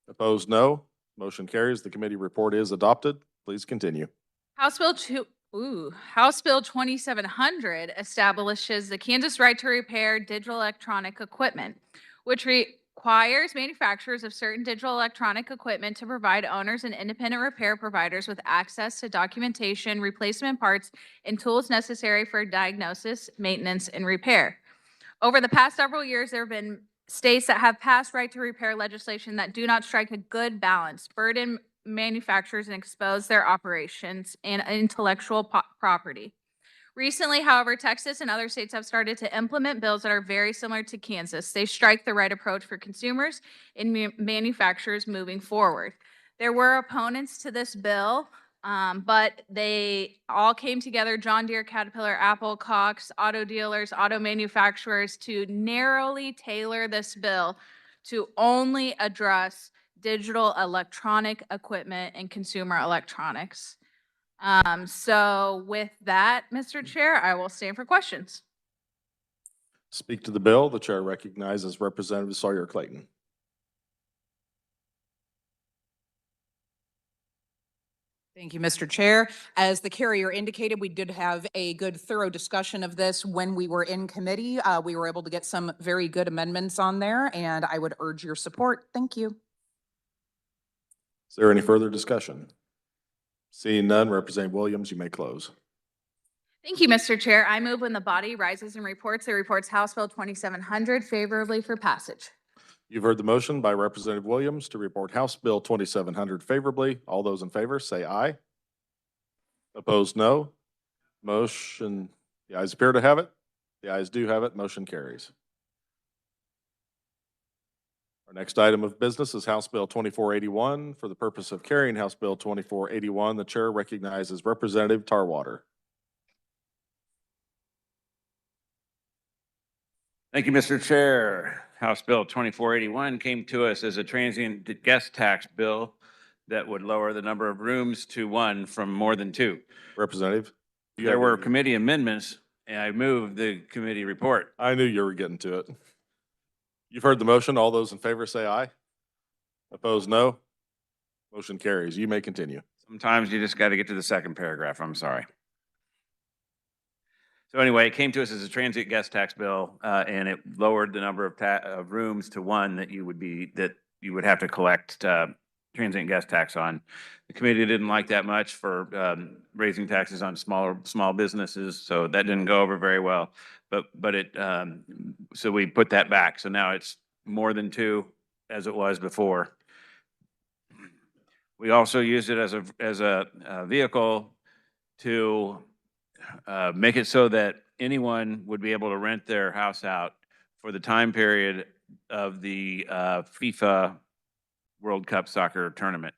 Opposed, no. Motion carries. The committee report is adopted. Please continue. House Bill 2700 establishes the Kansas right to repair digital electronic equipment, which requires manufacturers of certain digital electronic equipment to provide owners and independent repair providers with access to documentation, replacement parts, and tools necessary for diagnosis, maintenance, and repair. Over the past several years, there have been states that have passed right to repair legislation that do not strike a good balance, burden manufacturers, and expose their operations and intellectual property. Recently, however, Texas and other states have started to implement bills that are very similar to Kansas. They strike the right approach for consumers and manufacturers moving forward. There were opponents to this bill, but they all came together, John Deere, Caterpillar, Apple, Cox, auto dealers, auto manufacturers, to narrowly tailor this bill to only address digital electronic equipment and consumer electronics. So with that, Mr. Chair, I will stand for questions. Speak to the bill. The chair recognizes Representative Sawyer Clayton. Thank you, Mr. Chair. As the carrier indicated, we did have a good, thorough discussion of this when we were in committee. We were able to get some very good amendments on there, and I would urge your support. Thank you. Is there any further discussion? Seeing none, Representative Williams, you may close. Thank you, Mr. Chair. I move when the body rises and reports, it reports House Bill 2700 favorably for passage. You've heard the motion by Representative Williams to report House Bill 2700 favorably. All those in favor say aye. Opposed, no. Motion, the ayes appear to have it. The ayes do have it. Motion carries. Our next item of business is House Bill 2481. For the purpose of carrying House Bill 2481, the chair recognizes Representative Tarwater. Thank you, Mr. Chair. House Bill 2481 came to us as a transient guest tax bill that would lower the number of rooms to one from more than two. Representative? There were committee amendments, and I moved the committee report. I knew you were getting to it. You've heard the motion. All those in favor say aye. Opposed, no. Motion carries. You may continue. Sometimes you just got to get to the second paragraph. I'm sorry. So anyway, it came to us as a transient guest tax bill, and it lowered the number of rooms to one that you would have to collect transient guest tax on. The committee didn't like that much for raising taxes on small businesses, so that didn't go over very well. But it so we put that back. So now it's more than two, as it was before. We also used it as a vehicle to make it so that anyone would be able to rent their house out for the time period of the FIFA World Cup soccer tournament.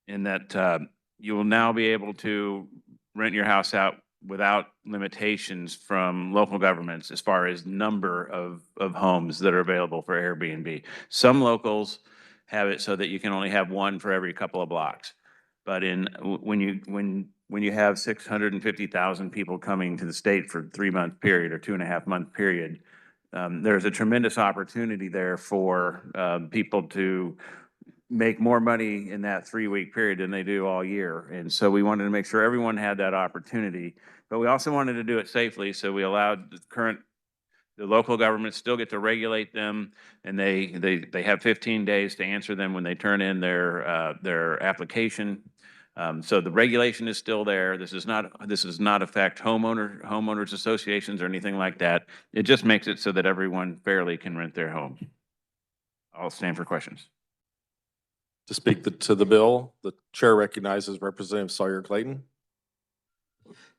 In that you will now be able to rent your house out without limitations from local governments as far as number of homes that are available for Airbnb. Some locals have it so that you can only have one for every couple of blocks. But when you have 650,000 people coming to the state for a 3-month period or 2.5-month period, there's a tremendous opportunity there for people to make more money in that 3-week period than they do all year. And so we wanted to make sure everyone had that opportunity, but we also wanted to do it safely. So we allowed the local governments still get to regulate them, and they have 15 days to answer them when they turn in their application. So the regulation is still there. This does not affect homeowners associations or anything like that. It just makes it so that everyone fairly can rent their home. I'll stand for questions. To speak to the bill, the chair recognizes Representative Sawyer Clayton.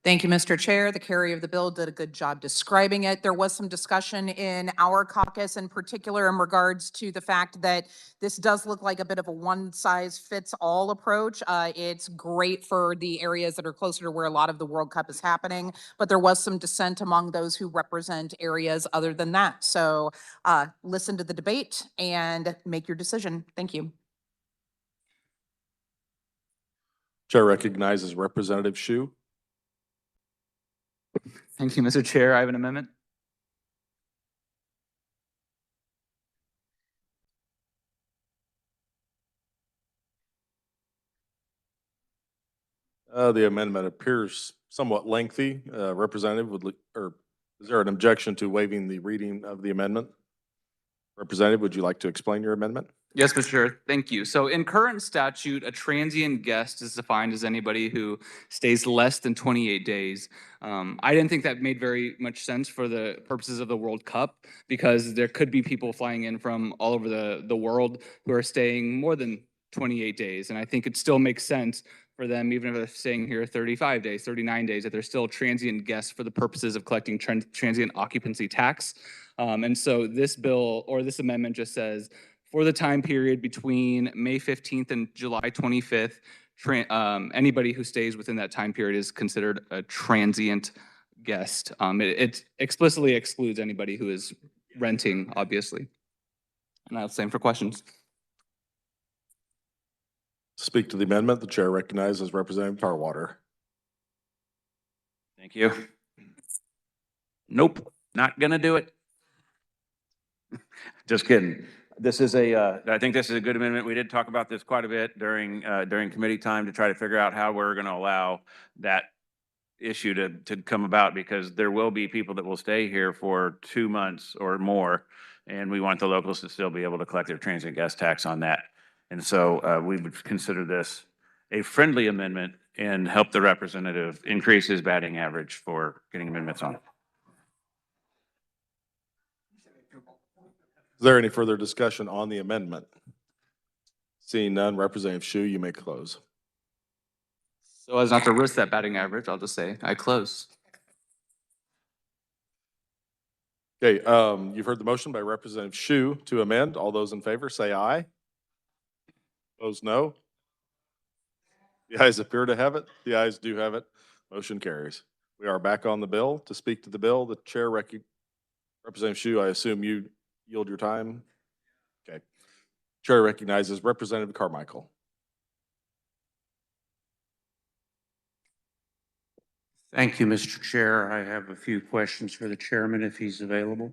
Thank you, Mr. Chair. The carrier of the bill did a good job describing it. There was some discussion in our caucus in particular in regards to the fact that this does look like a bit of a one-size-fits-all approach. It's great for the areas that are closer to where a lot of the World Cup is happening, but there was some dissent among those who represent areas other than that. So listen to the debate and make your decision. Thank you. Chair recognizes Representative Shu. Thank you, Mr. Chair. I have an amendment. The amendment appears somewhat lengthy. Representative or is there an objection to waiving the reading of the amendment? Representative, would you like to explain your amendment? Yes, Mr. Chair, thank you. So in current statute, a transient guest is defined as anybody who stays less than 28 days. I didn't think that made very much sense for the purposes of the World Cup because there could be people flying in from all over the world who are staying more than 28 days. And I think it still makes sense for them, even if they're staying here 35 days, 39 days, that they're still transient guests for the purposes of collecting transient occupancy tax. And so this bill or this amendment just says, for the time period between May 15th and July 25th, anybody who stays within that time period is considered a transient guest. It explicitly excludes anybody who is renting, obviously. And that's the same for questions. To speak to the amendment, the chair recognizes Representative Tarwater. Thank you. Nope, not gonna do it. Just kidding. This is I think this is a good amendment. We did talk about this quite a bit during committee time to try to figure out how we're gonna allow that issue to come about, because there will be people that will stay here for 2 months or more, and we want the locals to still be able to collect their transient guest tax on that. And so we would consider this a friendly amendment and help the representative increase his batting average for getting amendments on. Is there any further discussion on the amendment? Seeing none, Representative Shu, you may close. So as not to risk that batting average, I'll just say I close. Okay, you've heard the motion by Representative Shu to amend. All those in favor say aye. Opposed, no. The ayes appear to have it. The ayes do have it. Motion carries. We are back on the bill. To speak to the bill, the chair Representative Shu, I assume you yield your time? Okay. Chair recognizes Representative Carmichael. Thank you, Mr. Chair. I have a few questions for the chairman if he's available.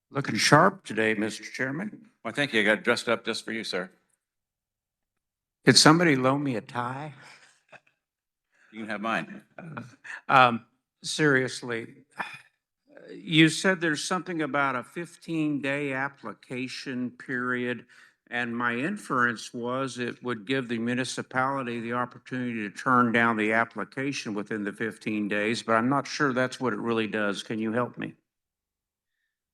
Looking sharp today, Mr. Chairman. Well, thank you. I got dressed up just for you, sir. Could somebody loan me a tie? You can have mine. Seriously, you said there's something about a 15-day application period, and my inference was it would give the municipality the opportunity to turn down the application within the 15 days, but I'm not sure that's what it really does. Can you help me?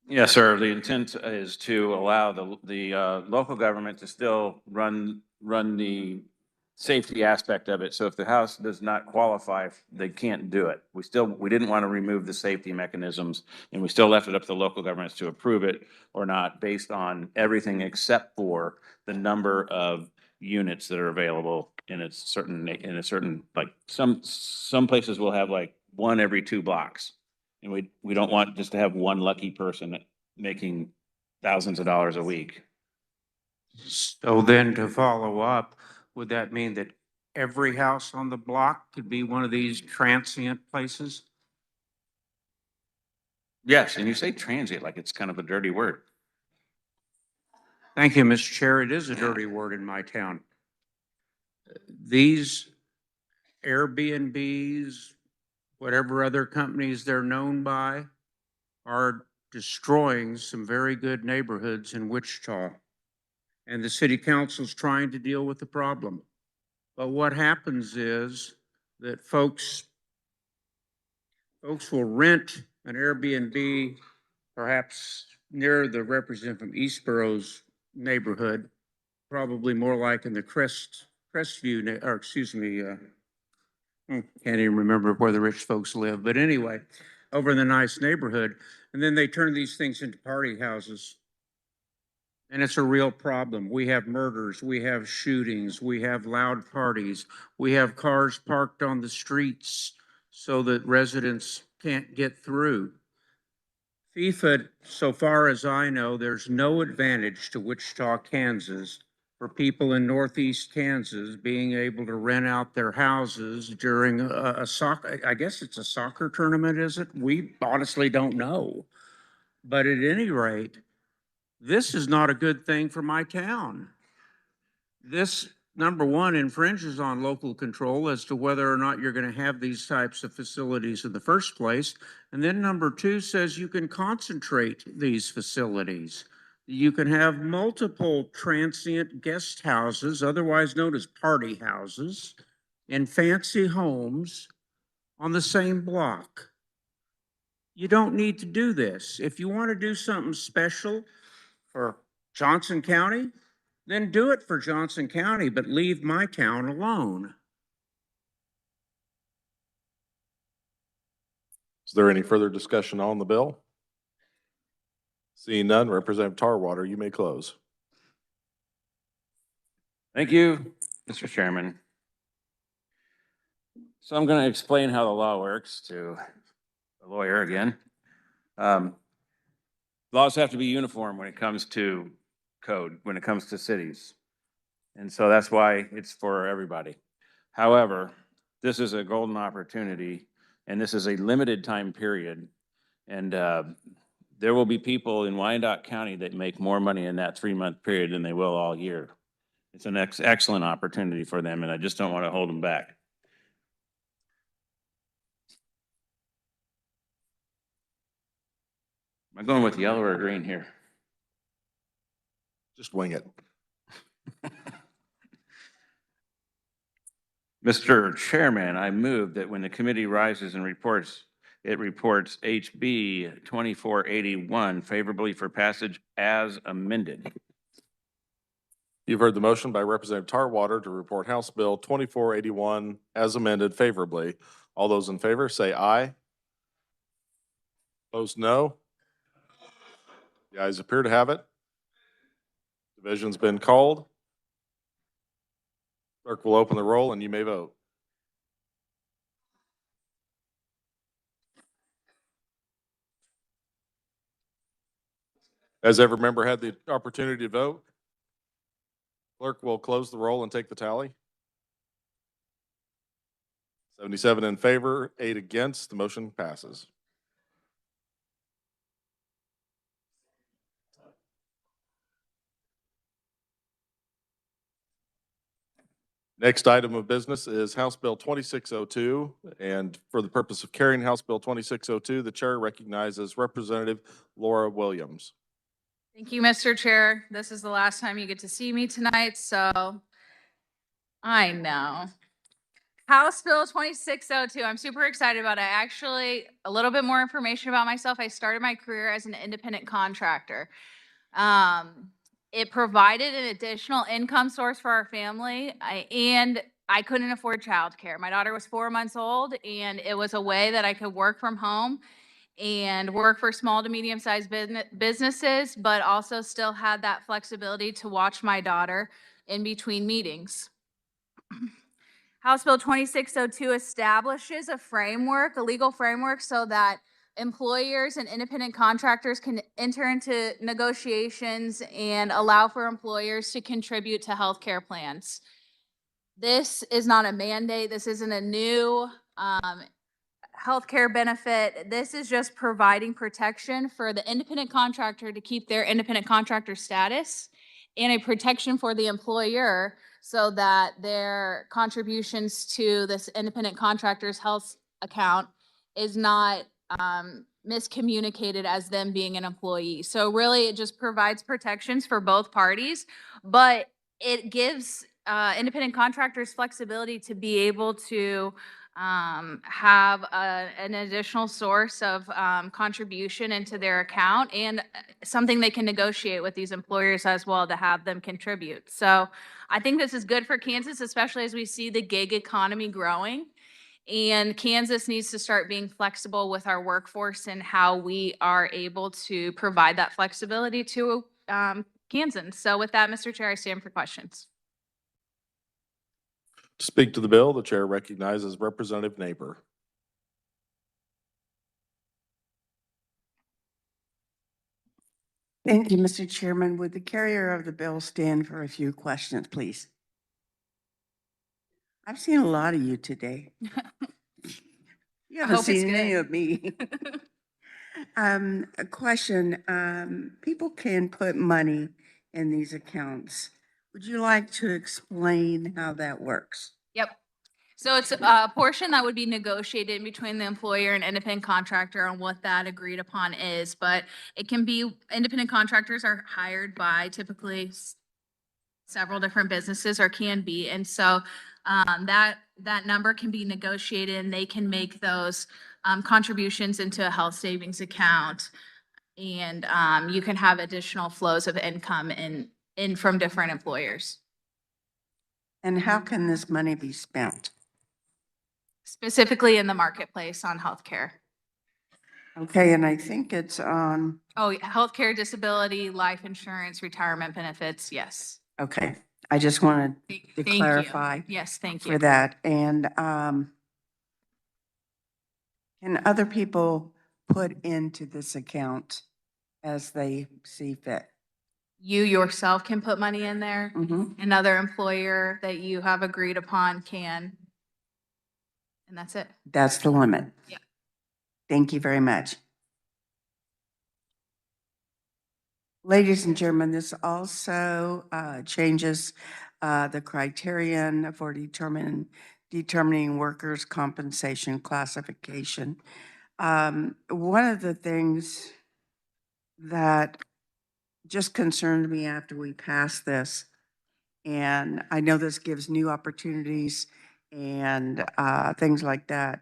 Yes, sir. The intent is to allow the local government to still run the safety aspect of it. So if the house does not qualify, they can't do it. We didn't want to remove the safety mechanisms, and we still left it up to the local governments to approve it or not based on everything except for the number of units that are available in a certain, like some places will have like 1 every 2 blocks. And we don't want just to have one lucky person making thousands of dollars a week. So then to follow up, would that mean that every house on the block could be one of these transient places? Yes, and you say transient like it's kind of a dirty word. Thank you, Mr. Chair. It is a dirty word in my town. These Airbnbs, whatever other companies they're known by, are destroying some very good neighborhoods in Wichita. And the city council's trying to deal with the problem. But what happens is that folks will rent an Airbnb, perhaps near the representative from Eastborough's neighborhood, probably more like in the Crestview, or excuse me, can't even remember where the rich folks live, but anyway, over in the nice neighborhood. And then they turn these things into party houses. And it's a real problem. We have murders, we have shootings, we have loud parties, we have cars parked on the streets so that residents can't get through. FIFA, so far as I know, there's no advantage to Wichita, Kansas for people in northeast Kansas being able to rent out their houses during a soccer, I guess it's a soccer tournament, is it? We honestly don't know. But at any rate, this is not a good thing for my town. This, number one, infringes on local control as to whether or not you're going to have these types of facilities in the first place. And then number two says you can concentrate these facilities. You can have multiple transient guest houses, otherwise known as party houses, in fancy homes on the same block. You don't need to do this. If you want to do something special for Johnson County, then do it for Johnson County, but leave my town alone. Is there any further discussion on the bill? Seeing none, Representative Tarwater, you may close. Thank you, Mr. Chairman. So I'm going to explain how the law works to the lawyer again. Laws have to be uniform when it comes to code, when it comes to cities. And so that's why it's for everybody. However, this is a golden opportunity, and this is a limited time period. And there will be people in Wyandotte County that make more money in that 3-month period than they will all year. It's an excellent opportunity for them, and I just don't want to hold them back. Am I going with yellow or green here? Just wing it. Mr. Chairman, I move that when the committee rises and reports, it reports HB 2481 favorably for passage as amended. You've heard the motion by Representative Tarwater to report House Bill 2481 as amended favorably. All those in favor say aye. Opposed, no. The ayes appear to have it. Division's been called. Clerk will open the roll and you may vote. Has every member had the opportunity to vote? Clerk will close the roll and take the tally. 77 in favor, 8 against. The motion passes. Next item of business is House Bill 2602. And for the purpose of carrying House Bill 2602, the chair recognizes Representative Laura Williams. Thank you, Mr. Chair. This is the last time you get to see me tonight, so I know. House Bill 2602, I'm super excited about it. Actually, a little bit more information about myself. I started my career as an independent contractor. It provided an additional income source for our family, and I couldn't afford childcare. My daughter was 4 months old, and it was a way that I could work from home and work for small to medium-sized businesses, but also still had that flexibility to watch my daughter in between meetings. House Bill 2602 establishes a framework, a legal framework, so that employers and independent contractors can enter into negotiations and allow for employers to contribute to healthcare plans. This is not a mandate. This isn't a new healthcare benefit. This is just providing protection for the independent contractor to keep their independent contractor status and a protection for the employer so that their contributions to this independent contractor's health account is not miscommunicated as them being an employee. So really it just provides protections for both parties, but it gives independent contractors flexibility to be able to have an additional source of contribution into their account and something they can negotiate with these employers as well to have them contribute. So I think this is good for Kansas, especially as we see the gig economy growing. And Kansas needs to start being flexible with our workforce and how we are able to provide that flexibility to Kansans. So with that, Mr. Chair, I stand for questions. To speak to the bill, the chair recognizes Representative Neighbor. Thank you, Mr. Chairman. Would the carrier of the bill stand for a few questions, please? I've seen a lot of you today. You haven't hope it's seen any good. of me. A question, people can put money in these accounts. Would you like to explain how that works? Yep. So it's a portion that would be negotiated between the employer and independent contractor on what that agreed upon is, but it can be, independent contractors are hired by typically several different businesses, or can be. And so that number can be negotiated, and they can make those contributions into a health savings account. And you can have additional flows of income in from different employers. And how can this money be spent? Specifically in the marketplace on healthcare. Okay, and I think it's on, Oh, healthcare, disability, life insurance, retirement benefits, yes. okay. I just wanted to Thank you. clarify Yes, thank you. for that. And can other people put into this account as they see fit? You yourself can put money in there. Mm-hmm. Another employer that you have agreed upon can. And that's it. That's the limit. Yeah. Thank you very much. Ladies and gentlemen, this also changes the criterion for determining workers' compensation classification. One of the things that just concerned me after we passed this, and I know this gives new opportunities and things like that,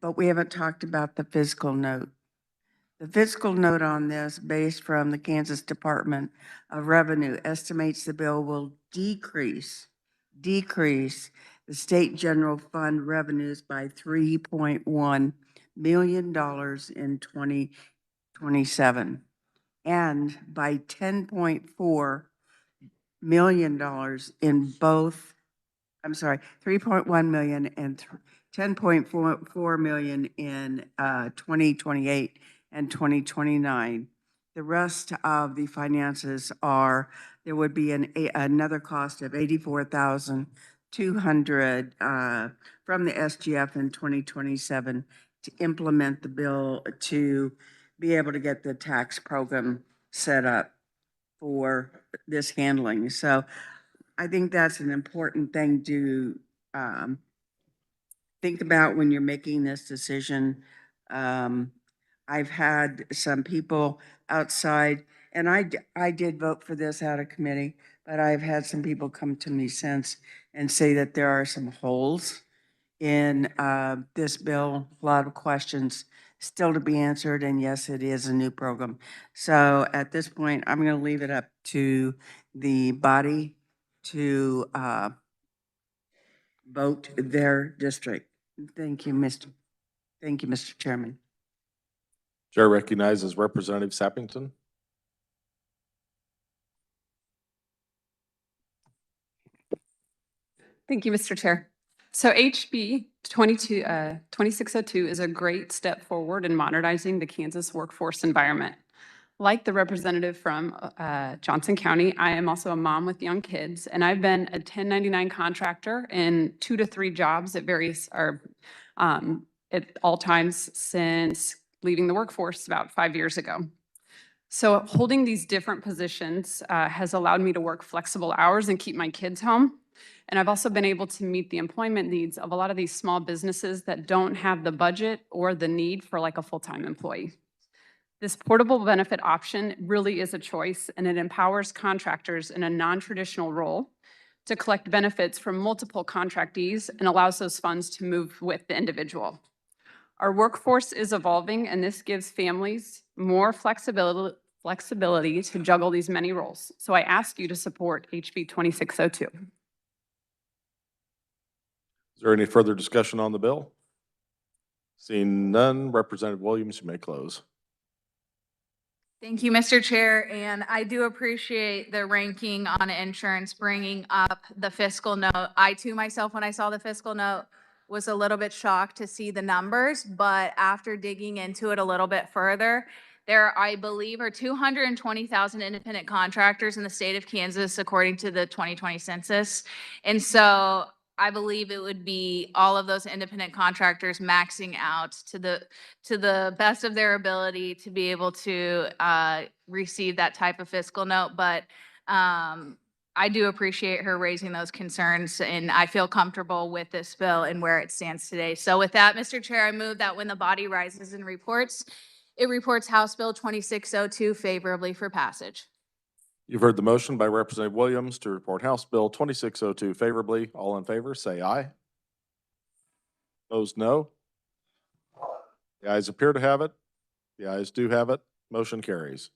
but we haven't talked about the fiscal note. The fiscal note on this, based from the Kansas Department of Revenue, estimates the bill will decrease the state general fund revenues by $3.1 million in 2027 and by $10.4 million in both, I'm sorry, 3.1 million and 10.44 million in 2028 and 2029. The rest of the finances are, there would be another cost of $84,200 from the SGF in 2027 to implement the bill to be able to get the tax program set up for this handling. So I think that's an important thing to think about when you're making this decision. I've had some people outside, and I did vote for this out of committee, but I've had some people come to me since and say that there are some holes in this bill, a lot of questions still to be answered, and yes, it is a new program. So at this point, I'm going to leave it up to the body to vote their district. Thank you, Mr. Chairman. Chair recognizes Representative Sappington. Thank you, Mr. Chair. So HB 2602 is a great step forward in modernizing the Kansas workforce environment. Like the representative from Johnson County, I am also a mom with young kids, and I've been a 1099 contractor in 2 to 3 jobs at various, at all times since leaving the workforce about 5 years ago. So holding these different positions has allowed me to work flexible hours and keep my kids home. And I've also been able to meet the employment needs of a lot of these small businesses that don't have the budget or the need for like a full-time employee. This portable benefit option really is a choice, and it empowers contractors in a non-traditional role to collect benefits from multiple contractees and allows those funds to move with the individual. Our workforce is evolving, and this gives families more flexibility to juggle these many roles. So I ask you to support HB 2602. Is there any further discussion on the bill? Seeing none, Representative Williams, you may close. Thank you, Mr. Chair, and I do appreciate the ranking on insurance bringing up the fiscal note. I too myself, when I saw the fiscal note, was a little bit shocked to see the numbers, but after digging into it a little bit further, There, I believe, are 220,000 independent contractors in the state of Kansas, according to the 2020 census. And so I believe it would be all of those independent contractors maxing out to the best of their ability to be able to receive that type of fiscal note. But I do appreciate her raising those concerns, and I feel comfortable with this bill and where it stands today. So with that, Mr. Chair, I move that when the body rises and reports, it reports House Bill 2602 favorably for passage. You've heard the motion by Representative Williams to report House Bill 2602 favorably. All in favor, say aye. Opposed, no. The ayes appear to have it. The ayes do have it. Motion carries.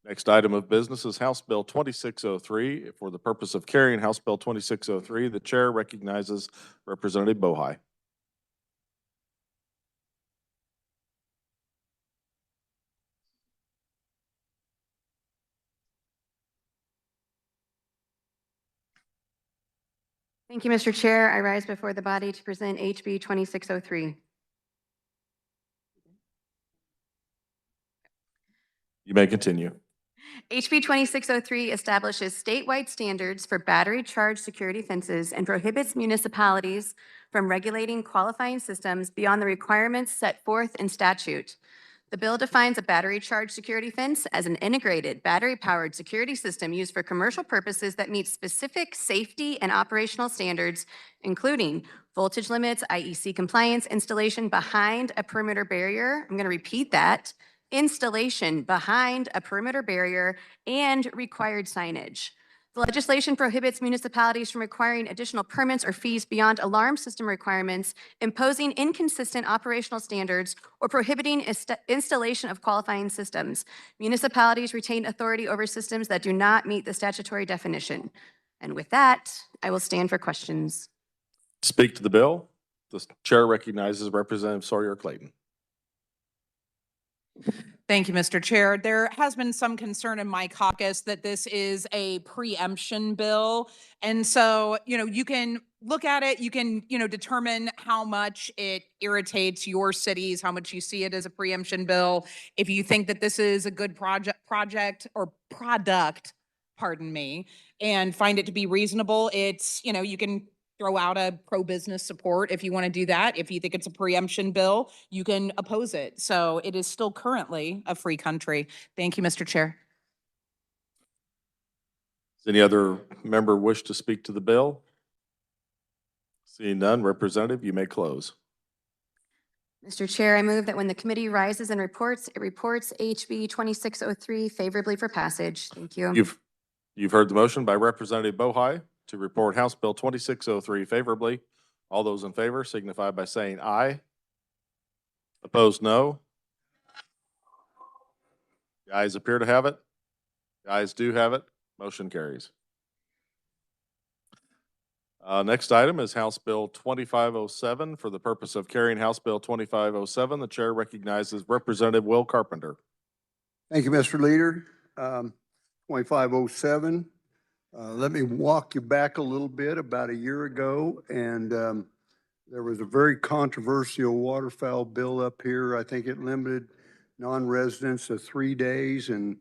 Next item of business is House Bill 2603. For the purpose of carrying House Bill 2603, the chair recognizes Representative Bohai. Thank you, Mr. Chair. I rise before the body to present HB 2603. You may continue. HB 2603 establishes statewide standards for battery charge security fences and prohibits municipalities from regulating qualifying systems beyond the requirements set forth in statute. The bill defines a battery charge security fence as an integrated battery-powered security system used for commercial purposes that meets specific safety and operational standards, including voltage limits, IEC compliance, installation behind a perimeter barrier. I'm going to repeat that. Installation behind a perimeter barrier and required signage. The legislation prohibits municipalities from requiring additional permits or fees beyond alarm system requirements, imposing inconsistent operational standards, or prohibiting installation of qualifying systems. Municipalities retain authority over systems that do not meet the statutory definition. And with that, I will stand for questions. To speak to the bill, the chair recognizes Representative Sawyer Clayton. Thank you, Mr. Chair. There has been some concern in my caucus that this is a preemption bill. And so, you can look at it, you can, determine how much it irritates your cities, how much you see it as a preemption bill. If you think that this is a good product, pardon me, and find it to be reasonable, it's, you can throw out a pro-business support if you want to do that. If you think it's a preemption bill, you can oppose it. So it is still currently a free country. Thank you, Mr. Chair. Does any other member wish to speak to the bill? Seeing none, Representative, you may close. Mr. Chair, I move that when the committee rises and reports, it reports HB 2603 favorably for passage. Thank you. You've heard the motion by Representative Bohai to report House Bill 2603 favorably. All those in favor signify by saying aye. Opposed, no. The ayes appear to have it. The ayes do have it. Motion carries. Next item is House Bill 2507. For the purpose of carrying House Bill 2507, the chair recognizes Representative Will Carpenter. Thank you, Mr. Leader. 2507. Let me walk you back a little bit. About a year ago, and there was a very controversial waterfowl bill up here. I think it limited non-residents to 3 days, and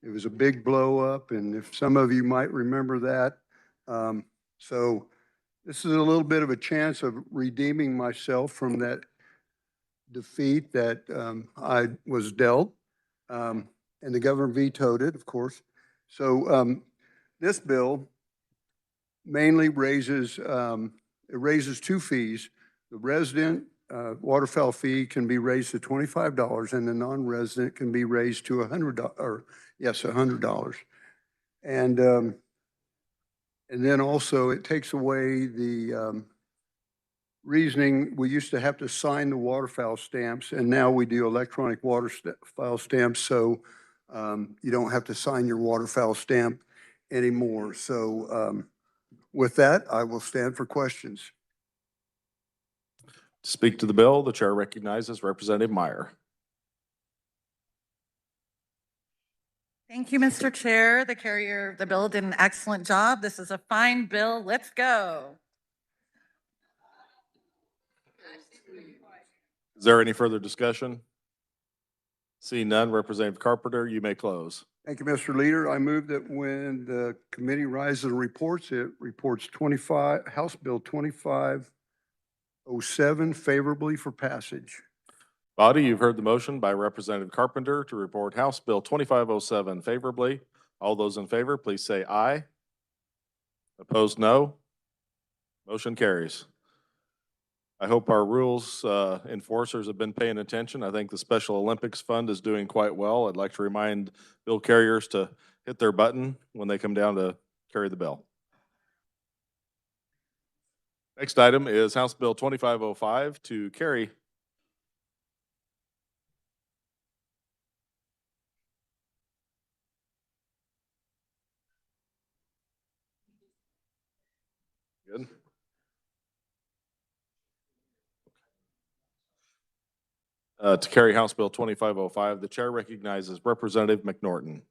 it was a big blow up. And if some of you might remember that, so this is a little bit of a chance of redeeming myself from that defeat that I was dealt, and the governor vetoed it, of course. So this bill mainly raises, it raises two fees. The resident waterfowl fee can be raised to $25, and the non-resident can be raised to $100, or yes, $100. And then also it takes away the reasoning. We used to have to sign the waterfowl stamps, and now we do electronic waterfowl stamps, so you don't have to sign your waterfowl stamp anymore. So with that, I will stand for questions. To speak to the bill, the chair recognizes Representative Meyer. Thank you, Mr. Chair. The carrier of the bill did an excellent job. This is a fine bill. Let's go. Is there any further discussion? Seeing none, Representative Carpenter, you may close. Thank you, Mr. Leader. I move that when the committee rises and reports, it reports House Bill 2507 favorably for passage. Body, you've heard the motion by Representative Carpenter to report House Bill 2507 favorably. All those in favor, please say aye. Opposed, no. Motion carries. I hope our rules enforcers have been paying attention. I think the Special Olympics Fund is doing quite well. I'd like to remind bill carriers to hit their button when they come down to carry the bill. Next item is House Bill 2505 to carry. Good. To carry House Bill 2505, the chair recognizes Representative McNorton.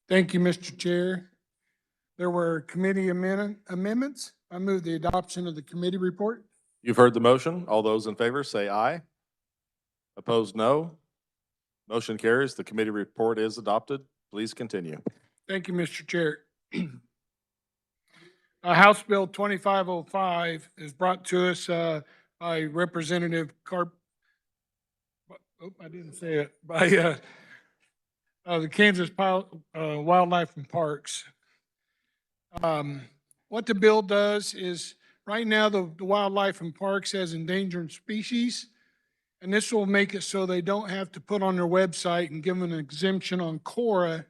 Thank you, Mr. Chair. There were committee amendments. I move the adoption of the committee report. You've heard the motion. All those in favor say aye. Opposed, no. Motion carries. The committee report is adopted. Please continue. Thank you, Mr. Chair. House Bill 2505 is brought to us by Representative I didn't say it. By the Kansas Wildlife and Parks. What the bill does is, right now, the Wildlife and Parks has endangered species, and this will make it so they don't have to put on their website and give them an exemption on Cora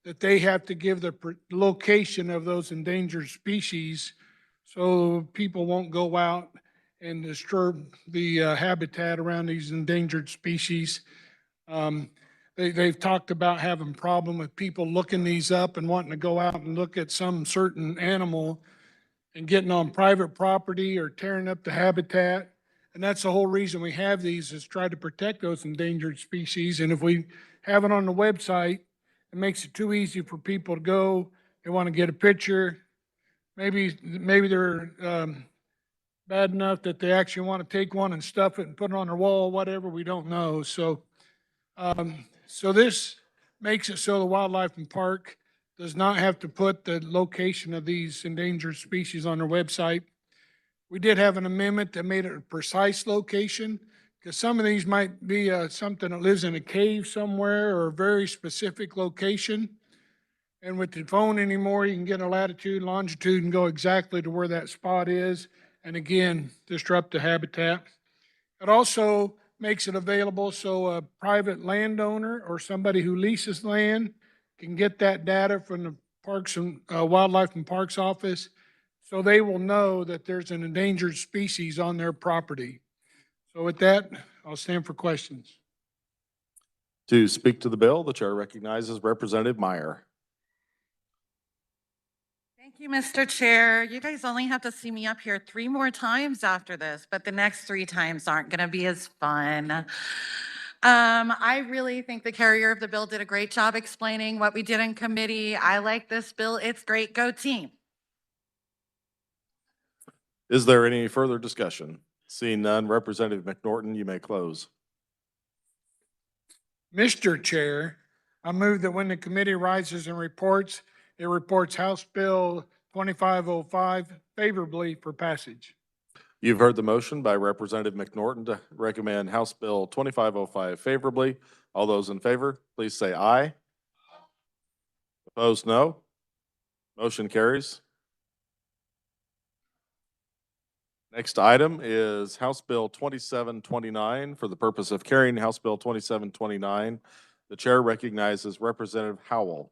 that they have to give the location of those endangered species so people won't go out and disturb the habitat around these endangered species. They've talked about having a problem with people looking these up and wanting to go out and look at some certain animal and getting on private property or tearing up the habitat. And that's the whole reason we have these, is try to protect those endangered species. And if we have it on the website, it makes it too easy for people to go. They want to get a picture. Maybe they're bad enough that they actually want to take one and stuff it and put it on their wall, whatever, we don't know. So this makes it so the Wildlife and Park does not have to put the location of these endangered species on their website. We did have an amendment that made it a precise location, because some of these might be something that lives in a cave somewhere or a very specific location. And with the phone anymore, you can get a latitude, longitude, and go exactly to where that spot is. And again, disrupt the habitat. It also makes it available so a private landowner or somebody who leases land can get that data from the Parks and Wildlife and Parks Office, so they will know that there's an endangered species on their property. So with that, I'll stand for questions. To speak to the bill, the chair recognizes Representative Meyer. Thank you, Mr. Chair. You guys only have to see me up here 3 more times after this, but the next 3 times aren't going to be as fun. I really think the carrier of the bill did a great job explaining what we did in committee. I like this bill. It's great. Go team. Is there any further discussion? Seeing none, Representative McNorton, you may close. Mr. Chair, I move that when the committee rises and reports, it reports House Bill 2505 favorably for passage. You've heard the motion by Representative McNorton to recommend House Bill 2505 favorably. All those in favor, please say aye. Opposed, no. Motion carries. Next item is House Bill 2729. For the purpose of carrying House Bill 2729, the chair recognizes Representative Howell.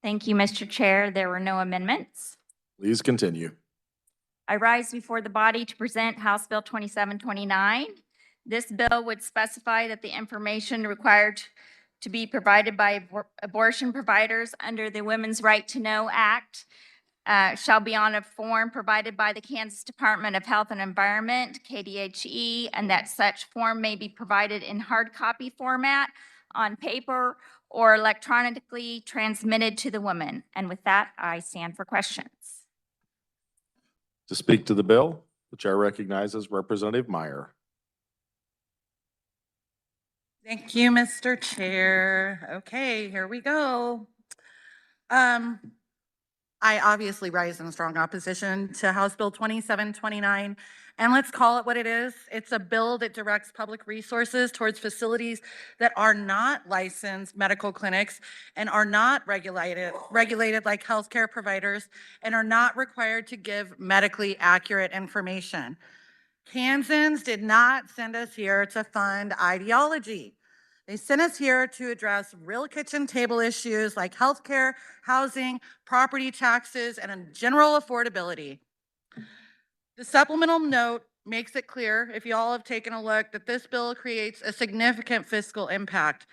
Thank you, Mr. Chair. There were no amendments. Please continue. I rise before the body to present House Bill 2729. This bill would specify that the information required to be provided by abortion providers under the Women's Right to Know Act shall be on a form provided by the Kansas Department of Health and Environment, KDHE, and that such form may be provided in hard copy format, on paper, or electronically transmitted to the woman. And with that, I stand for questions. To speak to the bill, the chair recognizes Representative Meyer. Thank you, Mr. Chair. Okay, here we go. I obviously rise in strong opposition to House Bill 2729, and let's call it what it is. It's a bill that directs public resources towards facilities that are not licensed medical clinics and are not regulated like healthcare providers and are not required to give medically accurate information. Kansans did not send us here to fund ideology. They sent us here to address real kitchen table issues like healthcare, housing, property taxes, and general affordability. The supplemental note makes it clear, if you all have taken a look, that this bill creates a significant fiscal impact.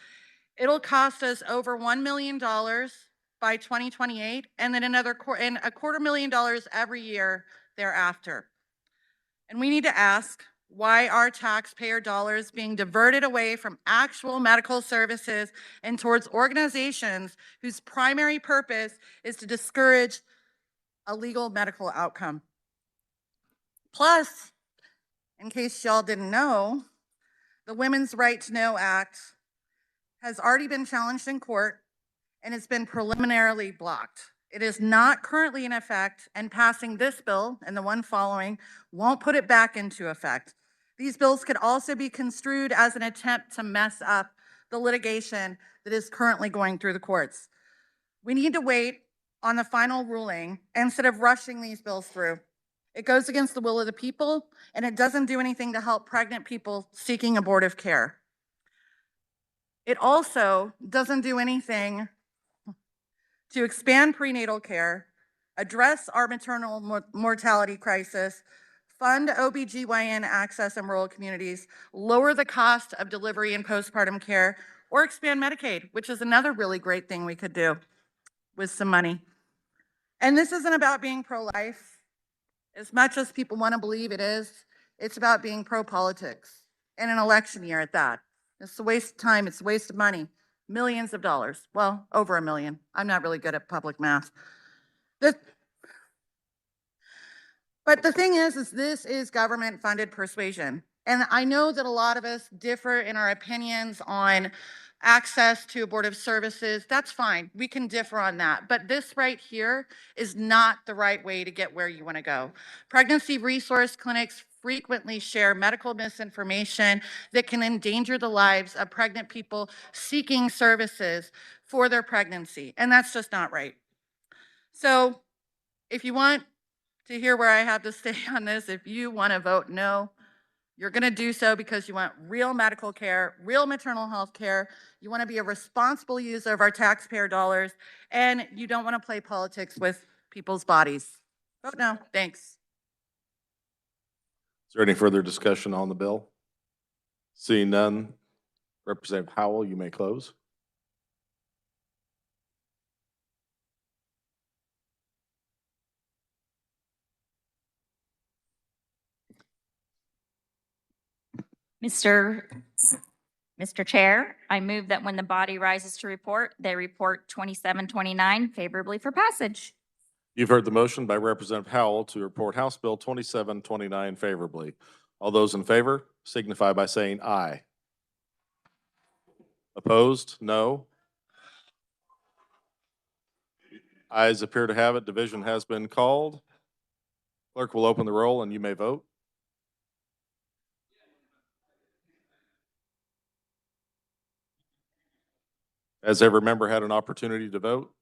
It'll cost us over $1 million by 2028, and then a $250,000 every year thereafter. And we need to ask, why are taxpayer dollars being diverted away from actual medical services and towards organizations whose primary purpose is to discourage a legal medical outcome? Plus, in case y'all didn't know, the Women's Right to Know Act has already been challenged in court and it's been preliminarily blocked. It is not currently in effect, and passing this bill and the one following won't put it back into effect. These bills could also be construed as an attempt to mess up the litigation that is currently going through the courts. We need to wait on the final ruling instead of rushing these bills through. It goes against the will of the people, and it doesn't do anything to help pregnant people seeking abortive care. It also doesn't do anything to expand prenatal care, address our maternal mortality crisis, fund OBGYN access in rural communities, lower the cost of delivery and postpartum care, or expand Medicaid, which is another really great thing we could do with some money. And this isn't about being pro-life, as much as people want to believe it is. It's about being pro-politics, in an election year at that. It's a waste of time, it's a waste of money. Millions of dollars, well, over $1 million. I'm not really good at public math. But the thing is this is government-funded persuasion. And I know that a lot of us differ in our opinions on access to abortive services. That's fine, we can differ on that. But this right here is not the right way to get where you want to go. Pregnancy resource clinics frequently share medical misinformation that can endanger the lives of pregnant people seeking services for their pregnancy. And that's just not right. So if you want to hear where I have to stay on this, if you want to vote no, you're going to do so because you want real medical care, real maternal health care. You want to be a responsible user of our taxpayer dollars, and you don't want to play politics with people's bodies. Vote no. Thanks. Is there any further discussion on the bill? Seeing none, Representative Howell, you may close. Mr. Chair, I move that when the body rises to report, they report 2729 favorably for passage. You've heard the motion by Representative Howell to report House Bill 2729 favorably. All those in favor signify by saying aye. Opposed? No. Ayes appear to have it. Division has been called. Clerk will open the roll and you may vote. Has every member had an opportunity to vote?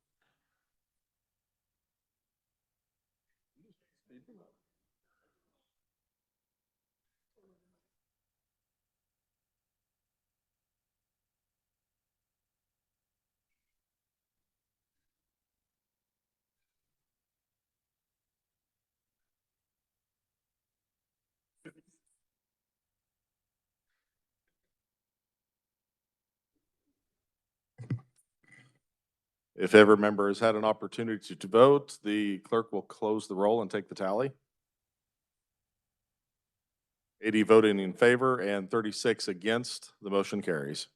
If every member has had an opportunity to vote, the clerk will close the roll and take the tally. 80 voting in favor and 36 against. The motion carries.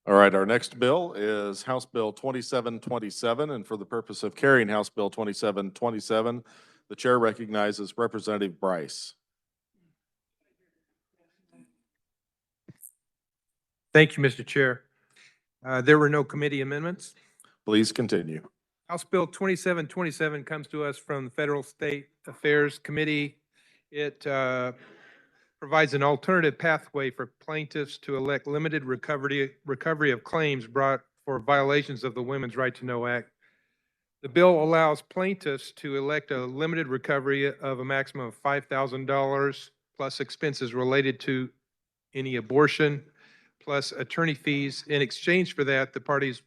All right, our next bill is House Bill 2727, and for the purpose of carrying House Bill 2727, the chair recognizes Representative Bryce. Thank you, Mr. Chair. There were no committee amendments. Please continue. House Bill 2727 comes to us from the Federal State Affairs Committee. It provides an alternative pathway for plaintiffs to elect limited recovery of claims brought for violations of the Women's Right to Know Act. The bill allows plaintiffs to elect a limited recovery of a maximum of $5,000 plus expenses related to any abortion, plus attorney fees. In exchange for that, the parties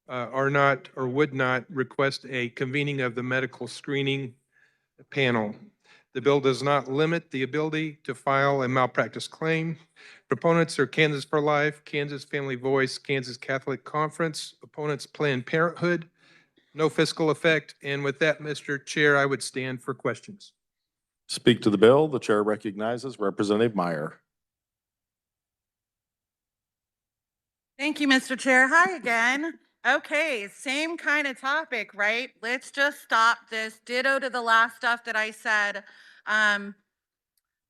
are not or would not request a convening of the medical screening panel. The bill does not limit the ability to file a malpractice claim. Proponents are Kansas for Life, Kansas Family Voice, Kansas Catholic Conference. Opponents, Planned Parenthood. No fiscal effect. And with that, Mr. Chair, I would stand for questions. Speak to the bill. The chair recognizes Representative Meyer. Thank you, Mr. Chair. Hi again. Okay, same kind of topic, right? Let's just stop this. Ditto to the last stuff that I said.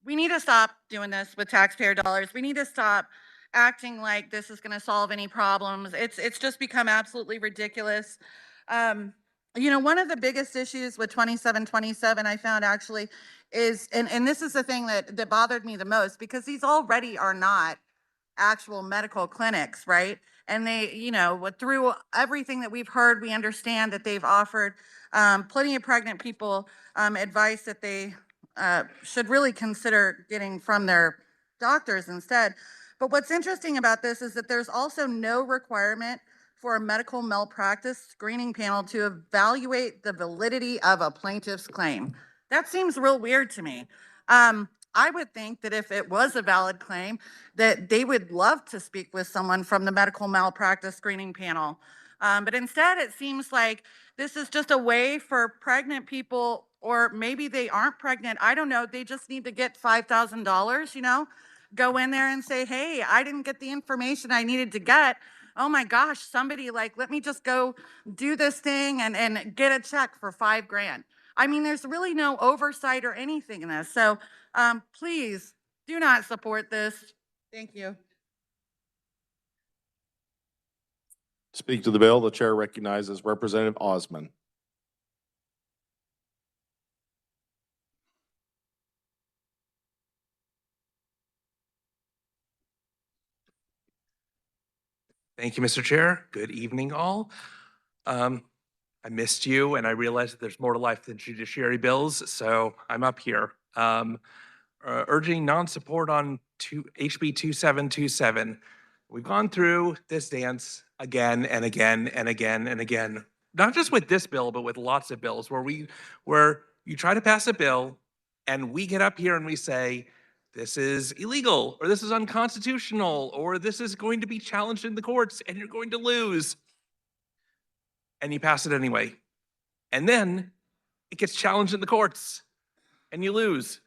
We need to stop doing this with taxpayer dollars. We need to stop acting like this is going to solve any problems. It's just become absolutely ridiculous. You know, one of the biggest issues with 2727 I found actually is, and this is the thing that bothered me the most, because these already are not actual medical clinics, right? And they, you know, through everything that we've heard, we understand that they've offered plenty of pregnant people advice that they should really consider getting from their doctors instead. But what's interesting about this is that there's also no requirement for a medical malpractice screening panel to evaluate the validity of a plaintiff's claim. That seems real weird to me. I would think that if it was a valid claim, that they would love to speak with someone from the medical malpractice screening panel. But instead, it seems like this is just a way for pregnant people, or maybe they aren't pregnant. I don't know. They just need to get $5,000, you know, go in there and say, hey, I didn't get the information I needed to get. Oh my gosh, somebody let me just go do this thing and get a check for $5,000. I mean, there's really no oversight or anything in this. So please do not support this. Thank you. Speak to the bill. The chair recognizes Representative Osman. Thank you, Mr. Chair. Good evening, all. I missed you, and I realized that there's more to life than judiciary bills, so I'm up here. Urging non-support on HB 2727. We've gone through this dance again and again and again and again, not just with this bill, but with lots of bills where you try to pass a bill and we get up here and we say, this is illegal, or this is unconstitutional, or this is going to be challenged in the courts and you're going to lose. And you pass it anyway. And then it gets challenged in the courts and you lose.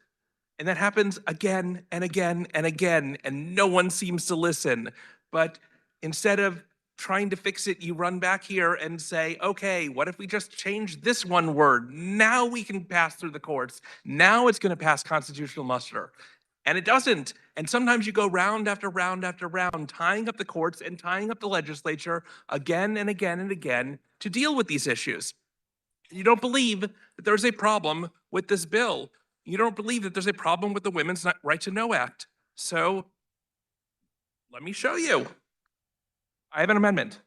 And that happens again and again and again, and no one seems to listen. But instead of trying to fix it, you run back here and say, okay, what if we just change this one word? Now we can pass through the courts. Now it's going to pass constitutional muster. And it doesn't. And sometimes you go round after round after round, tying up the courts and tying up the legislature again and again and again to deal with these issues. You don't believe that there's a problem with this bill. You don't believe that there's a problem with the Women's Right to Know Act. So let me show you. I have an amendment.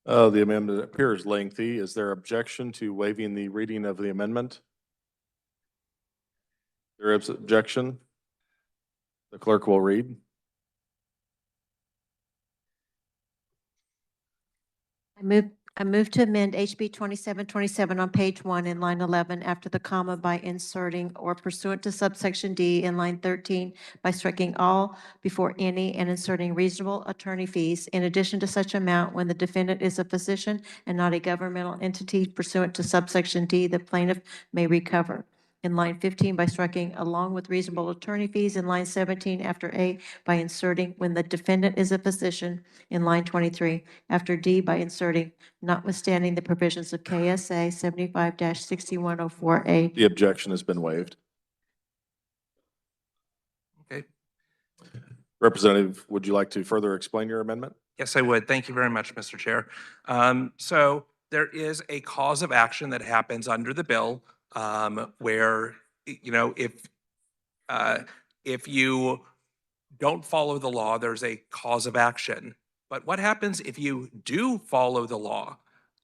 The amendment appears lengthy. Is there objection to waiving the reading of the amendment? There is objection. The clerk will read. I move to amend HB 2727 on page 1 in line 11 after the comma by inserting or pursuant to subsection D in line 13 by striking all before any and inserting reasonable attorney fees in addition to such amount when the defendant is a physician and not a governmental entity pursuant to subsection D, the plaintiff may recover. In line 15 by striking along with reasonable attorney fees. In line 17 after A by inserting when the defendant is a physician. In line 23 after D by inserting notwithstanding the provisions of KSA 75-6104A. The objection has been waived. Okay. Representative, would you like to further explain your amendment? Yes, I would. Thank you very much, Mr. Chair. So there is a cause of action that happens under the bill where, you know, if you don't follow the law, there's a cause of action. But what happens if you do follow the law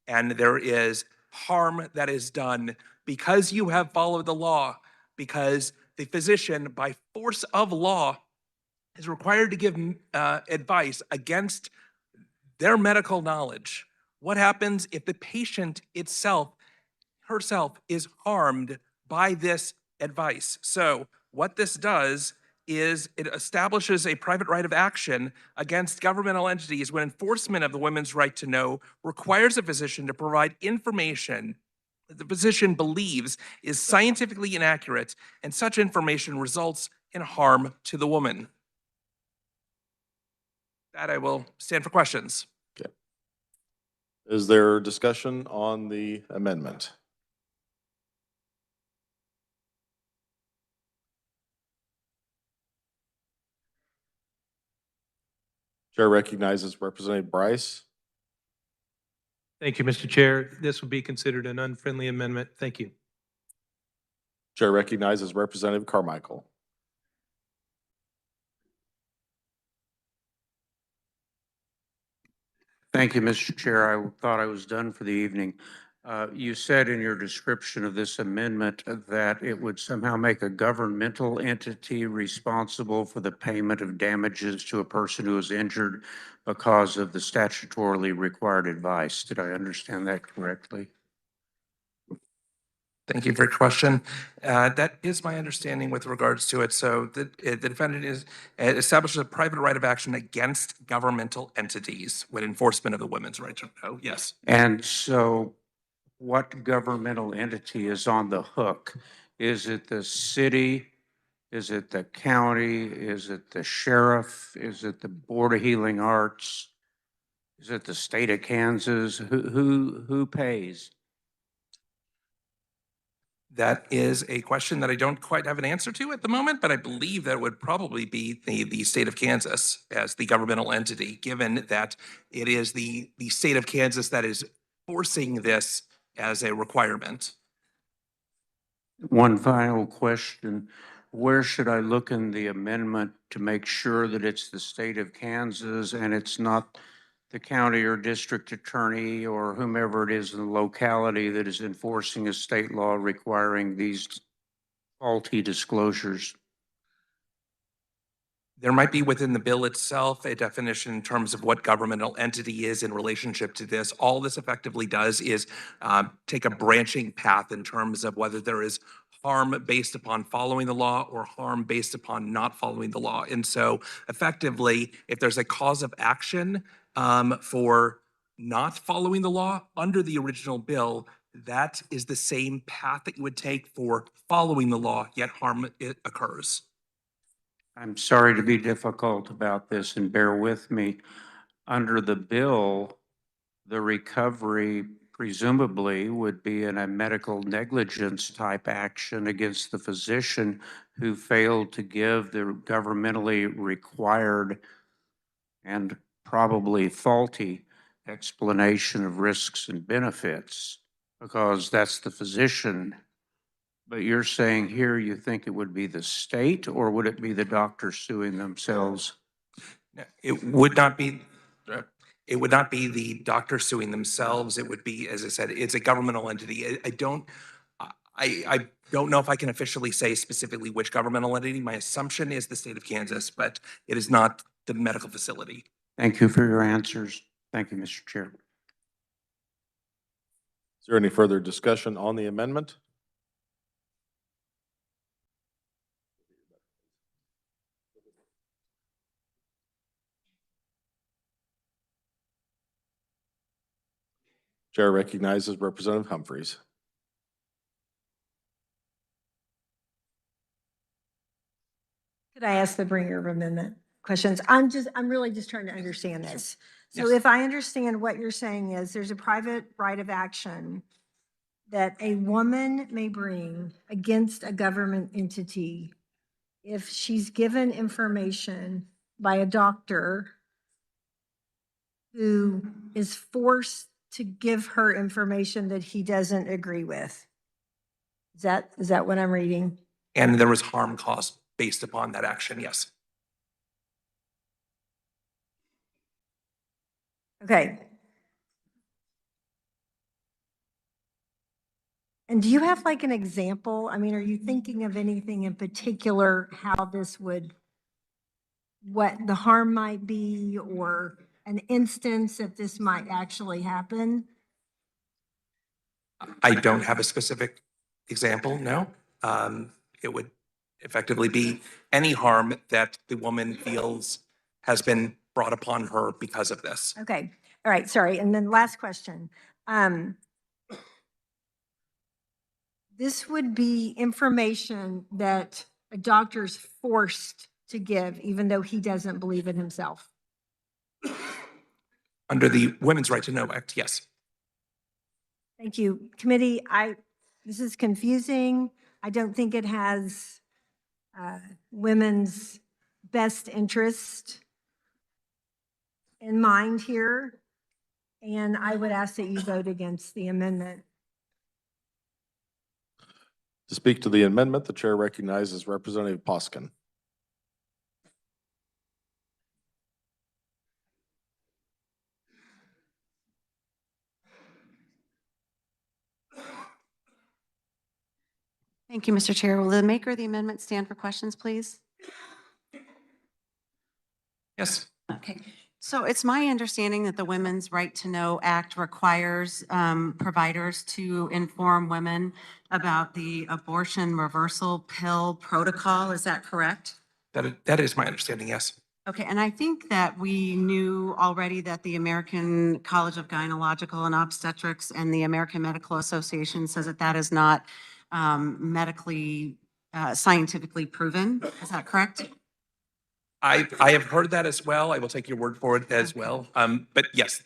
and there is harm that is done because you have followed the law, because the physician, by force of law, is required to give advice against their medical knowledge? What happens if the patient herself is harmed by this advice? So what this does is it establishes a private right of action against governmental entities when enforcement of the women's right to know requires a physician to provide information that the physician believes is scientifically inaccurate, and such information results in harm to the woman. That I will stand for questions. Okay. Is there discussion on the amendment? Chair recognizes Representative Bryce. Thank you, Mr. Chair. This will be considered an unfriendly amendment. Thank you. Chair recognizes Representative Carmichael. Thank you, Mr. Chair. I thought I was done for the evening. You said in your description of this amendment that it would somehow make a governmental entity responsible for the payment of damages to a person who is injured because of the statutorily required advice. Did I understand that correctly? Thank you for your question. That is my understanding with regards to it. So the defendant establishes a private right of action against governmental entities with enforcement of the women's right to know. Yes. And so what governmental entity is on the hook? Is it the city? Is it the county? Is it the sheriff? Is it the Board of Healing Arts? Is it the state of Kansas? Who pays? That is a question that I don't quite have an answer to at the moment, but I believe that would probably be the state of Kansas as the governmental entity, given that it is the state of Kansas that is forcing this as a requirement. One final question. Where should I look in the amendment to make sure that it's the state of Kansas and it's not the county or district attorney or whomever it is in the locality that is enforcing a state law requiring these faulty disclosures? There might be within the bill itself a definition in terms of what governmental entity is in relationship to this. All this effectively does is take a branching path in terms of whether there is harm based upon following the law or harm based upon not following the law. And so effectively, if there's a cause of action for not following the law under the original bill, that is the same path that you would take for following the law, yet harm occurs. I'm sorry to be difficult about this and bear with me. Under the bill, the recovery presumably would be in a medical negligence type action against the physician who failed to give the governmentally required and probably faulty explanation of risks and benefits, because that's the physician. But you're saying here you think it would be the state, or would it be the doctors suing themselves? It would not be. It would not be the doctor suing themselves. It would be, as I said, it's a governmental entity. I don't know if I can officially say specifically which governmental entity. My assumption is the state of Kansas, but it is not the medical facility. Thank you for your answers. Thank you, Mr. Chair. Is there any further discussion on the amendment? Chair recognizes Representative Humphries. Could I ask the bringer of amendment questions? I'm really just trying to understand this. So Yes. if I understand what you're saying is there's a private right of action that a woman may bring against a government entity if she's given information by a doctor who is forced to give her information that he doesn't agree with. Is that what I'm reading? And there was harm caused based upon that action, yes. Okay. And do you have like an example? I mean, are you thinking of anything in particular, how this would, what the harm might be, or an instance that this might actually happen? I don't have a specific example, no. It would effectively be any harm that the woman feels has been brought upon her because of this. Okay, all right, sorry. And then last question. This would be information that a doctor's forced to give, even though he doesn't believe it himself. Under the Women's Right to Know Act, yes. Thank you. Committee, this is confusing. I don't think it has women's best interest in mind here. And I would ask that you vote against the amendment. To speak to the amendment, the chair recognizes Representative Poskin. Thank you, Mr. Chair. Will the maker of the amendment stand for questions, please? Yes. Okay. So it's my understanding that the Women's Right to Know Act requires providers to inform women about the abortion reversal pill protocol. Is that correct? That is my understanding, yes. Okay, and I think that we knew already that the American College of Gynecological and Obstetrics and the American Medical Association says that that is not medically, scientifically proven. Is that correct? I have heard that as well. I will take your word for it as well. But yes,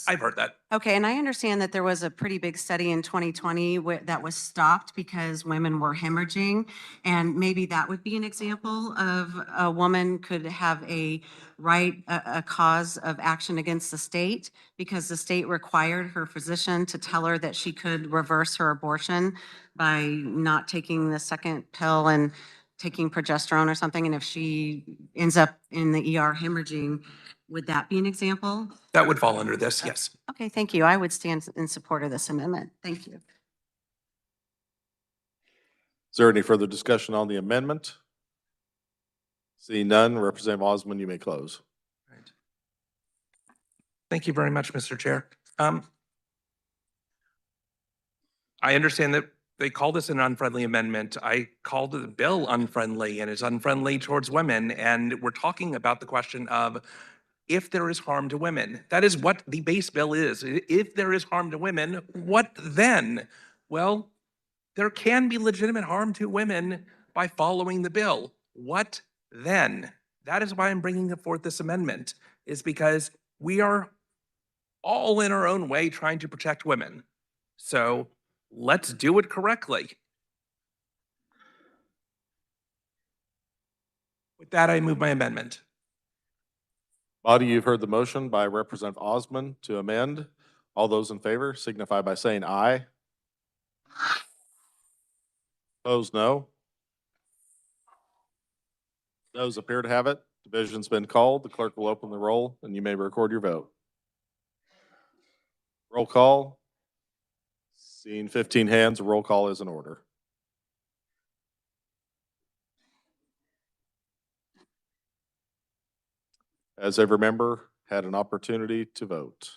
I've heard that. Okay, and I understand that there was a pretty big study in 2020 that was stopped because women were hemorrhaging. And maybe that would be an example of a woman could have a cause of action against the state because the state required her physician to tell her that she could reverse her abortion by not taking the second pill and taking progesterone or something. And if she ends up in the ER hemorrhaging, would that be an example? That would fall under this, yes. Okay, thank you. I would stand in support of this amendment. Thank you. Is there any further discussion on the amendment? Seeing none, Representative Osmond, you may close. Thank you very much, Mr. Chair. I understand that they call this an unfriendly amendment. I called the bill unfriendly, and it's unfriendly towards women. And we're talking about the question of if there is harm to women. That is what the base bill is. If there is harm to women, what then? Well, there can be legitimate harm to women by following the bill. What then? That is why I'm bringing forth this amendment, is because we are all in our own way trying to protect women. So let's do it correctly. With that, I move my amendment. Body, you've heard the motion by Representative Osmond to amend. All those in favor signify by saying aye. Opposed, no. Those appear to have it. Division's been called. The clerk will open the roll and you may record your vote. Roll call. Seeing 15 hands, a roll call is in order. Has every member had an opportunity to vote?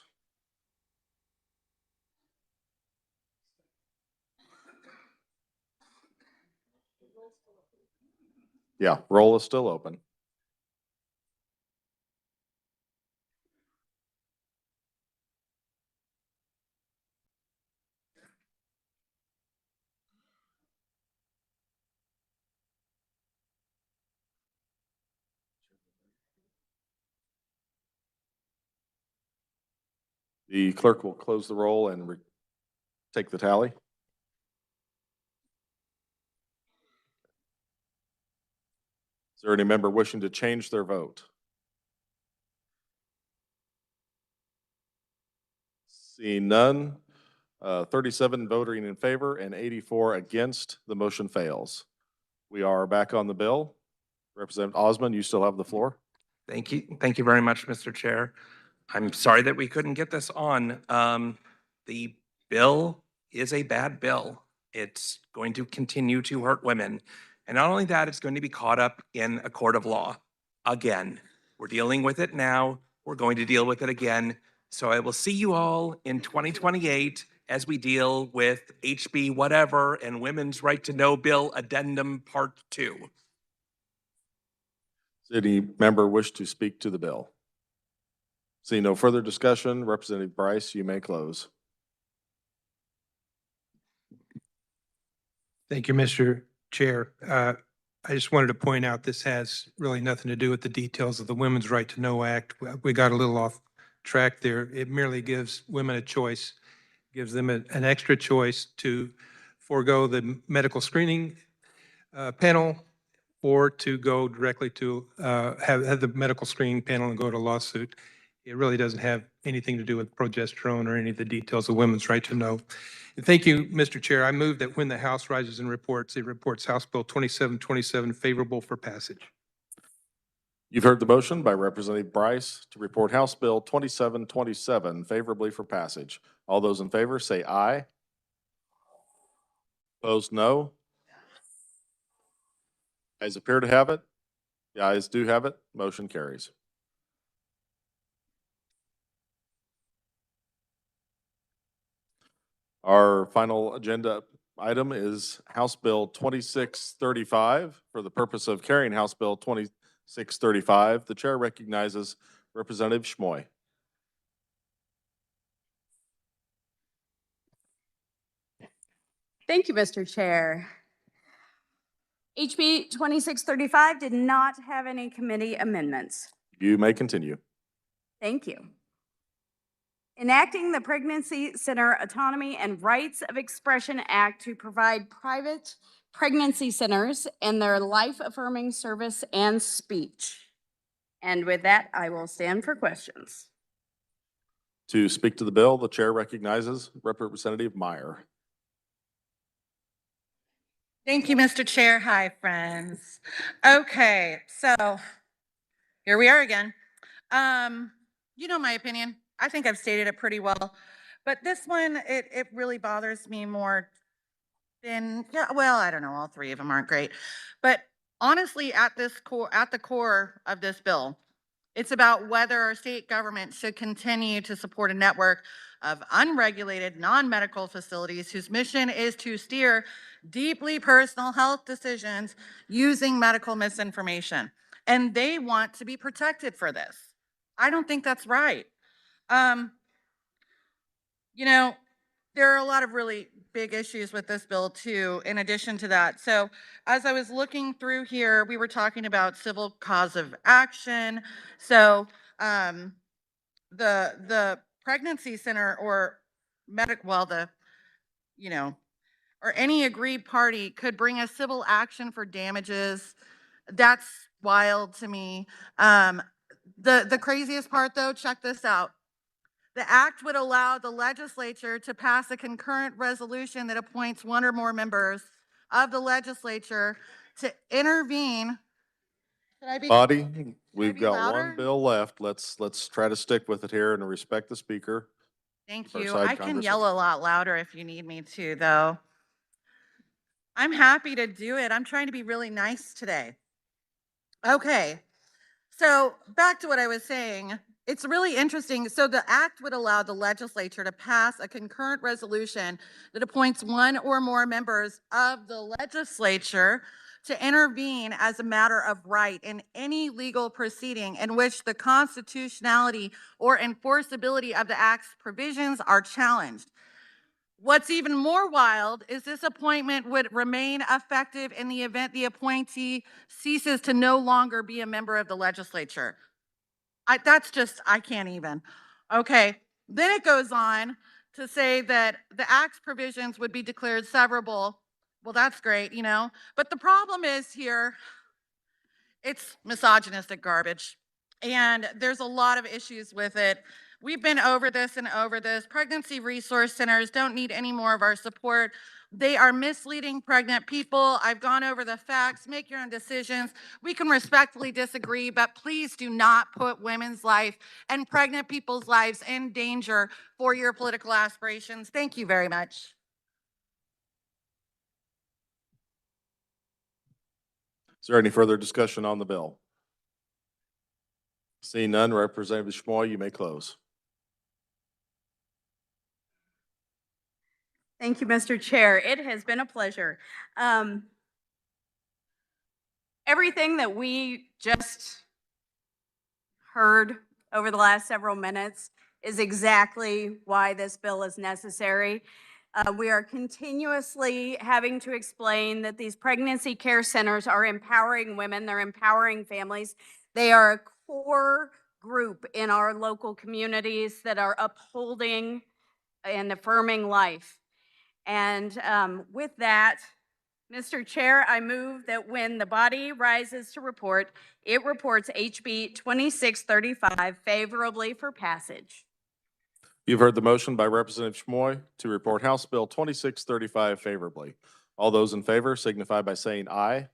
Yeah, roll is still open. The clerk will close the roll and take the tally. Is there any member wishing to change their vote? Seeing none, 37 voting in favor and 84 against, the motion fails. We are back on the bill. Representative Osmond, you still have the floor. Thank you. Thank you very much, Mr. Chair. I'm sorry that we couldn't get this on. The bill is a bad bill. It's going to continue to hurt women. And not only that, it's going to be caught up in a court of law. Again, we're dealing with it now. We're going to deal with it again. So I will see you all in 2028 as we deal with HB whatever and Women's Right to Know Bill Addendum Part 2. Does any member wish to speak to the bill? Seeing no further discussion, Representative Bryce, you may close. Thank you, Mr. Chair. I just wanted to point out this has really nothing to do with the details of the Women's Right to Know Act. We got a little off track there. It merely gives women a choice, gives them an extra choice to forego the medical screening panel or to go directly to have the medical screening panel and go to lawsuit. It really doesn't have anything to do with progesterone or any of the details of women's right to know. And thank you, Mr. Chair. I move that when the House rises and reports, it reports House Bill 2727 favorable for passage. You've heard the motion by Representative Bryce to report House Bill 2727 favorably for passage. All those in favor say aye. Opposed, no. Ayes appear to have it. The ayes do have it. Motion carries. Our final agenda item is House Bill 2635. For the purpose of carrying House Bill 2635, the chair recognizes Representative Schmoy. Thank you, Mr. Chair. HB 2635 did not have any committee amendments. You may continue. Thank you. Enacting the Pregnancy Center Autonomy and Rights of Expression Act to provide private pregnancy centers and their life-affirming service and speech. And with that, I will stand for questions. To speak to the bill, the chair recognizes Representative Meyer. Thank you, Mr. Chair. Hi, friends. Okay, so here we are again. You know my opinion. I think I've stated it pretty well, but this one, it really bothers me more than, yeah, well, I don't know, all three of them aren't great. But honestly, at the core of this bill, it's about whether our state government should continue to support a network of unregulated, non-medical facilities whose mission is to steer deeply personal health decisions using medical misinformation. And they want to be protected for this. I don't think that's right. You know, there are a lot of really big issues with this bill too, in addition to that. So as I was looking through here, we were talking about civil cause of action. So the pregnancy center or or any aggrieved party could bring a civil action for damages. That's wild to me. The craziest part though, check this out. The act would allow the legislature to pass a concurrent resolution that appoints one or more members of the legislature to intervene. Body, we've got one bill left. Let's try to stick with it here and respect the speaker. Thank you. I can yell a lot louder if you need me to, though. I'm happy to do it. I'm trying to be really nice today. Okay, so back to what I was saying. It's really interesting. So the act would allow the legislature to pass a concurrent resolution that appoints one or more members of the legislature to intervene as a matter of right in any legal proceeding in which the constitutionality or enforceability of the Act's provisions are challenged. What's even more wild is this appointment would remain effective in the event the appointee ceases to no longer be a member of the legislature. I can't even. Okay, then it goes on to say that the Act's provisions would be declared severable. Well, that's great, but the problem is here, it's misogynistic garbage. And there's a lot of issues with it. We've been over this and over this. Pregnancy resource centers don't need any more of our support. They are misleading pregnant people. I've gone over the facts. Make your own decisions. We can respectfully disagree, but please do not put women's life and pregnant people's lives in danger for your political aspirations. Thank you very much. Is there any further discussion on the bill? Seeing none, Representative Schmoy, you may close. Thank you, Mr. Chair. It has been a pleasure. Everything that we just heard over the last several minutes is exactly why this bill is necessary. We are continuously having to explain that these pregnancy care centers are empowering women, they're empowering families. They are a core group in our local communities that are upholding and affirming life. And with that, Mr. Chair, I move that when the body rises to report, it reports HB 2635 favorably for passage. You've heard the motion by Representative Schmoy to report House Bill 2635 favorably. All those in favor signify by saying aye.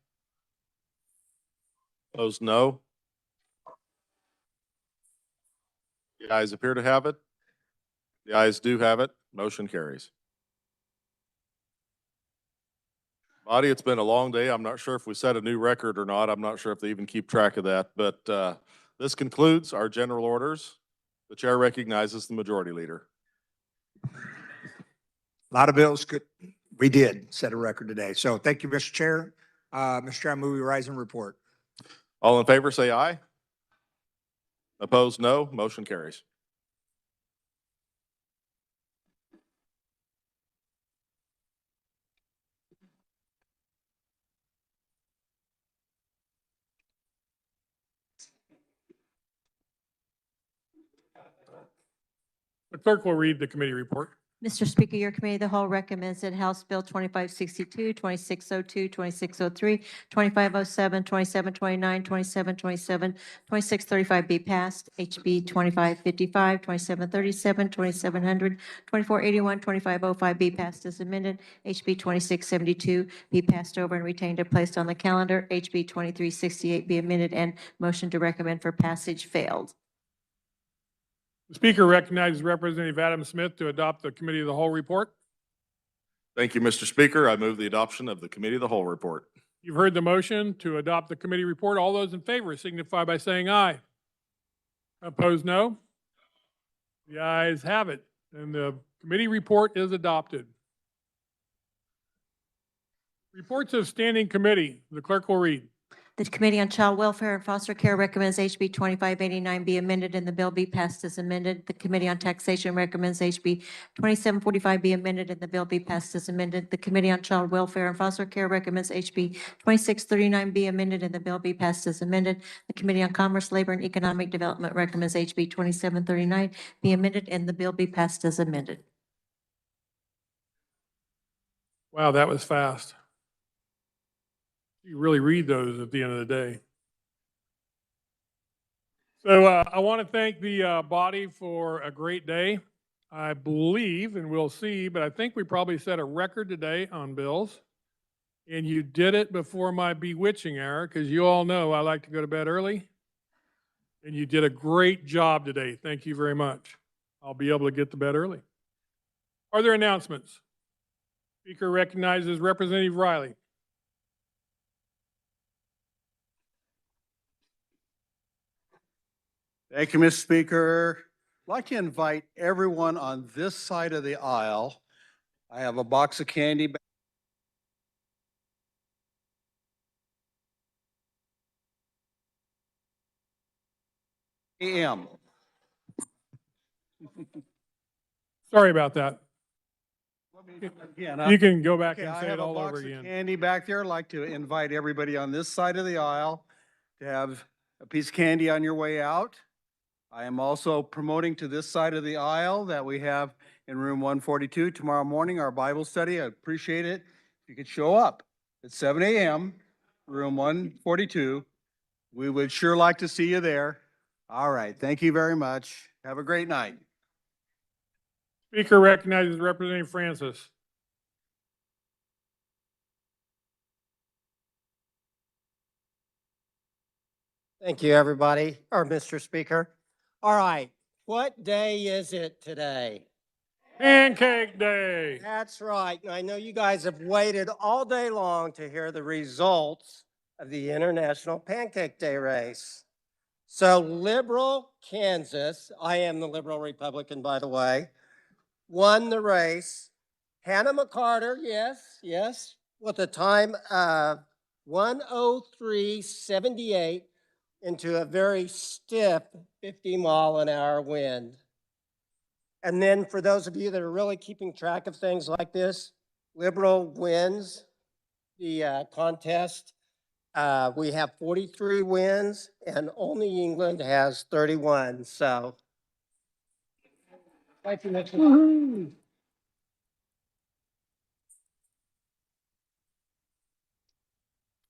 Opposed, no. The ayes appear to have it. The ayes do have it. Motion carries. Body, it's been a long day. I'm not sure if we set a new record or not. I'm not sure if they even keep track of that, but this concludes our general orders. The chair recognizes the majority leader. A lot of bills we did set a record today. So thank you, Mr. Chair. Mr. Chair, I move we rise and report. All in favor, say aye. Opposed, no. Motion carries. The clerk will read the committee report. Mr. Speaker, your committee of the whole recommends that House Bill 2562, 2602, 2603, 2507, 2729, 2727, 2635 be passed. HB 2555, 2737, 2700, 2481, 2505 be passed as amended. HB 2672 be passed over and retained and placed on the calendar. HB 2368 be amended and motion to recommend for passage failed. The Speaker recognizes Representative Adam Smith to adopt the committee of the whole report. Thank you, Mr. Speaker. I move the adoption of the committee of the whole report. You've heard the motion to adopt the committee report. All those in favor signify by saying aye. Opposed, no. The ayes have it, and the committee report is adopted. Reports of standing committee. The clerk will read. The Committee on Child Welfare and Foster Care recommends HB 2589 be amended and the bill be passed as amended. The Committee on Taxation recommends HB 2745 be amended and the bill be passed as amended. The Committee on Child Welfare and Foster Care recommends HB 2639 be amended and the bill be passed as amended. The Committee on Commerce, Labor, and Economic Development recommends HB 2739 be amended and the bill be passed as amended. Wow, that was fast. You really read those at the end of the day. So I want to thank the body for a great day. I believe, and we'll see, but I think we probably set a record today on bills. And you did it before my bewitching hour, because you all know I like to go to bed early. And you did a great job today. Thank you very much. I'll be able to get to bed early. Are there announcements? Speaker recognizes Representative Riley. Thank you, Mr. Speaker. I'd like to invite everyone on this side of the aisle. I have a box of candy AM. Sorry about that. Yeah, You can go back okay, and I say have it a all over box of again. candy back there. I'd like to invite everybody on this side of the aisle to have a piece of candy on your way out. I am also promoting to this side of the aisle that we have in room 142 tomorrow morning, our Bible study. I appreciate it. If you could show up at 7 a.m., room 142. We would sure like to see you there. All right. Thank you very much. Have a great night. Speaker recognizes Representative Francis. Thank you, everybody, or Mr. Speaker. All right, what day is it today? Pancake Day. That's right. And I know you guys have waited all day long to hear the results of the International Pancake Day race. So liberal Kansas, I am the liberal Republican, by the way, won the race. Hannah McCarter, yes, with a time of 1:03.78 into a very stiff 50-mile-an-hour wind. And then for those of you that are really keeping track of things like this, Liberal wins the contest. We have 43 wins and only England has 31. So, thank you, Mr.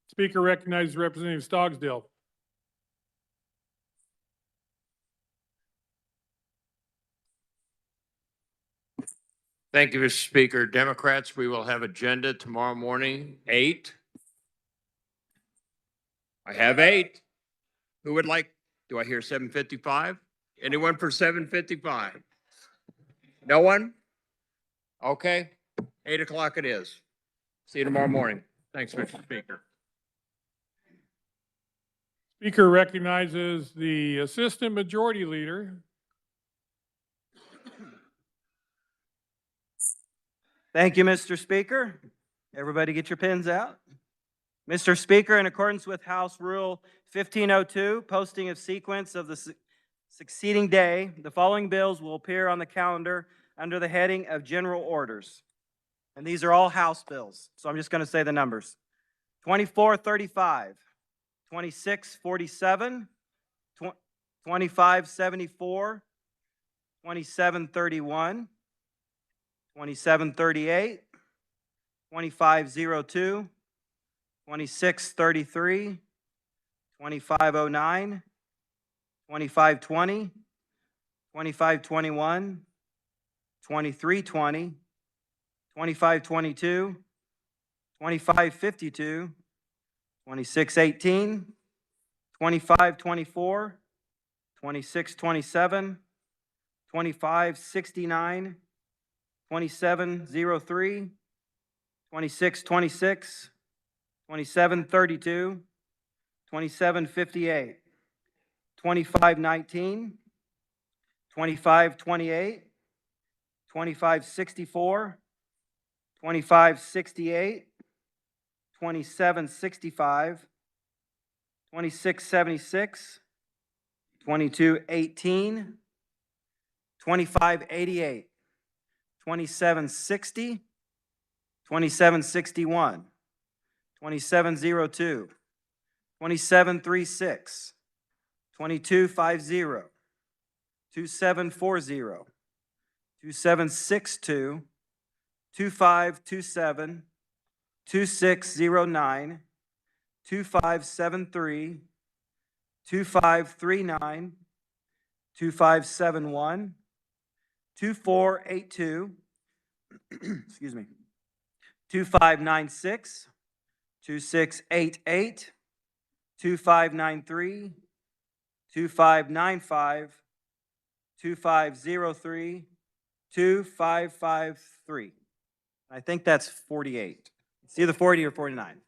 Speaker recognizes Representative Stogsdill. Thank you, Mr. Speaker. Democrats, we will have agenda tomorrow morning, 8. I have 8. Who would like, do I hear 7:55? Anyone for 7:55? No one? Okay, 8 o'clock it is. See you tomorrow morning. Thanks, Mr. Speaker. Speaker recognizes the Assistant Majority Leader. Thank you, Mr. Speaker. Everybody get your pens out. Mr. Speaker, in accordance with House Rule 1502, posting of sequence of the succeeding day, the following bills will appear on the calendar under the heading of General Orders. And these are all House bills, so I'm just going to say the numbers. 2435, 2647, 2574, 2731, 2738, 2502, 2633, 2509, 2520, 2521, 2320, 2522, 2552, 2618, 2524, 2627, 2569, 2703, 2626, 2732, 2758, 2519, 2528, 2564, 2568, 2765, 2676, 2218, 2588, 2760, 2761, 2702, 2736, 2250, 2740, 2762, 2527, 2609, 2573, 2539, 2571, 2482, excuse me, 2596, 2688, 2593, 2595, 2503, 2553. I think that's 48. It's either 40 or 49.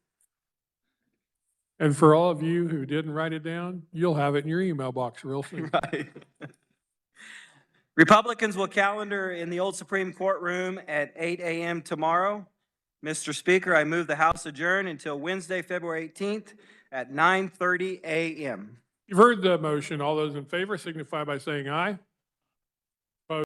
And for all of you who didn't write it down, you'll have it in your email box real soon. Right. Republicans will calendar in the old Supreme Court room at 8 a.m. tomorrow. Mr. Speaker, I move the House adjourn until Wednesday, February 18th at 9:30 a.m. You've heard the motion. All those in favor signify by saying aye.